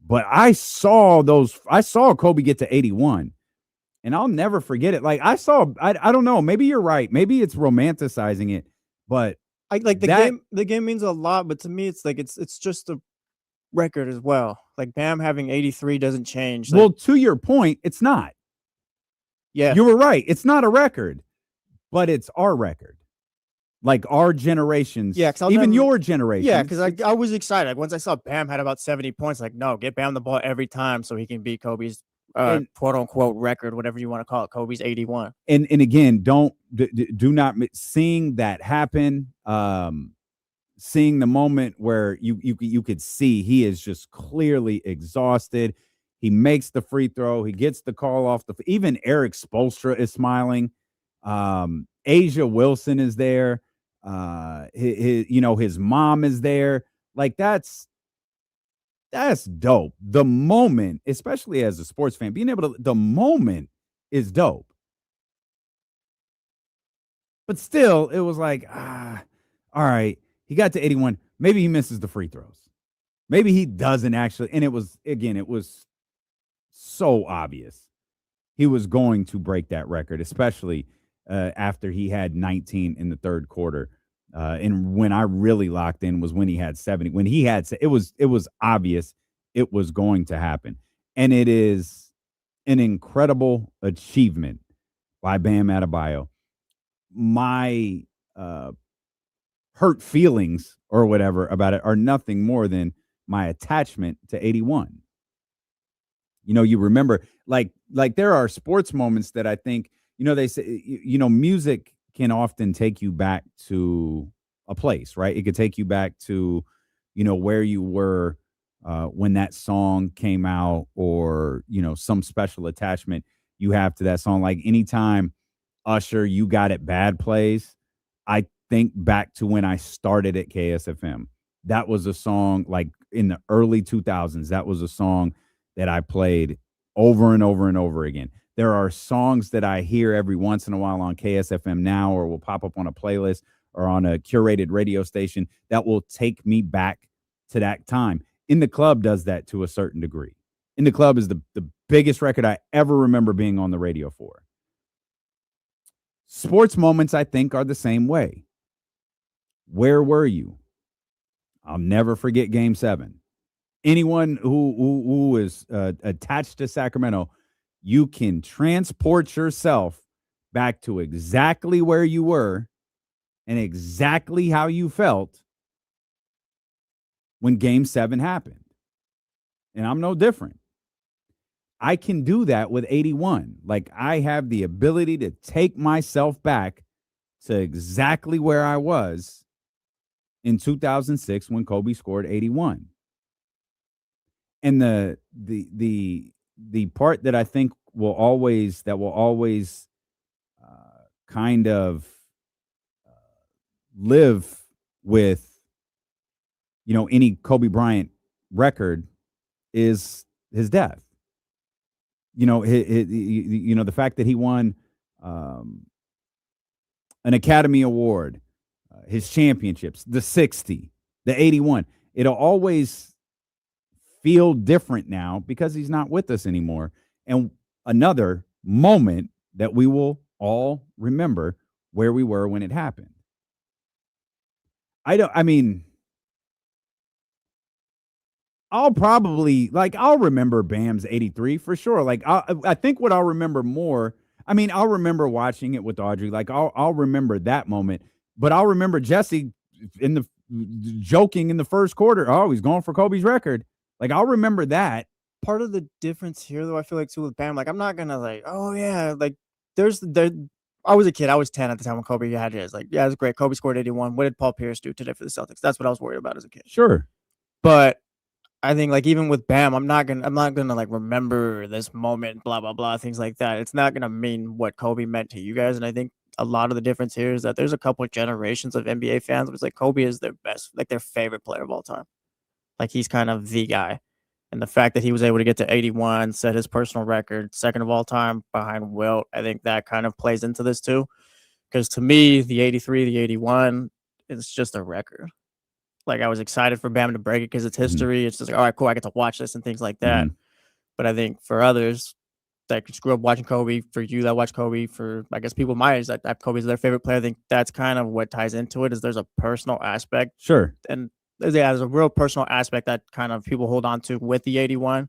But I saw Kobe get to 81, and I'll never forget it. Like, I don't know, maybe you're right. Maybe it's romanticizing it, but the game means a lot, but to me it's like it's just a record as well. Like Bam having 83 doesn't change. Well, to your point, it's not. Yeah. You were right. It's not a record, but it's our record. Like our generations. Yeah, even your generation. Yeah, because I was excited. Like, once I saw Bam had about 70 points, like, no, get Bam the ball every time so he can beat Kobe's quote unquote record, whatever you want to call it. Kobe's 81. And again, do not seeing that happen. Seeing the moment where you could see he is just clearly exhausted. He makes the free throw. He gets the call off even Eric Spoelstra is smiling. Asia Wilson is there. His mom is there. Like, that's dope. The moment, especially as a sports fan, the moment is dope. But still, it was like, all right, he got to 81. Maybe he misses the free throws. Maybe he doesn't actually. And it was so obvious he was going to break that record, especially after he had 19 in the third quarter. And when I really locked in was when he had 70. When he had, it was obvious it was going to happen. And it is an incredible achievement by Bam Adebayo. My hurt feelings or whatever about it are nothing more than my attachment to 81. You remember, like there are sports moments that I think, they say, music can often take you back to a place, right? It could take you back to, where you were when that song came out, or, some special attachment you have to that song. Like, anytime Usher, You Got It Bad plays, I think back to when I started at KSFM. That was a song, like in the early 2000s, that was a song that I played over and over and over again. There are songs that I hear every once in a while on KSFM now, or will pop up on a playlist or on a curated radio station, that will take me back to that time. In the Club does that to a certain degree. In the Club is the biggest record I ever remember being on the radio for. Sports moments, I think, are the same way. Where were you? I'll never forget Game 7. Anyone who is attached to Sacramento, you can transport yourself back to exactly where you were and exactly how you felt when Game 7 happened. And I'm no different. I can do that with 81. Like, I have the ability to take myself back to exactly where I was in 2006 when Kobe scored 81. And the part that I think will always kind of live with, any Kobe Bryant record is his death. The fact that he won an Academy Award, his championships, the 60, the 81, it'll always feel different now because he's not with us anymore. And another moment that we will all remember where we were when it happened. I'll remember Bam's 83 for sure. Like, I think what I'll remember more, I'll remember watching it with Audrey. Like, I'll remember that moment, but I'll remember Jesse joking in the first quarter. Oh, he's going for Kobe's record. Like, I'll remember that. Part of the difference here, though, I feel like too with Bam, like, I'm not gonna oh yeah, like I was a kid. I was 10 at the time when Kobe had his. Like, yeah, it was great. Kobe scored 81. What did Paul Pierce do today for the Celtics? That's what I was worried about as a kid. Sure. But I think, like, even with Bam, I'm not gonna like remember this moment, blah blah blah, things like that. It's not gonna mean what Kobe meant to you guys. And I think a lot of the difference here is that there's a couple of generations of NBA fans. It's like Kobe is their best, like their favorite player of all time. Like, he's kind of the guy. And the fact that he was able to get to 81, set his personal record, second of all time behind Wilt, I think that kind of plays into this too. Because to me, the 83, the 81, it's just a record. Like, I was excited for Bam to break it because it's history. It's just like, all right, cool, I get to watch this and things like that. But I think for others that just grew up watching Kobe, for you that watch Kobe, for, I guess, people my age that have Kobe as their favorite player, I think that's kind of what ties into it, is there's a personal aspect. Sure. And there's a real personal aspect that kind of people hold on to with the 81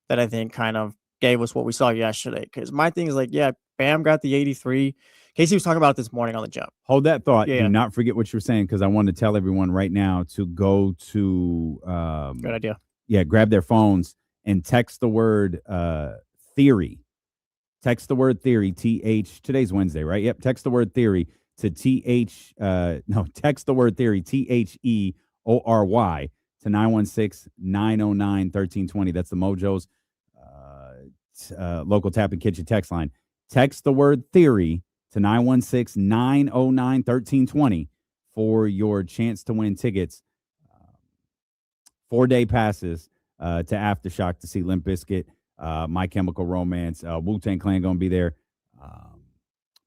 that I think kind of gave us what we saw yesterday. Because my thing is like, yeah, Bam got the 83. Casey was talking about it this morning on the jump. Hold that thought. Yeah. Do not forget what you're saying, because I want to tell everyone right now to go to good idea. Yeah, grab their phones and text the word theory. Text the word theory, TH. Today's Wednesday, right? Yep. Text the word theory to TH. Text the word theory, THEORY, to 916-909-1320. That's the Mojo's local tap and kitchen text line. Text the word theory to 916-909-1320 for your chance to win tickets. 4-day passes to Aftershock to see Limp Bizkit, My Chemical Romance, Wu-Tang Clan going to be there.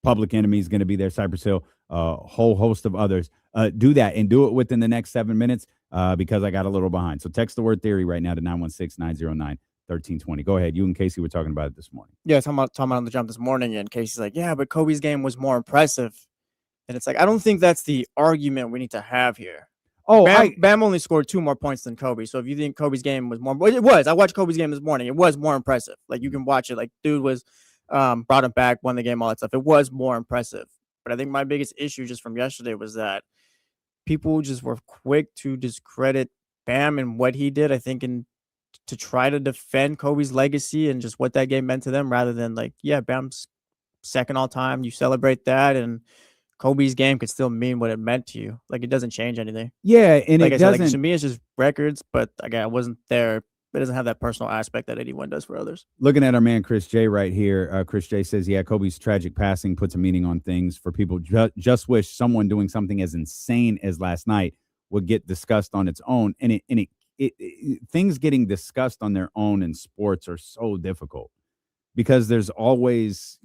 Public Enemy is going to be there. Cypress Hill, a whole host of others. Do that and do it within the next 7 minutes because I got a little behind. So text the word theory right now to 916-909-1320. Go ahead. You and Casey were talking about it this morning. Yeah, talking about on the jump this morning, and Casey's like, yeah, but Kobe's game was more impressive. And it's like, I don't think that's the argument we need to have here. Oh, Bam only scored 2 more points than Kobe. So if you think Kobe's game was more, it was. I watched Kobe's game this morning. It was more impressive. Like, you can watch it. Like, dude was brought him back, won the game, all that stuff. It was more impressive. But I think my biggest issue just from yesterday was that people just were quick to discredit Bam and what he did, I think, to try to defend Kobe's legacy and just what that game meant to them, rather than like, yeah, Bam's second all time. You celebrate that, and Kobe's game could still mean what it meant to you. Like, it doesn't change anything. Yeah, and like it I said, doesn't. like, to me, it's just records. But again, I wasn't there. It doesn't have that personal aspect that 81 does for others. Looking at our man Chris J right here. Chris J says, yeah, Kobe's tragic passing puts a meaning on things for people. Just wish someone doing something as insane as last night would get discussed on its own. And things getting discussed on their own in sports are so difficult because there's always,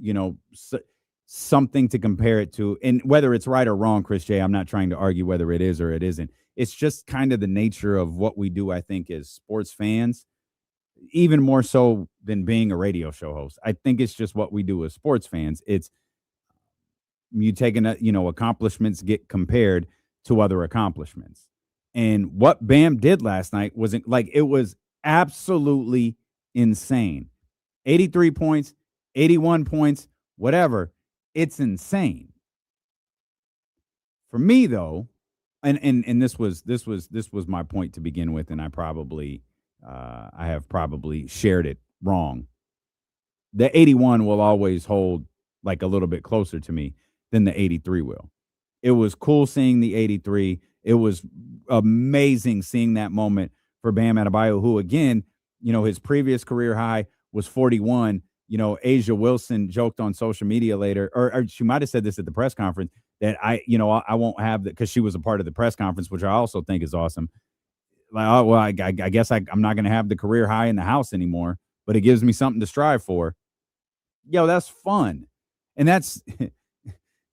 something to compare it to. And whether it's right or wrong, Chris J, I'm not trying to argue whether it is or it isn't. It's just kind of the nature of what we do, I think, as sports fans, even more so than being a radio show host. I think it's just what we do as sports fans. It's you taking, accomplishments get compared to other accomplishments. And what Bam did last night wasn't like, it was absolutely insane. 83 points, 81 points, whatever. It's insane. For me, though, and this was my point to begin with, and I have probably shared it wrong. The 81 will always hold like a little bit closer to me than the 83 will. It was cool seeing the 83. It was amazing seeing that moment for Bam Adebayo, who, again, his previous career high was 41. Asia Wilson joked on social media later, or she might have said this at the press conference, that I won't have that, because she was a part of the press conference, which I also think is awesome. Like, oh, well, I guess I'm not going to have the career high in the house anymore, but it gives me something to strive for. Yo, that's fun. And that's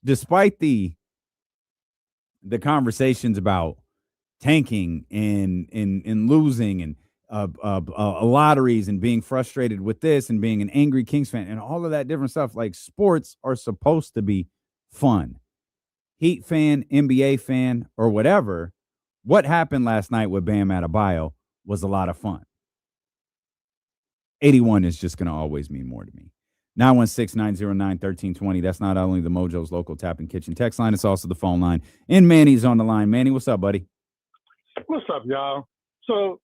despite the conversations about tanking and losing and lotteries and being frustrated with this and being an angry Kings fan and all of that different stuff. Like, sports are supposed to be fun. Heat fan, NBA fan, or whatever. What happened last night with Bam Adebayo was a lot of fun. 81 is just going to always mean more to me. 916-909-1320. That's not only the Mojo's local tap and kitchen text line, it's also the phone line. And Manny's on the line. Manny, what's up, buddy? What's up, y'all? So,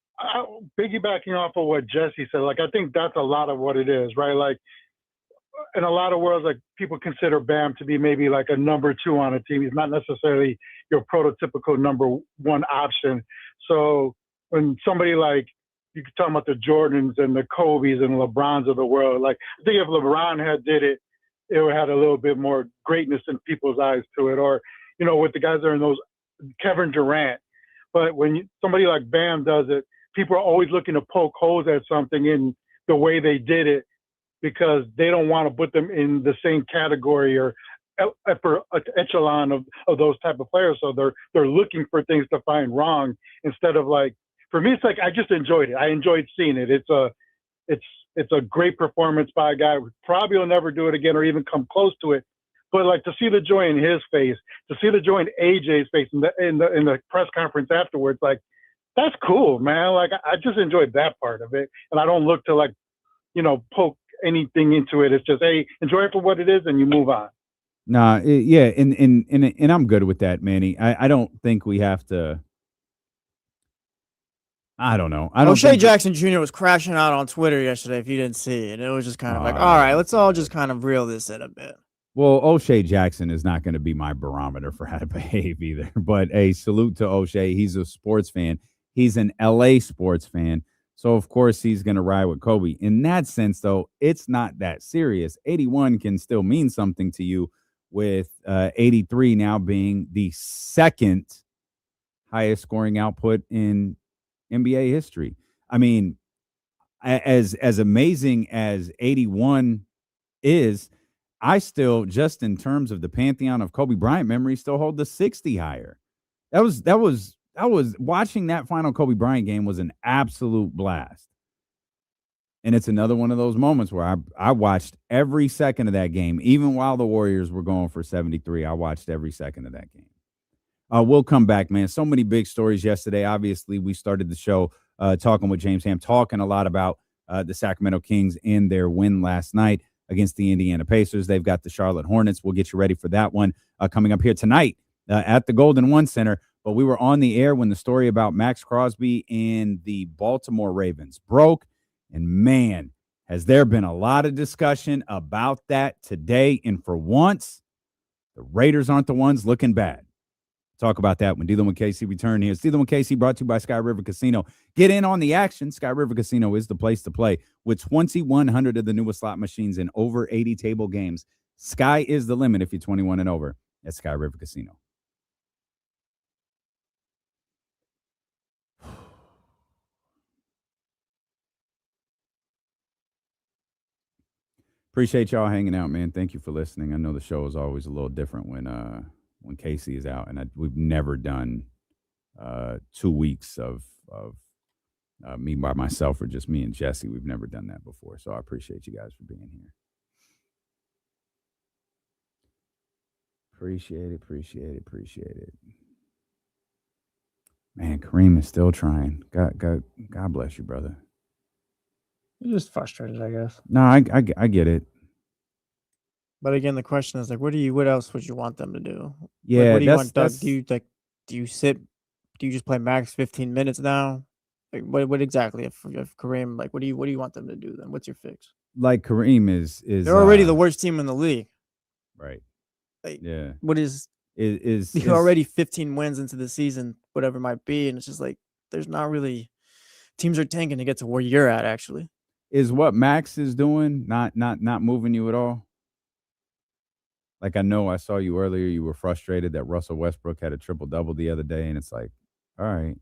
piggybacking off of what Jesse said, like, I think that's a lot of what it is, right? Like, in a lot of worlds, like, people consider Bam to be maybe like a number 2 on a team. He's not necessarily your prototypical number 1 option. So when somebody like, you could talk about the Jordans and the Kobe's and LeBrons of the world, like, I think if LeBron had did it, it would have had a little bit more greatness in people's eyes to it. Or, with the guys that are in those, Kevin Durant. But when somebody like Bam does it, people are always looking to poke holes at something in the way they did it, because they don't want to put them in the same category or upper echelon of those type of players. So they're looking for things to find wrong, instead of, like, for me, it's like, I just enjoyed it. I enjoyed seeing it. It's a great performance by a guy who probably will never do it again or even come close to it. But, like, to see the joy in his face, to see the joy in AJ's face in the press conference afterwards, like, that's cool, man. Like, I just enjoyed that part of it. And I don't look to, like, poke anything into it. It's just, hey, enjoy it for what it is, and you move on. Nah, yeah, and I'm good with that, Manny. I don't think we have to. I don't know. O'Shea Jackson Jr. was crashing out on Twitter yesterday, if you didn't see it. It was just kind of like, all right, let's all just kind of reel this in a bit. Well, O'Shea Jackson is not going to be my barometer for how to behave either. But a salute to O'Shea. He's a sports fan. He's an LA sports fan. So, of course, he's going to ride with Kobe. In that sense, though, it's not that serious. 81 can still mean something to you, with 83 now being the second highest scoring output in NBA history. I mean, as amazing as 81 is, I still, just in terms of the pantheon of Kobe Bryant memory, still hold the 60 higher. That was watching that final Kobe Bryant game was an absolute blast. And it's another one of those moments where I watched every second of that game, even while the Warriors were going for 73. I watched every second of that game. We'll come back, man. So many big stories yesterday. Obviously, we started the show talking with James Ham, talking a lot about the Sacramento Kings and their win last night against the Indiana Pacers. They've got the Charlotte Hornets. We'll get you ready for that one coming up here tonight at the Golden One Center. But we were on the air when the story about Max Crosby and the Baltimore Ravens broke. And, man, has there been a lot of discussion about that today. And for once, the Raiders aren't the ones looking bad. Talk about that when Dealing with KC return here. It's Dealing with KC, brought to you by Sky River Casino. Get in on the action. Sky River Casino is the place to play. With 2,100 of the newest slot machines and over 80 table games, sky is the limit if you're 21 and over at Sky River Casino. Appreciate y'all hanging out, man. Thank you for listening. I know the show is always a little different when Casey is out, and we've never done 2 weeks of me by myself or just me and Jesse. We've never done that before, so I appreciate you guys for being here. Appreciate it. Man, Kareem is still trying. God bless you, brother. You're just frustrated, I guess. No, I get it. But again, the question is, like, what else would you want them to do? Yeah, like, what do you want Doug? Do you just play max 15 minutes now? Like, what exactly? If Kareem, like, what do you want them to do then? What's your fix? Like, Kareem is they're already the worst team in the league. Right. Like, yeah. What is You're already 15 wins into the season, whatever it might be, and it's just like there's not really teams are tanking to get to where you're at. Actually, is what Max is doing not moving you at all? Like, I know I saw you earlier. You were frustrated that Russell Westbrook had a triple-double the other day, and it's like, all right.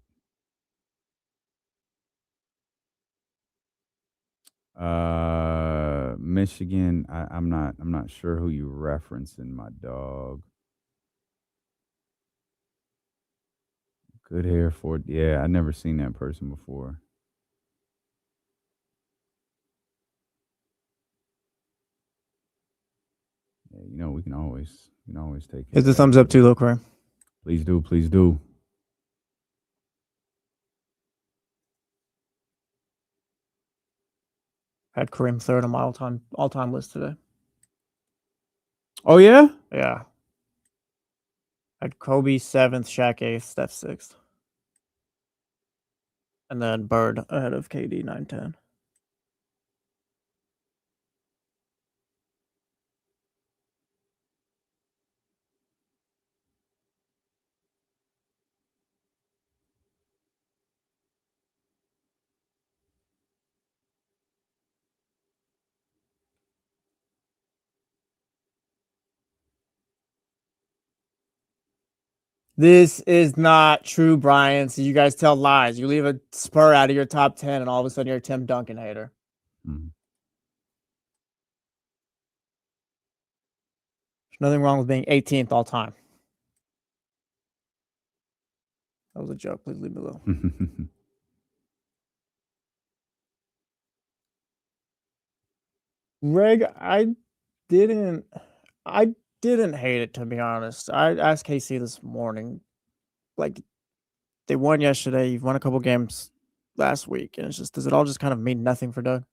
Michigan. I'm not sure who you referencing, my dog. Good hair for I never seen that person before. Yeah, we can always take hit the thumbs up too, though, Kareem. Please do. Had Kareem third on my all-time list today. Oh yeah? Yeah. Had Kobe 7th, Shaq 8th, Steph 6th. And then Bird ahead of KD 9-10. This is not true, Brian. So you guys tell lies. You leave a Spur out of your top 10, and all of a sudden you're a Tim Duncan hater. Mm-hmm. There's nothing wrong with being 18th all time. That was a joke. Please leave me alone. Greg, I didn't hate it, to be honest. I asked KC this morning, like, they won yesterday. You've won a couple games last week, and it's just, does it all just kind of mean nothing for Doug?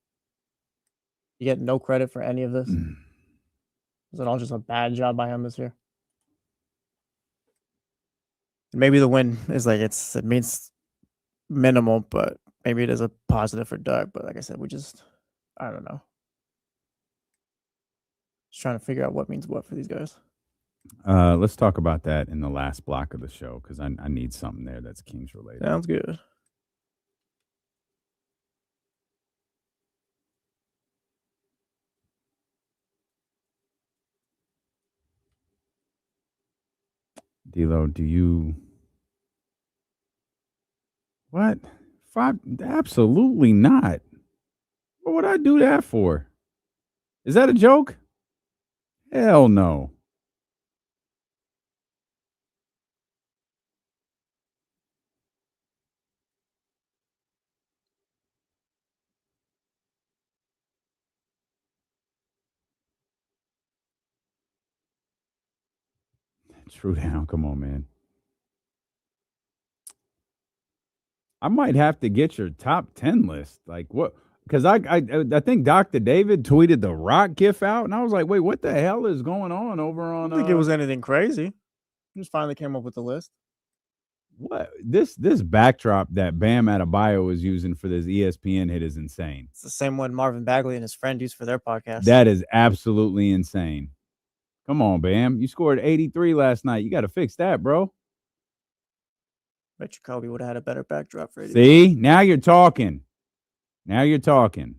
You get no credit for any of this? Is it all just a bad job by him this year? Maybe the win is like it means minimal, but maybe it is a positive for Doug. But like I said, I don't know. Just trying to figure out what means what for these guys. Let's talk about that in the last block of the show because I need something there that's Kings related. Sounds good. D'Lo, do you what? 5? Absolutely not. What would I do that for? Is that a joke? Hell no. True down. Come on, man. I might have to get your top 10 list. Like what? Because I think Dr. David tweeted the Rock gif out, and I was like, wait, what the hell is going on over on? I don't think it was anything crazy. Just finally came up with the list. What this backdrop that Bam Adebayo is using for this ESPN hit is insane. It's the same one Marvin Bagley and his friend used for their podcast. That is absolutely insane. Come on, Bam. You scored 83 last night. You got to fix that, bro. Bet you Kobe would have had a better backdrop for 83. See? Now you're talking. Now you're talking.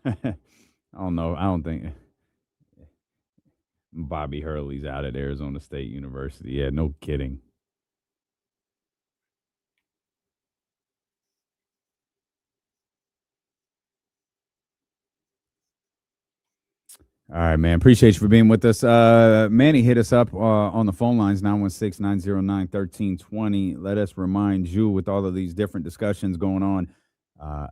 I don't know. I don't think Bobby Hurley's out at Arizona State University. Yeah, no kidding. All right, man. Appreciate you for being with us. Manny, hit us up on the phone lines, 916-909-1320. Let us remind you with all of these different discussions going on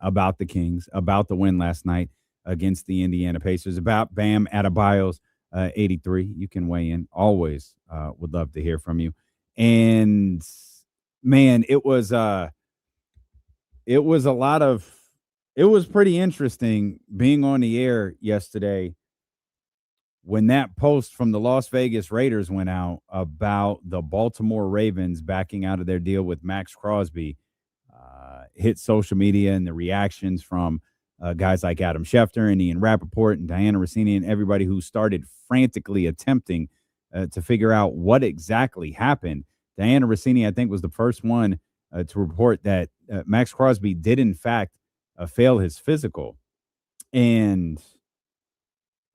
about the Kings, about the win last night against the Indiana Pacers, about Bam Adebayo's 83. You can weigh in. Always would love to hear from you. And, man, it was pretty interesting being on the air yesterday when that post from the Las Vegas Raiders went out about the Baltimore Ravens backing out of their deal with Max Crosby. hit social media and the reactions from guys like Adam Schefter and Ian Rappaport and Diana Rossini and everybody who started frantically attempting to figure out what exactly happened. Diana Rossini, I think, was the first one to report that Max Crosby did, in fact, fail his physical. And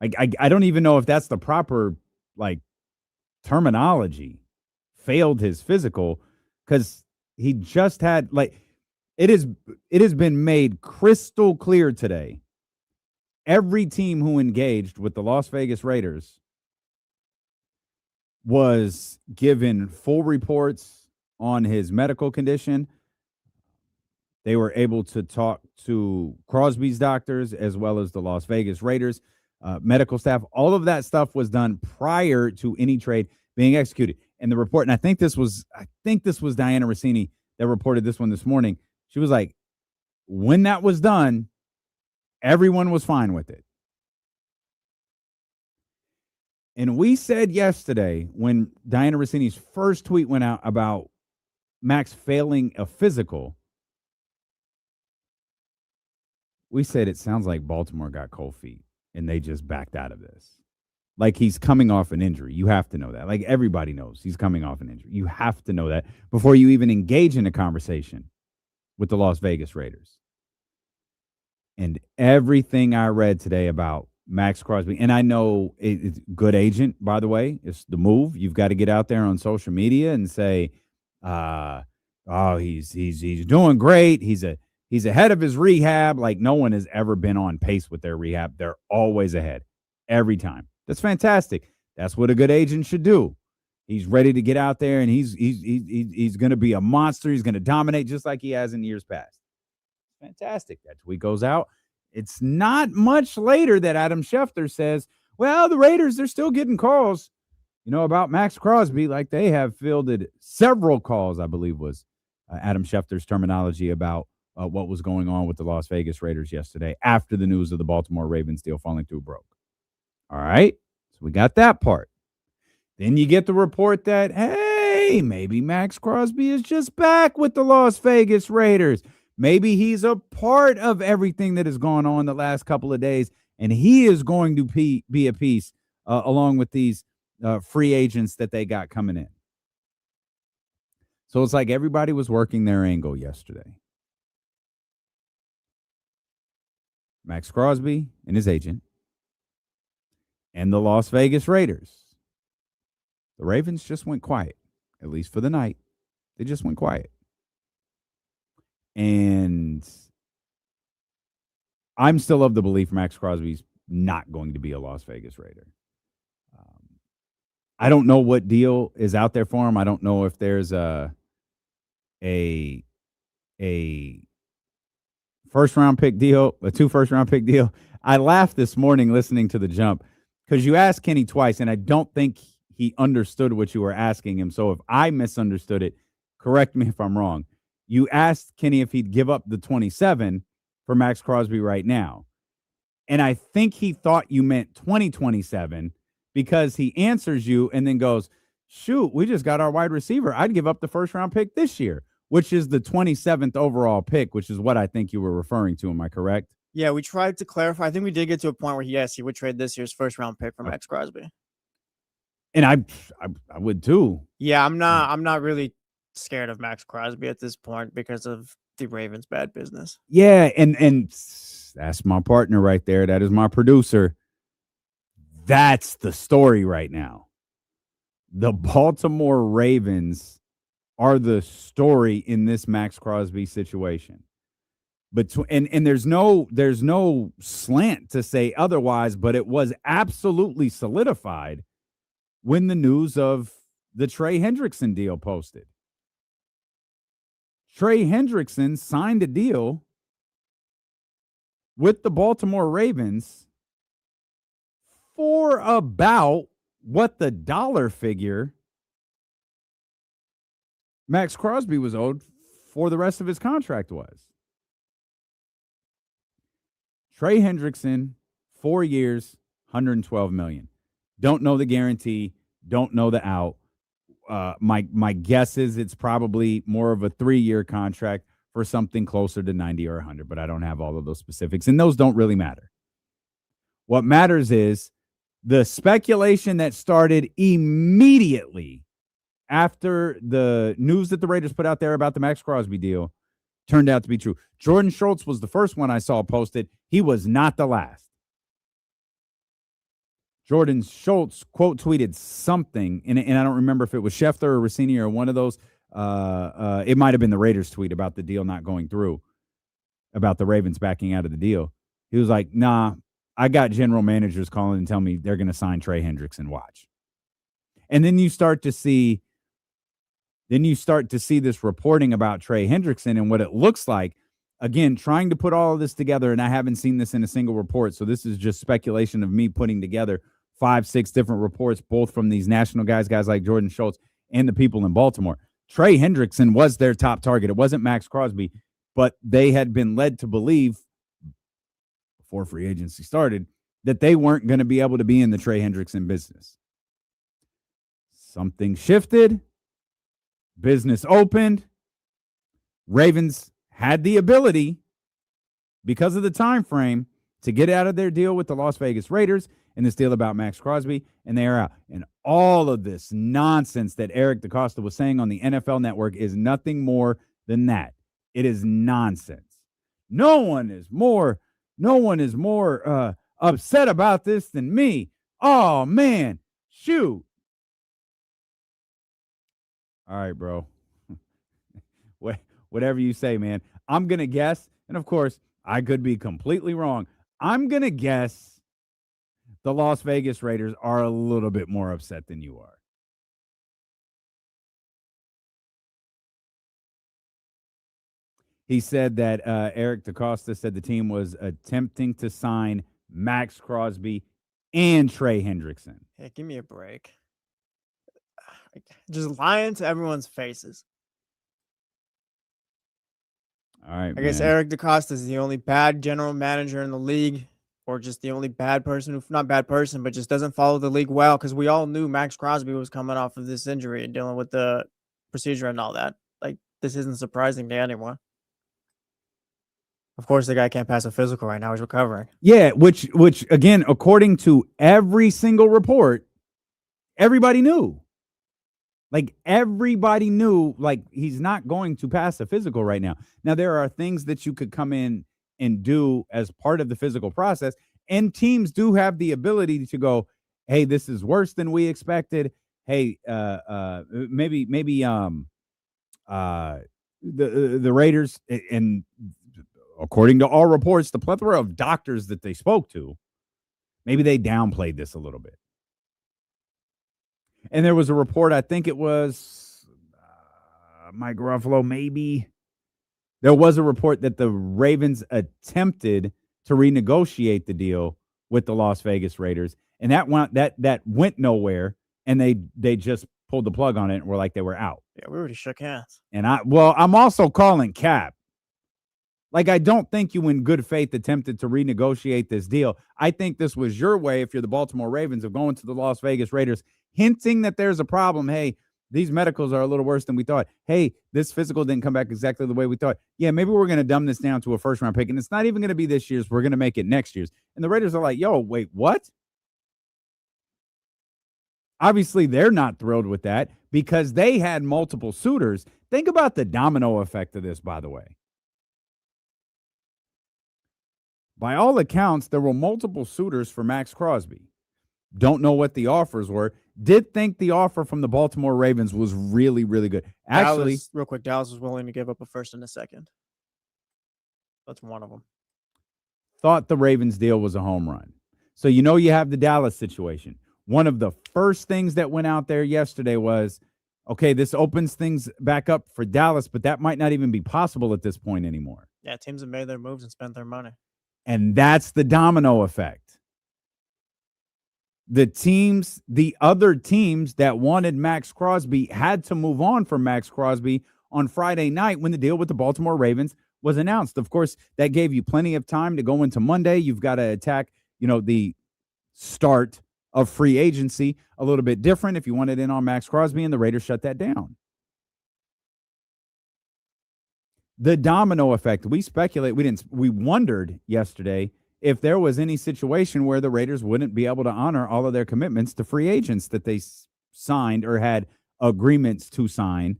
I don't even know if that's the proper, like, terminology. Failed his physical, because he just had, like, it has been made crystal clear today. Every team who engaged with the Las Vegas Raiders was given full reports on his medical condition. They were able to talk to Crosby's doctors as well as the Las Vegas Raiders medical staff. All of that stuff was done prior to any trade being executed. And the report, and I think this was Diana Rossini that reported this one this morning. She was like, when that was done, everyone was fine with it. And we said yesterday, when Diana Rossini's first tweet went out about Max failing a physical, we said it sounds like Baltimore got cold feet and they just backed out of this. Like, he's coming off an injury. You have to know that. Like, everybody knows he's coming off an injury. You have to know that before you even engage in a conversation with the Las Vegas Raiders. And everything I read today about Max Crosby, and I know it's good agent, by the way. It's the move. You've got to get out there on social media and say, he's doing great. He's ahead of his rehab. Like, no one has ever been on pace with their rehab. They're always ahead every time. That's fantastic. That's what a good agent should do. He's ready to get out there, and he's going to be a monster. He's going to dominate just like he has in years past. Fantastic. That tweet goes out. It's not much later that Adam Schefter says, well, the Raiders, they're still getting calls, about Max Crosby, like they have fielded several calls, I believe was Adam Schefter's terminology about what was going on with the Las Vegas Raiders yesterday after the news of the Baltimore Ravens deal falling through broke. All right, so we got that part. Then you get the report that, hey, maybe Max Crosby is just back with the Las Vegas Raiders. Maybe he's a part of everything that has gone on the last couple of days, and he is going to be a piece along with these free agents that they got coming in. So it's like everybody was working their angle yesterday. Max Crosby and his agent, and the Las Vegas Raiders. The Ravens just went quiet, at least for the night. They just went quiet. And I'm still of the belief Max Crosby's not going to be a Las Vegas Raider. I don't know what deal is out there for him. I don't know if there's a first-round pick deal, a 2 first-round pick deal. I laughed this morning listening to The Jump because you asked Kenny twice, and I don't think he understood what you were asking him. So if I misunderstood it, correct me if I'm wrong. You asked Kenny if he'd give up the 27 for Max Crosby right now. And I think he thought you meant 2027 because he answers you and then goes, shoot, we just got our wide receiver. I'd give up the first-round pick this year, which is the 27th overall pick, which is what I think you were referring to. Am I correct? Yeah, we tried to clarify. I think we did get to a point where, yes, he would trade this year's first-round pick for Max Crosby. And I would too. Yeah, I'm not really scared of Max Crosby at this point because of the Ravens' bad business. Yeah, and that's my partner right there. That is my producer. That's the story right now. The Baltimore Ravens are the story in this Max Crosby situation. But and there's no slant to say otherwise, but it was absolutely solidified when the news of the Trey Hendrickson deal posted. Trey Hendrickson signed a deal with the Baltimore Ravens for about what the dollar figure Max Crosby was owed for the rest of his contract was. Trey Hendrickson, 4 years, $112 million. Don't know the guarantee. Don't know the out. My guess is it's probably more of a 3-year contract. for something closer to 90 or 100, but I don't have all of those specifics, and those don't really matter. What matters is the speculation that started immediately after the news that the Raiders put out there about the Max Crosby deal turned out to be true. Jordan Schultz was the first one I saw posted. He was not the last. Jordan Schultz quote tweeted something, and I don't remember if it was Schefter or Rossini or one of those. It might have been the Raiders tweet about the deal not going through, about the Ravens backing out of the deal. He was like, nah, I got general managers calling and telling me they're going to sign Trey Hendrickson. Watch. And then you start to see this reporting about Trey Hendrickson and what it looks like. Again, trying to put all of this together, and I haven't seen this in a single report, so this is just speculation of me putting together 5-6 different reports, both from these national guys like Jordan Schultz and the people in Baltimore. Trey Hendrickson was their top target. It wasn't Max Crosby, but they had been led to believe before free agency started that they weren't going to be able to be in the Trey Hendrickson business. Something shifted. Business opened. Ravens had the ability, because of the time frame, to get out of their deal with the Las Vegas Raiders and this deal about Max Crosby, and they are out. And all of this nonsense that Eric DaCosta was saying on the NFL Network is nothing more than that. It is nonsense. No one is more upset about this than me. Oh, man. Shoot. All right, bro. Whatever you say, man. I'm going to guess, and of course, I could be completely wrong. I'm going to guess the Las Vegas Raiders are a little bit more upset than you are. He said that Eric DaCosta said the team was attempting to sign Max Crosby and Trey Hendrickson. Hey, give me a break. Just lying to everyone's faces. All right, I guess Eric DaCosta is the only bad general manager in the league, or just the only bad person who, not bad person, but just doesn't follow the league well, because we all knew Max Crosby was coming off of this injury and dealing with the procedure and all that. Like, this isn't surprising to anyone. Of course, the guy can't pass a physical right now. He's recovering. Yeah, which again, according to every single report, everybody knew. Like, everybody knew, like, he's not going to pass a physical right now. Now, there are things that you could come in and do as part of the physical process, and teams do have the ability to go, hey, this is worse than we expected. Hey, maybe the Raiders, and according to all reports, the plethora of doctors that they spoke to, maybe they downplayed this a little bit. And there was a report, I think it was Mike Ruffalo, maybe. There was a report that the Ravens attempted to renegotiate the deal with the Las Vegas Raiders, and that went nowhere, and they just pulled the plug on it and were like they were out. Yeah, we already shook hands. And I'm also calling cap. Like, I don't think you in good faith attempted to renegotiate this deal. I think this was your way, if you're the Baltimore Ravens, of going to the Las Vegas Raiders, hinting that there's a problem. Hey, these medicals are a little worse than we thought. Hey, this physical didn't come back exactly the way we thought. Yeah, maybe we're going to dumb this down to a first-round pick, and it's not even going to be this year's. We're going to make it next year's. And the Raiders are like, yo, wait, what? Obviously, they're not thrilled with that because they had multiple suitors. Think about the domino effect of this, by the way. By all accounts, there were multiple suitors for Max Crosby. Don't know what the offers were. Did think the offer from the Baltimore Ravens was really, really good. Actually, real quick, Dallas was willing to give up a first and a second. That's one of them. Thought the Ravens deal was a home run. So you have the Dallas situation. One of the first things that went out there yesterday was, okay, this opens things back up for Dallas, but that might not even be possible at this point anymore. Yeah, teams have made their moves and spent their money. And that's the domino effect. The other teams that wanted Max Crosby had to move on from Max Crosby on Friday night when the deal with the Baltimore Ravens was announced. Of course, that gave you plenty of time to go into Monday. You've got to attack, the start of free agency a little bit different if you wanted in on Max Crosby, and the Raiders shut that down. The domino effect. We wondered yesterday if there was any situation where the Raiders wouldn't be able to honor all of their commitments to free agents that they signed or had agreements to sign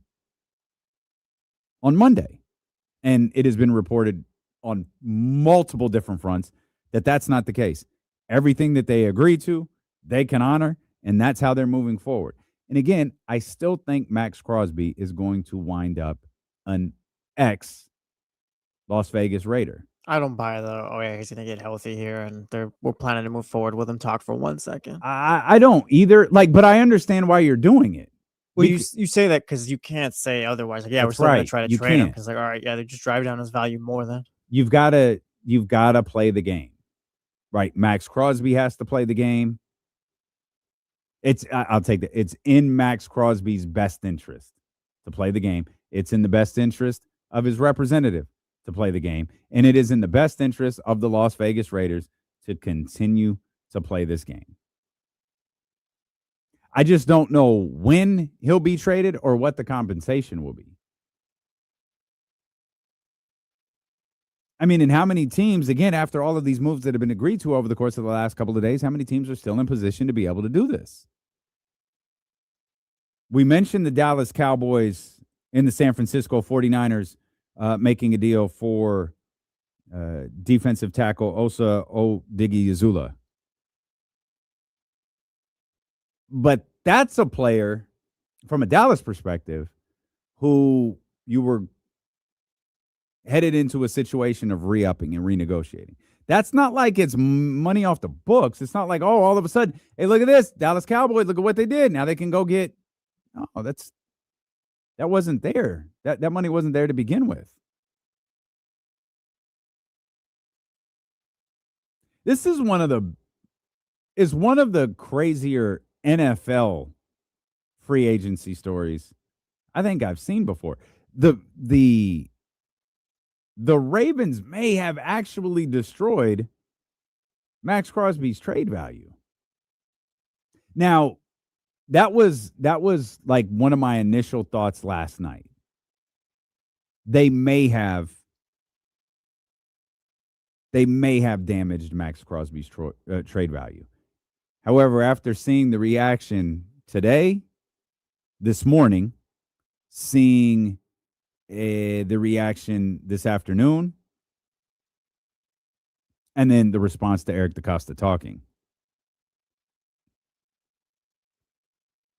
on Monday. And it has been reported on multiple different fronts that that's not the case. Everything that they agree to, they can honor, and that's how they're moving forward. And again, I still think Max Crosby is going to wind up an ex-Las Vegas Raider. I don't buy he's going to get healthy here, and we're planning to move forward with him. Talk for 1 second. I don't either. But I understand why you're doing it. Well, you say that because you can't say otherwise. Like, we're still going to try to trade him because, all right, they're just driving down his value more than. You've got to play the game, right? Max Crosby has to play the game. I'll take that. It's in Max Crosby's best interest to play the game. It's in the best interest of his representative to play the game. And it is in the best interest of the Las Vegas Raiders to continue to play this game. I just don't know when he'll be traded or what the compensation will be. I mean, and how many teams, again, after all of these moves that have been agreed to over the course of the last couple of days, how many teams are still in position to be able to do this? We mentioned the Dallas Cowboys and the San Francisco 49ers making a deal for defensive tackle Osa Odighizuwa. But that's a player, from a Dallas perspective, who you were headed into a situation of re-upping and renegotiating. That's not like it's money off the books. It's not like, all of a sudden, hey, look at this, Dallas Cowboys, look at what they did. Now they can go get. No, that wasn't there. That money wasn't there to begin with. This is one of the crazier NFL free agency stories I think I've seen before. The Ravens may have actually destroyed Max Crosby's trade value. Now, that was like one of my initial thoughts last night. They may have damaged Max Crosby's trade value. However, after seeing the reaction today, this morning, seeing the reaction this afternoon, and then the response to Eric DaCosta talking,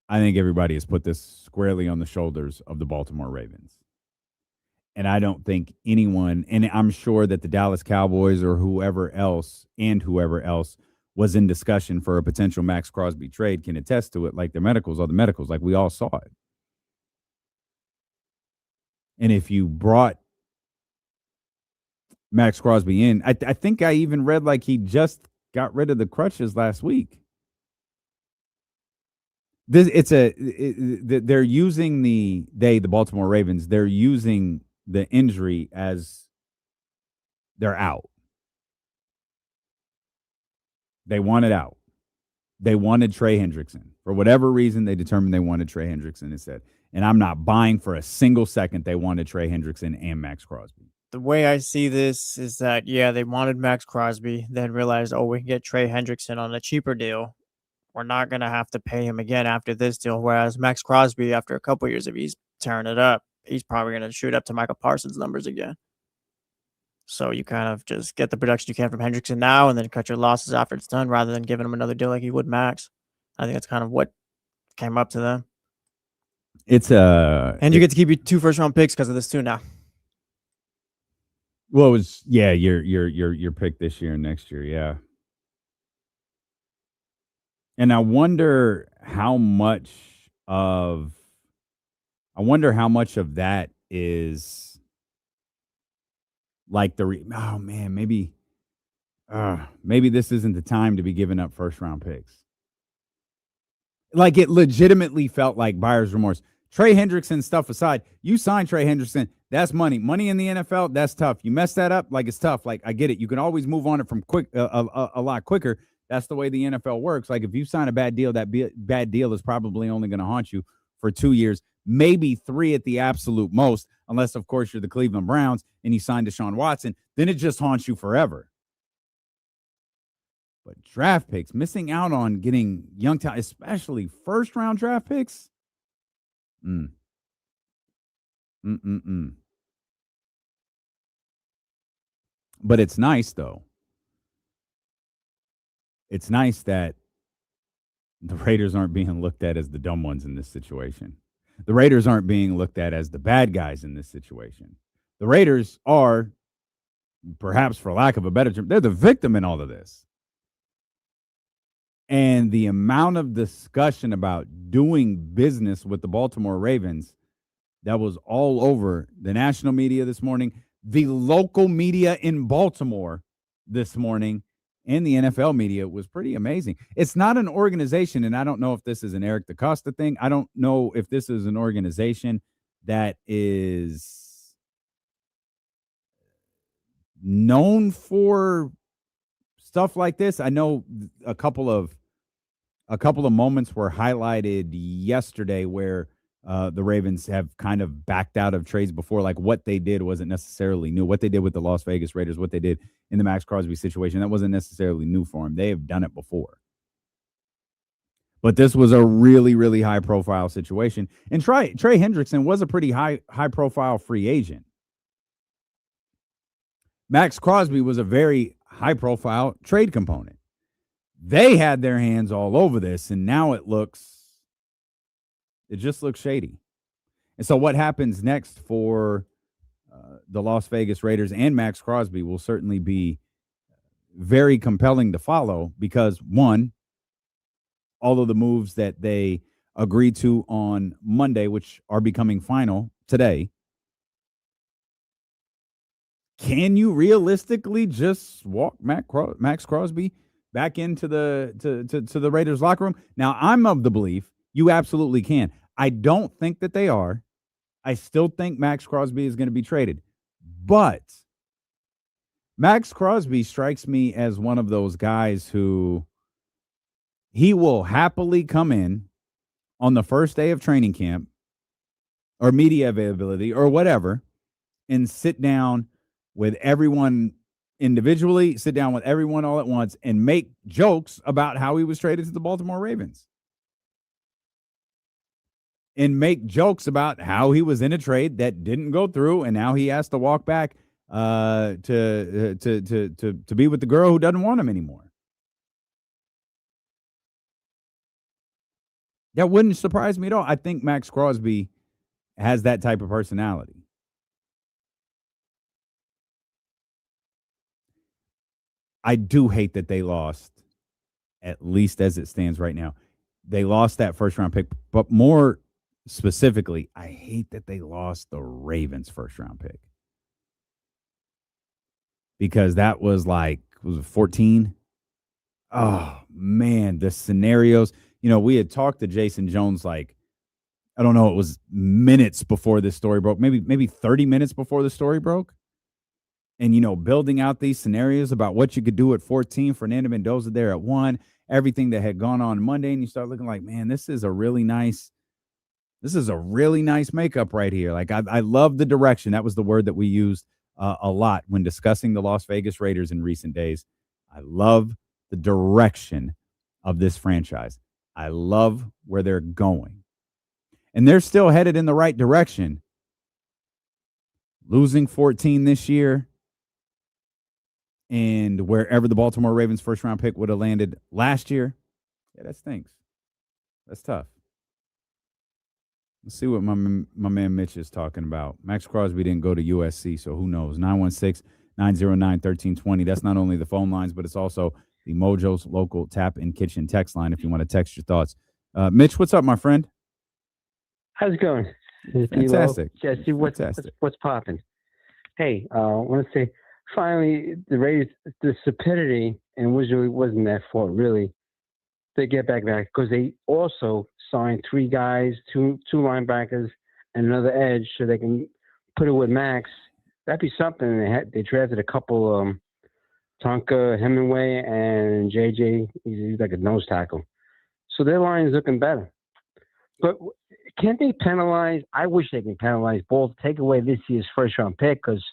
I think everybody has put this squarely on the shoulders of the Baltimore Ravens. And I don't think anyone, and I'm sure that the Dallas Cowboys or whoever else was in discussion for a potential Max Crosby trade can attest to it, like the medicals, like we all saw it. And if you brought Max Crosby in, I think I even read like he just got rid of the crutches last week. They're using the Baltimore Ravens, they're using the injury as they're out. They want it out. They wanted Trey Hendrickson. For whatever reason, they determined they wanted Trey Hendrickson instead. And I'm not buying for a single second they wanted Trey Hendrickson and Max Crosby. The way I see this is that, they wanted Max Crosby, then realized, we can get Trey Hendrickson on a cheaper deal. We're not going to have to pay him again after this deal. Whereas Max Crosby, after a couple years, if he's tearing it up, he's probably going to shoot up to Michael Parsons' numbers again. So you kind of just get the production you can from Hendrickson now and then cut your losses after it's done rather than giving him another deal like you would Max. I think that's kind of what came up to them. And you get to keep your 2 first-round picks because of this too now. Well, it was your pick this year and next year, yeah. And I wonder how much of that is like maybe this isn't the time to be giving up first-round picks. Like it legitimately felt like buyer's remorse. Trey Hendrickson stuff aside, you signed Trey Hendrickson. That's money. Money in the NFL, that's tough. You mess that up, like it's tough. Like I get it. You can always move on it from a lot quicker. That's the way the NFL works. Like if you sign a bad deal, that bad deal is probably only going to haunt you for 2 years, maybe 3 at the absolute most, unless, of course, you're the Cleveland Browns and you signed Deshaun Watson. Then it just haunts you forever. But draft picks, missing out on getting young talent, especially first-round draft picks. But it's nice, though. It's nice that the Raiders aren't being looked at as the dumb ones in this situation. The Raiders aren't being looked at as the bad guys in this situation. The Raiders are, perhaps for lack of a better term, they're the victim in all of this. And the amount of discussion about doing business with the Baltimore Ravens that was all over the national media this morning, the local media in Baltimore this morning, and the NFL media was pretty amazing. It's not an organization, and I don't know if this is an Eric DaCosta thing. I don't know if this is an organization that is known for stuff like this. I know a couple of moments were highlighted yesterday where the Ravens have kind of backed out of trades before. Like what they did wasn't necessarily new. What they did with the Las Vegas Raiders, what they did in the Max Crosby situation, that wasn't necessarily new for them. They have done it before. But this was a really, really high-profile situation. And Trey Hendrickson was a pretty high-profile free agent. Max Crosby was a very high-profile trade component. They had their hands all over this, and now it just looks shady. And so what happens next for the Las Vegas Raiders and Max Crosby will certainly be very compelling to follow because, one, all of the moves that they agreed to on Monday, which are becoming final today, can you realistically just walk Max Crosby back into the Raiders locker room? Now, I'm of the belief you absolutely can. I don't think that they are. I still think Max Crosby is going to be traded. But Max Crosby strikes me as one of those guys who he will happily come in on the first day of training camp or media availability or whatever and sit down with everyone individually, sit down with everyone all at once and make jokes about how he was traded to the Baltimore Ravens. And make jokes about how he was in a trade that didn't go through, and now he has to walk back to be with the girl who doesn't want him anymore. That wouldn't surprise me at all. I think Max Crosby has that type of personality. I do hate that they lost, at least as it stands right now. They lost that first-round pick, but more specifically, I hate that they lost the Ravens first-round pick. Because that was like, was it 14? Oh, man, the scenarios. You know, we had talked to Jason Jones like, I don't know, it was minutes before this story broke, maybe 30 minutes before the story broke. And, you know, building out these scenarios about what you could do at 14, Fernando Mendoza there at 1, everything that had gone on Monday, and you start looking like, man, this is a really nice makeup right here. Like, I love the direction. That was the word that we used a lot when discussing the Las Vegas Raiders in recent days. I love the direction of this franchise. I love where they're going. And they're still headed in the right direction. Losing 14 this year, and wherever the Baltimore Ravens first-round pick would have landed last year, yeah, that stinks. That's tough. Let's see what my man Mitch is talking about. Max Crosby didn't go to USC, so who knows? 916-909-1320. That's not only the phone lines, but it's also the Mojo's local tap and kitchen text line if you want to text your thoughts. Mitch, what's up, my friend? How's it going? Fantastic. Jesse, what's popping? Hey, I want to say, finally, the Raiders, the stupidity, and wasn't their fault, really. They get back because they also signed 3 guys, two linebackers, and another edge, so they can put it with Max. That'd be something. They drafted a couple, Tonka Hemingway and JJ. He's like a nose tackle. So their line is looking better. But can't they penalize? I wish they can penalize both. Take away this year's first-round pick because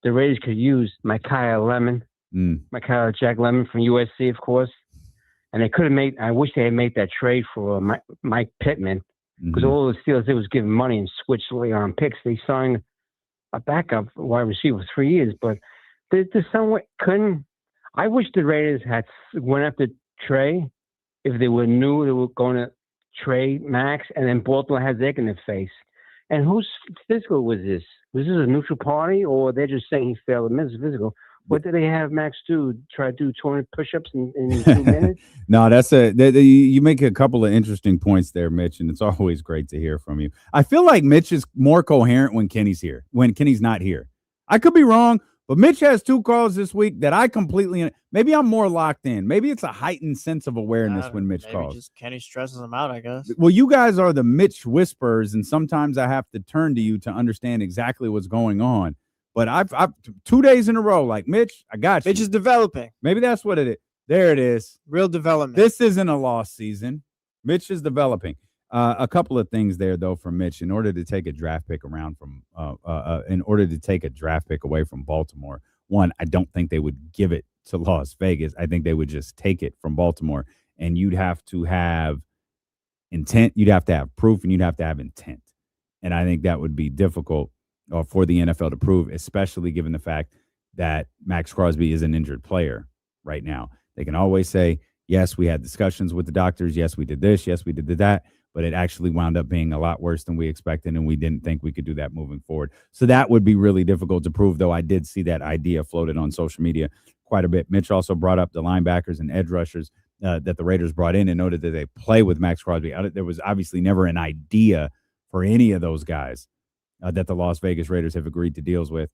the Raiders could use Micaiah Jack Lemon from USC, of course. And they could have made. I wish they had made that trade for Mike Pittman because all the Steelers did was give him money and switch on picks. They signed a backup wide receiver for 3 years, but there's some way couldn't. I wish the Raiders had went after Trey if they knew they were going to trade Max, and then Baltimore has Egg in their face. And whose physical was this? Was this a neutral party, or they're just saying he failed a physical? What did they have Max do? Try to do 20 push-ups in 2 minutes? No, that's you make a couple of interesting points there, Mitch, and it's always great to hear from you. I feel like Mitch is more coherent when Kenny's here, when Kenny's not here. I could be wrong, but Mitch has 2 calls this week that I completely – maybe I'm more locked in. Maybe it's a heightened sense of awareness when Mitch calls. Just Kenny stresses him out, I guess. Well, you guys are the Mitch whisperers, and sometimes I have to turn to you to understand exactly what's going on. But I've 2 days in a row, like, Mitch, I got you. Mitch is developing. Maybe that's what it is. There it is. Real development. This isn't a lost season. Mitch is developing. A couple of things there, though, from Mitch. In order to take a draft pick away from Baltimore, one, I don't think they would give it to Las Vegas. I think they would just take it from Baltimore, and you'd have to have intent. You'd have to have proof, and you'd have to have intent. And I think that would be difficult for the NFL to prove, especially given the fact that Max Crosby is an injured player right now. They can always say, yes, we had discussions with the doctors. Yes, we did this. Yes, we did that. But it actually wound up being a lot worse than we expected, and we didn't think we could do that moving forward. So that would be really difficult to prove, though I did see that idea floated on social media quite a bit. Mitch also brought up the linebackers and edge rushers that the Raiders brought in and noted that they play with Max Crosby. There was obviously never an idea for any of those guys that the Las Vegas Raiders have agreed to deals with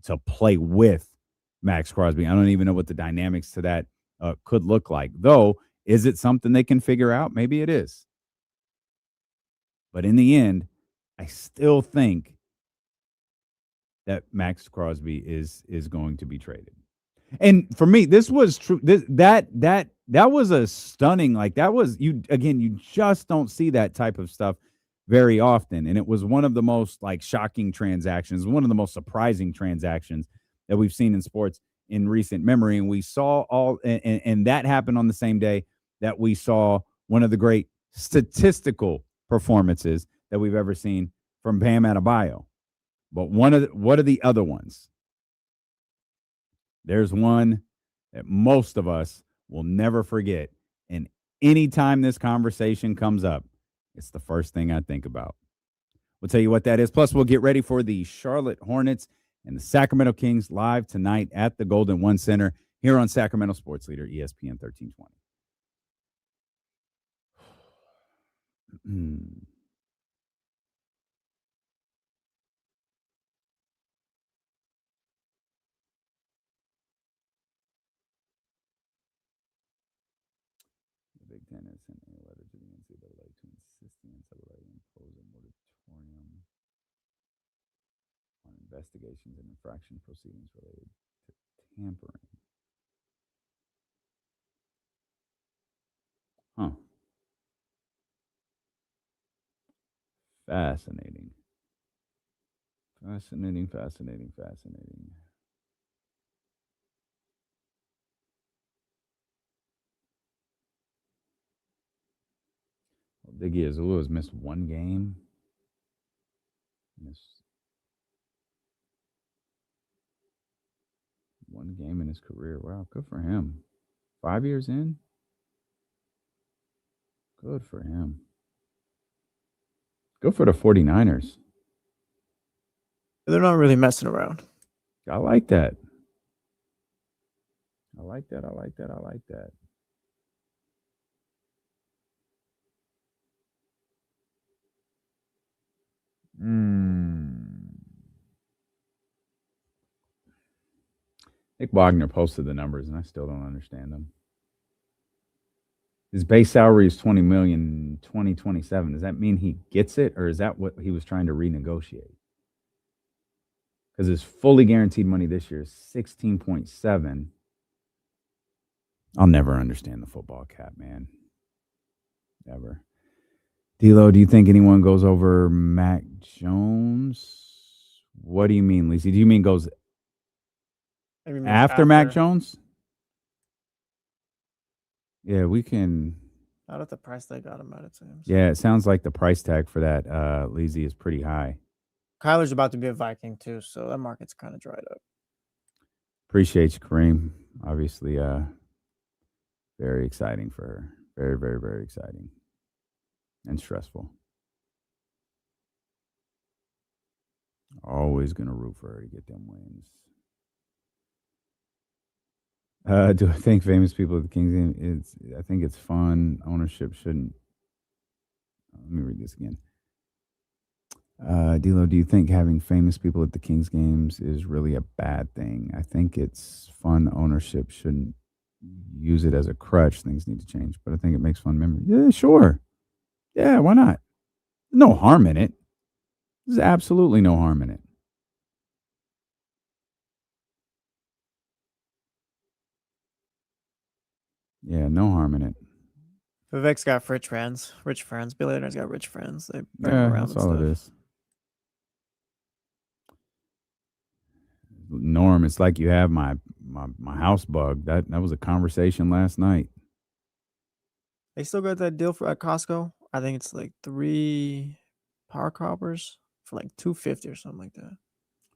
to play with Max Crosby. I don't even know what the dynamics to that could look like. Though, is it something they can figure out? Maybe it is. But in the end, I still think that Max Crosby is going to be traded. And for me, this was true. That was a stunning, like that was you just don't see that type of stuff very often. And it was one of the most like shocking transactions, one of the most surprising transactions that we've seen in sports in recent memory. And we saw and that happened on the same day that we saw one of the great statistical performances that we've ever seen from Bam Adebayo. But what are the other ones? There's one that most of us will never forget. And anytime this conversation comes up, it's the first thing I think about. We'll tell you what that is. Plus, we'll get ready for the Charlotte Hornets and the Sacramento Kings live tonight at the Golden One Center here on Sacramento Sports Leader, ESPN 1320. The Big Ten has sent a letter to the NCAA to insist the NCAA impose a moratorium on investigations and infraction proceedings related to tampering. Huh. Fascinating. Fascinating. Well, Diggy Azula has missed one game. Missed one game in his career. Wow, good for him. 5 years in? Good for him. Good for the 49ers. They're not really messing around. I like that. I like that. Nick Wagner posted the numbers, and I still don't understand them. His base salary is $20 million in 2027. Does that mean he gets it, or is that what he was trying to renegotiate? Because his fully guaranteed money this year is 16.7. I'll never understand the football cap, man. Never. D'Lo, do you think anyone goes over Mac Jones? What do you mean, Lisa? Do you mean goes Maybe means after Mac Jones? Yeah, we can. Not at the price they got him at, it seems. Yeah, it sounds like the price tag for that Lizzie is pretty high. Kyler's about to be a Viking too, so that market's kind of dried up. Appreciate you, Kareem. Obviously, very exciting for her. Very, very, very exciting. And stressful. Always going to root for her to get them wins. Do I think famous people at the Kings game? I think it's fun. Ownership shouldn't. Let me read this again. D'Lo, do you think having famous people at the Kings games is really a bad thing? I think it's fun. Ownership shouldn't use it as a crutch. Things need to change, but I think it makes fun memories. Yeah, sure. Yeah, why not? No harm in it. There's absolutely no harm in it. Yeah, no harm in it. Vivek's got rich friends. Billionaires got rich friends. They bring him around. That's all it is. Norm, it's like you have my house bug. That was a conversation last night. They still got that deal at Costco. I think it's like 3 power coppers for like $250 or something like that.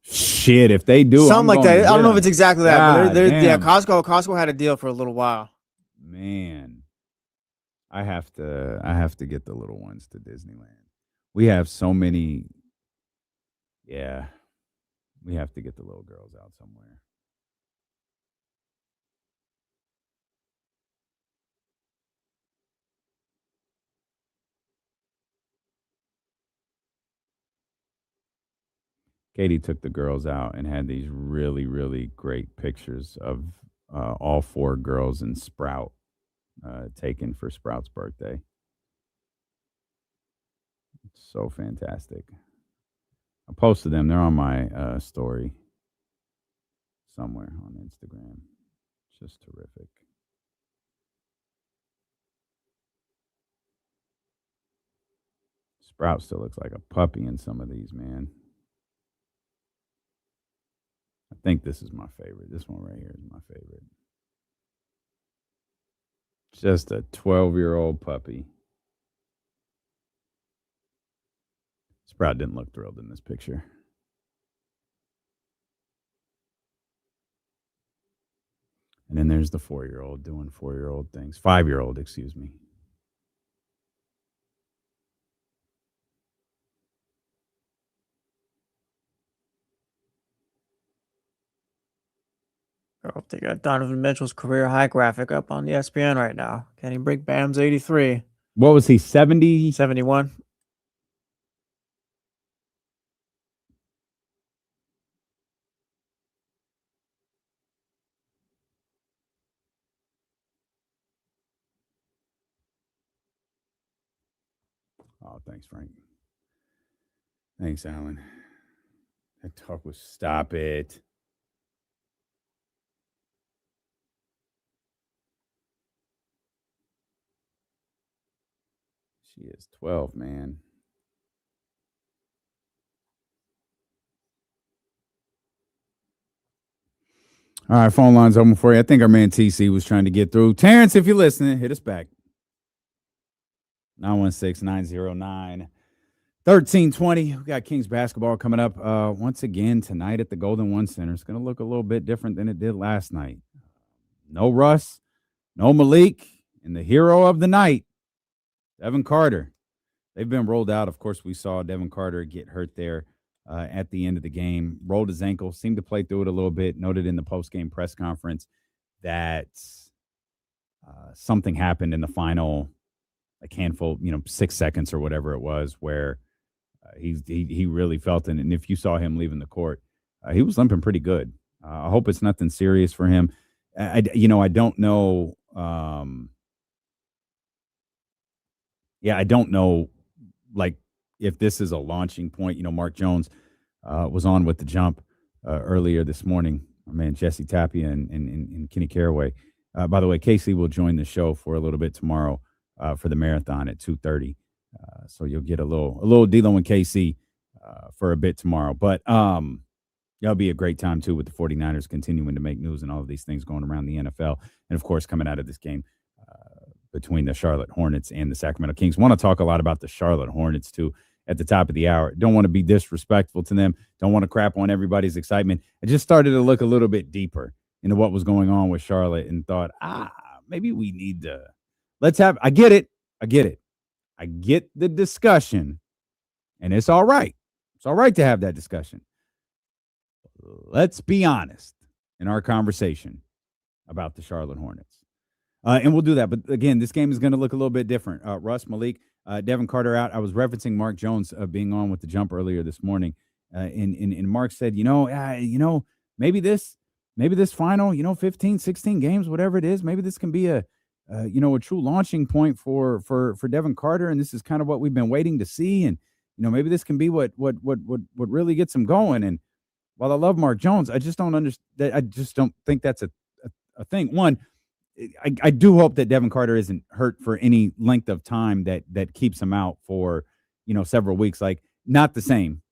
Shit, if they do something like that. I don't know if it's exactly that, but yeah, Costco had a deal for a little while. Man, I have to get the little ones to Disneyland. We have so many. Yeah, we have to get the little girls out somewhere. Katie took the girls out and had these really, really great pictures of all 4 girls in Sprout taken for Sprout's birthday. It's so fantastic. I posted them. They're on my story somewhere on Instagram. Just terrific. Sprout still looks like a puppy in some of these, man. I think this is my favorite. This one right here is my favorite. Just a 12-year-old puppy. Sprout didn't look thrilled in this picture. And then there's the 4-year-old doing 4-year-old things. 5-year-old, excuse me. Oh, they got Donovan Mitchell's career high graphic up on ESPN right now. Can he break Bam's 83? What was he, 70? 71. Oh, thanks, Frank. Thanks, Alan. That talk was stop it. She is 12, man. All right, phone line's open for you. I think our man TC was trying to get through. Terrence, if you're listening, hit us back. 916-909-1320. We got Kings basketball coming up once again tonight at the Golden One Center. It's going to look a little bit different than it did last night. No Russ, no Malik, and the hero of the night, Devin Carter. They've been rolled out. Of course, we saw Devin Carter get hurt there at the end of the game. Rolled his ankle, seemed to play through it a little bit. Noted in the post-game press conference that something happened in the final handful, 6 seconds or whatever it was, where he really felt it. And if you saw him leaving the court, he was limping pretty good. I hope it's nothing serious for him. I don't know. I don't know, if this is a launching point. Mark Jones was on with the jump earlier this morning. Our man Jesse Tapia and Kenny Caraway. By the way, Casey will join the show for a little bit tomorrow for the marathon at 2:30. So you'll get a little D'Lo and KC for a bit tomorrow. But that'll be a great time, too, with the 49ers continuing to make news and all of these things going around the NFL. And, of course, coming out of this game between the Charlotte Hornets and the Sacramento Kings. Want to talk a lot about the Charlotte Hornets, too, at the top of the hour. Don't want to be disrespectful to them. Don't want to crap on everybody's excitement. I just started to look a little bit deeper into what was going on with Charlotte and thought, maybe we need to I get it. I get the discussion, and it's all right. It's all right to have that discussion. Let's be honest in our conversation about the Charlotte Hornets. And we'll do that. But, again, this game is going to look a little bit different. Russ, Malik, Devin Carter out. I was referencing Mark Jones being on with the Jump earlier this morning. And Mark said, maybe this final, 15, 16 games, whatever it is, maybe this can be a true launching point for Devin Carter. And this is kind of what we've been waiting to see. And, maybe this can be what really gets him going. And while I love Mark Jones, I just don't understand. I just don't think that's a thing. One, I do hope that Devin Carter isn't hurt for any length of time that keeps him out for, several weeks. Like, not the same.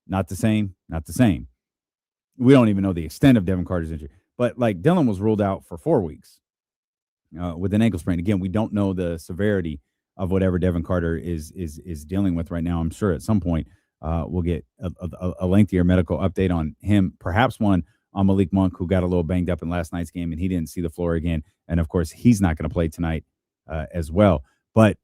We don't even know the extent of Devin Carter's injury. But, like, Dylan was ruled out for 4 weeks with an ankle sprain. Again, we don't know the severity of whatever Devin Carter is dealing with right now. I'm sure at some point we'll get a lengthier medical update on him, perhaps one on Malik Monk, who got a little banged up in last night's game, and he didn't see the floor again. And, of course, he's not going to play tonight as well. But,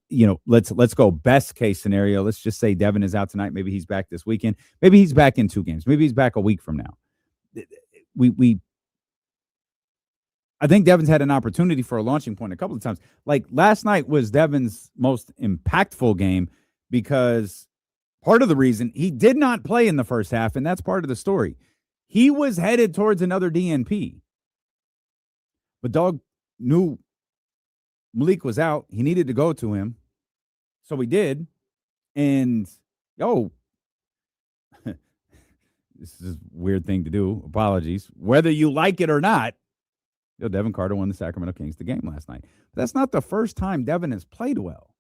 let's go best case scenario. Let's just say Devin is out tonight. Maybe he's back this weekend. Maybe he's back in 2 games. Maybe he's back a week from now. I think Devin's had an opportunity for a launching point a couple of times. Like, last night was Devin's most impactful game because part of the reason he did not play in the first half, and that's part of the story. He was headed towards another DNP. But Dog knew Malik was out. He needed to go to him. So he did. And, this is a weird thing to do. Apologies. Whether you like it or not, Devin Carter won the Sacramento Kings the game last night. But that's not the first time Devin has played well.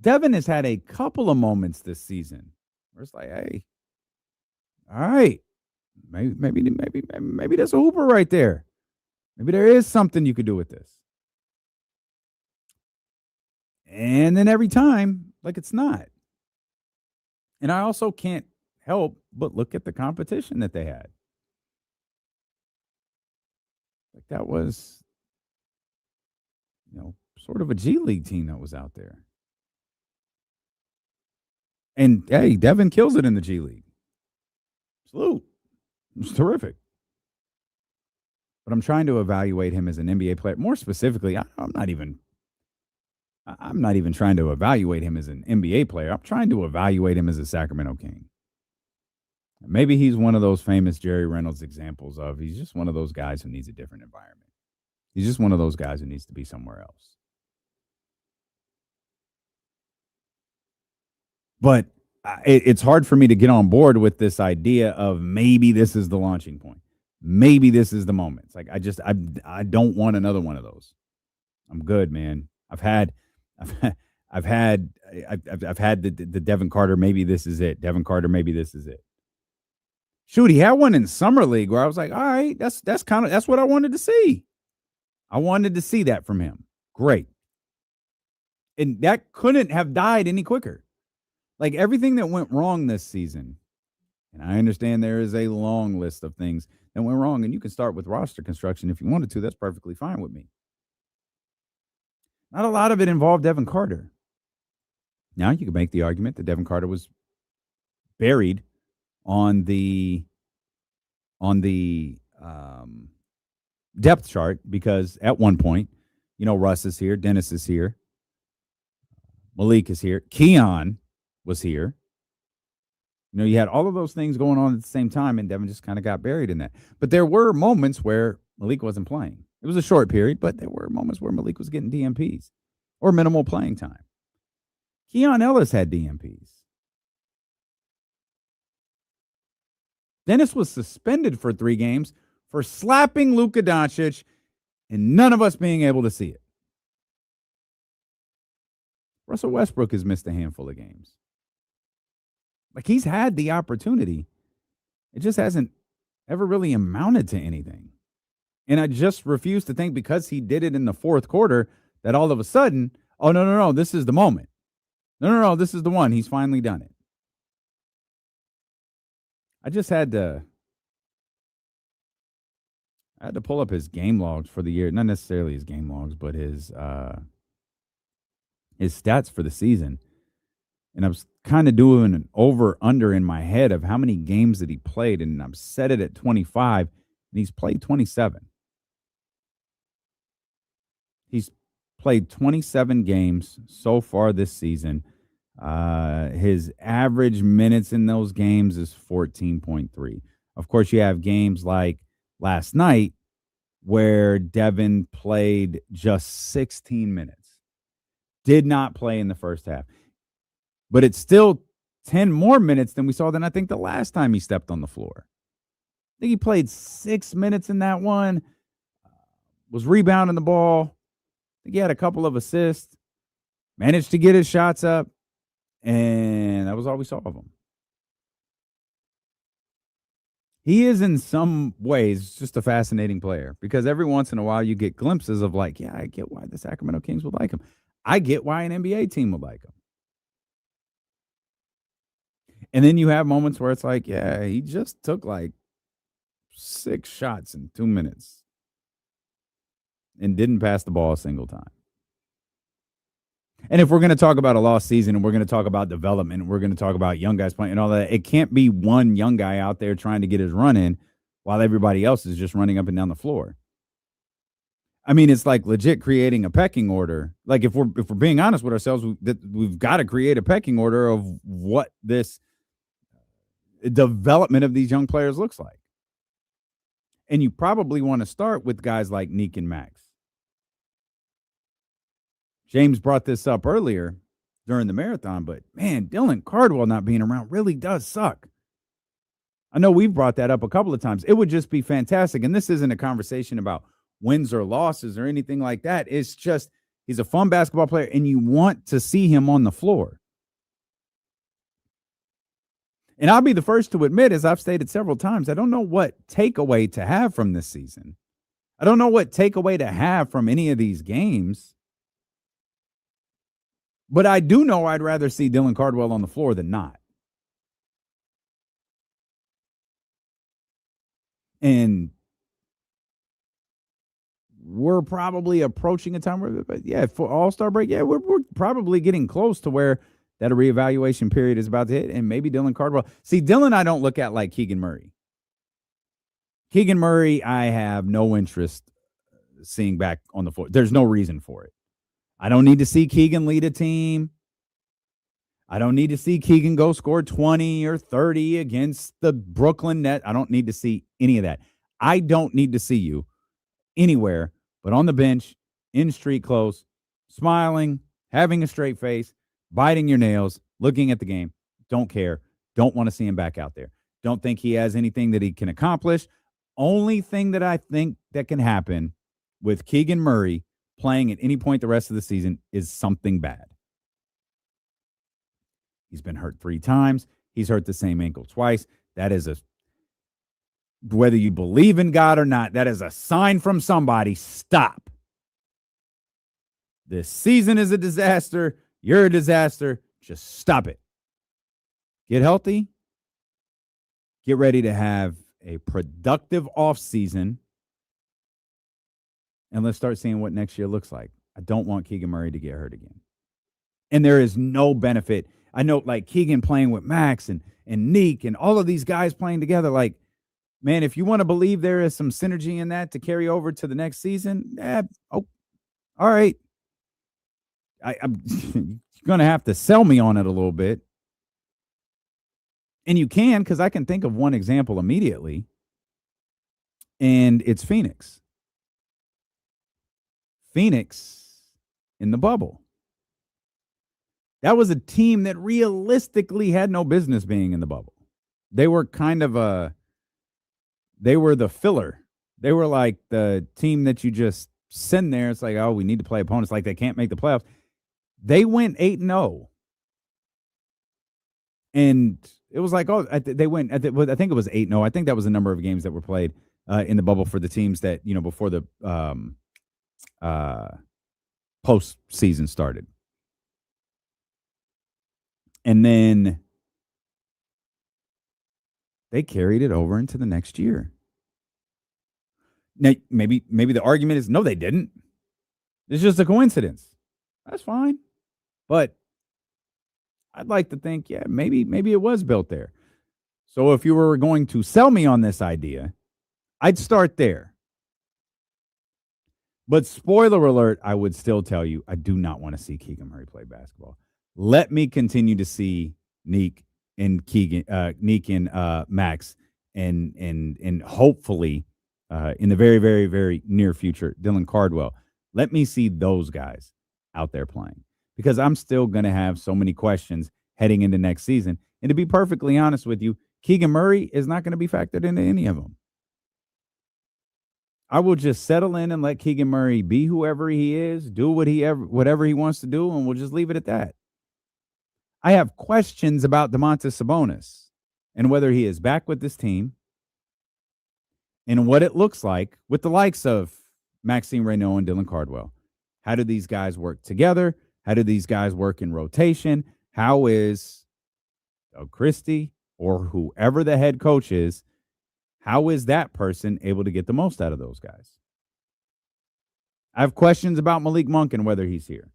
Devin has had a couple of moments this season where it's like, hey, all right, maybe there's a hooper right there. Maybe there is something you could do with this. And then every time, like, it's not. And I also can't help but look at the competition that they had. Like, that was, sort of a G League team that was out there. And, hey, Devin kills it in the G League. Salute. It's terrific. But I'm trying to evaluate him as an NBA player. More specifically, I'm not even trying to evaluate him as an NBA player. I'm trying to evaluate him as a Sacramento King. Maybe he's one of those famous Jerry Reynolds examples of he's just one of those guys who needs a different environment. He's just one of those guys who needs to be somewhere else. But it's hard for me to get on board with this idea of maybe this is the launching point. Maybe this is the moment. It's like, I don't want another one of those. I'm good, man. I've had the Devin Carter. Maybe this is it. Devin Carter. Maybe this is it. Shoot, he had one in Summer League where I was like, all right, that's what I wanted to see. I wanted to see that from him. Great. And that couldn't have died any quicker. Like, everything that went wrong this season, and I understand there is a long list of things that went wrong, and you can start with roster construction if you wanted to. That's perfectly fine with me. Not a lot of it involved Devin Carter. Now, you can make the argument that Devin Carter was buried on the depth chart because at one point, Russ is here, Dennis is here, Malik is here, Keon was here. You had all of those things going on at the same time, and Devin just kind of got buried in that. But there were moments where Malik wasn't playing. It was a short period, but there were moments where Malik was getting DMPs or minimal playing time. Keon Ellis had DMPs. Dennis was suspended for 3 games for slapping Luka Doncic and none of us being able to see it. Russell Westbrook has missed a handful of games. Like, he's had the opportunity. It just hasn't ever really amounted to anything. And I just refuse to think because he did it in the fourth quarter that all of a sudden, oh, no, this is the moment. No, this is the one. He's finally done it. I had to pull up his game logs for the year. Not necessarily his game logs, but his stats for the season. And I was kind of doing an over-under in my head of how many games that he played, and I've set it at 25, and he's played 27. He's played 27 games so far this season. His average minutes in those games is 14.3. Of course, you have games like last night where Devin played just 16 minutes. Did not play in the first half. But it's still 10 more minutes than we saw than I think the last time he stepped on the floor. I think he played 6 minutes in that one, was rebounding the ball. I think he had a couple of assists, managed to get his shots up, and that was all we saw of him. He is in some ways just a fascinating player because every once in a while you get glimpses of like, yeah, I get why the Sacramento Kings would like him. I get why an NBA team would like him. And then you have moments where it's like, yeah, he just took like 6 shots in 2 minutes and didn't pass the ball a single time. And if we're going to talk about a lost season and we're going to talk about development and we're going to talk about young guys playing and all that, it can't be one young guy out there trying to get his run in while everybody else is just running up and down the floor. I mean, it's like legit creating a pecking order. Like if we're being honest with ourselves, we've got to create a pecking order of what this development of these young players looks like. And you probably want to start with guys like Neek and Max. James brought this up earlier during the marathon, but man, Dylan Cardwell not being around really does suck. I know we've brought that up a couple of times. It would just be fantastic. And this isn't a conversation about wins or losses or anything like that. It's just he's a fun basketball player, and you want to see him on the floor. And I'll be the first to admit, as I've stated several times, I don't know what takeaway to have from this season. I don't know what takeaway to have from any of these games. But I do know I'd rather see Dylan Cardwell on the floor than not. And we're probably approaching a time where, for All-Star break, we're probably getting close to where that a reevaluation period is about to hit, and maybe Dylan Cardwell. See, Dylan I don't look at like Keegan Murray. Keegan Murray, I have no interest seeing back on the floor. There's no reason for it. I don't need to see Keegan lead a team. I don't need to see Keegan go score 20 or 30 against the Brooklyn Nets. I don't need to see any of that. I don't need to see you anywhere but on the bench, in street clothes, smiling, having a straight face, biting your nails, looking at the game. Don't care. Don't want to see him back out there. Don't think he has anything that he can accomplish. Only thing that I think that can happen with Keegan Murray playing at any point the rest of the season is something bad. He's been hurt 3 times. He's hurt the same ankle twice. That is whether you believe in God or not, that is a sign from somebody. Stop. This season is a disaster. You're a disaster. Just stop it. Get healthy. Get ready to have a productive offseason. And let's start seeing what next year looks like. I don't want Keegan Murray to get hurt again. And there is no benefit. I know like Keegan playing with Max and Neek and all of these guys playing together. Like, man, if you want to believe there is some synergy in that to carry over to the next season, all right. I'm going to have to sell me on it a little bit. And you can, because I can think of one example immediately, and it's Phoenix. Phoenix in the bubble. That was a team that realistically had no business being in the bubble. They were they were the filler. They were like the team that you just send there. It's like, oh, we need to play opponents like they can't make the playoffs. They went 8-0. And it was like, they went, I think it was 8-0. I think that was the number of games that were played in the bubble for the teams that, before the postseason started. And then they carried it over into the next year. Now, maybe the argument is, no, they didn't. It's just a coincidence. That's fine. But I'd like to think, yeah, maybe it was built there. So if you were going to sell me on this idea, I'd start there. But spoiler alert, I would still tell you, I do not want to see Keegan Murray play basketball. Let me continue to see Neek and Max, and hopefully in the very, very, very near future, Dylan Cardwell. Let me see those guys out there playing, because I'm still going to have so many questions heading into next season. And to be perfectly honest with you, Keegan Murray is not going to be factored into any of them. I will just settle in and let Keegan Murray be whoever he is, do whatever he wants to do, and we'll just leave it at that. I have questions about Domantas Sabonis and whether he is back with this team and what it looks like with the likes of Maxime Reynaud and Dylan Cardwell. How do these guys work together? How do these guys work in rotation? How is Doug Christie or whoever the head coach is, how is that person able to get the most out of those guys? I have questions about Malik Monk and whether he's here.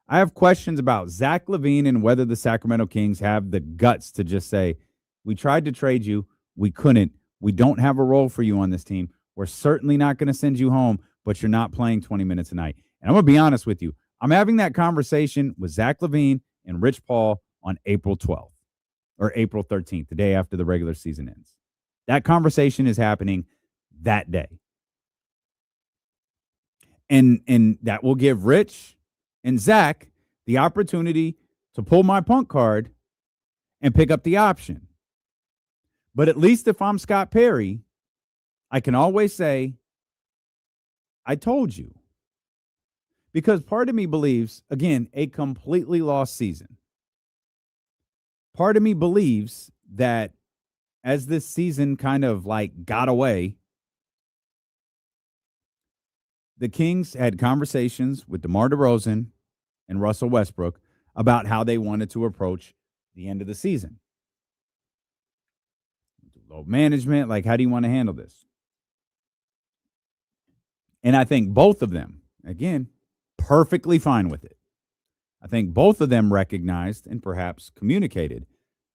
I have questions about Zach LaVine and whether the Sacramento Kings have the guts to just say, we tried to trade you, we couldn't, we don't have a role for you on this team. We're certainly not going to send you home, but you're not playing 20 minutes a night. And I'm going to be honest with you. I'm having that conversation with Zach LaVine and Rich Paul on April 12th or April 13th, the day after the regular season ends. That conversation is happening that day. And that will give Rich and Zach the opportunity to pull my punt card and pick up the option. But at least if I'm Scott Perry, I can always say, I told you. Because part of me believes, again, a completely lost season. Part of me believes that as this season kind of like got away, the Kings had conversations with DeMar DeRozan and Russell Westbrook about how they wanted to approach the end of the season. Load management, like, how do you want to handle this? And I think both of them, again, perfectly fine with it. I think both of them recognized and perhaps communicated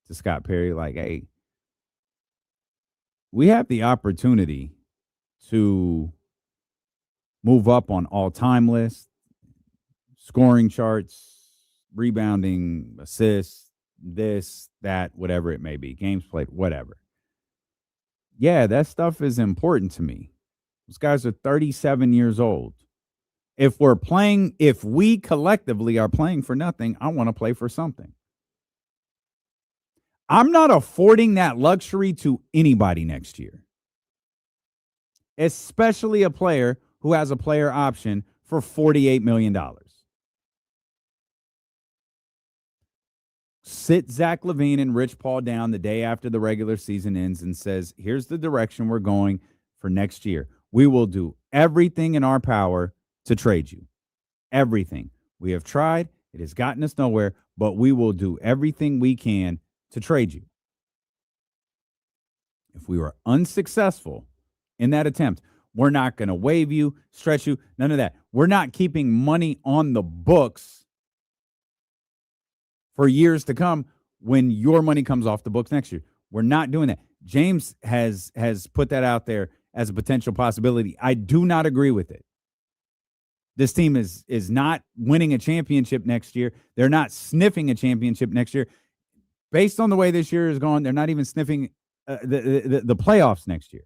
to Scott Perry, like, hey, we have the opportunity to move up on all-time lists, scoring charts, rebounding, assists, this, that, whatever it may be, games played, whatever. Yeah, that stuff is important to me. Those guys are 37 years old. If we collectively are playing for nothing, I want to play for something. I'm not affording that luxury to anybody next year, especially a player who has a player option for $48 million. Sit Zach LaVine and Rich Paul down the day after the regular season ends and says, here's the direction we're going for next year. We will do everything in our power to trade you. Everything. We have tried. It has gotten us nowhere, but we will do everything we can to trade you. If we were unsuccessful in that attempt, we're not going to waive you, stretch you, none of that. We're not keeping money on the books for years to come when your money comes off the books next year. We're not doing that. James has put that out there as a potential possibility. I do not agree with it. This team is not winning a championship next year. They're not sniffing a championship next year. Based on the way this year is going, they're not even sniffing the playoffs next year.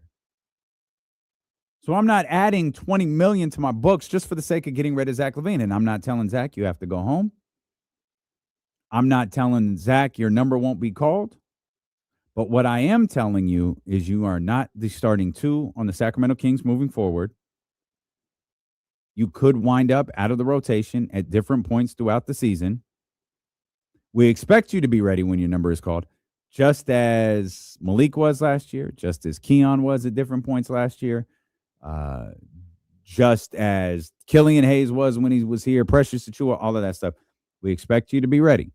So I'm not adding $20 million to my books just for the sake of getting rid of Zach LaVine. And I'm not telling Zach you have to go home. I'm not telling Zach your number won't be called. But what I am telling you is you are not the starting two on the Sacramento Kings moving forward. You could wind up out of the rotation at different points throughout the season. We expect you to be ready when your number is called, just as Malik was last year, just as Keon was at different points last year, just as Killian Hayes was when he was here, Precious Achua, all of that stuff. We expect you to be ready.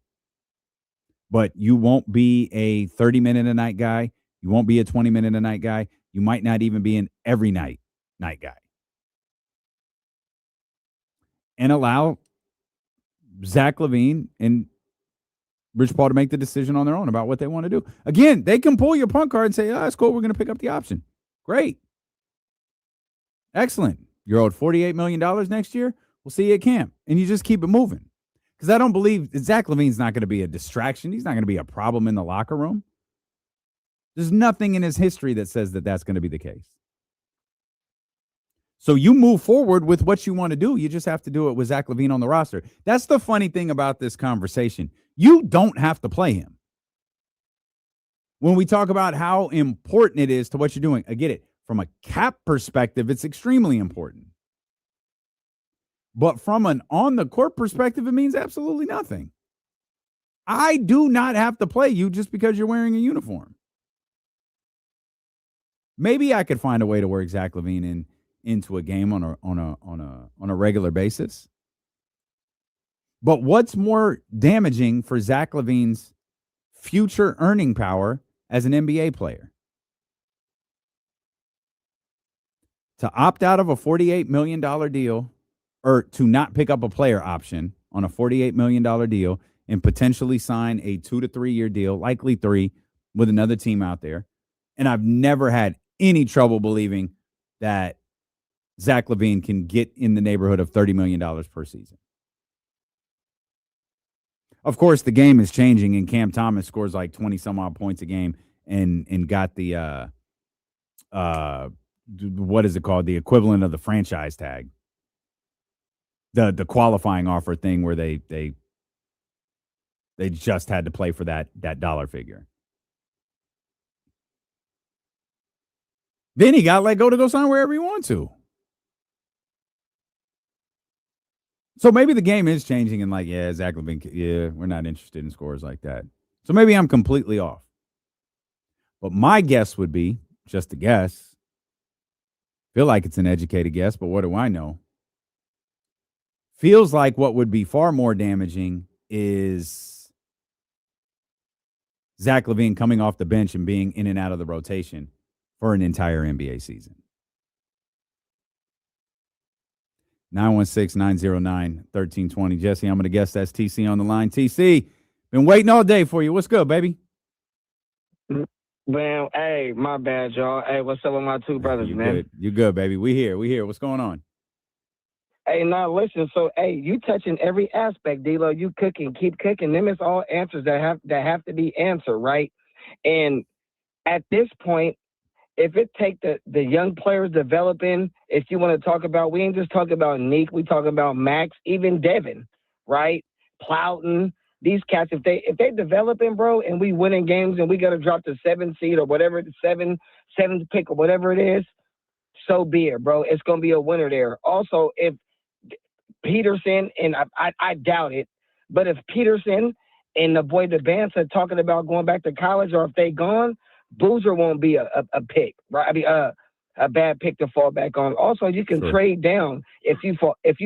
But you won't be a 30-minute-a-night guy. You won't be a 20-minute-a-night guy. You might not even be an every night guy. And allow Zach LaVine and Rich Paul to make the decision on their own about what they want to do. Again, they can pull your punt card and say, it's cool, we're going to pick up the option. Great. Excellent. You're owed $48 million next year. We'll see you at camp. And you just keep it moving. Because I don't believe Zach LaVine's not going to be a distraction. He's not going to be a problem in the locker room. There's nothing in his history that says that that's going to be the case. So you move forward with what you want to do. You just have to do it with Zach LaVine on the roster. That's the funny thing about this conversation. You don't have to play him. When we talk about how important it is to what you're doing, I get it. From a cap perspective, it's extremely important. But from an on-the-court perspective, it means absolutely nothing. I do not have to play you just because you're wearing a uniform. Maybe I could find a way to work Zach LaVine into a game on a regular basis. But what's more damaging for Zach LaVine's future earning power as an NBA player? To opt out of a $48 million deal, or to not pick up a player option on a $48 million deal and potentially sign a 2 to 3 year deal, likely 3, with another team out there. And I've never had any trouble believing that Zach LaVine can get in the neighborhood of $30 million per season. Of course, the game is changing, and Cam Thomas scores like 20-some-odd points a game and got the, what is it called? The equivalent of the franchise tag. The qualifying offer thing where they just had to play for that dollar figure. Then he got let go to go sign wherever he wants to. So maybe the game is changing and Zach LaVine, we're not interested in scores like that. So maybe I'm completely off. But my guess would be, just a guess, feel like it's an educated guess, but what do I know? Feels like what would be far more damaging is Zach LaVine coming off the bench and being in and out of the rotation for an entire NBA season. 916-909-1320. Jesse, I'm going to guess that's TC on the line. TC, been waiting all day for you. What's good, baby? Man, hey, my bad, y'all. Hey, what's up with my two brothers, man? Good. You good, baby. We here. What's going on? Hey, now listen. So, hey, you touching every aspect, D-Lo. You cooking, keep cooking. Them is all answers that have to be answered, right? And at this point, if it take the young players developing, if you want to talk about, we ain't just talking about Neek, we talking about Max, even Devin, right? Plowton, these cats, if they developing, bro, and we winning games and we got to drop the 7th seed or whatever, the seventh pick or whatever it is, so be it, bro. It's going to be a winner there. Also, if Peterson, and I doubt it, but if Peterson and the boy DeBance are talking about going back to college, or if they gone, Boozer won't be a pick, right? I mean, a bad pick to fall back on. Also, you can trade down if you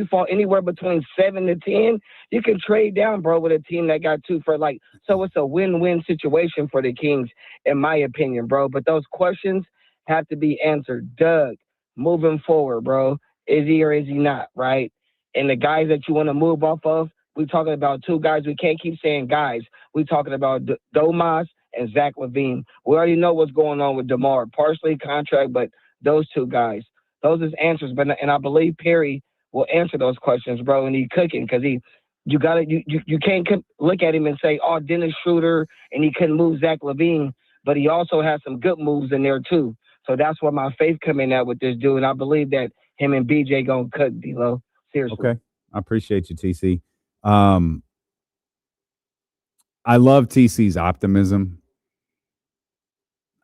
fall anywhere between 7 to 10. You can trade down, bro, with a team that got 2 for so it's a win-win situation for the Kings, in my opinion, bro. But those questions have to be answered. Doug, moving forward, bro, is he or is he not, right? And the guys that you want to move off of, we're talking about 2 guys. We can't keep saying guys. We're talking about Domas and Zach LaVine. We already know what's going on with DeMar. Partially contract, but those 2 guys. Those is answers. And I believe Perry will answer those questions, bro, and he cooking because you can't look at him and say, oh, Dennis Schroeder, and he couldn't move Zach LaVine, but he also has some good moves in there too. So that's where my faith come in at with this dude, and I believe that him and BJ gonna cook, D-Lo. Seriously. Okay. I appreciate you, TC. I love TC's optimism.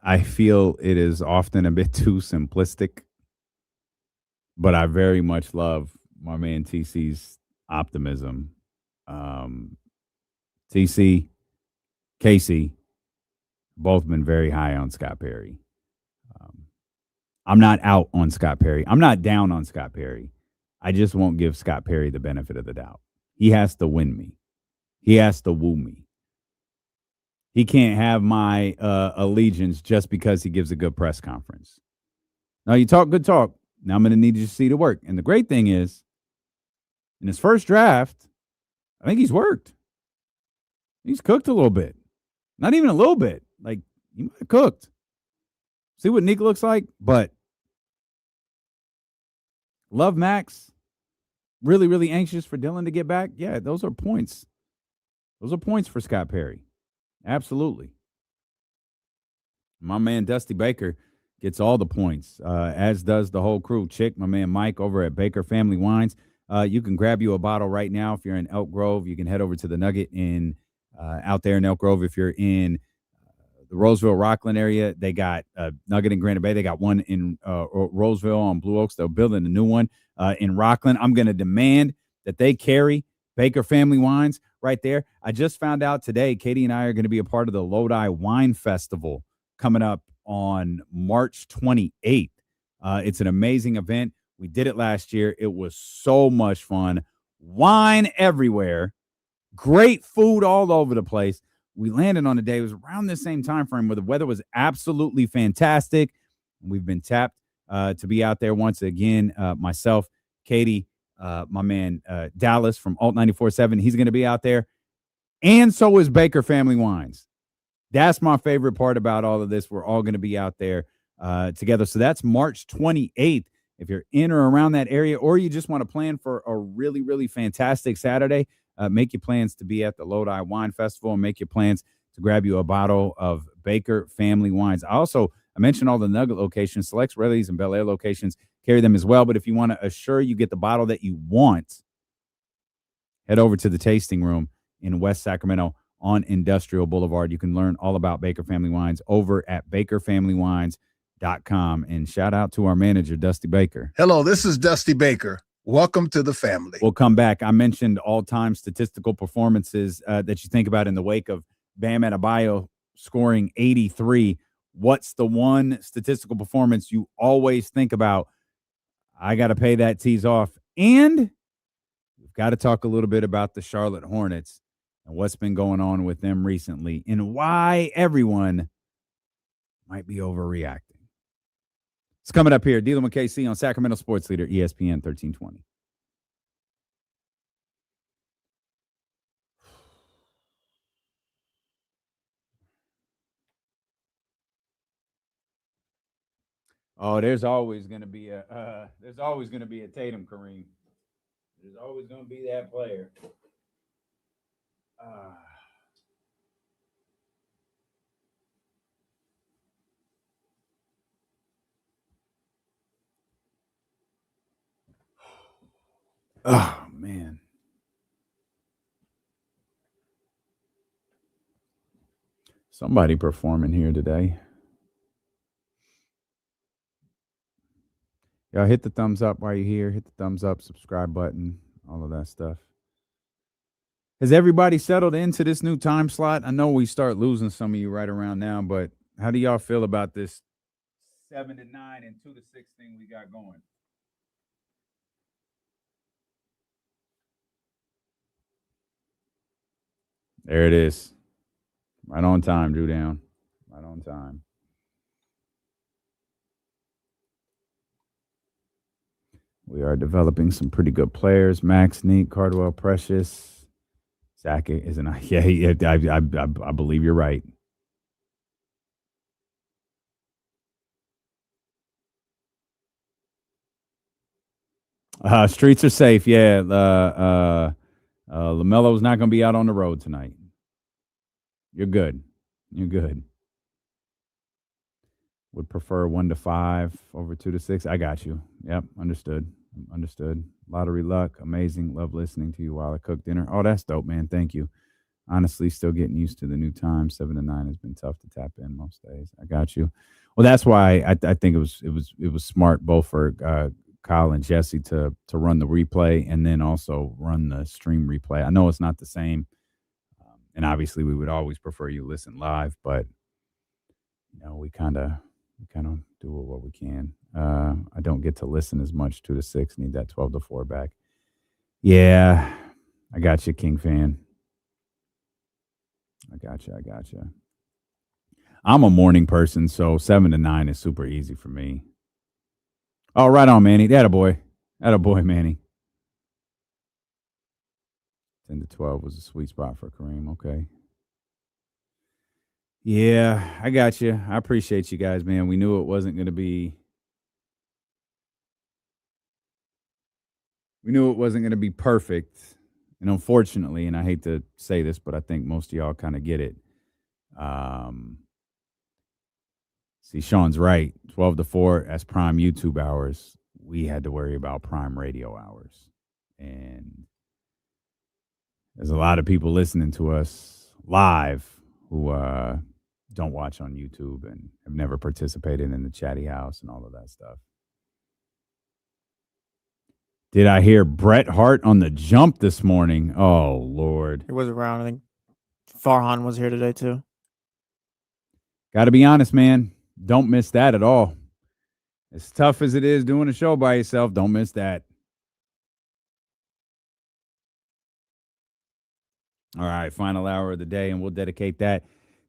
I feel it is often a bit too simplistic, but I very much love my man TC's optimism. TC, Casey, both been very high on Scott Perry. I'm not out on Scott Perry. I'm not down on Scott Perry. I just won't give Scott Perry the benefit of the doubt. He has to win me. He has to woo me. He can't have my allegiance just because he gives a good press conference. Now, you talk good talk. Now I'm going to need you to see the work. And the great thing is, in his first draft, I think he's worked. He's cooked a little bit. Not even a little bit. Like, he might have cooked. See what Nick looks like? But love Max. Really, really anxious for Dylan to get back. Yeah, those are points. Those are points for Scott Perry. Absolutely. My man Dusty Baker gets all the points, as does the whole crew. Chick, my man Mike over at Baker Family Wines. You can grab you a bottle right now if you're in Elk Grove. You can head over to the Nugget in out there in Elk Grove. If you're in the Roseville, Rockland area, they got Nugget in Granite Bay. They got one in Roseville on Blue Oaks. They're building a new one in Rockland. I'm going to demand that they carry Baker Family Wines right there. I just found out today, Katie and I are going to be a part of the Lodi Wine Festival coming up on March 28th. It's an amazing event. We did it last year. It was so much fun. Wine everywhere. Great food all over the place. We landed on a day. It was around the same time frame where the weather was absolutely fantastic. We've been tapped to be out there once again. Myself, Katie, my man Dallas from Alt 94.7. He's going to be out there. And so is Baker Family Wines. That's my favorite part about all of this. We're all going to be out there together. So that's March 28th. If you're in or around that area, or you just want to plan for a really, really fantastic Saturday, make your plans to be at the Lodi Wine Festival and make your plans to grab you a bottle of Baker Family Wines. I mentioned all the Nugget locations, Select Rallies and Bel Air locations carry them as well. But if you want to assure you get the bottle that you want, head over to the tasting room in West Sacramento on Industrial Boulevard. You can learn all about Baker Family Wines over at bakerfamilywines.com. And shout out to our manager, Dusty Baker. Hello, this is Dusty Baker. Welcome to the family. We'll come back. I mentioned all-time statistical performances that you think about in the wake of Bam Adebayo scoring 83. What's the one statistical performance you always think about? I got to pay that tease off. And we've got to talk a little bit about the Charlotte Hornets and what's been going on with them recently and why everyone might be overreacting. It's coming up here. Dealing with KC on Sacramento Sports Leader, ESPN 1320. Oh, there's always going to be a Tatum, Kareem. There's always going to be that player. Oh, man. Somebody performing here today. Y'all hit the thumbs up while you're here. Hit the thumbs up, subscribe button, all of that stuff. Has everybody settled into this new time slot? I know we start losing some of you right around now, but how do y'all feel about this 7 to 9 and 2 to 6 thing we got going? There it is. Right on time, Drew Down. Right on time. We are developing some pretty good players. Max, Neat, Cardwell, Precious. Zach isn't. Yeah, I believe you're right. Streets are safe. Yeah. LaMelo's not going to be out on the road tonight. You're good. You're good. Would prefer 1 to 5 over 2 to 6. I got you. Yep. Understood. Lottery luck. Amazing. Love listening to you while I cook dinner. Oh, that's dope, man. Thank you. Honestly, still getting used to the new time. 7 to 9 has been tough to tap in most days. I got you. Well, that's why I think it was smart both for Kyle and Jesse to run the replay and then also run the stream replay. I know it's not the same, and obviously we would always prefer you listen live, but we kind of do what we can. I don't get to listen as much 2 to 6. Need that 12 to 4 back. Yeah, I got you, King fan. I got you. I'm a morning person, so 7 to 9 is super easy for me. Oh, right on, Manny. Attaboy, Manny. 10 to 12 was a sweet spot for Kareem. Okay. Yeah, I got you. I appreciate you guys, man. We knew it wasn't going to be. We knew it wasn't going to be perfect, and unfortunately, and I hate to say this, but I think most of y'all kind of get it. See, Sean's right. 12 to 4, that's prime YouTube hours. We had to worry about prime radio hours. And there's a lot of people listening to us live who don't watch on YouTube and have never participated in the chatty house and all of that stuff. Did I hear Bret Hart on the jump this morning? Oh, Lord. He was around. I think Farhan was here today, too. Got to be honest, man. Don't miss that at all. As tough as it is doing a show by yourself, don't miss that. All right, final hour of the day, and we'll dedicate that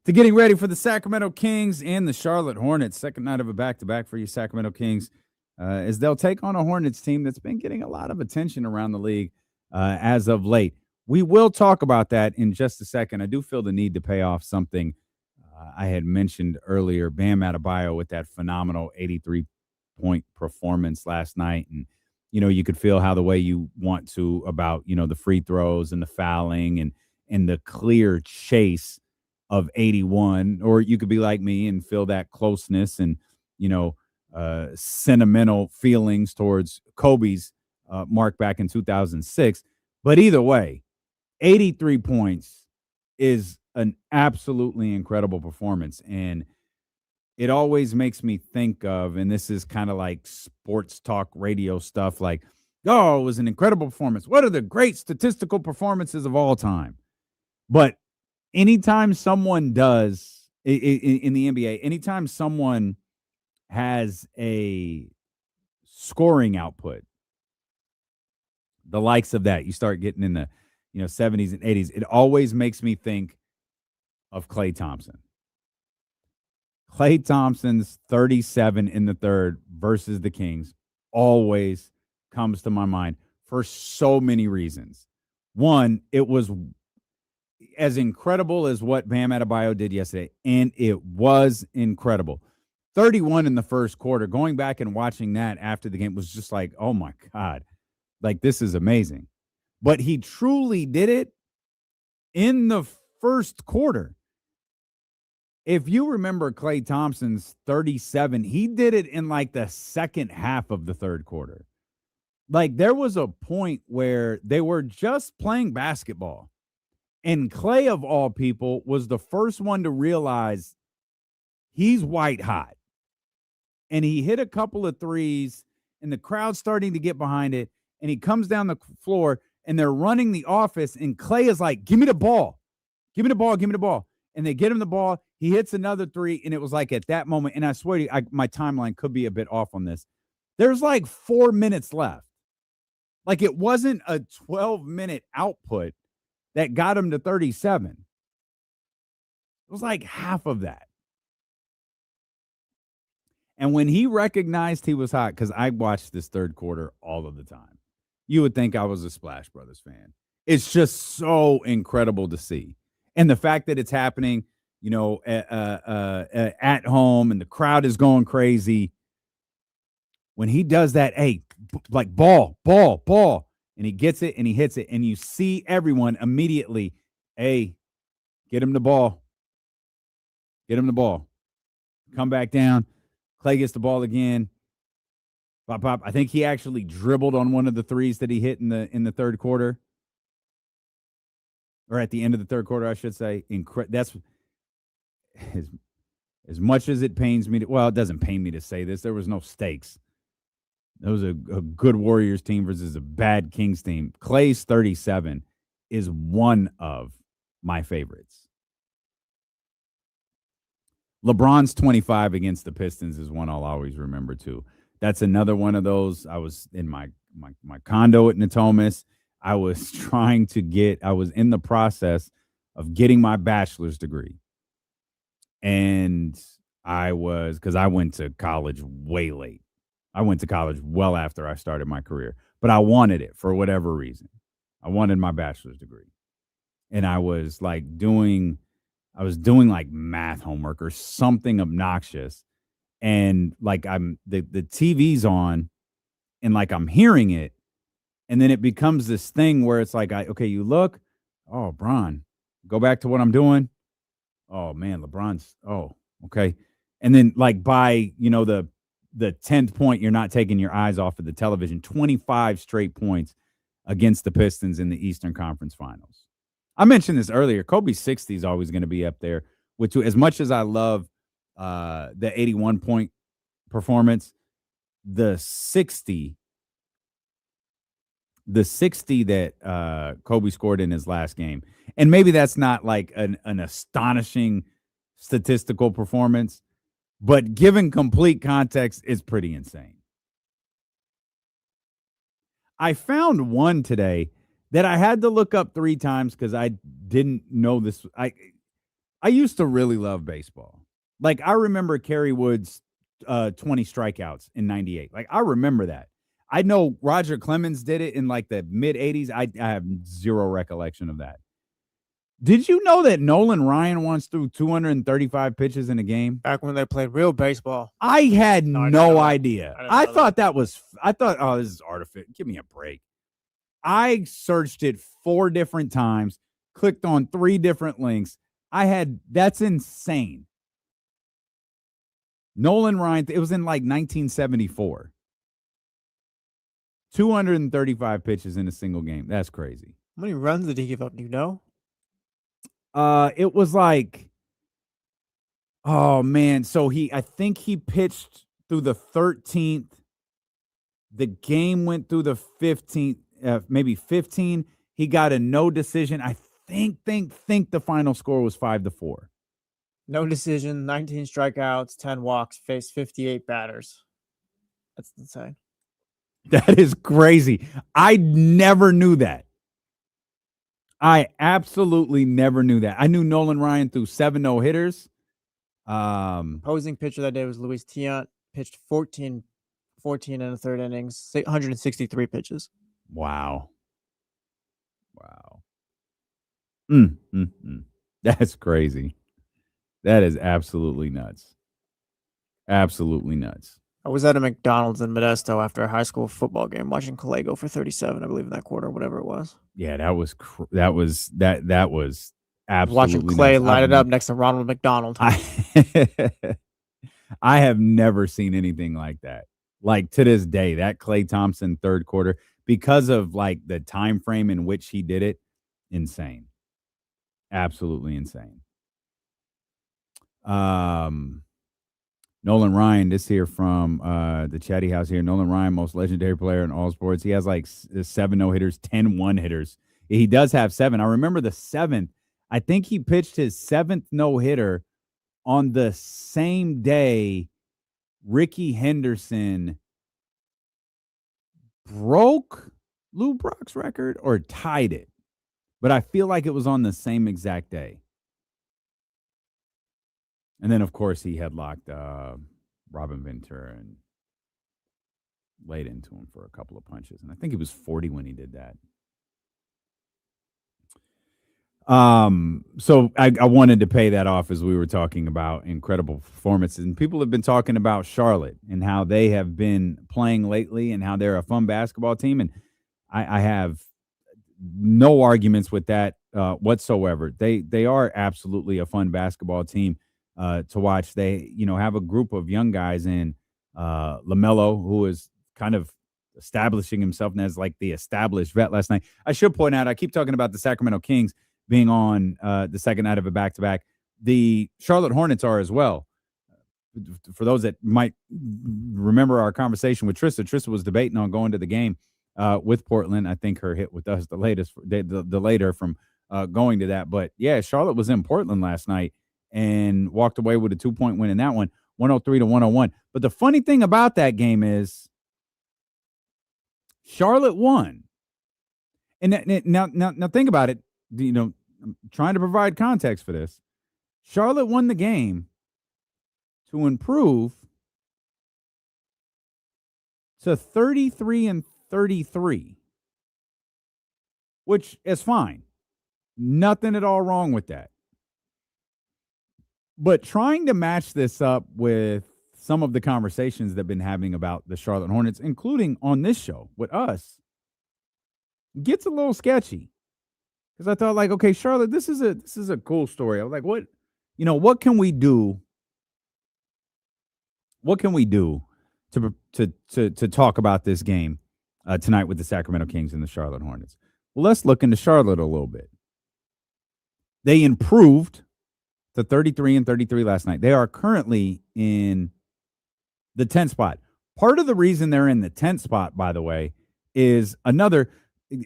to getting ready for the Sacramento Kings and the Charlotte Hornets. Second night of a back-to-back for you Sacramento Kings, as they'll take on a Hornets team that's been getting a lot of attention around the league as of late. We will talk about that in just a second. I do feel the need to pay off something I had mentioned earlier. Bam Adebayo with that phenomenal 83-point performance last night. And, you could feel how the way you want to about, the free throws and the fouling and the clear chase of 81. Or you could be like me and feel that closeness and, sentimental feelings towards Kobe's mark back in 2006. But either way, 83 points is an absolutely incredible performance. And it always makes me think of, and this is kind of like sports talk radio stuff, like, oh, it was an incredible performance. What are the great statistical performances of all time? But anytime someone does in the NBA, anytime someone has a scoring output, the likes of that, you start getting in the 70s and 80s, it always makes me think of Klay Thompson. Klay Thompson's 37 in the third versus the Kings always comes to my mind for so many reasons. One, it was as incredible as what Bam Adebayo did yesterday, and it was incredible. 31 in the first quarter, going back and watching that after the game was just like, oh my God, like this is amazing. But he truly did it in the first quarter. If you remember Klay Thompson's 37, he did it in like the second half of the third quarter. Like there was a point where they were just playing basketball. And Klay, of all people, was the first one to realize he's white hot. And he hit a couple of threes, and the crowd's starting to get behind it. And he comes down the floor, and they're running the offense. And Klay is like, give me the ball. Give me the ball. Give me the ball. And they get him the ball. He hits another three, and it was like at that moment, and I swear to you, my timeline could be a bit off on this. There's like 4 minutes left. Like it wasn't a 12-minute output that got him to 37. It was like half of that. And when he recognized he was hot, because I watched this third quarter all of the time, you would think I was a Splash Brothers fan. It's just so incredible to see. And the fact that it's happening, at home and the crowd is going crazy. When he does that, hey, like ball, and he gets it and he hits it, and you see everyone immediately, hey, get him the ball. Get him the ball. Come back down. Klay gets the ball again. Pop, pop. I think he actually dribbled on one of the threes that he hit in the third quarter. Or at the end of the third quarter, I should say. That's as much as it pains me to, well, it doesn't pain me to say this. There was no stakes. That was a good Warriors team versus a bad Kings team. Clay's 37 is one of my favorites. LeBron's 25 against the Pistons is one I'll always remember too. That's another one of those. I was in my condo at Natomas. I was in the process of getting my bachelor's degree. And because I went to college way late. I went to college well after I started my career, but I wanted it for whatever reason. I wanted my bachelor's degree. And I was doing like math homework or something obnoxious. And the TV's on and I'm hearing it. And then it becomes this thing where it's okay, you look, oh, Bron, go back to what I'm doing. Oh man, LeBron's, oh, okay. And then by, the 10th point, you're not taking your eyes off of the television. 25 straight points against the Pistons in the Eastern Conference Finals. I mentioned this earlier. Kobe's 60 is always going to be up there. As much as I love the 81-point performance, the 60 that Kobe scored in his last game, and maybe that's not an astonishing statistical performance, but given complete context, it's pretty insane. I found one today that I had to look up 3 times because I didn't know this. I used to really love baseball. I remember Kerry Wood's 20 strikeouts in 98. I remember that. I know Roger Clemens did it in the mid 80s. I have zero recollection of that. Did you know that Nolan Ryan once threw 235 pitches in a game? Back when they played real baseball. I had no idea. I thought, oh, this is artificial. Give me a break. I searched it 4 different times, clicked on 3 different links. That's insane. Nolan Ryan, it was in 1974. 235 pitches in a single game. That's crazy. How many runs did he give up? Do you know? It was oh man. So I think he pitched through the 13th. The game went through the 15th, maybe 15. He got a no decision. I think the final score was 5-4. No decision, 19 strikeouts, 10 walks, faced 58 batters. That's insane. That is crazy. I never knew that. I absolutely never knew that. I knew Nolan Ryan threw 7 no-hitters. Opposing pitcher that day was Luis Tiant. Pitched 14 in the 3rd innings, 163 pitches. Wow. That's crazy. That is absolutely nuts. Absolutely nuts. I was at a McDonald's in Modesto after a high school football game, watching Calais go for 37, I believe, in that quarter, whatever it was. Yeah, that was absolutely watching Clay nuts. light it up next to Ronald McDonald. I have never seen anything like that. To this day, that Klay Thompson 3rd quarter, because of the time frame in which he did it, insane. Absolutely insane. Nolan Ryan, this here from the Chatty House here. Nolan Ryan, most legendary player in all sports. He has 7 no-hitters, 10 one-hitters. He does have 7. I remember the 7th. I think he pitched his 7th no-hitter on the same day Ricky Henderson broke Lou Brock's record or tied it. But I feel like it was on the same exact day. And then, of course, he headlocked Robin Ventura and laid into him for a couple of punches. And I think he was 40 when he did that. So I wanted to pay that off as we were talking about incredible performances. And people have been talking about Charlotte and how they have been playing lately and how they're a fun basketball team. And I have no arguments with that whatsoever. They are absolutely a fun basketball team to watch. They, have a group of young guys in LaMelo, who is kind of establishing himself as the established vet last night. I should point out, I keep talking about the Sacramento Kings being on the second night of a back-to-back. The Charlotte Hornets are as well. for those that might remember our conversation with Trista was debating on going to the game with Portland. I think her hit with us delayed her from going to that. But yeah, Charlotte was in Portland last night and walked away with a 2-point win in that one, 103-101. But the funny thing about that game is Charlotte won. And now think about it. I'm trying to provide context for this. Charlotte won the game to improve to 33-33, which is fine. Nothing at all wrong with that. But trying to match this up with some of the conversations that I've been having about the Charlotte Hornets, including on this show with us, gets a little sketchy. Because I thought, like, okay, Charlotte, this is a cool story. I was like, what can we do? What can we do to talk about this game tonight with the Sacramento Kings and the Charlotte Hornets? Well, let's look into Charlotte a little bit. They improved to 33-33 last night. They are currently in the 10th spot. Part of the reason they're in the 10th spot, by the way, is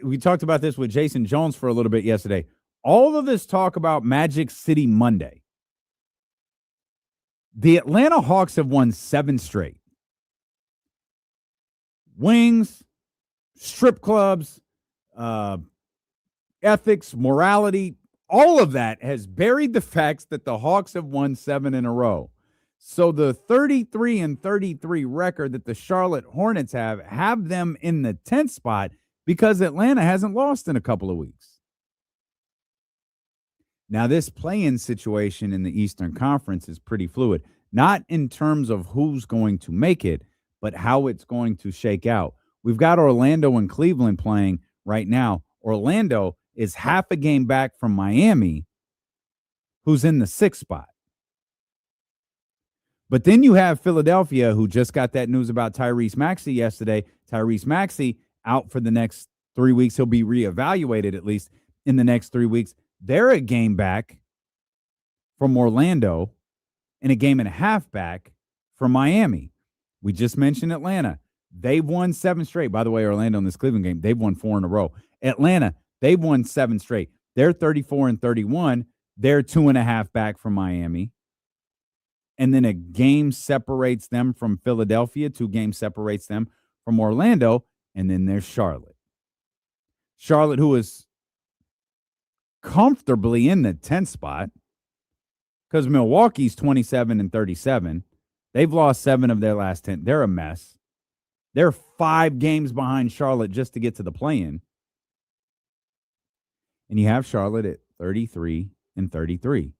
we talked about this with Jason Jones for a little bit yesterday. All of this talk about Magic City Monday. The Atlanta Hawks have won 7 straight. Wings, strip clubs, ethics, morality, all of that has buried the facts that the Hawks have won 7 in a row. So the 33-33 record that the Charlotte Hornets have them in the 10th spot because Atlanta hasn't lost in a couple of weeks. Now, this play-in situation in the Eastern Conference is pretty fluid, not in terms of who's going to make it, but how it's going to shake out. We've got Orlando and Cleveland playing right now. Orlando is half a game back from Miami, who's in the 6th spot. But then you have Philadelphia, who just got that news about Tyrese Maxey yesterday. Tyrese Maxey out for the next 3 weeks. He'll be reevaluated at least in the next 3 weeks. They're a game back from Orlando and a game and a half back from Miami. We just mentioned Atlanta. They've won 7 straight. By the way, Orlando in this Cleveland game, they've won 4 in a row. Atlanta, they've won 7 straight. They're 34-31. They're 2.5 back from Miami. And then a game separates them from Philadelphia. 2 games separates them from Orlando. And then there's Charlotte. Charlotte, who is comfortably in the 10th spot because Milwaukee's 27-37. They've lost 7 of their last 10. They're a mess. They're 5 games behind Charlotte just to get to the play-in. And you have Charlotte at 33-33.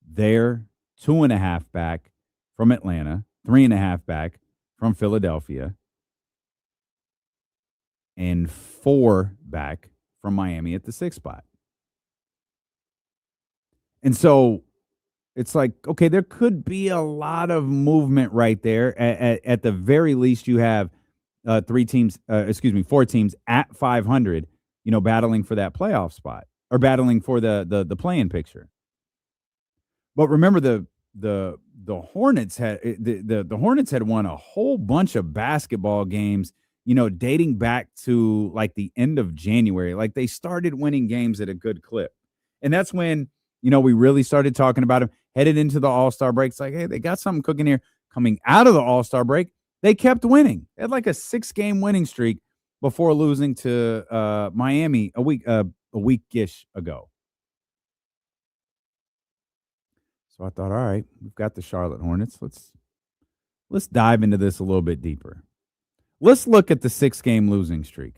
They're 2.5 back from Atlanta, 3.5 back from Philadelphia, and 4 back from Miami at the 6th spot. And so it's like, okay, there could be a lot of movement right there. At the very least, you have 4 teams at 500, battling for that playoff spot or battling for the play-in picture. But remember, the Hornets had the Hornets had won a whole bunch of basketball games, dating back to like the end of January. Like they started winning games at a good clip, and that's when we really started talking about them. Headed into the All-Star break, it's like, hey, they got something cooking here. Coming out of the All-Star break, they kept winning. They had like a 6-game winning streak before losing to Miami a weekish ago. So I thought, all right, we've got the Charlotte Hornets. Let's dive into this a little bit deeper. Let's look at the 6-game losing streak.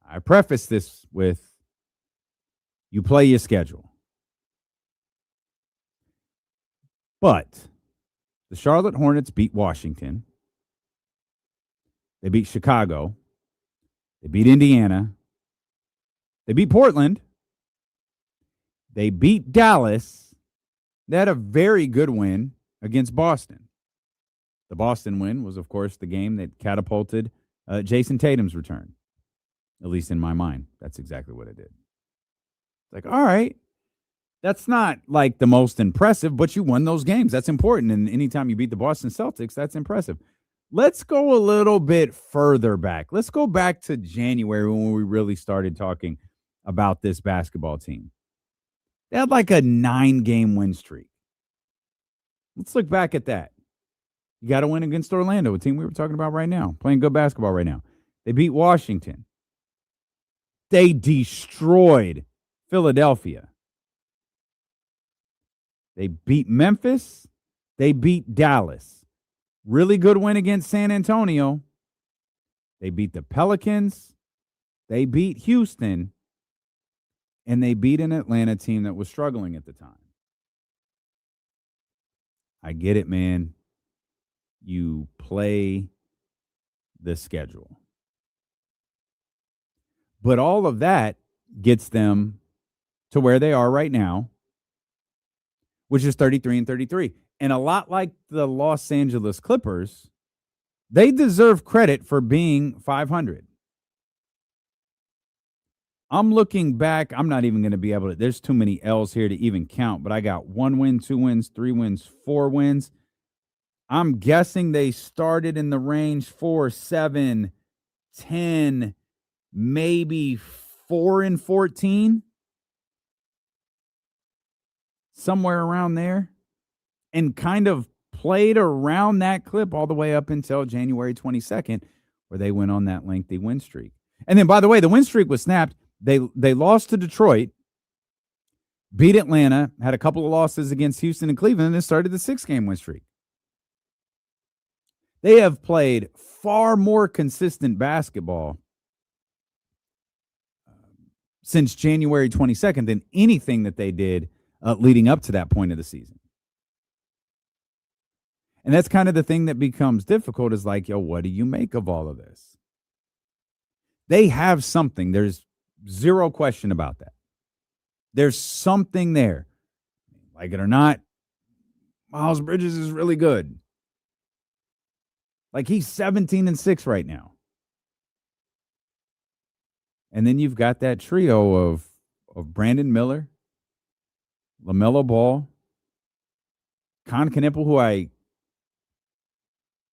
I preface this with you play your schedule. But the Charlotte Hornets beat Washington. They beat Chicago. They beat Indiana. They beat Portland. They beat Dallas. They had a very good win against Boston. The Boston win was, of course, the game that catapulted Jason Tatum's return. At least in my mind, that's exactly what it did. It's like, all right, That's not like the most impressive, but you won those games. That's important. And anytime you beat the Boston Celtics, that's impressive. Let's go a little bit further back. Let's go back to January when we really started talking about this basketball team. They had like a 9-game win streak. Let's look back at that. You got to win against Orlando, a team we were talking about right now, playing good basketball right now. They beat Washington. They destroyed Philadelphia. They beat Memphis. They beat Dallas. Really good win against San Antonio. They beat the Pelicans. They beat Houston. And they beat an Atlanta team that was struggling at the time. I get it, man. You play the schedule. But all of that gets them to where they are right now, which is 33-33. And a lot like the Los Angeles Clippers, they deserve credit for being 500. I'm looking back. I'm not even going to be able to. There's too many L's here to even count, but I got 1 win, 2 wins, 3 wins, 4 wins. I'm guessing they started in the range 4, 7, 10, maybe 4-14. Somewhere around there. And kind of played around that clip all the way up until January 22nd, where they went on that lengthy win streak. And then, by the way, the win streak was snapped. They lost to Detroit, beat Atlanta, had a couple of losses against Houston and Cleveland, and then started the 6-game win streak. They have played far more consistent basketball since January 22nd than anything that they did leading up to that point of the season. And that's kind of the thing that becomes difficult is like, yo, what do you make of all of this? They have something. There's zero question about that. There's something there. Like it or not, Miles Bridges is really good. Like he's 17-6 right now. And then you've got that trio of Brandon Miller, LaMelo Ball, Con Knipple, who I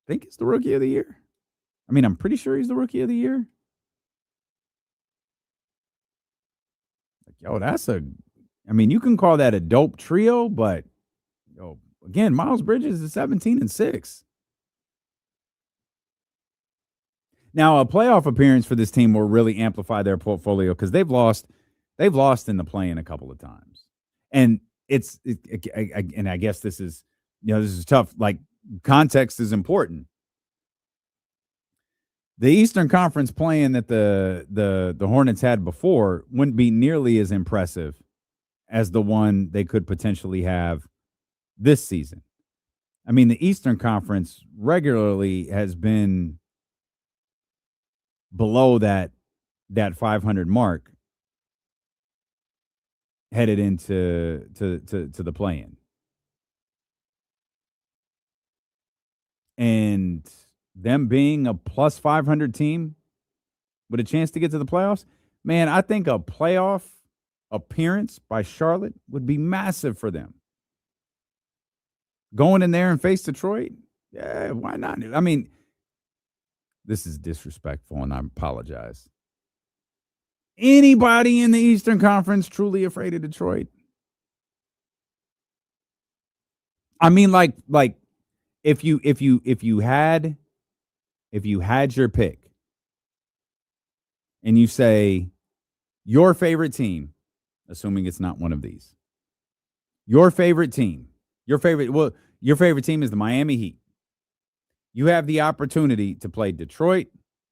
think is the rookie of the year. I mean, I'm pretty sure he's the rookie of the year. Like, yo, you can call that a dope trio, but again, Miles Bridges is 17-6. Now, a playoff appearance for this team will really amplify their portfolio because they've lost in the play-in a couple of times. And and I guess this is tough. Like, context is important. The Eastern Conference play-in that the Hornets had before wouldn't be nearly as impressive as the one they could potentially have this season. I mean, the Eastern Conference regularly has been below that 500 mark headed into the play-in. And them being a plus 500 team with a chance to get to the playoffs, man, I think a playoff appearance by Charlotte would be massive for them. Going in there and face Detroit, yeah, why not? I mean, this is disrespectful, and I apologize. Anybody in the Eastern Conference truly afraid of Detroit? I mean, like if you had your pick, and you say your favorite team, assuming it's not one of these, your favorite team is the Miami Heat. You have the opportunity to play Detroit,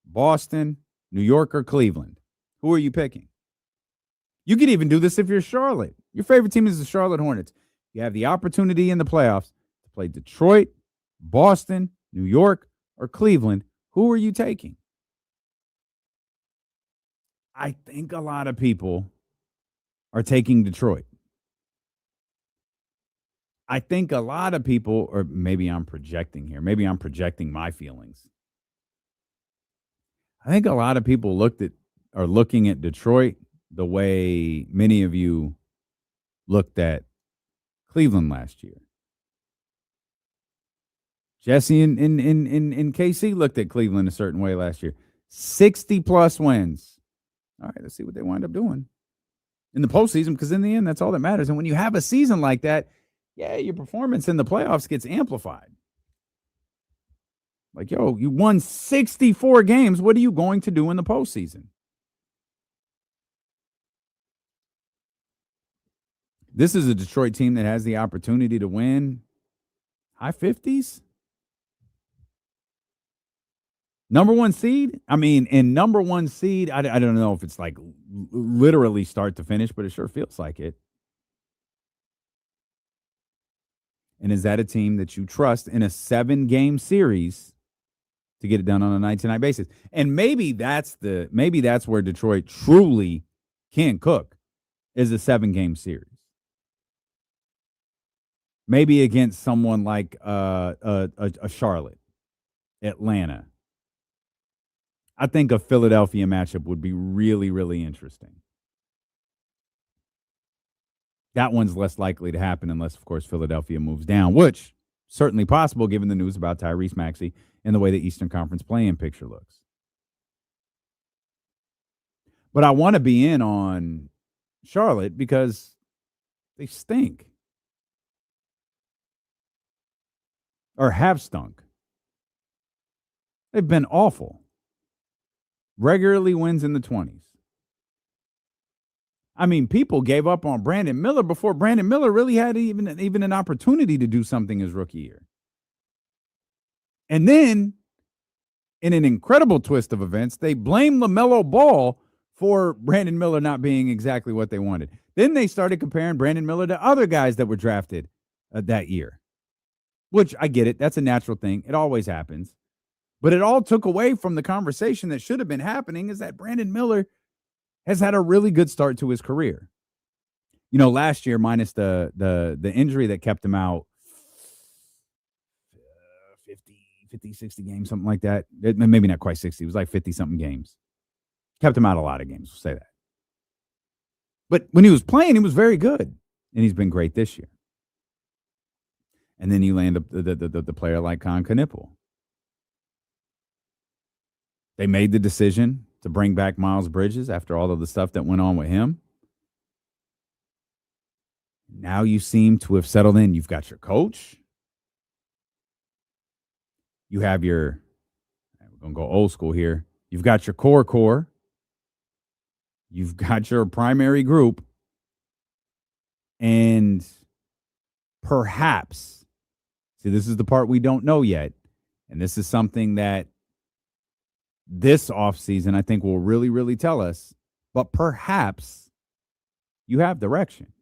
Boston, New York, or Cleveland. Who are you picking? You could even do this if you're Charlotte. Your favorite team is the Charlotte Hornets. You have the opportunity in the playoffs to play Detroit, Boston, New York, or Cleveland. Who are you taking? I think a lot of people are taking Detroit. I think a lot of people, or maybe I'm projecting here, maybe I'm projecting my feelings. I think a lot of people are looking at Detroit the way many of you looked at Cleveland last year. Jesse and KC looked at Cleveland a certain way last year. 60-plus wins. All right, let's see what they wind up doing in the postseason, because in the end, that's all that matters. And when you have a season like that, yeah, your performance in the playoffs gets amplified. Like, yo, you won 64 games. What are you going to do in the postseason? This is a Detroit team that has the opportunity to win high 50s. Number one seed? I mean, in number one seed, I don't know if it's like literally start to finish, but it sure feels like it. And is that a team that you trust in a 7-game series to get it done on a night-to-night basis? And maybe that's where Detroit truly can cook, is a 7-game series. Maybe against someone like a Charlotte, Atlanta. I think a Philadelphia matchup would be really, really interesting. That one's less likely to happen unless, of course, Philadelphia moves down, which certainly possible given the news about Tyrese Maxey and the way the Eastern Conference play-in picture looks. But I want to be in on Charlotte because they stink. Or have stunk. They've been awful. Regularly wins in the 20s. I mean, people gave up on Brandon Miller before Brandon Miller really had even an opportunity to do something his rookie year. And then, in an incredible twist of events, they blamed LaMelo Ball for Brandon Miller not being exactly what they wanted. Then they started comparing Brandon Miller to other guys that were drafted that year. Which, I get it. That's a natural thing. It always happens. But it all took away from the conversation that should have been happening, is that Brandon Miller has had a really good start to his career. You know, last year, minus the injury that kept him out 50, 60 games, something like that. Maybe not quite 60. It was like 50-something games. Kept him out a lot of games, we'll say that. But when he was playing, he was very good. And he's been great this year. And then you land the player like Con Knippel. They made the decision to bring back Miles Bridges after all of the stuff that went on with him. Now you seem to have settled in. You've got your coach. You have we're going to go old school here. You've got your core. You've got your primary group. And perhaps, see, this is the part we don't know yet. And this is something that this offseason, I think, will really, really tell us. But perhaps you have direction.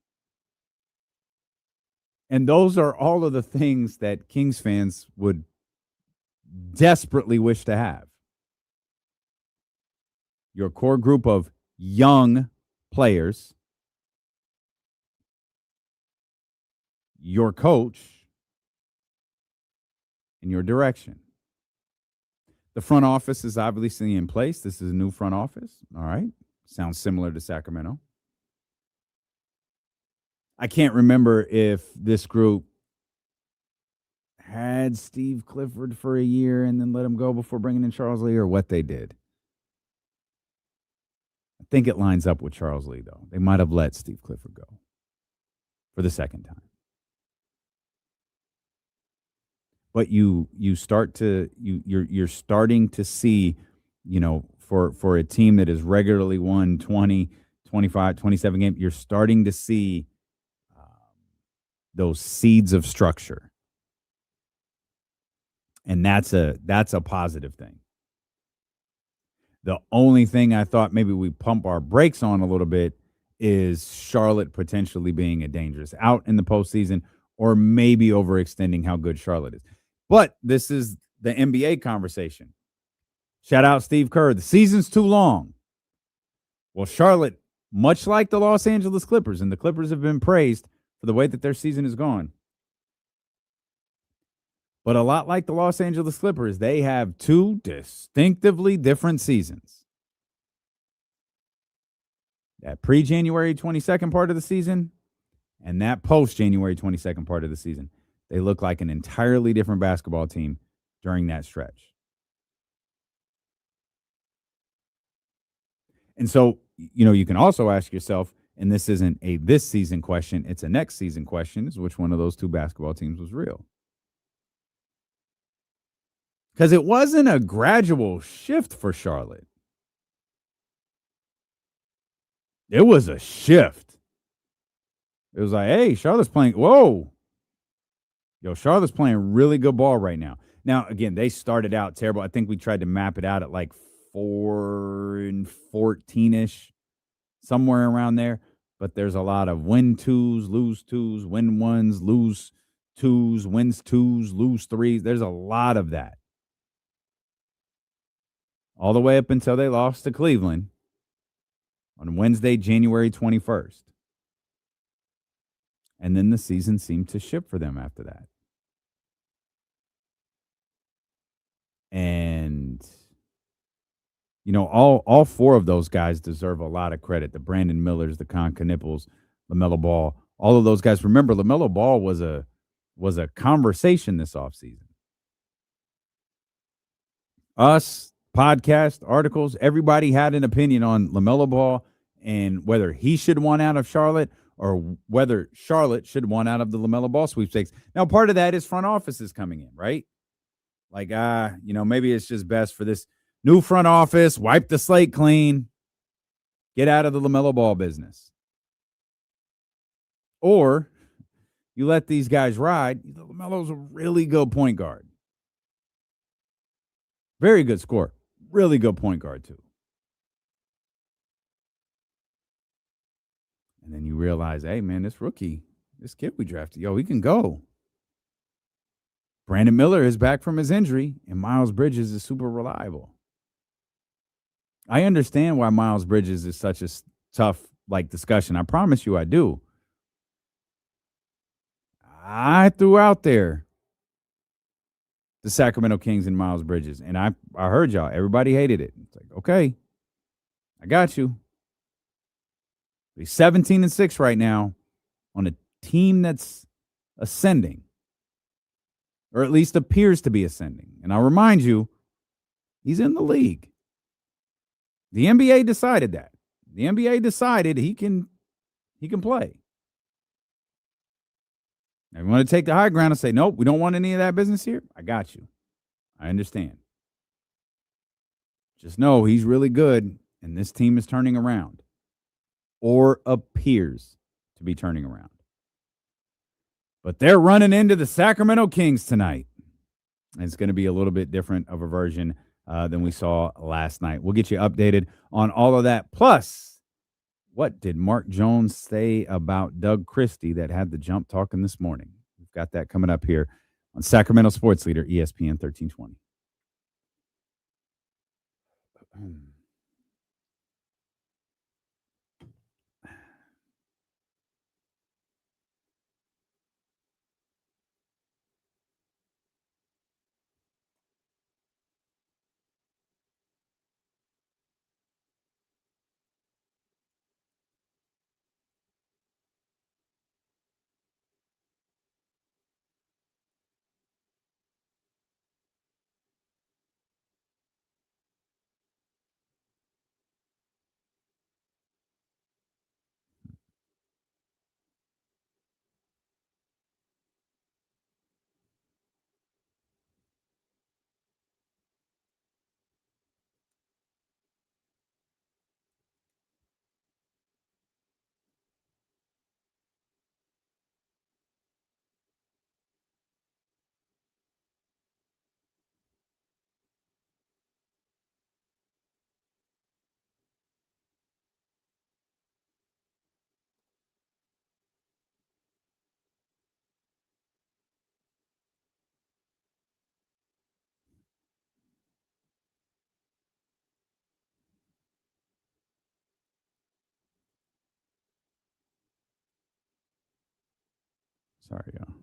And those are all of the things that Kings fans would desperately wish to have. Your core group of young players, your coach, and your direction. The front office is obviously in place. This is a new front office. All right. Sounds similar to Sacramento. I can't remember if this group had Steve Clifford for a year and then let him go before bringing in Charles Lee, or what they did. I think it lines up with Charles Lee, though. They might have let Steve Clifford go for the second time. But you're starting to see, you know, for a team that has regularly won 20, 25, 27 games, you're starting to see those seeds of structure. And that's a positive thing. The only thing I thought maybe we pump our brakes on a little bit is Charlotte potentially being a dangerous out in the postseason, or maybe overextending how good Charlotte is. But this is the NBA conversation. Shout out Steve Kerr. The season's too long. Well, Charlotte, much like the Los Angeles Clippers, and the Clippers have been praised for the way that their season is gone. But a lot like the Los Angeles Clippers, they have two distinctively different seasons. That pre-January 22nd part of the season, And that post January 22nd part of the season, they look like an entirely different basketball team during that stretch. And so, you can also ask yourself, and this isn't a this season question, it's a next season question, is which one of those two basketball teams was real? Because it wasn't a gradual shift for Charlotte. It was a shift. It was like, hey, Charlotte's playing. Whoa. Yo, Charlotte's playing really good ball right now. Now, again, they started out terrible. I think we tried to map it out at like 4-14-ish, somewhere around there. But there's a lot of win twos, lose twos, win ones, lose twos, wins twos, lose threes. There's a lot of that. All the way up until they lost to Cleveland on Wednesday, January 21st. And then the season seemed to shift for them after that. And, all four of those guys deserve a lot of credit. The Brandon Millers, the Con Knipples, LaMelo Ball, all of those guys. Remember, LaMelo Ball was a conversation this offseason. Us, podcast, articles, everybody had an opinion on LaMelo Ball and whether he should want out of Charlotte or whether Charlotte should want out of the LaMelo Ball sweepstakes. Now, part of that is front offices coming in, right? Like, maybe it's just best for this new front office, wipe the slate clean, get out of the LaMelo Ball business. Or you let these guys ride. LaMelo's a really good point guard. Very good scorer. Really good point guard, too. And then you realize, hey, man, this rookie, this kid we drafted, he can go. Brandon Miller is back from his injury, and Miles Bridges is super reliable. I understand why Miles Bridges is such a tough discussion. I promise you I do. I threw out there the Sacramento Kings and Miles Bridges, and I heard y'all. Everybody hated it. It's like, okay, I got you. He's 17-6 right now on a team that's ascending, or at least appears to be ascending. And I'll remind you, he's in the league. The NBA decided that. The NBA decided he can play. Now, you want to take the high ground and say, nope, we don't want any of that business here? I got you. I understand. Just know he's really good, and this team is turning around, or appears to be turning around. But they're running into the Sacramento Kings tonight. And it's going to be a little bit different of a version than we saw last night. We'll get you updated on all of that. Plus, what did Mark Jones say about Doug Christie that had the Jump talking this morning? We've got that coming up here on Sacramento Sports Leader, ESPN 1320. Sorry, y'all.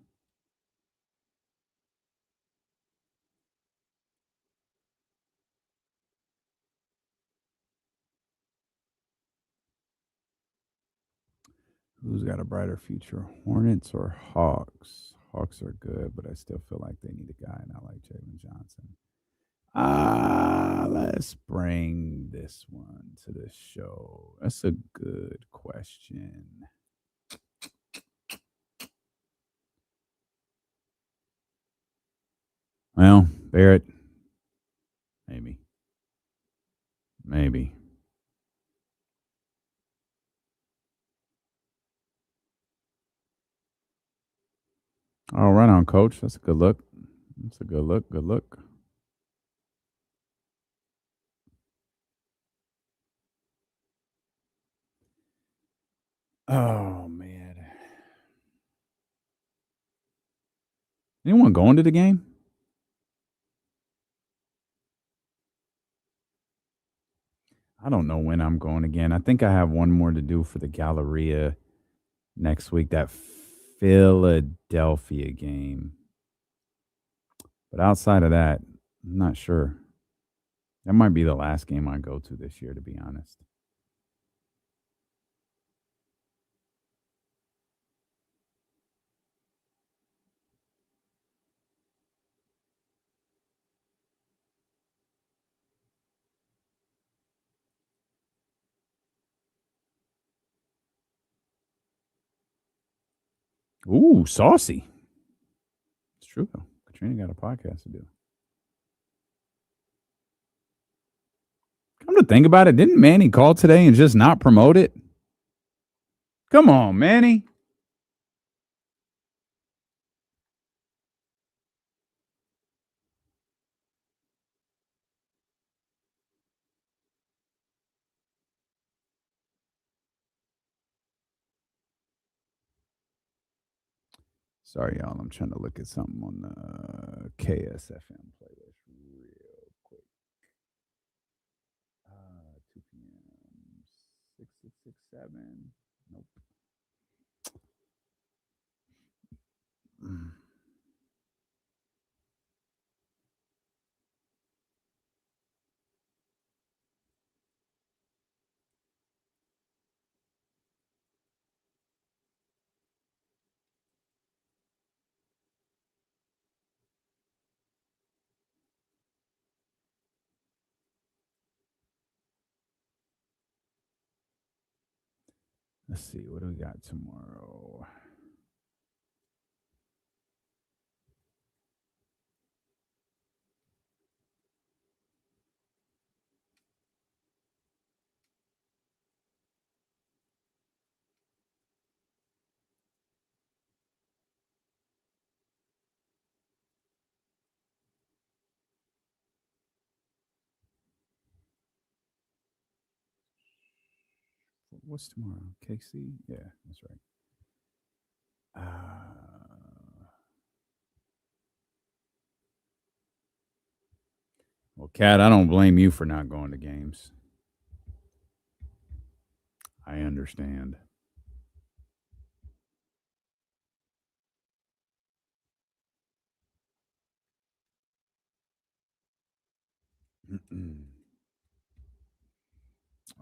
Who's got a brighter future, Hornets or Hawks? Hawks are good, but I still feel like they need a guy, and I like Jalen Johnson. Let's bring this one to the show. That's a good question. Well, Barrett, maybe. Oh, right on, Coach. That's a good look. Good look. Oh, man. Anyone going to the game? I don't know when I'm going again. I think I have one more to do for the Galleria next week, that Philadelphia game. But outside of that, I'm not sure. That might be the last game I go to this year, to be honest. Ooh, saucy. It's true, though. Katrina got a podcast to do. Come to think about it, didn't Manny call today and just not promote it? Come on, Manny. Sorry, y'all. I'm trying to look at something on the KSFM playlist real quick. 2 p.m. 6667. Nope. Let's see. What do we got tomorrow? What's tomorrow? KC? Yeah, that's right. Well, Kat, I don't blame you for not going to games. I understand.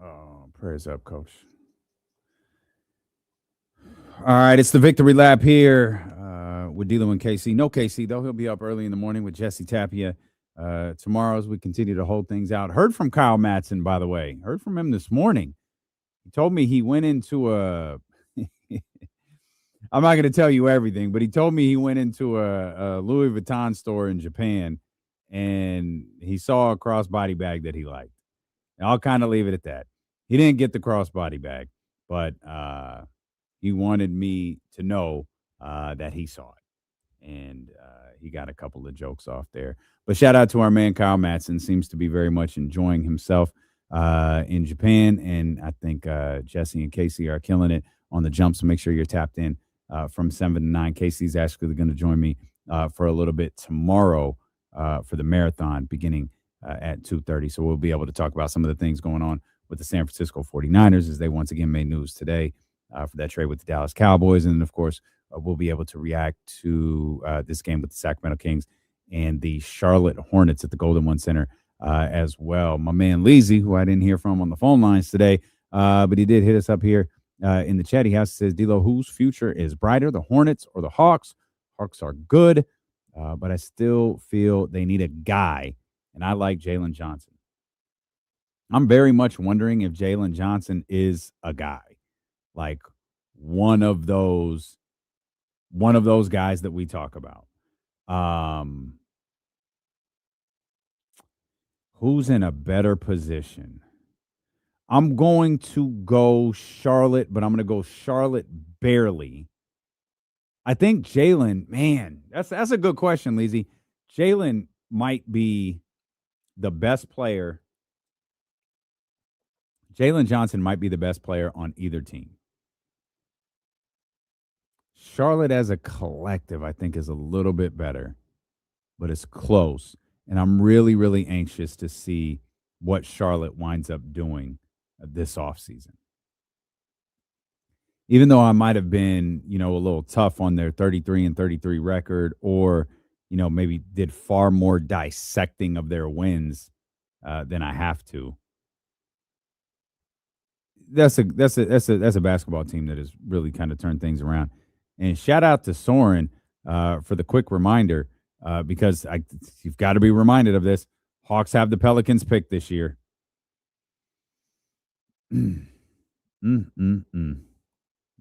Oh, prayers up, Coach. All right, it's the Victory Lap here with D'Lo and KC. No KC, though. He'll be up early in the morning with Jesse Tapia. Tomorrow as we continue to hold things out. Heard from Kyle Madsen, by the way. Heard from him this morning. He told me he went into a I'm not going to tell you everything, but he told me he went into a Louis Vuitton store in Japan and he saw a crossbody bag that he liked. And I'll kind of leave it at that. He didn't get the crossbody bag, but he wanted me to know that he saw it. And he got a couple of jokes off there. But shout out to our man, Kyle Madsen. Seems to be very much enjoying himself in Japan. And I think Jesse and Casey are killing it on the jump. So make sure you're tapped in from 7 to 9. Casey's actually going to join me for a little bit tomorrow for the marathon beginning at 2:30. So we'll be able to talk about some of the things going on with the San Francisco 49ers as they once again made news today for that trade with the Dallas Cowboys. And then, of course, we'll be able to react to this game with the Sacramento Kings and the Charlotte Hornets at the Golden One Center as well. My man Leezy, who I didn't hear from on the phone lines today, but he did hit us up here in the chat. He says, D'Lo, whose future is brighter, the Hornets or the Hawks? Hawks are good, but I still feel they need a guy, and I like Jalen Johnson. I'm very much wondering if Jalen Johnson is a guy, like one of those guys that we talk about. Who's in a better position? I'm going to go Charlotte, but I'm going to go Charlotte barely. I think Jalen, man, that's a good question, Lizzie. Jalen might be the best player. Jalen Johnson might be the best player on either team. Charlotte as a collective, I think, is a little bit better, but it's close. And I'm really, really anxious to see what Charlotte winds up doing this offseason. Even though I might have been, a little tough on their 33-33 record, or, maybe did far more dissecting of their wins than I have to. That's a basketball team that has really kind of turned things around. And shout out to Soren for the quick reminder, because you've got to be reminded of this. Hawks have the Pelicans pick this year. The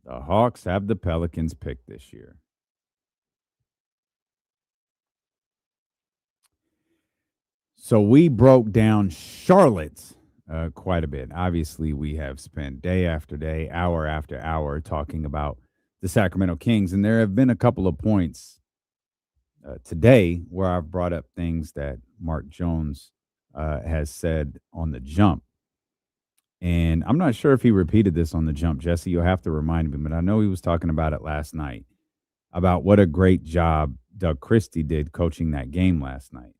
Hawks have the Pelicans pick this year. So we broke down Charlotte quite a bit. Obviously, we have spent day after day, hour after hour talking about the Sacramento Kings, and there have been a couple of points today where I've brought up things that Mark Jones has said on the jump. And I'm not sure if he repeated this on the jump, Jesse. You'll have to remind me, but I know he was talking about it last night, about what a great job Doug Christie did coaching that game last night.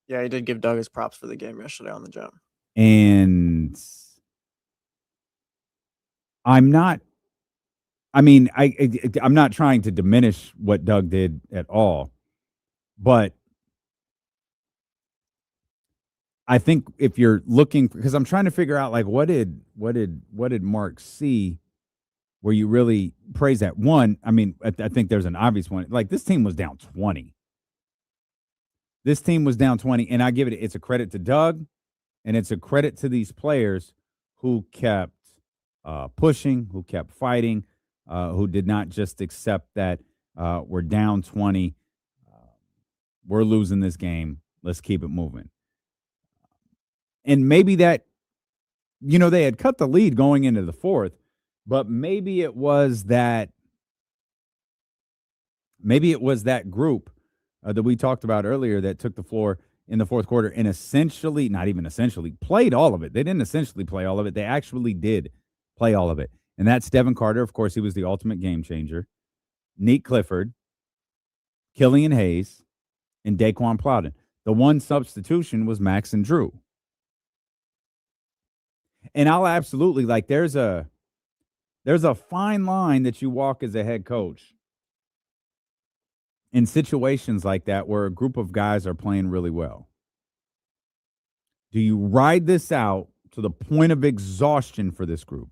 Yeah, he did give Doug his props for the game yesterday on the jump. And I'm not trying to diminish what Doug did at all, but I think if you're looking, because I'm trying to figure out, like, what did Mark see where you really praise that? One, I think there's an obvious one. Like, this team was down 20. This team was down 20, and I give it's a credit to Doug, and it's a credit to these players who kept pushing, who kept fighting, who did not just accept that we're down 20, we're losing this game, let's keep it moving. And maybe that, they had cut the lead going into the fourth, but maybe it was that group that we talked about earlier that took the floor in the fourth quarter and played all of it. They didn't essentially play all of it. They actually did play all of it. And that's Devin Carter. Of course, he was the ultimate game changer. Neek Clifford, Killian Hayes, and Daquan Plowden. The one substitution was Max and Drew. And I'll absolutely, there's a fine line that you walk as a head coach in situations like that where a group of guys are playing really well. Do you ride this out to the point of exhaustion for this group?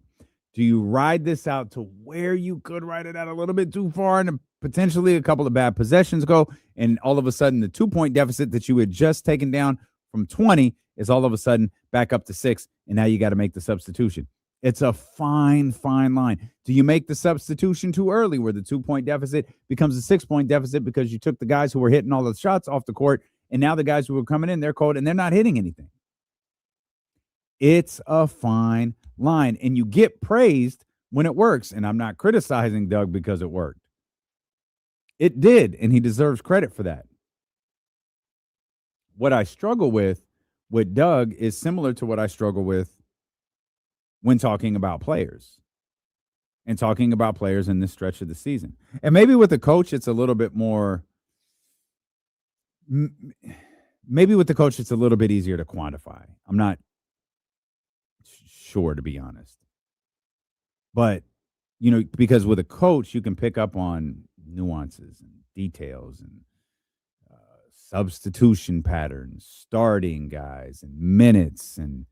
Do you ride this out to where you could ride it out a little bit too far and potentially a couple of bad possessions go, and all of a sudden the 2-point deficit that you had just taken down from 20 is all of a sudden back up to 6, and now you got to make the substitution? It's a fine line. Do you make the substitution too early where the 2-point deficit becomes a 6-point deficit because you took the guys who were hitting all the shots off the court, and now the guys who are coming in, they're cold and they're not hitting anything? It's a fine line, and you get praised when it works, and I'm not criticizing Doug because it worked. It did, and he deserves credit for that. What I struggle with Doug is similar to what I struggle with when talking about players and talking about players in this stretch of the season. And maybe with the coach, it's a little bit more, maybe with the coach, it's a little bit easier to quantify. I'm not sure, to be honest. But, because with a coach, you can pick up on nuances and details and substitution patterns, starting guys and minutes and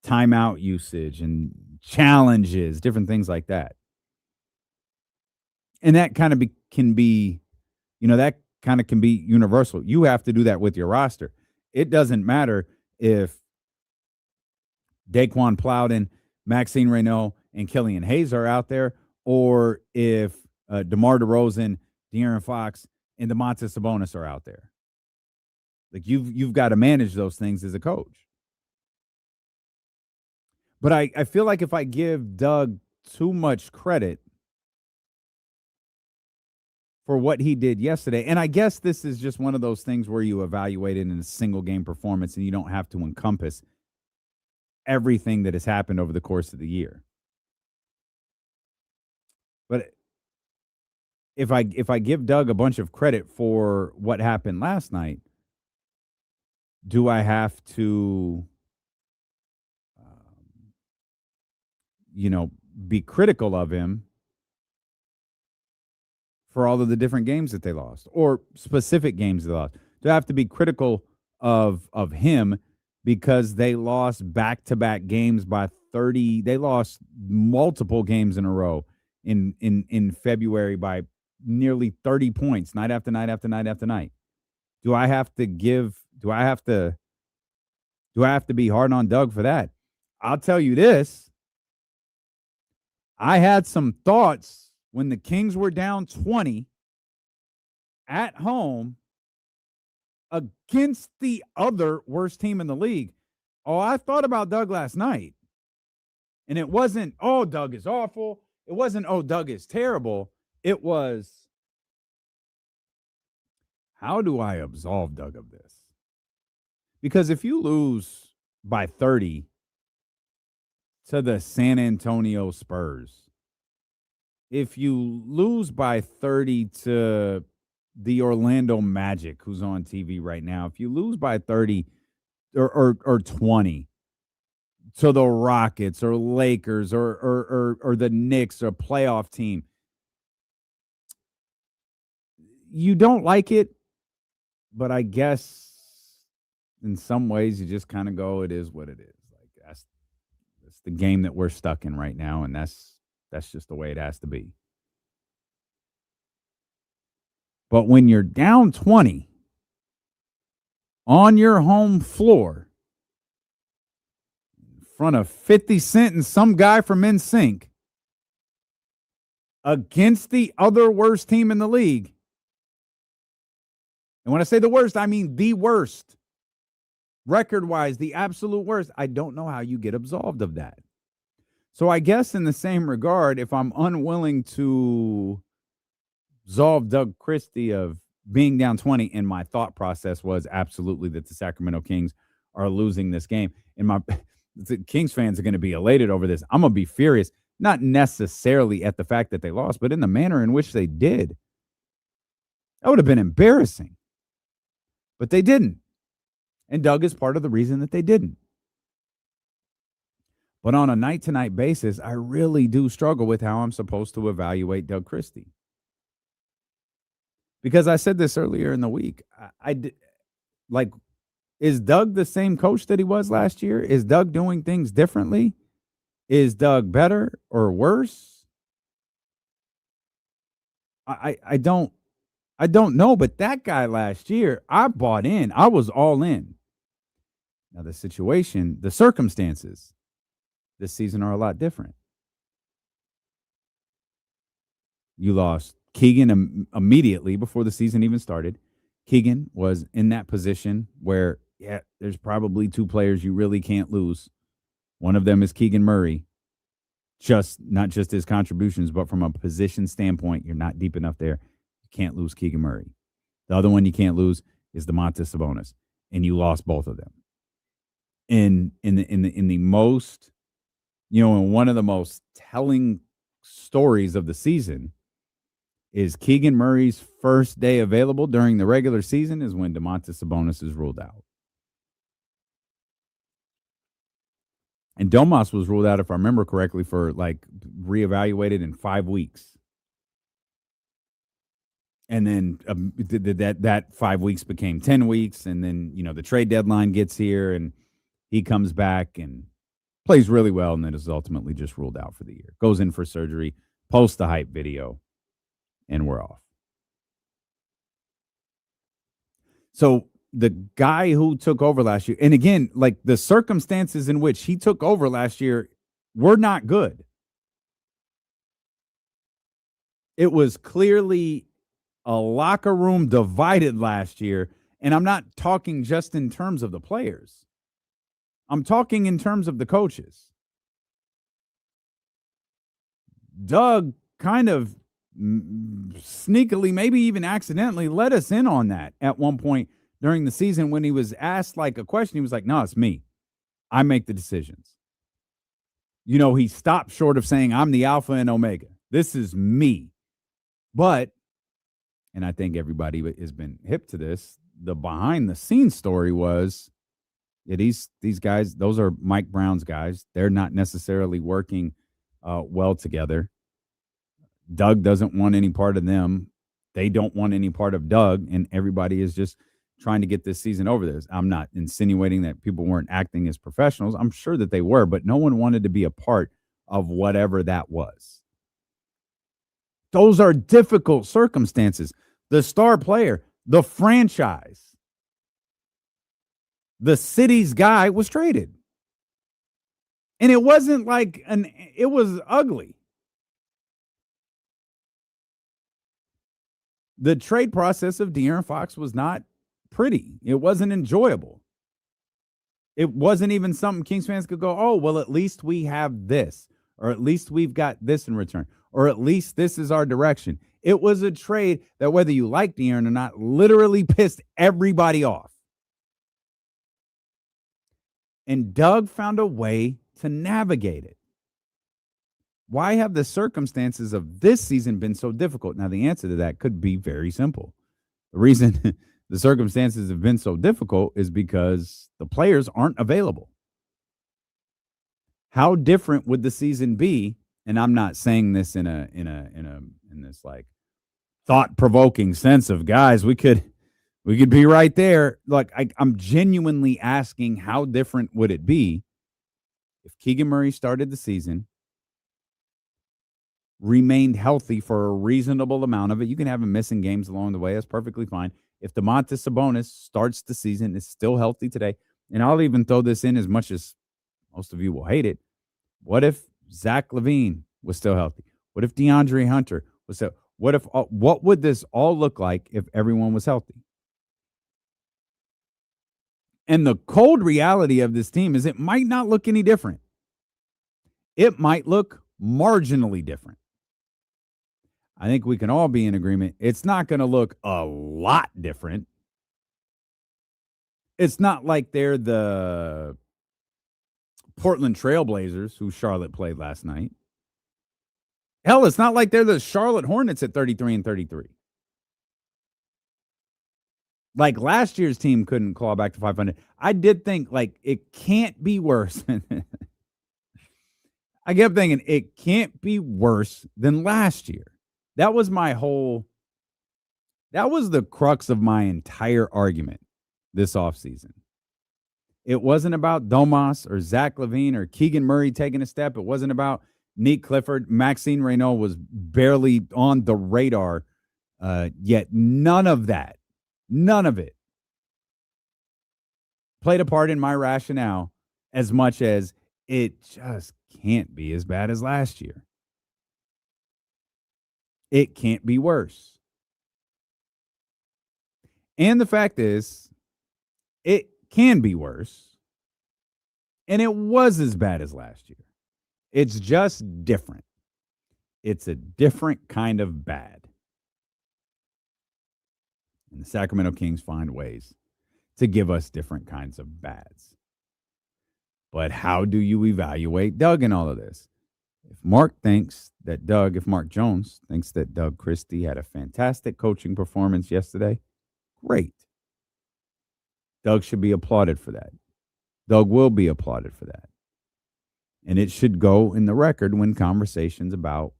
timeout usage and challenges, different things like that. And that kind of can be, that kind of can be universal. You have to do that with your roster. It doesn't matter if Daquan Plowden, Maxine Renault, and Killian Hayes are out there, or if DeMar DeRozan, De'Aaron Fox, and Domantas Sabonis are out there. Like you've got to manage those things as a coach. But I feel like if I give Doug too much credit for what he did yesterday, and I guess this is just one of those things where you evaluate it in a single game performance and you don't have to encompass everything that has happened over the course of the year. But if I give Doug a bunch of credit for what happened last night, do I have to, be critical of him for all of the different games that they lost, or specific games they lost? Do I have to be critical of him because they lost back-to-back games by 30? They lost multiple games in a row in February by nearly 30 points, night after night after night after night. Do I have to be hard on Doug for that? I'll tell you this. I had some thoughts when the Kings were down 20 at home against the other worst team in the league. Oh, I thought about Doug last night. And it wasn't, oh, Doug is awful. It wasn't, oh, Doug is terrible. It was, how do I absolve Doug of this? Because if you lose by 30 to the San Antonio Spurs, if you lose by 30 to the Orlando Magic, who's on TV right now, if you lose by 30 or 20 to the Rockets or Lakers or the Knicks or playoff team, you don't like it, but I guess in some ways you just kind of go, it is what it is. Like that's the game that we're stuck in right now, and that's just the way it has to be. But when you're down 20 on your home floor in front of 50 Cent and some guy from NSYNC against the other worst team in the league, and when I say the worst, I mean the worst, record-wise, the absolute worst, I don't know how you get absolved of that. So I guess in the same regard, if I'm unwilling to absolve Doug Christie of being down 20, and my thought process was absolutely that the Sacramento Kings are losing this game, and the Kings fans are going to be elated over this. I'm going to be furious, not necessarily at the fact that they lost, but in the manner in which they did. That would have been embarrassing. But they didn't. And Doug is part of the reason that they didn't. But on a night-to-night basis, I really do struggle with how I'm supposed to evaluate Doug Christie. Because I said this earlier in the week. Is Doug the same coach that he was last year? Is Doug doing things differently? Is Doug better or worse? I don't know, but that guy last year, I bought in. I was all in. Now the situation, the circumstances this season are a lot different. You lost Keegan immediately before the season even started. Keegan was in that position where, there's probably two players you really can't lose. One of them is Keegan Murray. Not just his contributions, but from a position standpoint, you're not deep enough there. You can't lose Keegan Murray. The other one you can't lose is Domantas Sabonis, and you lost both of them. In the most, in one of the most telling stories of the season is Keegan Murray's first day available during the regular season is when Domantas Sabonis is ruled out. And Domas was ruled out, if I remember correctly, for reevaluated in 5 weeks. And then that 5 weeks became 10 weeks. And then, the trade deadline gets here and he comes back and plays really well, and then is ultimately just ruled out for the year. Goes in for surgery, posts the hype video, and we're off. So the guy who took over last year, and again, like the circumstances in which he took over last year were not good. It was clearly a locker room divided last year, and I'm not talking just in terms of the players. I'm talking in terms of the coaches. Doug kind of sneakily, maybe even accidentally, let us in on that at one point during the season when he was asked like a question. He was like, no, it's me. I make the decisions. You know, he stopped short of saying, I'm the alpha and omega. This is me. But, and I think everybody has been hip to this, the behind the scenes story was that these guys, those are Mike Brown's guys. They're not necessarily working well together. Doug doesn't want any part of them. They don't want any part of Doug, and everybody is just trying to get this season over this. I'm not insinuating that people weren't acting as professionals. I'm sure that they were, but no one wanted to be a part of whatever that was. Those are difficult circumstances. The star player, the franchise, the city's guy was traded. And it wasn't like it was ugly. The trade process of De'Aaron Fox was not pretty. It wasn't enjoyable. It wasn't even something Kings fans could go, oh, well, at least we have this, or at least we've got this in return, or at least this is our direction. It was a trade that, whether you like De'Aaron or not, literally pissed everybody off. And Doug found a way to navigate it. Why have the circumstances of this season been so difficult? Now, the answer to that could be very simple. The reason the circumstances have been so difficult is because the players aren't available. How different would the season be? And I'm not saying this in this like thought-provoking sense of, guys, we could be right there. Like, I'm genuinely asking, how different would it be if Keegan Murray started the season, remained healthy for a reasonable amount of it? You can have him missing games along the way. That's perfectly fine. If Domantas Sabonis starts the season, is still healthy today, and I'll even throw this in, as much as most of you will hate it, what if Zach LaVine was still healthy? What if DeAndre Hunter was still? What would this all look like if everyone was healthy? And the cold reality of this team is it might not look any different. It might look marginally different. I think we can all be in agreement. It's not going to look a lot different. It's not like they're the Portland Trailblazers who Charlotte played last night. Hell, it's not like they're the Charlotte Hornets at 33-33. Like, last year's team couldn't claw back to 500. I did think, like, it can't be worse. I kept thinking it can't be worse than last year. That was the crux of my entire argument this offseason. It wasn't about Domas or Zach LaVine or Keegan Murray taking a step. It wasn't about Nick Clifford. Maxine Renault was barely on the radar yet. None of that. None of it played a part in my rationale as much as it just can't be as bad as last year. It can't be worse. And the fact is, it can be worse. And it was as bad as last year. It's just different. It's a different kind of bad. And the Sacramento Kings find ways to give us different kinds of bads. But how do you evaluate Doug in all of this? If Mark Jones thinks that Doug Christie had a fantastic coaching performance yesterday, great. Doug should be applauded for that. Doug will be applauded for that. And it should go in the record when conversations about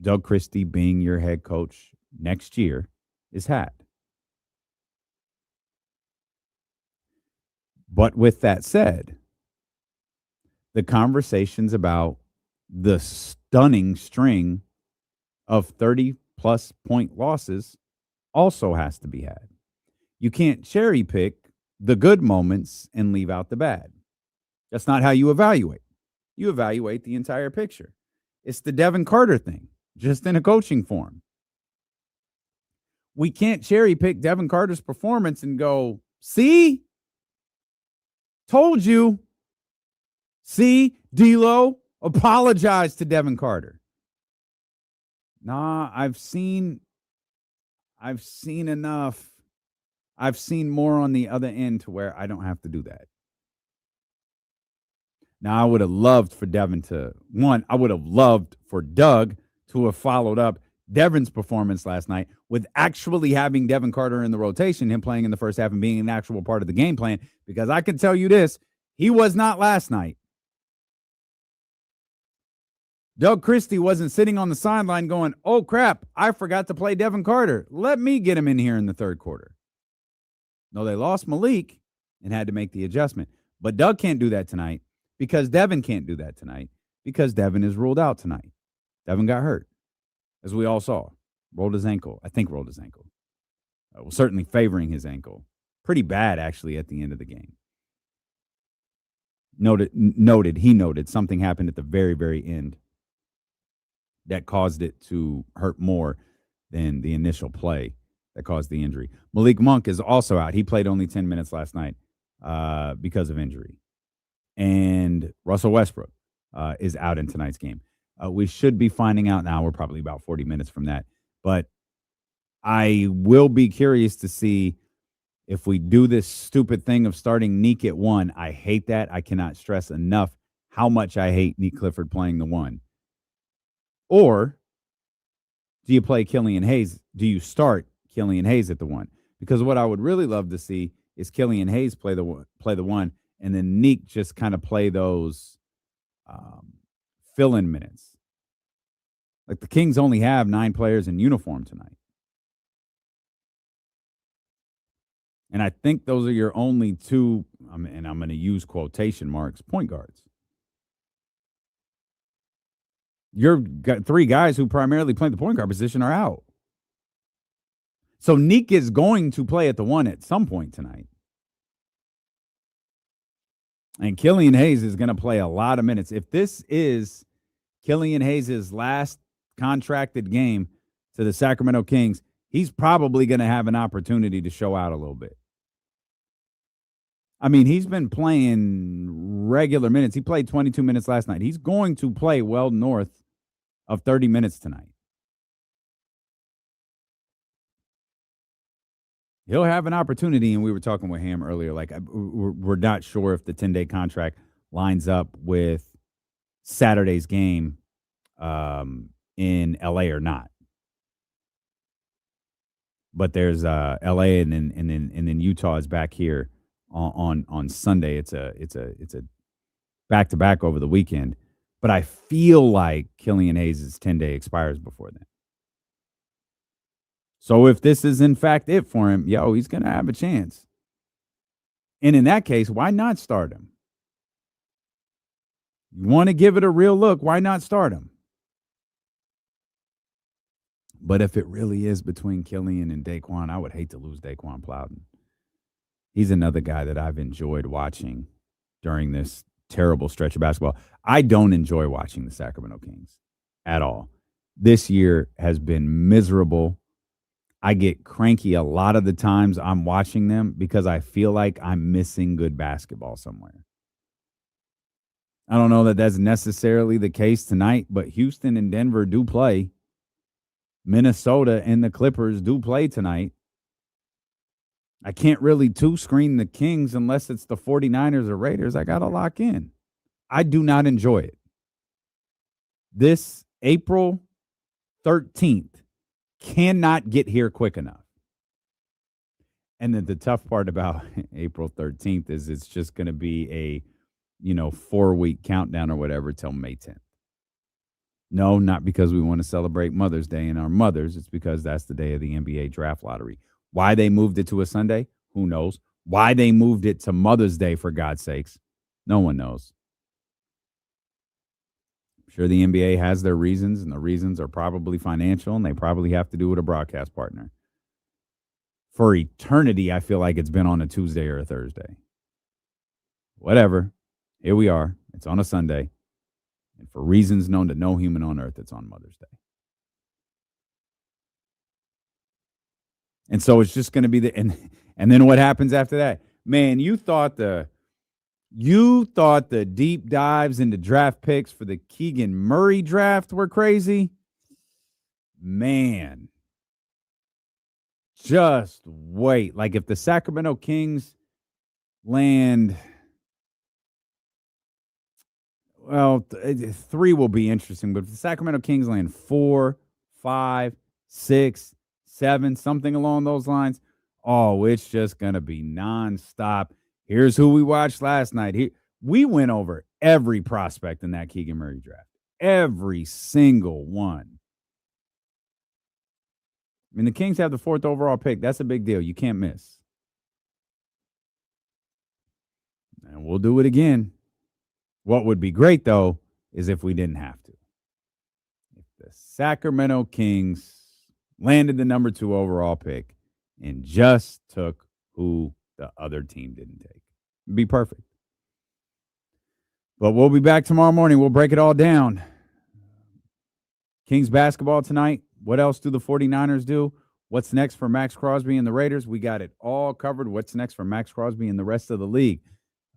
Doug Christie being your head coach next year is had. But with that said, the conversations about the stunning string of 30-plus point losses also has to be had. You can't cherry pick the good moments and leave out the bad. That's not how you evaluate. You evaluate the entire picture. It's the Devin Carter thing, just in a coaching form. We can't cherry pick Devin Carter's performance and go, see? Told you. See? D'Lo, apologize to Devin Carter. Nah, I've seen enough. I've seen more on the other end to where I don't have to do that. Now, I would have loved for Devin I would have loved for Doug to have followed up Devin's performance last night with actually having Devin Carter in the rotation, him playing in the first half and being an actual part of the game plan, because I can tell you this, he was not last night. Doug Christie wasn't sitting on the sideline going, oh, crap, I forgot to play Devin Carter. Let me get him in here in the third quarter. No, they lost Malik and had to make the adjustment. But Doug can't do that tonight because Devin can't do that tonight because Devin is ruled out tonight. Devin got hurt, as we all saw. Rolled his ankle. I think rolled his ankle. Was certainly favoring his ankle. Pretty bad, actually, at the end of the game. He noted something happened at the very, very end that caused it to hurt more than the initial play that caused the injury. Malik Monk is also out. He played only 10 minutes last night because of injury. And Russell Westbrook is out in tonight's game. We should be finding out now. We're probably about 40 minutes from that. But I will be curious to see if we do this stupid thing of starting Neek at 1. I hate that. I cannot stress enough how much I hate Neek Clifford playing the 1. Or do you play Killian Hayes? Do you start Killian Hayes at the 1? Because what I would really love to see is Killian Hayes play the 1, and then Neek just kind of play those fill-in minutes. Like the Kings only have 9 players in uniform tonight. And I think those are your only 2, and I'm going to use quotation marks, point guards. Your 3 guys who primarily play the point guard position are out. So Neek is going to play at the 1 at some point tonight. And Killian Hayes is going to play a lot of minutes. If this is Killian Hayes' last contracted game to the Sacramento Kings, he's probably going to have an opportunity to show out a little bit. I mean, he's been playing regular minutes. He played 22 minutes last night. He's going to play well north of 30 minutes tonight. He'll have an opportunity, and we were talking with Ham earlier, like we're not sure if the 10-day contract lines up with Saturday's game in LA or not. But there's LA and then Utah is back here on Sunday. It's a back-to-back over the weekend. But I feel like Killian Hayes' 10-day expires before then. So if this is in fact it for him, he's going to have a chance. And in that case, why not start him? You want to give it a real look, why not start him? But if it really is between Killian and Daquan, I would hate to lose Daquan Plowden. He's another guy that I've enjoyed watching during this terrible stretch of basketball. I don't enjoy watching the Sacramento Kings at all. This year has been miserable. I get cranky a lot of the times I'm watching them because I feel like I'm missing good basketball somewhere. I don't know that that's necessarily the case tonight, but Houston and Denver do play. Minnesota and the Clippers do play tonight. I can't really two-screen the Kings unless it's the 49ers or Raiders. I got to lock in. I do not enjoy it. This April 13th cannot get here quick enough. And then the tough part about April 13th is it's just going to be a, 4-week countdown or whatever till May 10th. No, not because we want to celebrate Mother's Day and our mothers. It's because that's the day of the NBA draft lottery. Why they moved it to a Sunday? Who knows? Why they moved it to Mother's Day, for God's sakes? No one knows. sure the NBA has their reasons, and the reasons are probably financial, and they probably have to do with a broadcast partner. For eternity, I feel like it's been on a Tuesday or a Thursday. Whatever. Here we are. It's on a Sunday. And for reasons known to no human on earth, it's on Mother's Day. And so it's just going to be and then what happens after that? Man, you thought the deep dives into draft picks for the Keegan Murray draft were crazy? Man. Just wait. Like if the Sacramento Kings land, well, 3 will be interesting, but if the Sacramento Kings land 4, 5, 6, 7, something along those lines, oh, it's just going to be nonstop. Here's who we watched last night. We went over every prospect in that Keegan Murray draft. Every single one. I mean, the Kings have the 4th overall pick. That's a big deal. You can't miss. And we'll do it again. What would be great, though, is if we didn't have to. If the Sacramento Kings landed the number 2 overall pick and just took who the other team didn't take. It'd be perfect. But we'll be back tomorrow morning. We'll break it all down. Kings basketball tonight. What else do the 49ers do? What's next for Max Crosby and the Raiders? We got it all covered. What's next for Max Crosby and the rest of the league?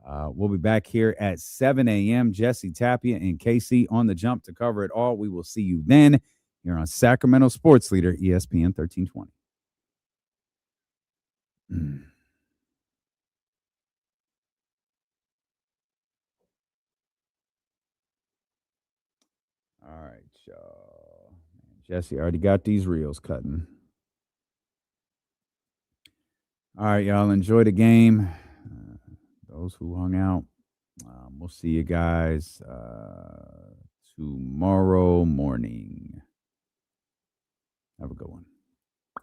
We'll be back here at 7 a.m. Jesse Tapia and KC on the jump to cover it all. We will see you then here on Sacramento Sports Leader, ESPN 1320. All right, y'all. Jesse already got these reels cutting. All right, y'all. Enjoy the game. Those who hung out, we'll see you guys tomorrow morning. Have a good one.